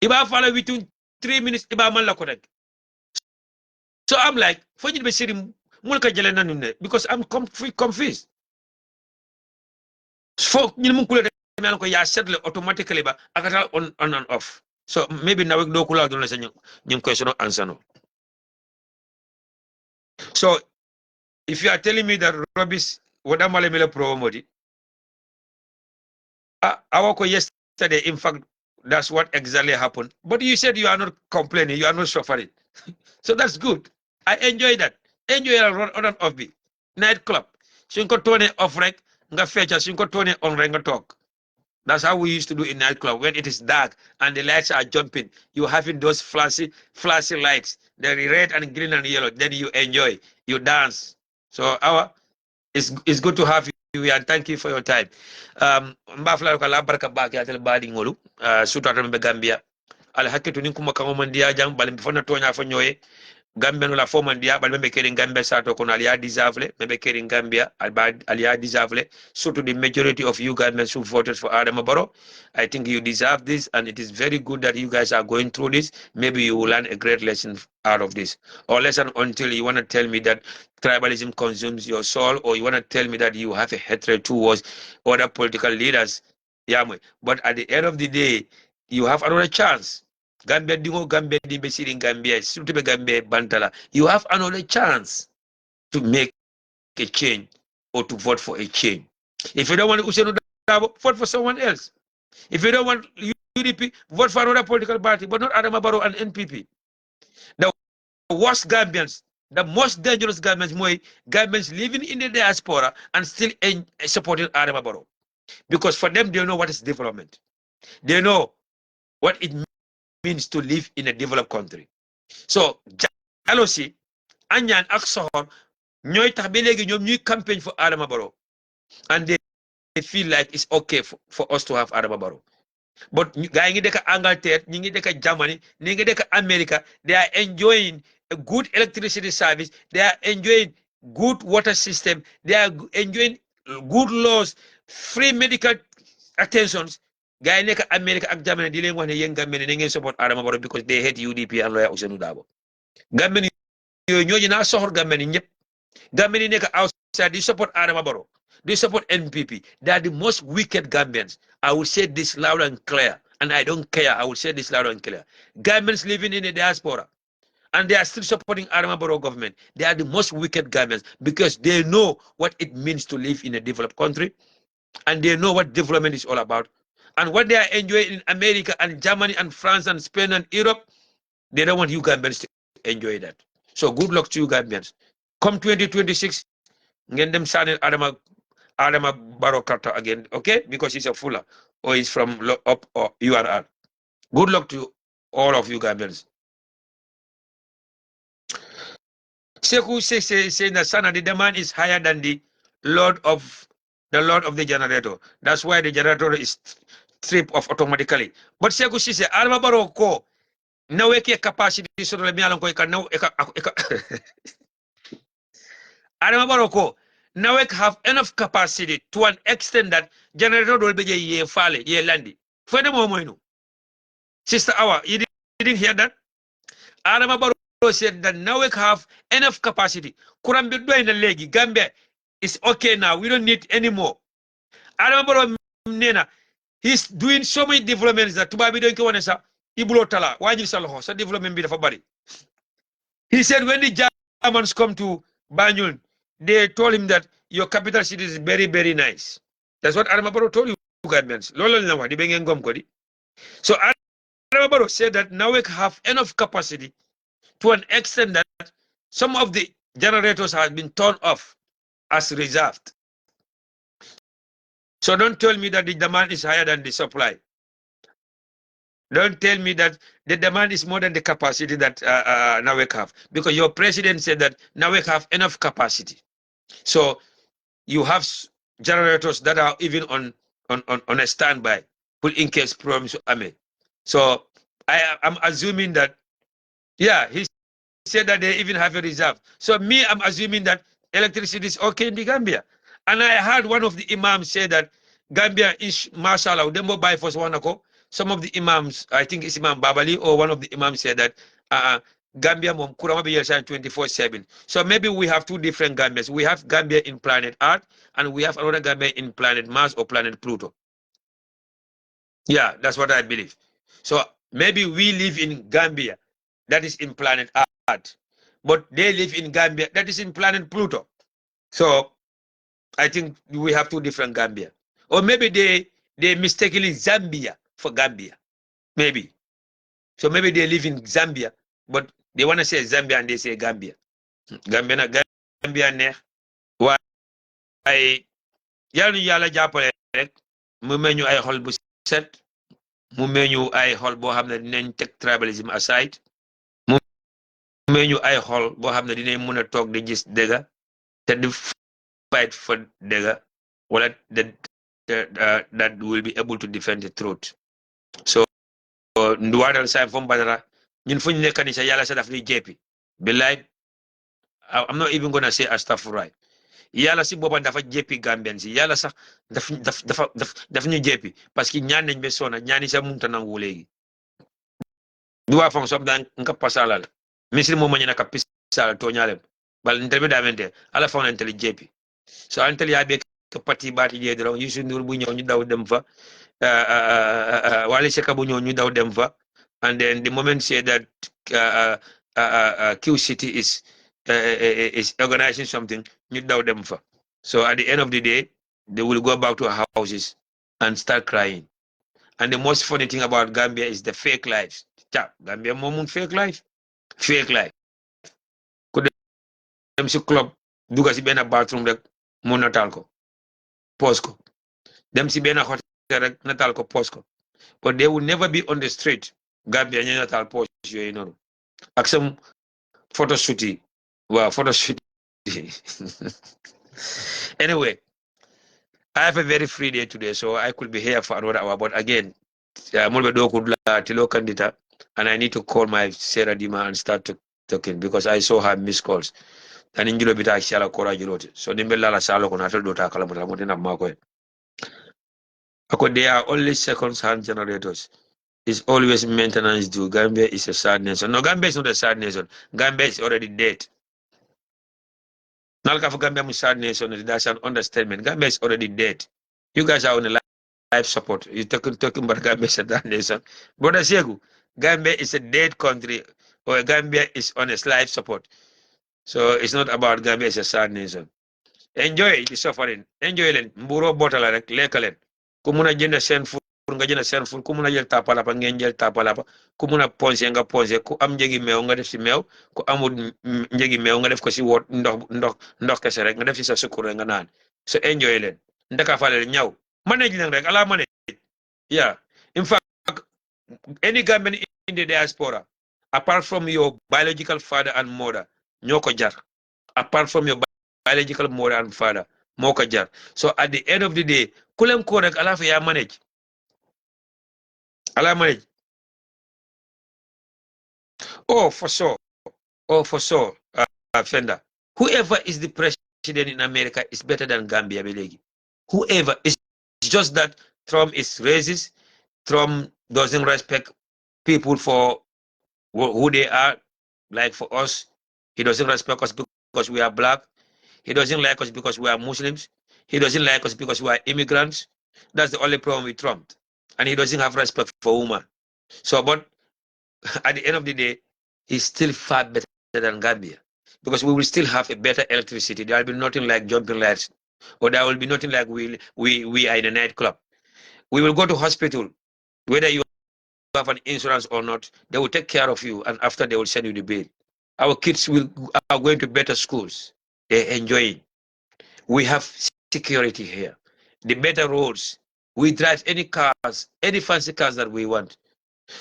Iba fala within 3 minutes iba man la connect. So I'm like, for you to be sitting mulka jele nanune because I'm confused. So you mun kula me alon ko ya settle automatically ba akata on and off. So maybe now we do kula do na sa nyum question answer no. So if you are telling me that rubbish wadamale mele promodi, I woke yesterday, in fact, that's what exactly happened. But you said you are not complaining, you are not suffering. So that's good. I enjoy that. Enjoy a run on off be. Nightclub. So you got 20 off rank, nga feature, so you got 20 on rank talk. That's how we used to do in nightclub. When it is dark and the lights are jumping, you having those flashy lights, the red and green and yellow. Then you enjoy, you dance. So it's good to have you and thank you for your time. Mbafla ko la barka ba ya tel badi ngolu suta to be Gambia. Al hakitu ni kuma kamo mandia jang bal fona tonya fo nyoye. Gambia no la fo mandia bal be keri Gambia sa to kono aliya deserve be keri Gambia aliya deserve surtout the majority of you Gambians who voted for Adama Barrow. I think you deserve this and it is very good that you guys are going through this. Maybe you will learn a great lesson out of this. Or lesson until you want to tell me that tribalism consumes your soul, or you want to tell me that you have a hatred towards other political leaders. Yeah, but at the end of the day, you have another chance. Gambia dingo Gambia di besiri Gambia surtout Gambia bantala. You have another chance to make a change or to vote for a change. If you don't want Usenu Dabo, vote for someone else. If you don't want UDP, vote for another political party, but not Adama Barrow and NPP. The worst Gambians, the most dangerous Gambians, Gambians living in the diaspora and still supporting Adama Barrow. Because for them, they know what is development. They know what it means to live in a developed country. So, jealousy, Anyan Aksohor, ñoy tax ba legi ñom ñuy campaign for Adama Barrow. And they feel like it's okay for us to have Adama Barrow. But guys ngi deka Angleterre, ñi ngi deka Germany, ñi ngi deka America, they are enjoying a good electricity service, they are enjoying good water system, they are enjoying good laws, free medical attentions. Guys neka America ak Germany di leen wax ne yeen Gambia ne ngeen support Adama Barrow because they hate UDP and lawyer Ousainou Darboe. Gambia yooyu ñooñu naa soxor Gambia ñëpp. Gambia neka outside, they support Adama Barrow. They support NPP. They are the most wicked Gambians. I will say this loud and clear. And I don't care. I will say this loud and clear. Gambians living in the diaspora. And they are still supporting Adama Barrow government. They are the most wicked Gambians because they know what it means to live in a developed country. And they know what development is all about. And what they are enjoying in America and Germany and France and Spain and Europe, they don't want you Gambians to enjoy that. So good luck to you Gambians. Come 2026, ngeen dem sànni Adama Barrow karta again, okay? Because he's a fuller or he's from up or URR. Good luck to all of you Gambians. Seku say that Sana, the demand is higher than the load of the generator. That's why the generator is stripped off automatically. But Seku say Adama Barrow ko naweke capacity so le mi alon ko ka naw Adama Barrow ko Nawek have enough capacity to an extent that generator will be ye fale, ye landi. Furthermore, Sister Awa, you didn't hear that? Adama Barrow said that Nawek have enough capacity. Kurambi do in the legi, Gambia is okay now. We don't need any more. Adama Barrow Nena, he's doing so many developments that Tubabi don't want to Ibulo Tala, why you sell so development bit of body. He said when the Germans come to Banjul, they told him that your capital city is very, very nice. That's what Adama Barrow told you Gambians. So Adama Barrow said that now we have enough capacity to an extent that some of the generators have been turned off as reserved. So don't tell me that the demand is higher than the supply. Don't tell me that the demand is more than the capacity that NAWEC have. Because your president said that NAWEC have enough capacity. So you have generators that are even on a standby, put in case problems are made. So I'm assuming that, yeah, he said that they even have a reserve. So me, I'm assuming that electricity is okay in the Gambia. And I heard one of the imams say that Gambia is, mashallah, Dembo buy for Swanako. Some of the imams, I think it's Imam Babali or one of the imams said that Gambia mom kurama be 24/7. So maybe we have two different Gambias. We have Gambia in planet Earth and we have another Gambia in planet Mars or planet Pluto. Yeah, that's what I believe. So maybe we live in Gambia that is in planet Earth, but they live in Gambia that is in planet Pluto. So I think we have two different Gambia. Or maybe they mistakenly Zambia for Gambia. Maybe. So maybe they live in Zambia, but they want to say Zambia and they say Gambia. Gambia na Gambia ne. Why yalla yalla jappale rek mu meñu ay xol bu set, mu meñu ay xol bo xamne dinañ tek tribalism aside. Mu meñu ay xol bo xamne dinañ mëna tok di gis dega te di fight for dega wala that will be able to defend the truth. So nduwadal sa fom badara ñun fuñ nekk ni sa yalla sa daf ni jepi billahi I'm not even gonna say astaghfirullah. Yalla si boba dafa jepi Gambian si yalla sax daf ñu jepi parce que ñaan nañ be sona ñaani sa munta nangu legi duwa fam sob dan nga pasalal misri mo mañana ka pisal to ñalem bal interbe damente ala fa na jepi so antel ya be ka pati bati je dro yusu ndur bu ñew ñu daw dem fa wali seka bu ñew ñu daw dem fa and then the moment say that Q City is organizing something ñu daw dem fa. So at the end of the day they will go back to our houses and start crying. And the most funny thing about Gambia is the fake lives. Gambia momun fake life. Fake life. Could dem si club duga si benn bathroom rek mu natal ko post ko dem si benn hotel rek natal ko post ko but they will never be on the street Gambia ñu natal post yooyu noonu ak some photo shoot yi waaw photo shoot anyway I have a very free day today so I could be here for another hour but again mulbe do ko la tilo candidate and I need to call my Sarah Dima and start talking because I saw her missed calls. And in bita shala kora jilote so nimbe la salo ko natal dota kala mata mo dina mako ako they are only second hand generators. It's always maintenance due. Gambia is a sad nation. No, Gambia is not a sad nation. Gambia is already dead. Nalka for Gambia is a sad nation. That's an understatement. Gambia is already dead. You guys are on a life support. You're talking about Gambia is a sad nation. Brother Segu, Gambia is a dead country or Gambia is on a life support. So it's not about Gambia is a sad nation. Enjoy the suffering. Enjoy it. Mburo botala rek lekalen. Kumuna jenda sen fu nga jëna sen fu ku mëna jël tapalapa ngeen jël tapalapa ku mëna poncer nga poncer ku am njëgi meew nga def ci meew ku amul njëgi meew nga def ko ci wot ndox kesse rek nga def ci sa sukur nga naan so enjoy len ndaka falé ñaw manage len rek ala manage yeah in fact any Gambian in the diaspora apart from your biological father and mother ñoko jar apart from your biological mother and father moko jar so at the end of the day kulem ko rek ala fa ya manage ala manage oh for sure Fender whoever is the president in America is better than Gambia belegi whoever is just that Trump is racist. Trump doesn't respect people for who they are like for us he doesn't respect us because we are black. He doesn't like us because we are Muslims. He doesn't like us because we are immigrants. That's the only problem with Trump. And he doesn't have respect for women. So, but at the end of the day, he's still far better than Gambia. Because we will still have a better electricity. There will be nothing like jumping lights. Or there will be nothing like we are in a nightclub. We will go to hospital. Whether you have an insurance or not, they will take care of you. And after they will send you the bill. Our kids are going to better schools. They're enjoying. We have security here. The better roads. We drive any cars, any fancy cars that we want.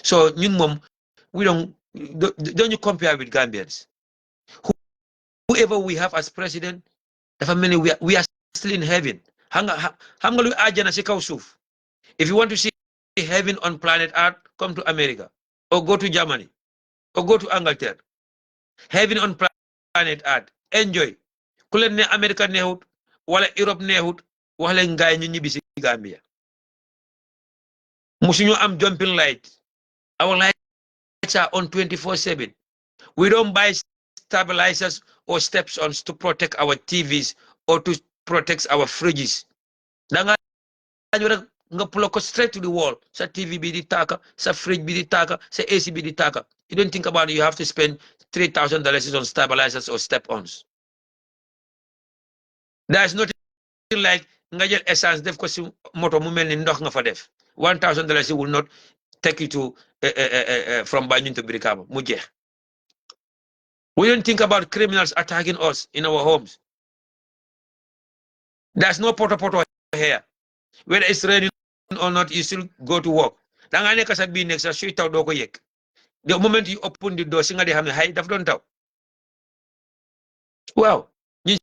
So we don't you compare with Gambians? Whoever we have as president, the family we are still in heaven. If you want to see heaven on planet Earth, come to America or go to Germany or go to Angleterre. Heaven on planet Earth. Enjoy. Kulen ne America nehut, wala Europe nehut, wala ngay ñu ñibbi ci Gambia. Musuñu am jumping light. Our lights are on 24/7. We don't buy stabilizers or step-ons to protect our TVs or to protect our fridges. Danga nga pull straight to the wall. Sa TV bi di taka, sa fridge bi di taka, sa AC bi di taka. You don't think about it. You have to spend $3,000 on stabilizers or step-ons. There's nothing like nga jël essence def ko ci moto mu melni ndox nga fa def. $1,000 will not take you to from Banjul to Brikama. Mu jeex. We don't think about criminals attacking us in our homes. There's no poto here. Whether it's raining or not, you still go to work. The moment you open the door, singa de hamne hay daf don taw. Wow. Ñu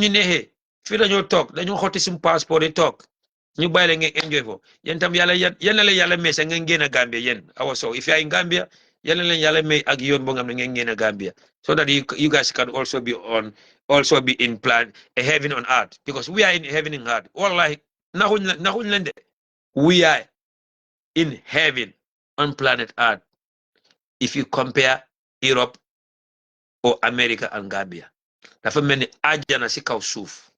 nehe fi dañu tok, dañu xoti sim passport di tok. Ñu bay la ngeen enjoy fo. Yen tam yalla yalla la yalla may sa ngeen gëna Gambia yen. So if you are in Gambia, yalla leen yalla may ak yoon bo ngam ngeen gëna Gambia. So that you guys can also be in plan a heaven on earth, because we are in heaven on earth. Wallahi naxuñ leen de. We are in heaven on planet earth if you compare Europe or America and Gambia. Dafa melni aljana ci kaw suuf.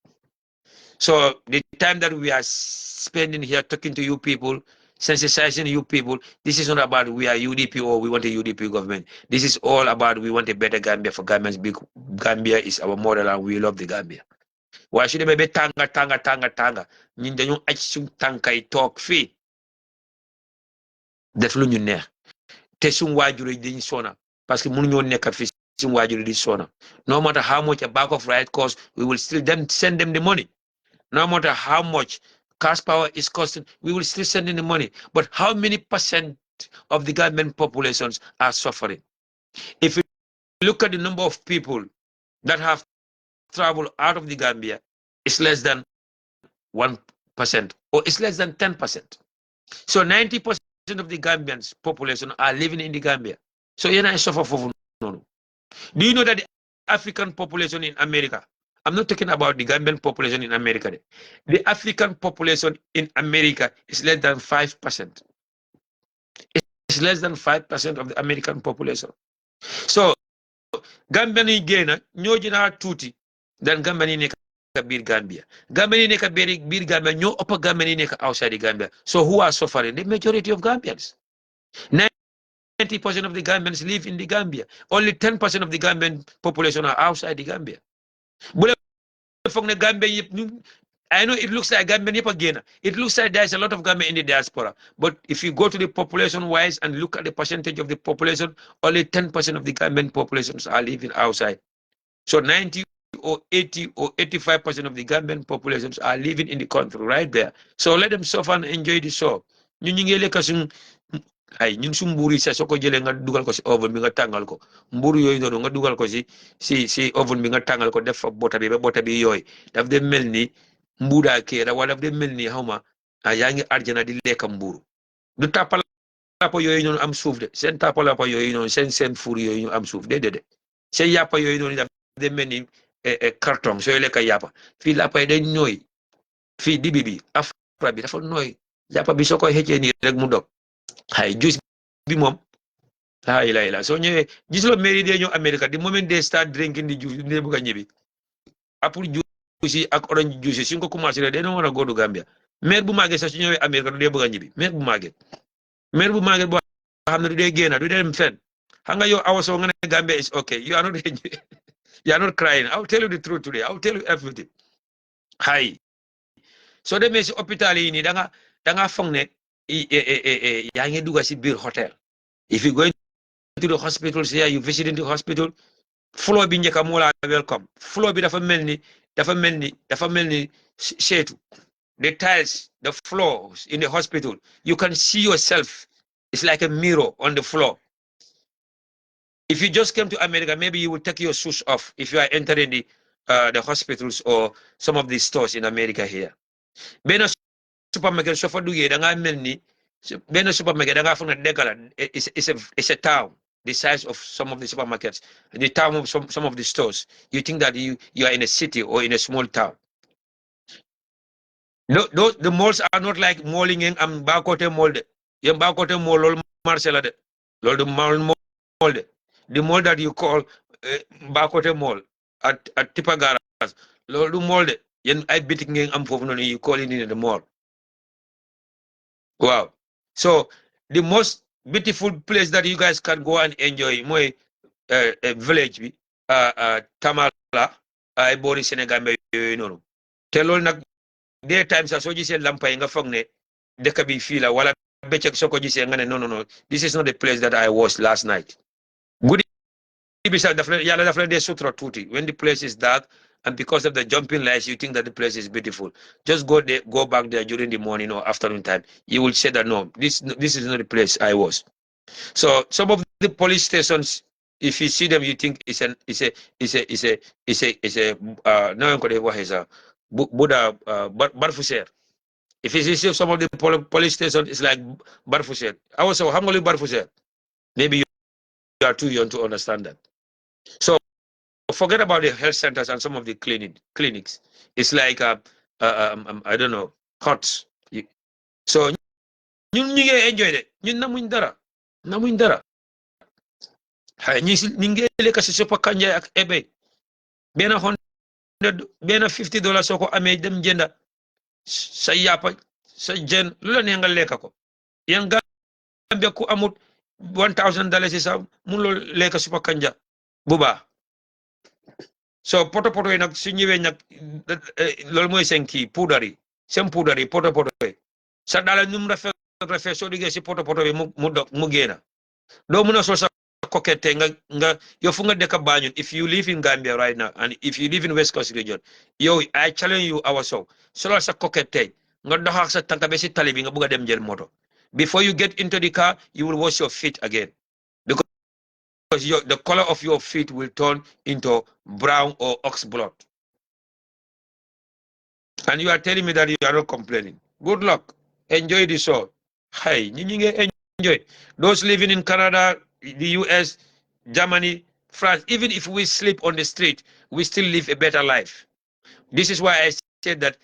So the time that we are spending here talking to you people, sensitizing you people, this is not about we are UDP or we want a UDP government. This is all about we want a better Gambia for Gambians. Gambia is our model and we love the Gambia. Why should be tanga? Ñun dañu acc suñ tankay tok fi def lu ñu neex te suñ waajur yi dañ sona parce que mënu ñoo nekkat fi suñ waajur di sona. No matter how much a bag of rice costs, we will still then send them the money. No matter how much cash power is costing, we will still send in the money. But how many percent of the government populations are suffering? If you look at the number of people that have traveled out of the Gambia, it's less than 1% or it's less than 10%. So 90% of the Gambians population are living in the Gambia. So I suffer for no. Do you know that the African population in America, I'm not talking about the Gambian population in America. The African population in America is less than 5%. It's less than 5% of the American population. So, Gambian yi gëna ñoo jina tuuti dan Gambian yi nekk biir Gambia. Gambian yi nekk biir Gambia ñoo ëpp Gambian yi nekk outside the Gambia. So who are suffering? The majority of Gambians. 90% of the Gambians live in the Gambia. Only 10% of the Gambian population are outside the Gambia. I know it looks like Gambian again. It looks like there's a lot of Gambian in the diaspora. But if you go to the population-wise and look at the percentage of the population, only 10% of the Gambian populations are living outside. So 90 or 80 or 85% of the Gambian populations are living in the country right there. So let them suffer and enjoy the show. Ay ñun su mburu sa soko jëlé nga dugal ko ci oven bi nga tangal ko mburu yoy nonu nga dugal ko ci oven bi nga tangal ko def fa bota bi ba bota bi yoy daf de melni mbuda kéra wala daf de melni xawma yaangi arjana di lekk mburu du tapal papa yoy nonu am suuf de sen tapal papa yoy nonu sen four yoy ñu am suuf de sen yapa yoy nonu daf de melni carton soy lekk yapa fi la pay day ñoy fi dibi bi afra bi dafa noy yapa bi soko xécé ni rek mu dog hay juice bi mom la so ñëwé gis lo mairie de ñoo America the moment they start drinking the juice ne bu ga ñëbi apul juice ak orange juice suñ ko commencé de no wara godu Gambia maire bu magé sa su ñëwé America du dé bu ga ñëbi maire bu magé bo xamna du dé géna du dé dem fen xam nga yow awaso nga ne Gambia is okay you are not crying. I'll tell you the truth today. I'll tell you everything. Hay so demé ci hôpital yi ni da nga fogg ne yaa ngi dugg ci biir hotel. If you going to the hospitals here, you visiting the hospital, floor bi njëkk moo la welcome. Floor bi dafa melni seetu. The tiles, the floors in the hospital, you can see yourself It's like a mirror on the floor. If you just came to America, maybe you will take your shoes off if you are entering the hospitals or some of these stores in America here. Bena supermarket so for duye danga melni bena supermarket danga funa dekala it's a town the size of some of the supermarkets, the town of some of the stores. You think that you are in a city or in a small town. No, the malls are not like malling in am bakote mall de. Yem bakote mall lol Marcela de. Lol the mall de. The mall that you call bakote mall at Tipa Garage. Lol the mall de. Yen I biting in am fofu no you call it in the mall. Wow. So the most beautiful place that you guys can go and enjoy my village bi Tamala ay bori Senegal you know. Te lol nak day times so gisee lampa yi nga foog ne dëkk bi fii la wala bëccëg soo ko gisee nga ne no this is not the place that I was last night. Guddi bi sax yàlla daf la dee sutura tuuti when the place is dark and because of the jumping lights you think that the place is beautiful. Just go back there during the morning or afternoon time. You will say that no, this is not the place I was. So some of the police stations, if you see them, you think it's a no one could ever Buddha Barfuser. If you see some of the police stations, it's like Barfuser. I was so humbly Barfuser. Maybe you are too young to understand that. So forget about the health centers and some of the clinics. It's like I don't know, huts. So you enjoy it. You namuñ dara. Hay ñi ngi lekk ci sopa kanja ak ebe. Bena $50 soo ko amee dem jënda sa yàppa sa jën lu la neex nga lekk ko. Yan Gambia ku amut $1,000 sa mun loo lekk sopa kanja bu baax. So poto yi nag su ñëwee nag loolu mooy seen kii poudre yi seen poudre yi poto yi sa daala num rafet soo duggee si poto bi mu génna doo mun a sol sa coquette nga yow fu nga dëkk Banjul. If you live in Gambia right now and if you live in West Coast region, yow I challenge you also solal sa coquette nga doxaak sa tànka ba si tali bi nga bugg a dem jël moto. Before you get into the car, you will wash your feet again because the color of your feet will turn into brown or ox blood. And you are telling me that you are not complaining. Good luck. Enjoy the show. Hey, enjoy. Those living in Canada, the US, Germany, France, even if we sleep on the street, we still live a better life. This is why I said that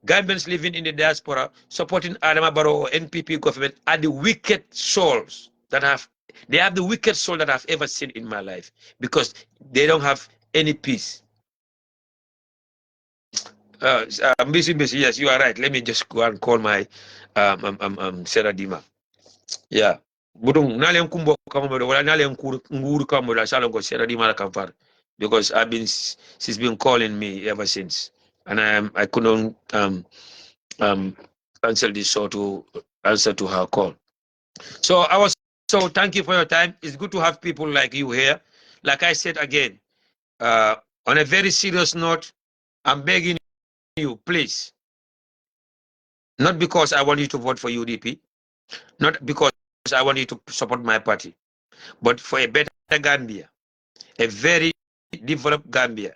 Gambians living in the diaspora supporting Adama Barrow or NPP government are the wicked souls that have the wicked soul that I've ever seen in my life because they don't have any peace. Busy, yes, you are right. Let me just go and call my Sarah Dima. Yeah. Budung nale kumbo kama wala nale nguru kama la salongo Sarah Dima la kamfar because she's been calling me ever since and I couldn't cancel this show to answer to her call. So thank you for your time. It's good to have people like you here. Like I said again, on a very serious note, I'm begging you, please, not because I want you to vote for UDP, not because I want you to support my party, but for a better Gambia, a very developed Gambia,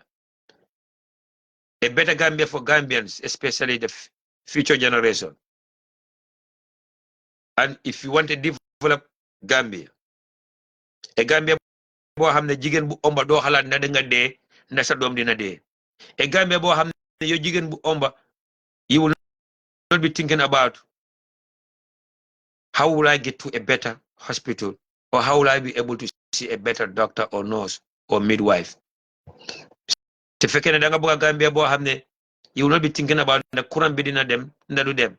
a better Gambia for Gambians, especially the future generation. And if you want to develop Gambia, a Gambia boo xam ne jigéen bu omba doo xalaat na danga dee na sa doom dina dee. A Gambia boo xam ne yow jigéen bu omba, you will not be thinking about how will I get to a better hospital or how will I be able to see a better doctor or nurse or midwife. Te fekkee ne danga bëgg a Gambia boo xam ne you will not be thinking about na courant bi dina dem na du dem.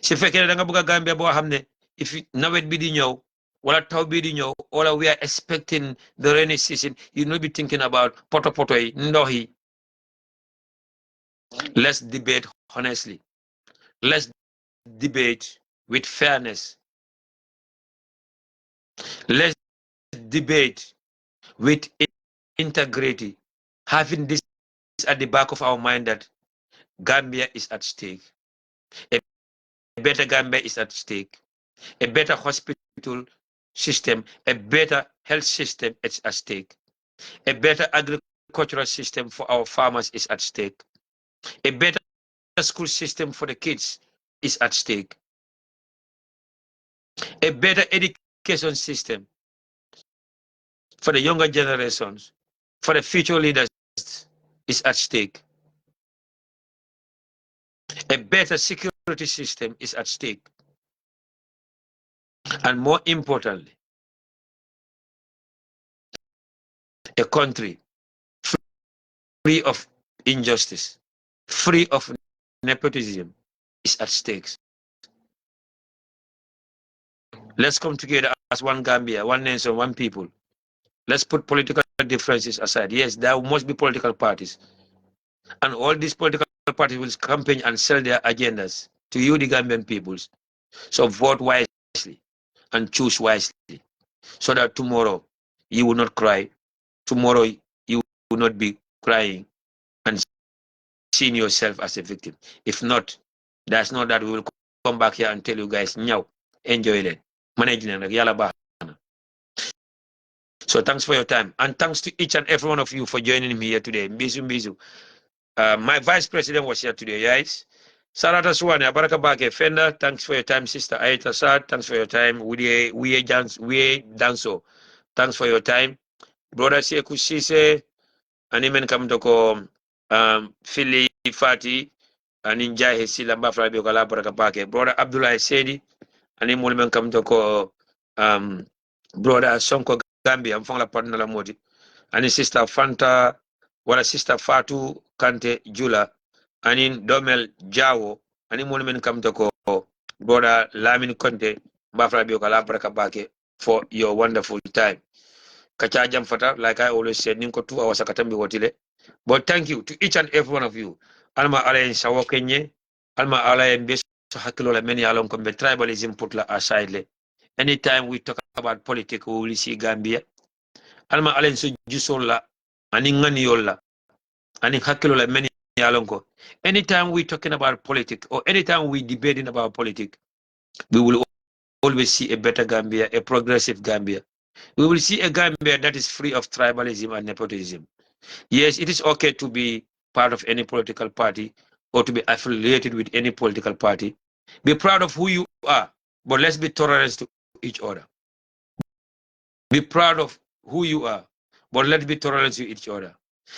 Su fekkee ne danga bëgg a Gambia boo xam ne if nawet bi di ñëw wala taw bi di ñëw wala we are expecting the rainy season, you will not be thinking about poto yi ndox yi. Let's debate honestly. Let's debate with fairness. Let's debate with integrity, having this at the back of our mind that Gambia is at stake. A better Gambia is at stake. A better hospital system, a better health system is at stake. A better agricultural system for our farmers is at stake. A better school system for the kids is at stake. A better education system for the younger generations, for the future leaders is at stake. A better security system is at stake. And more importantly, a country free of injustice, free of nepotism is at stake. Let's come together as one Gambia, one nation, one people. Let's put political differences aside. Yes, there must be political parties. And all these political parties will campaign and sell their agendas to you, the Gambian peoples. So vote wisely and choose wisely so that tomorrow you will not cry. Tomorrow you will not be crying and seeing yourself as a victim. If not, that's not that we will come back here and tell you guys, now enjoy it. Manage it. So thanks for your time. And thanks to each and every one of you for joining me here today. Mbizu Mbizu. My vice president was here today, guys. Sarata Suwane, Abaraka Bake Fender, thanks for your time, Sister Aita Sad, thanks for your time. We Danso, thanks for your time. Brother Sekou Cisse, Animen Kamtoko, Philly Fati, Aninja Hesila Bafra Biokala Baraka Bake, Brother Abdullah Sedi, Animulman Kamtoko, Brother Sonko Gambia, I'm from La Partner La Modi, and Sister Fanta, wala Sister Fatu Kante Jula, anin Domel Jawo, ani monument come to ko brother Lamin Conte, Bafra Biokala Baraka Bake for your wonderful time. Kacha Jam Fata, like I always said, Ninko 2 hours Akatambi Wotile. But thank you to each and every one of you. Alma Alain Sawokenye, Alma Alain Beso Hakilola, many along come tribalism putla aside. Anytime we talk about politics, we will see Gambia. Alma Alain Sujusola, Aningani Yola, Aning Hakilola, many alongo. Anytime we're talking about politics or anytime we're debating about politics, we will always see a better Gambia, a progressive Gambia. We will see a Gambia that is free of tribalism and nepotism. Yes, it is okay to be part of any political party or to be affiliated with any political party. Be proud of who you are, but let's be tolerant to each other. Be proud of who you are, but let's be tolerant to each other.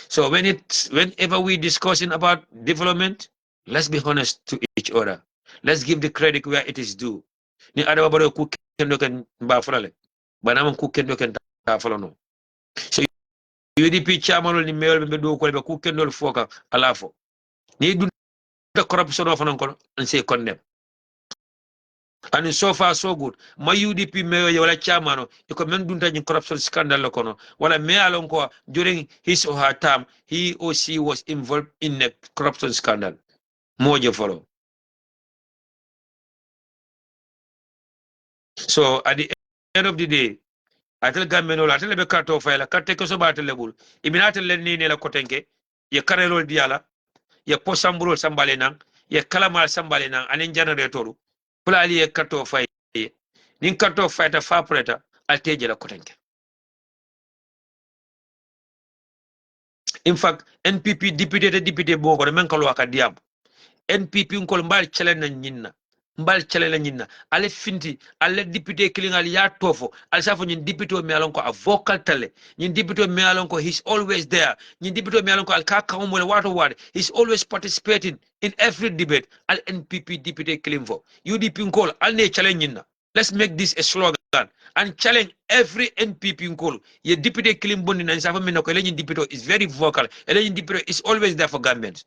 So whenever we're discussing about development, let's be honest to each other. Let's give the credit where it is due. Ni ada babaro ku kendo kan ba fulale. Banam ku kendo kan ta fulano. So UDP chairman ni mayor be do ko be ku kendo foka alafo. Ni du the corruption of an and say condemn. And so far so good. My UDP mayor wala chairman you can men dunta ni corruption scandal kono. Wala mayor alonko during his or her term he or she was involved in a corruption scandal. Mojo follow. So at the end of the day, I tell Gameno, I tell be carto file, Kate so battle level. Iminate lenni la kotenke, ye karelo diala, ye posamburo sambalenang, ye kalamal sambalenang, anin generatoru. Pula ali ye carto file. Nin carto fighter far preta, alteje la kotenke. In fact, NPP deputy bogo, the menkalo akadiam. NPP unkol mbal challenge nyinna. Mbal challenge nyinna. Ale finti, ale député killing ali ya tofo. Ale safo nyin député me alonko a vocal tale. Nyin député me alonko he's always there. Nyin député me alonko al kaka umole wato wade. He's always participating in every debate. Al NPP député killing for. UDP unkol al ne challenge nyinna. Let's make this a slogan and challenge every NPP unkol. Ye député killing bondi na safo me noko ele nyin député is very vocal. Ele nyin député is always there for government.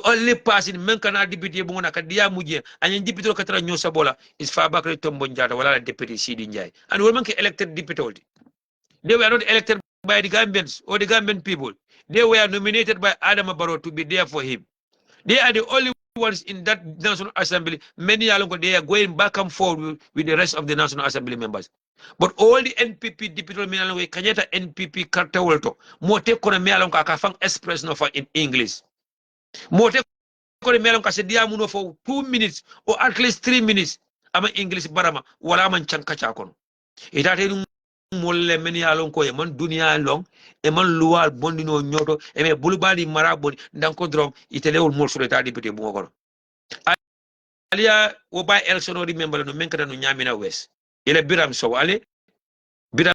Only person men kana deputy bungona kadia muje and deputy katara nyosa bola is Fabakary Tombong Jatta wala deputy Sidi Njai and we make elected deputy. They were not elected by the Gambians or the Gambian people. They were nominated by Adam Barrow to be there for him. They are the only ones in that National Assembly. Many along they are going back and forth with the rest of the National Assembly members. But all the NPP deputy men along Kanyata NPP Karta Wolto mote kona me along akafang express no for in English. Mote ko melon ka se diamuno for 2 minutes or at least 3 minutes ama English barama wala man chankacha kono itate dum molle men ya lon ko e man dunia long e man luwal bondino nyoto e me bulbali mara boni danko drom itelewol mol so ta député bu kono aliya wo bay election odi member no men kada no nyamina west ele biram so ale biram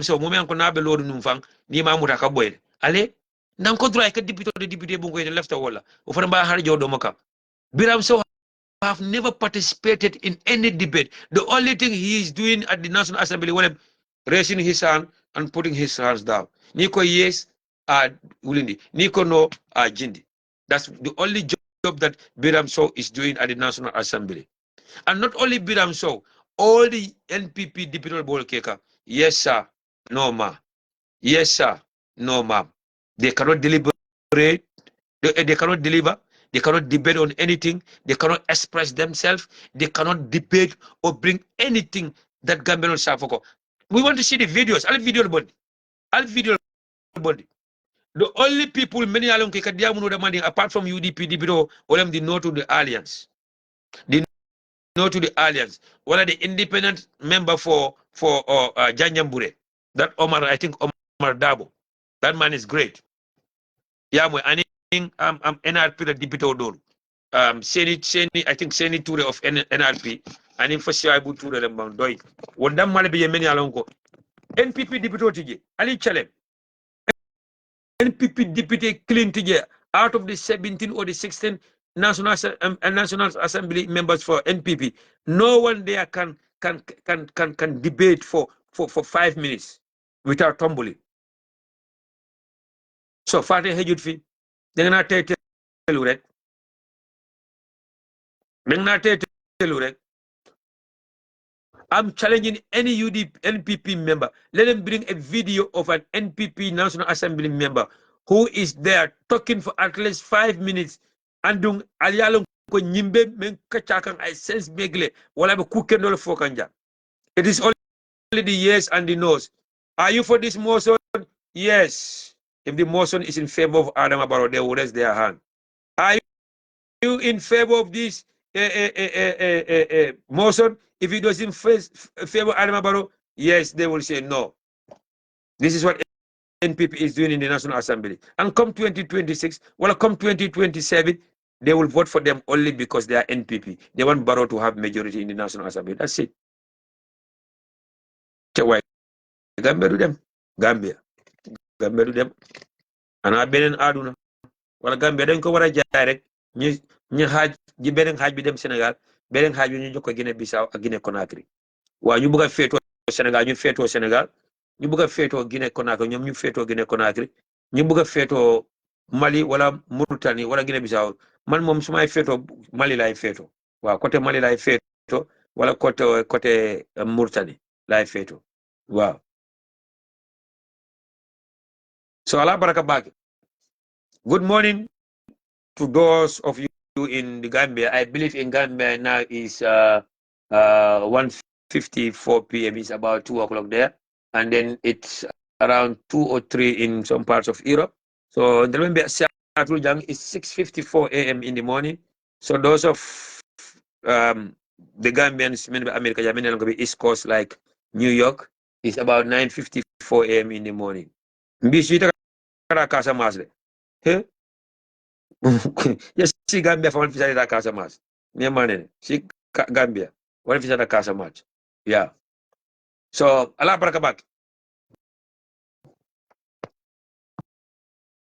so mo men ko nabe lodu num fang ni mamuta ka boyle ale danko dro ka député bu ko e lefta wala o fana ba har jodo maka biram so have never participated in any debate. The only thing he is doing at the National Assembly was raising his hand and putting his hands down. Nico yes, Ulindi. Nico no, Jindi. That's the only job that Biram Sow is doing at the National Assembly. And not only Biram Sow, all the NPP deputy ball keka. Yes, sir. No, ma. Yes, sir. No, ma'am. They cannot deliberate. They cannot deliver. They cannot debate on anything. They cannot express themselves. They cannot debate or bring anything that Gambian Safoko. We want to see the videos. All video body. All video body. The only people many along Kekadiamu demanding apart from UDP, DPO, or them the no to the alliance. The no to the alliance. What are the independent member for Janjambure? That Omar, I think Omar Dabo. That man is great. Yeah, I'm NRP the deputy odor. Seni, I think Seni Ture of NRP, and in Fasiabu Ture Lembang Doi. What that might be a many alongo. NPP deputy, Ali Chalem. NPP deputy clean together out of the 17 or the 16 National Assembly members for NPP. No one there can debate for 5 minutes without tumbling. So Fatih Hejutfi, they're not tell you that. I'm challenging any NPP member. Let them bring a video of an NPP National Assembly member who is there talking for at least 5 minutes. Andung alialong ko nyimbe men kachakang I sense megle wala be kukendol fokanja. It is only the yes and the no's. Are you for this motion? Yes. If the motion is in favor of Adam Barrow, they will raise their hand. Are you in favor of this motion? If it doesn't favor Adam Barrow, yes, they will say no. This is what NPP is doing in the National Assembly. And come 2026, well, come 2027, they will vote for them only because they are NPP. They want Barrow to have majority in the National Assembly. That's it. Why? Gambia do them. Gambia do them. And I've been in Aduna. Well, Gambia don't go where I direct. You had the benen haj bi dem Senegal, benen haj bi ñu jox ko Guinée Bissau ak Guinée Conakry. Wa ñu bëgg féto Sénégal ñu féto Sénégal, ñu bëgg féto Guinée Conakry, ñom ñu féto Guinée Conakry, ñu bëgg féto Mali wala Mauritanie wala Guinée Bissau. Man mom sumay féto Mali lay féto. Wa côté Mali lay féto wala côté Mauritanie lay féto. Wow. So Allah baraka bag. Good morning to those of you in the Gambia. I believe in Gambia now is 1:54 p.m. It's about 2 o'clock there, and then it's around 2 or 3 in some parts of Europe. So the Gambia is 6:54 a.m. in the morning. So those of the Gambians, America, East Coast like New York, is about 9:54 a.m. in the morning. Yes, si Gambia fa fisa da casa mas. Mi manene. Si Gambia. Wala fisa da casa mas. Yeah. So, ala baraka bak.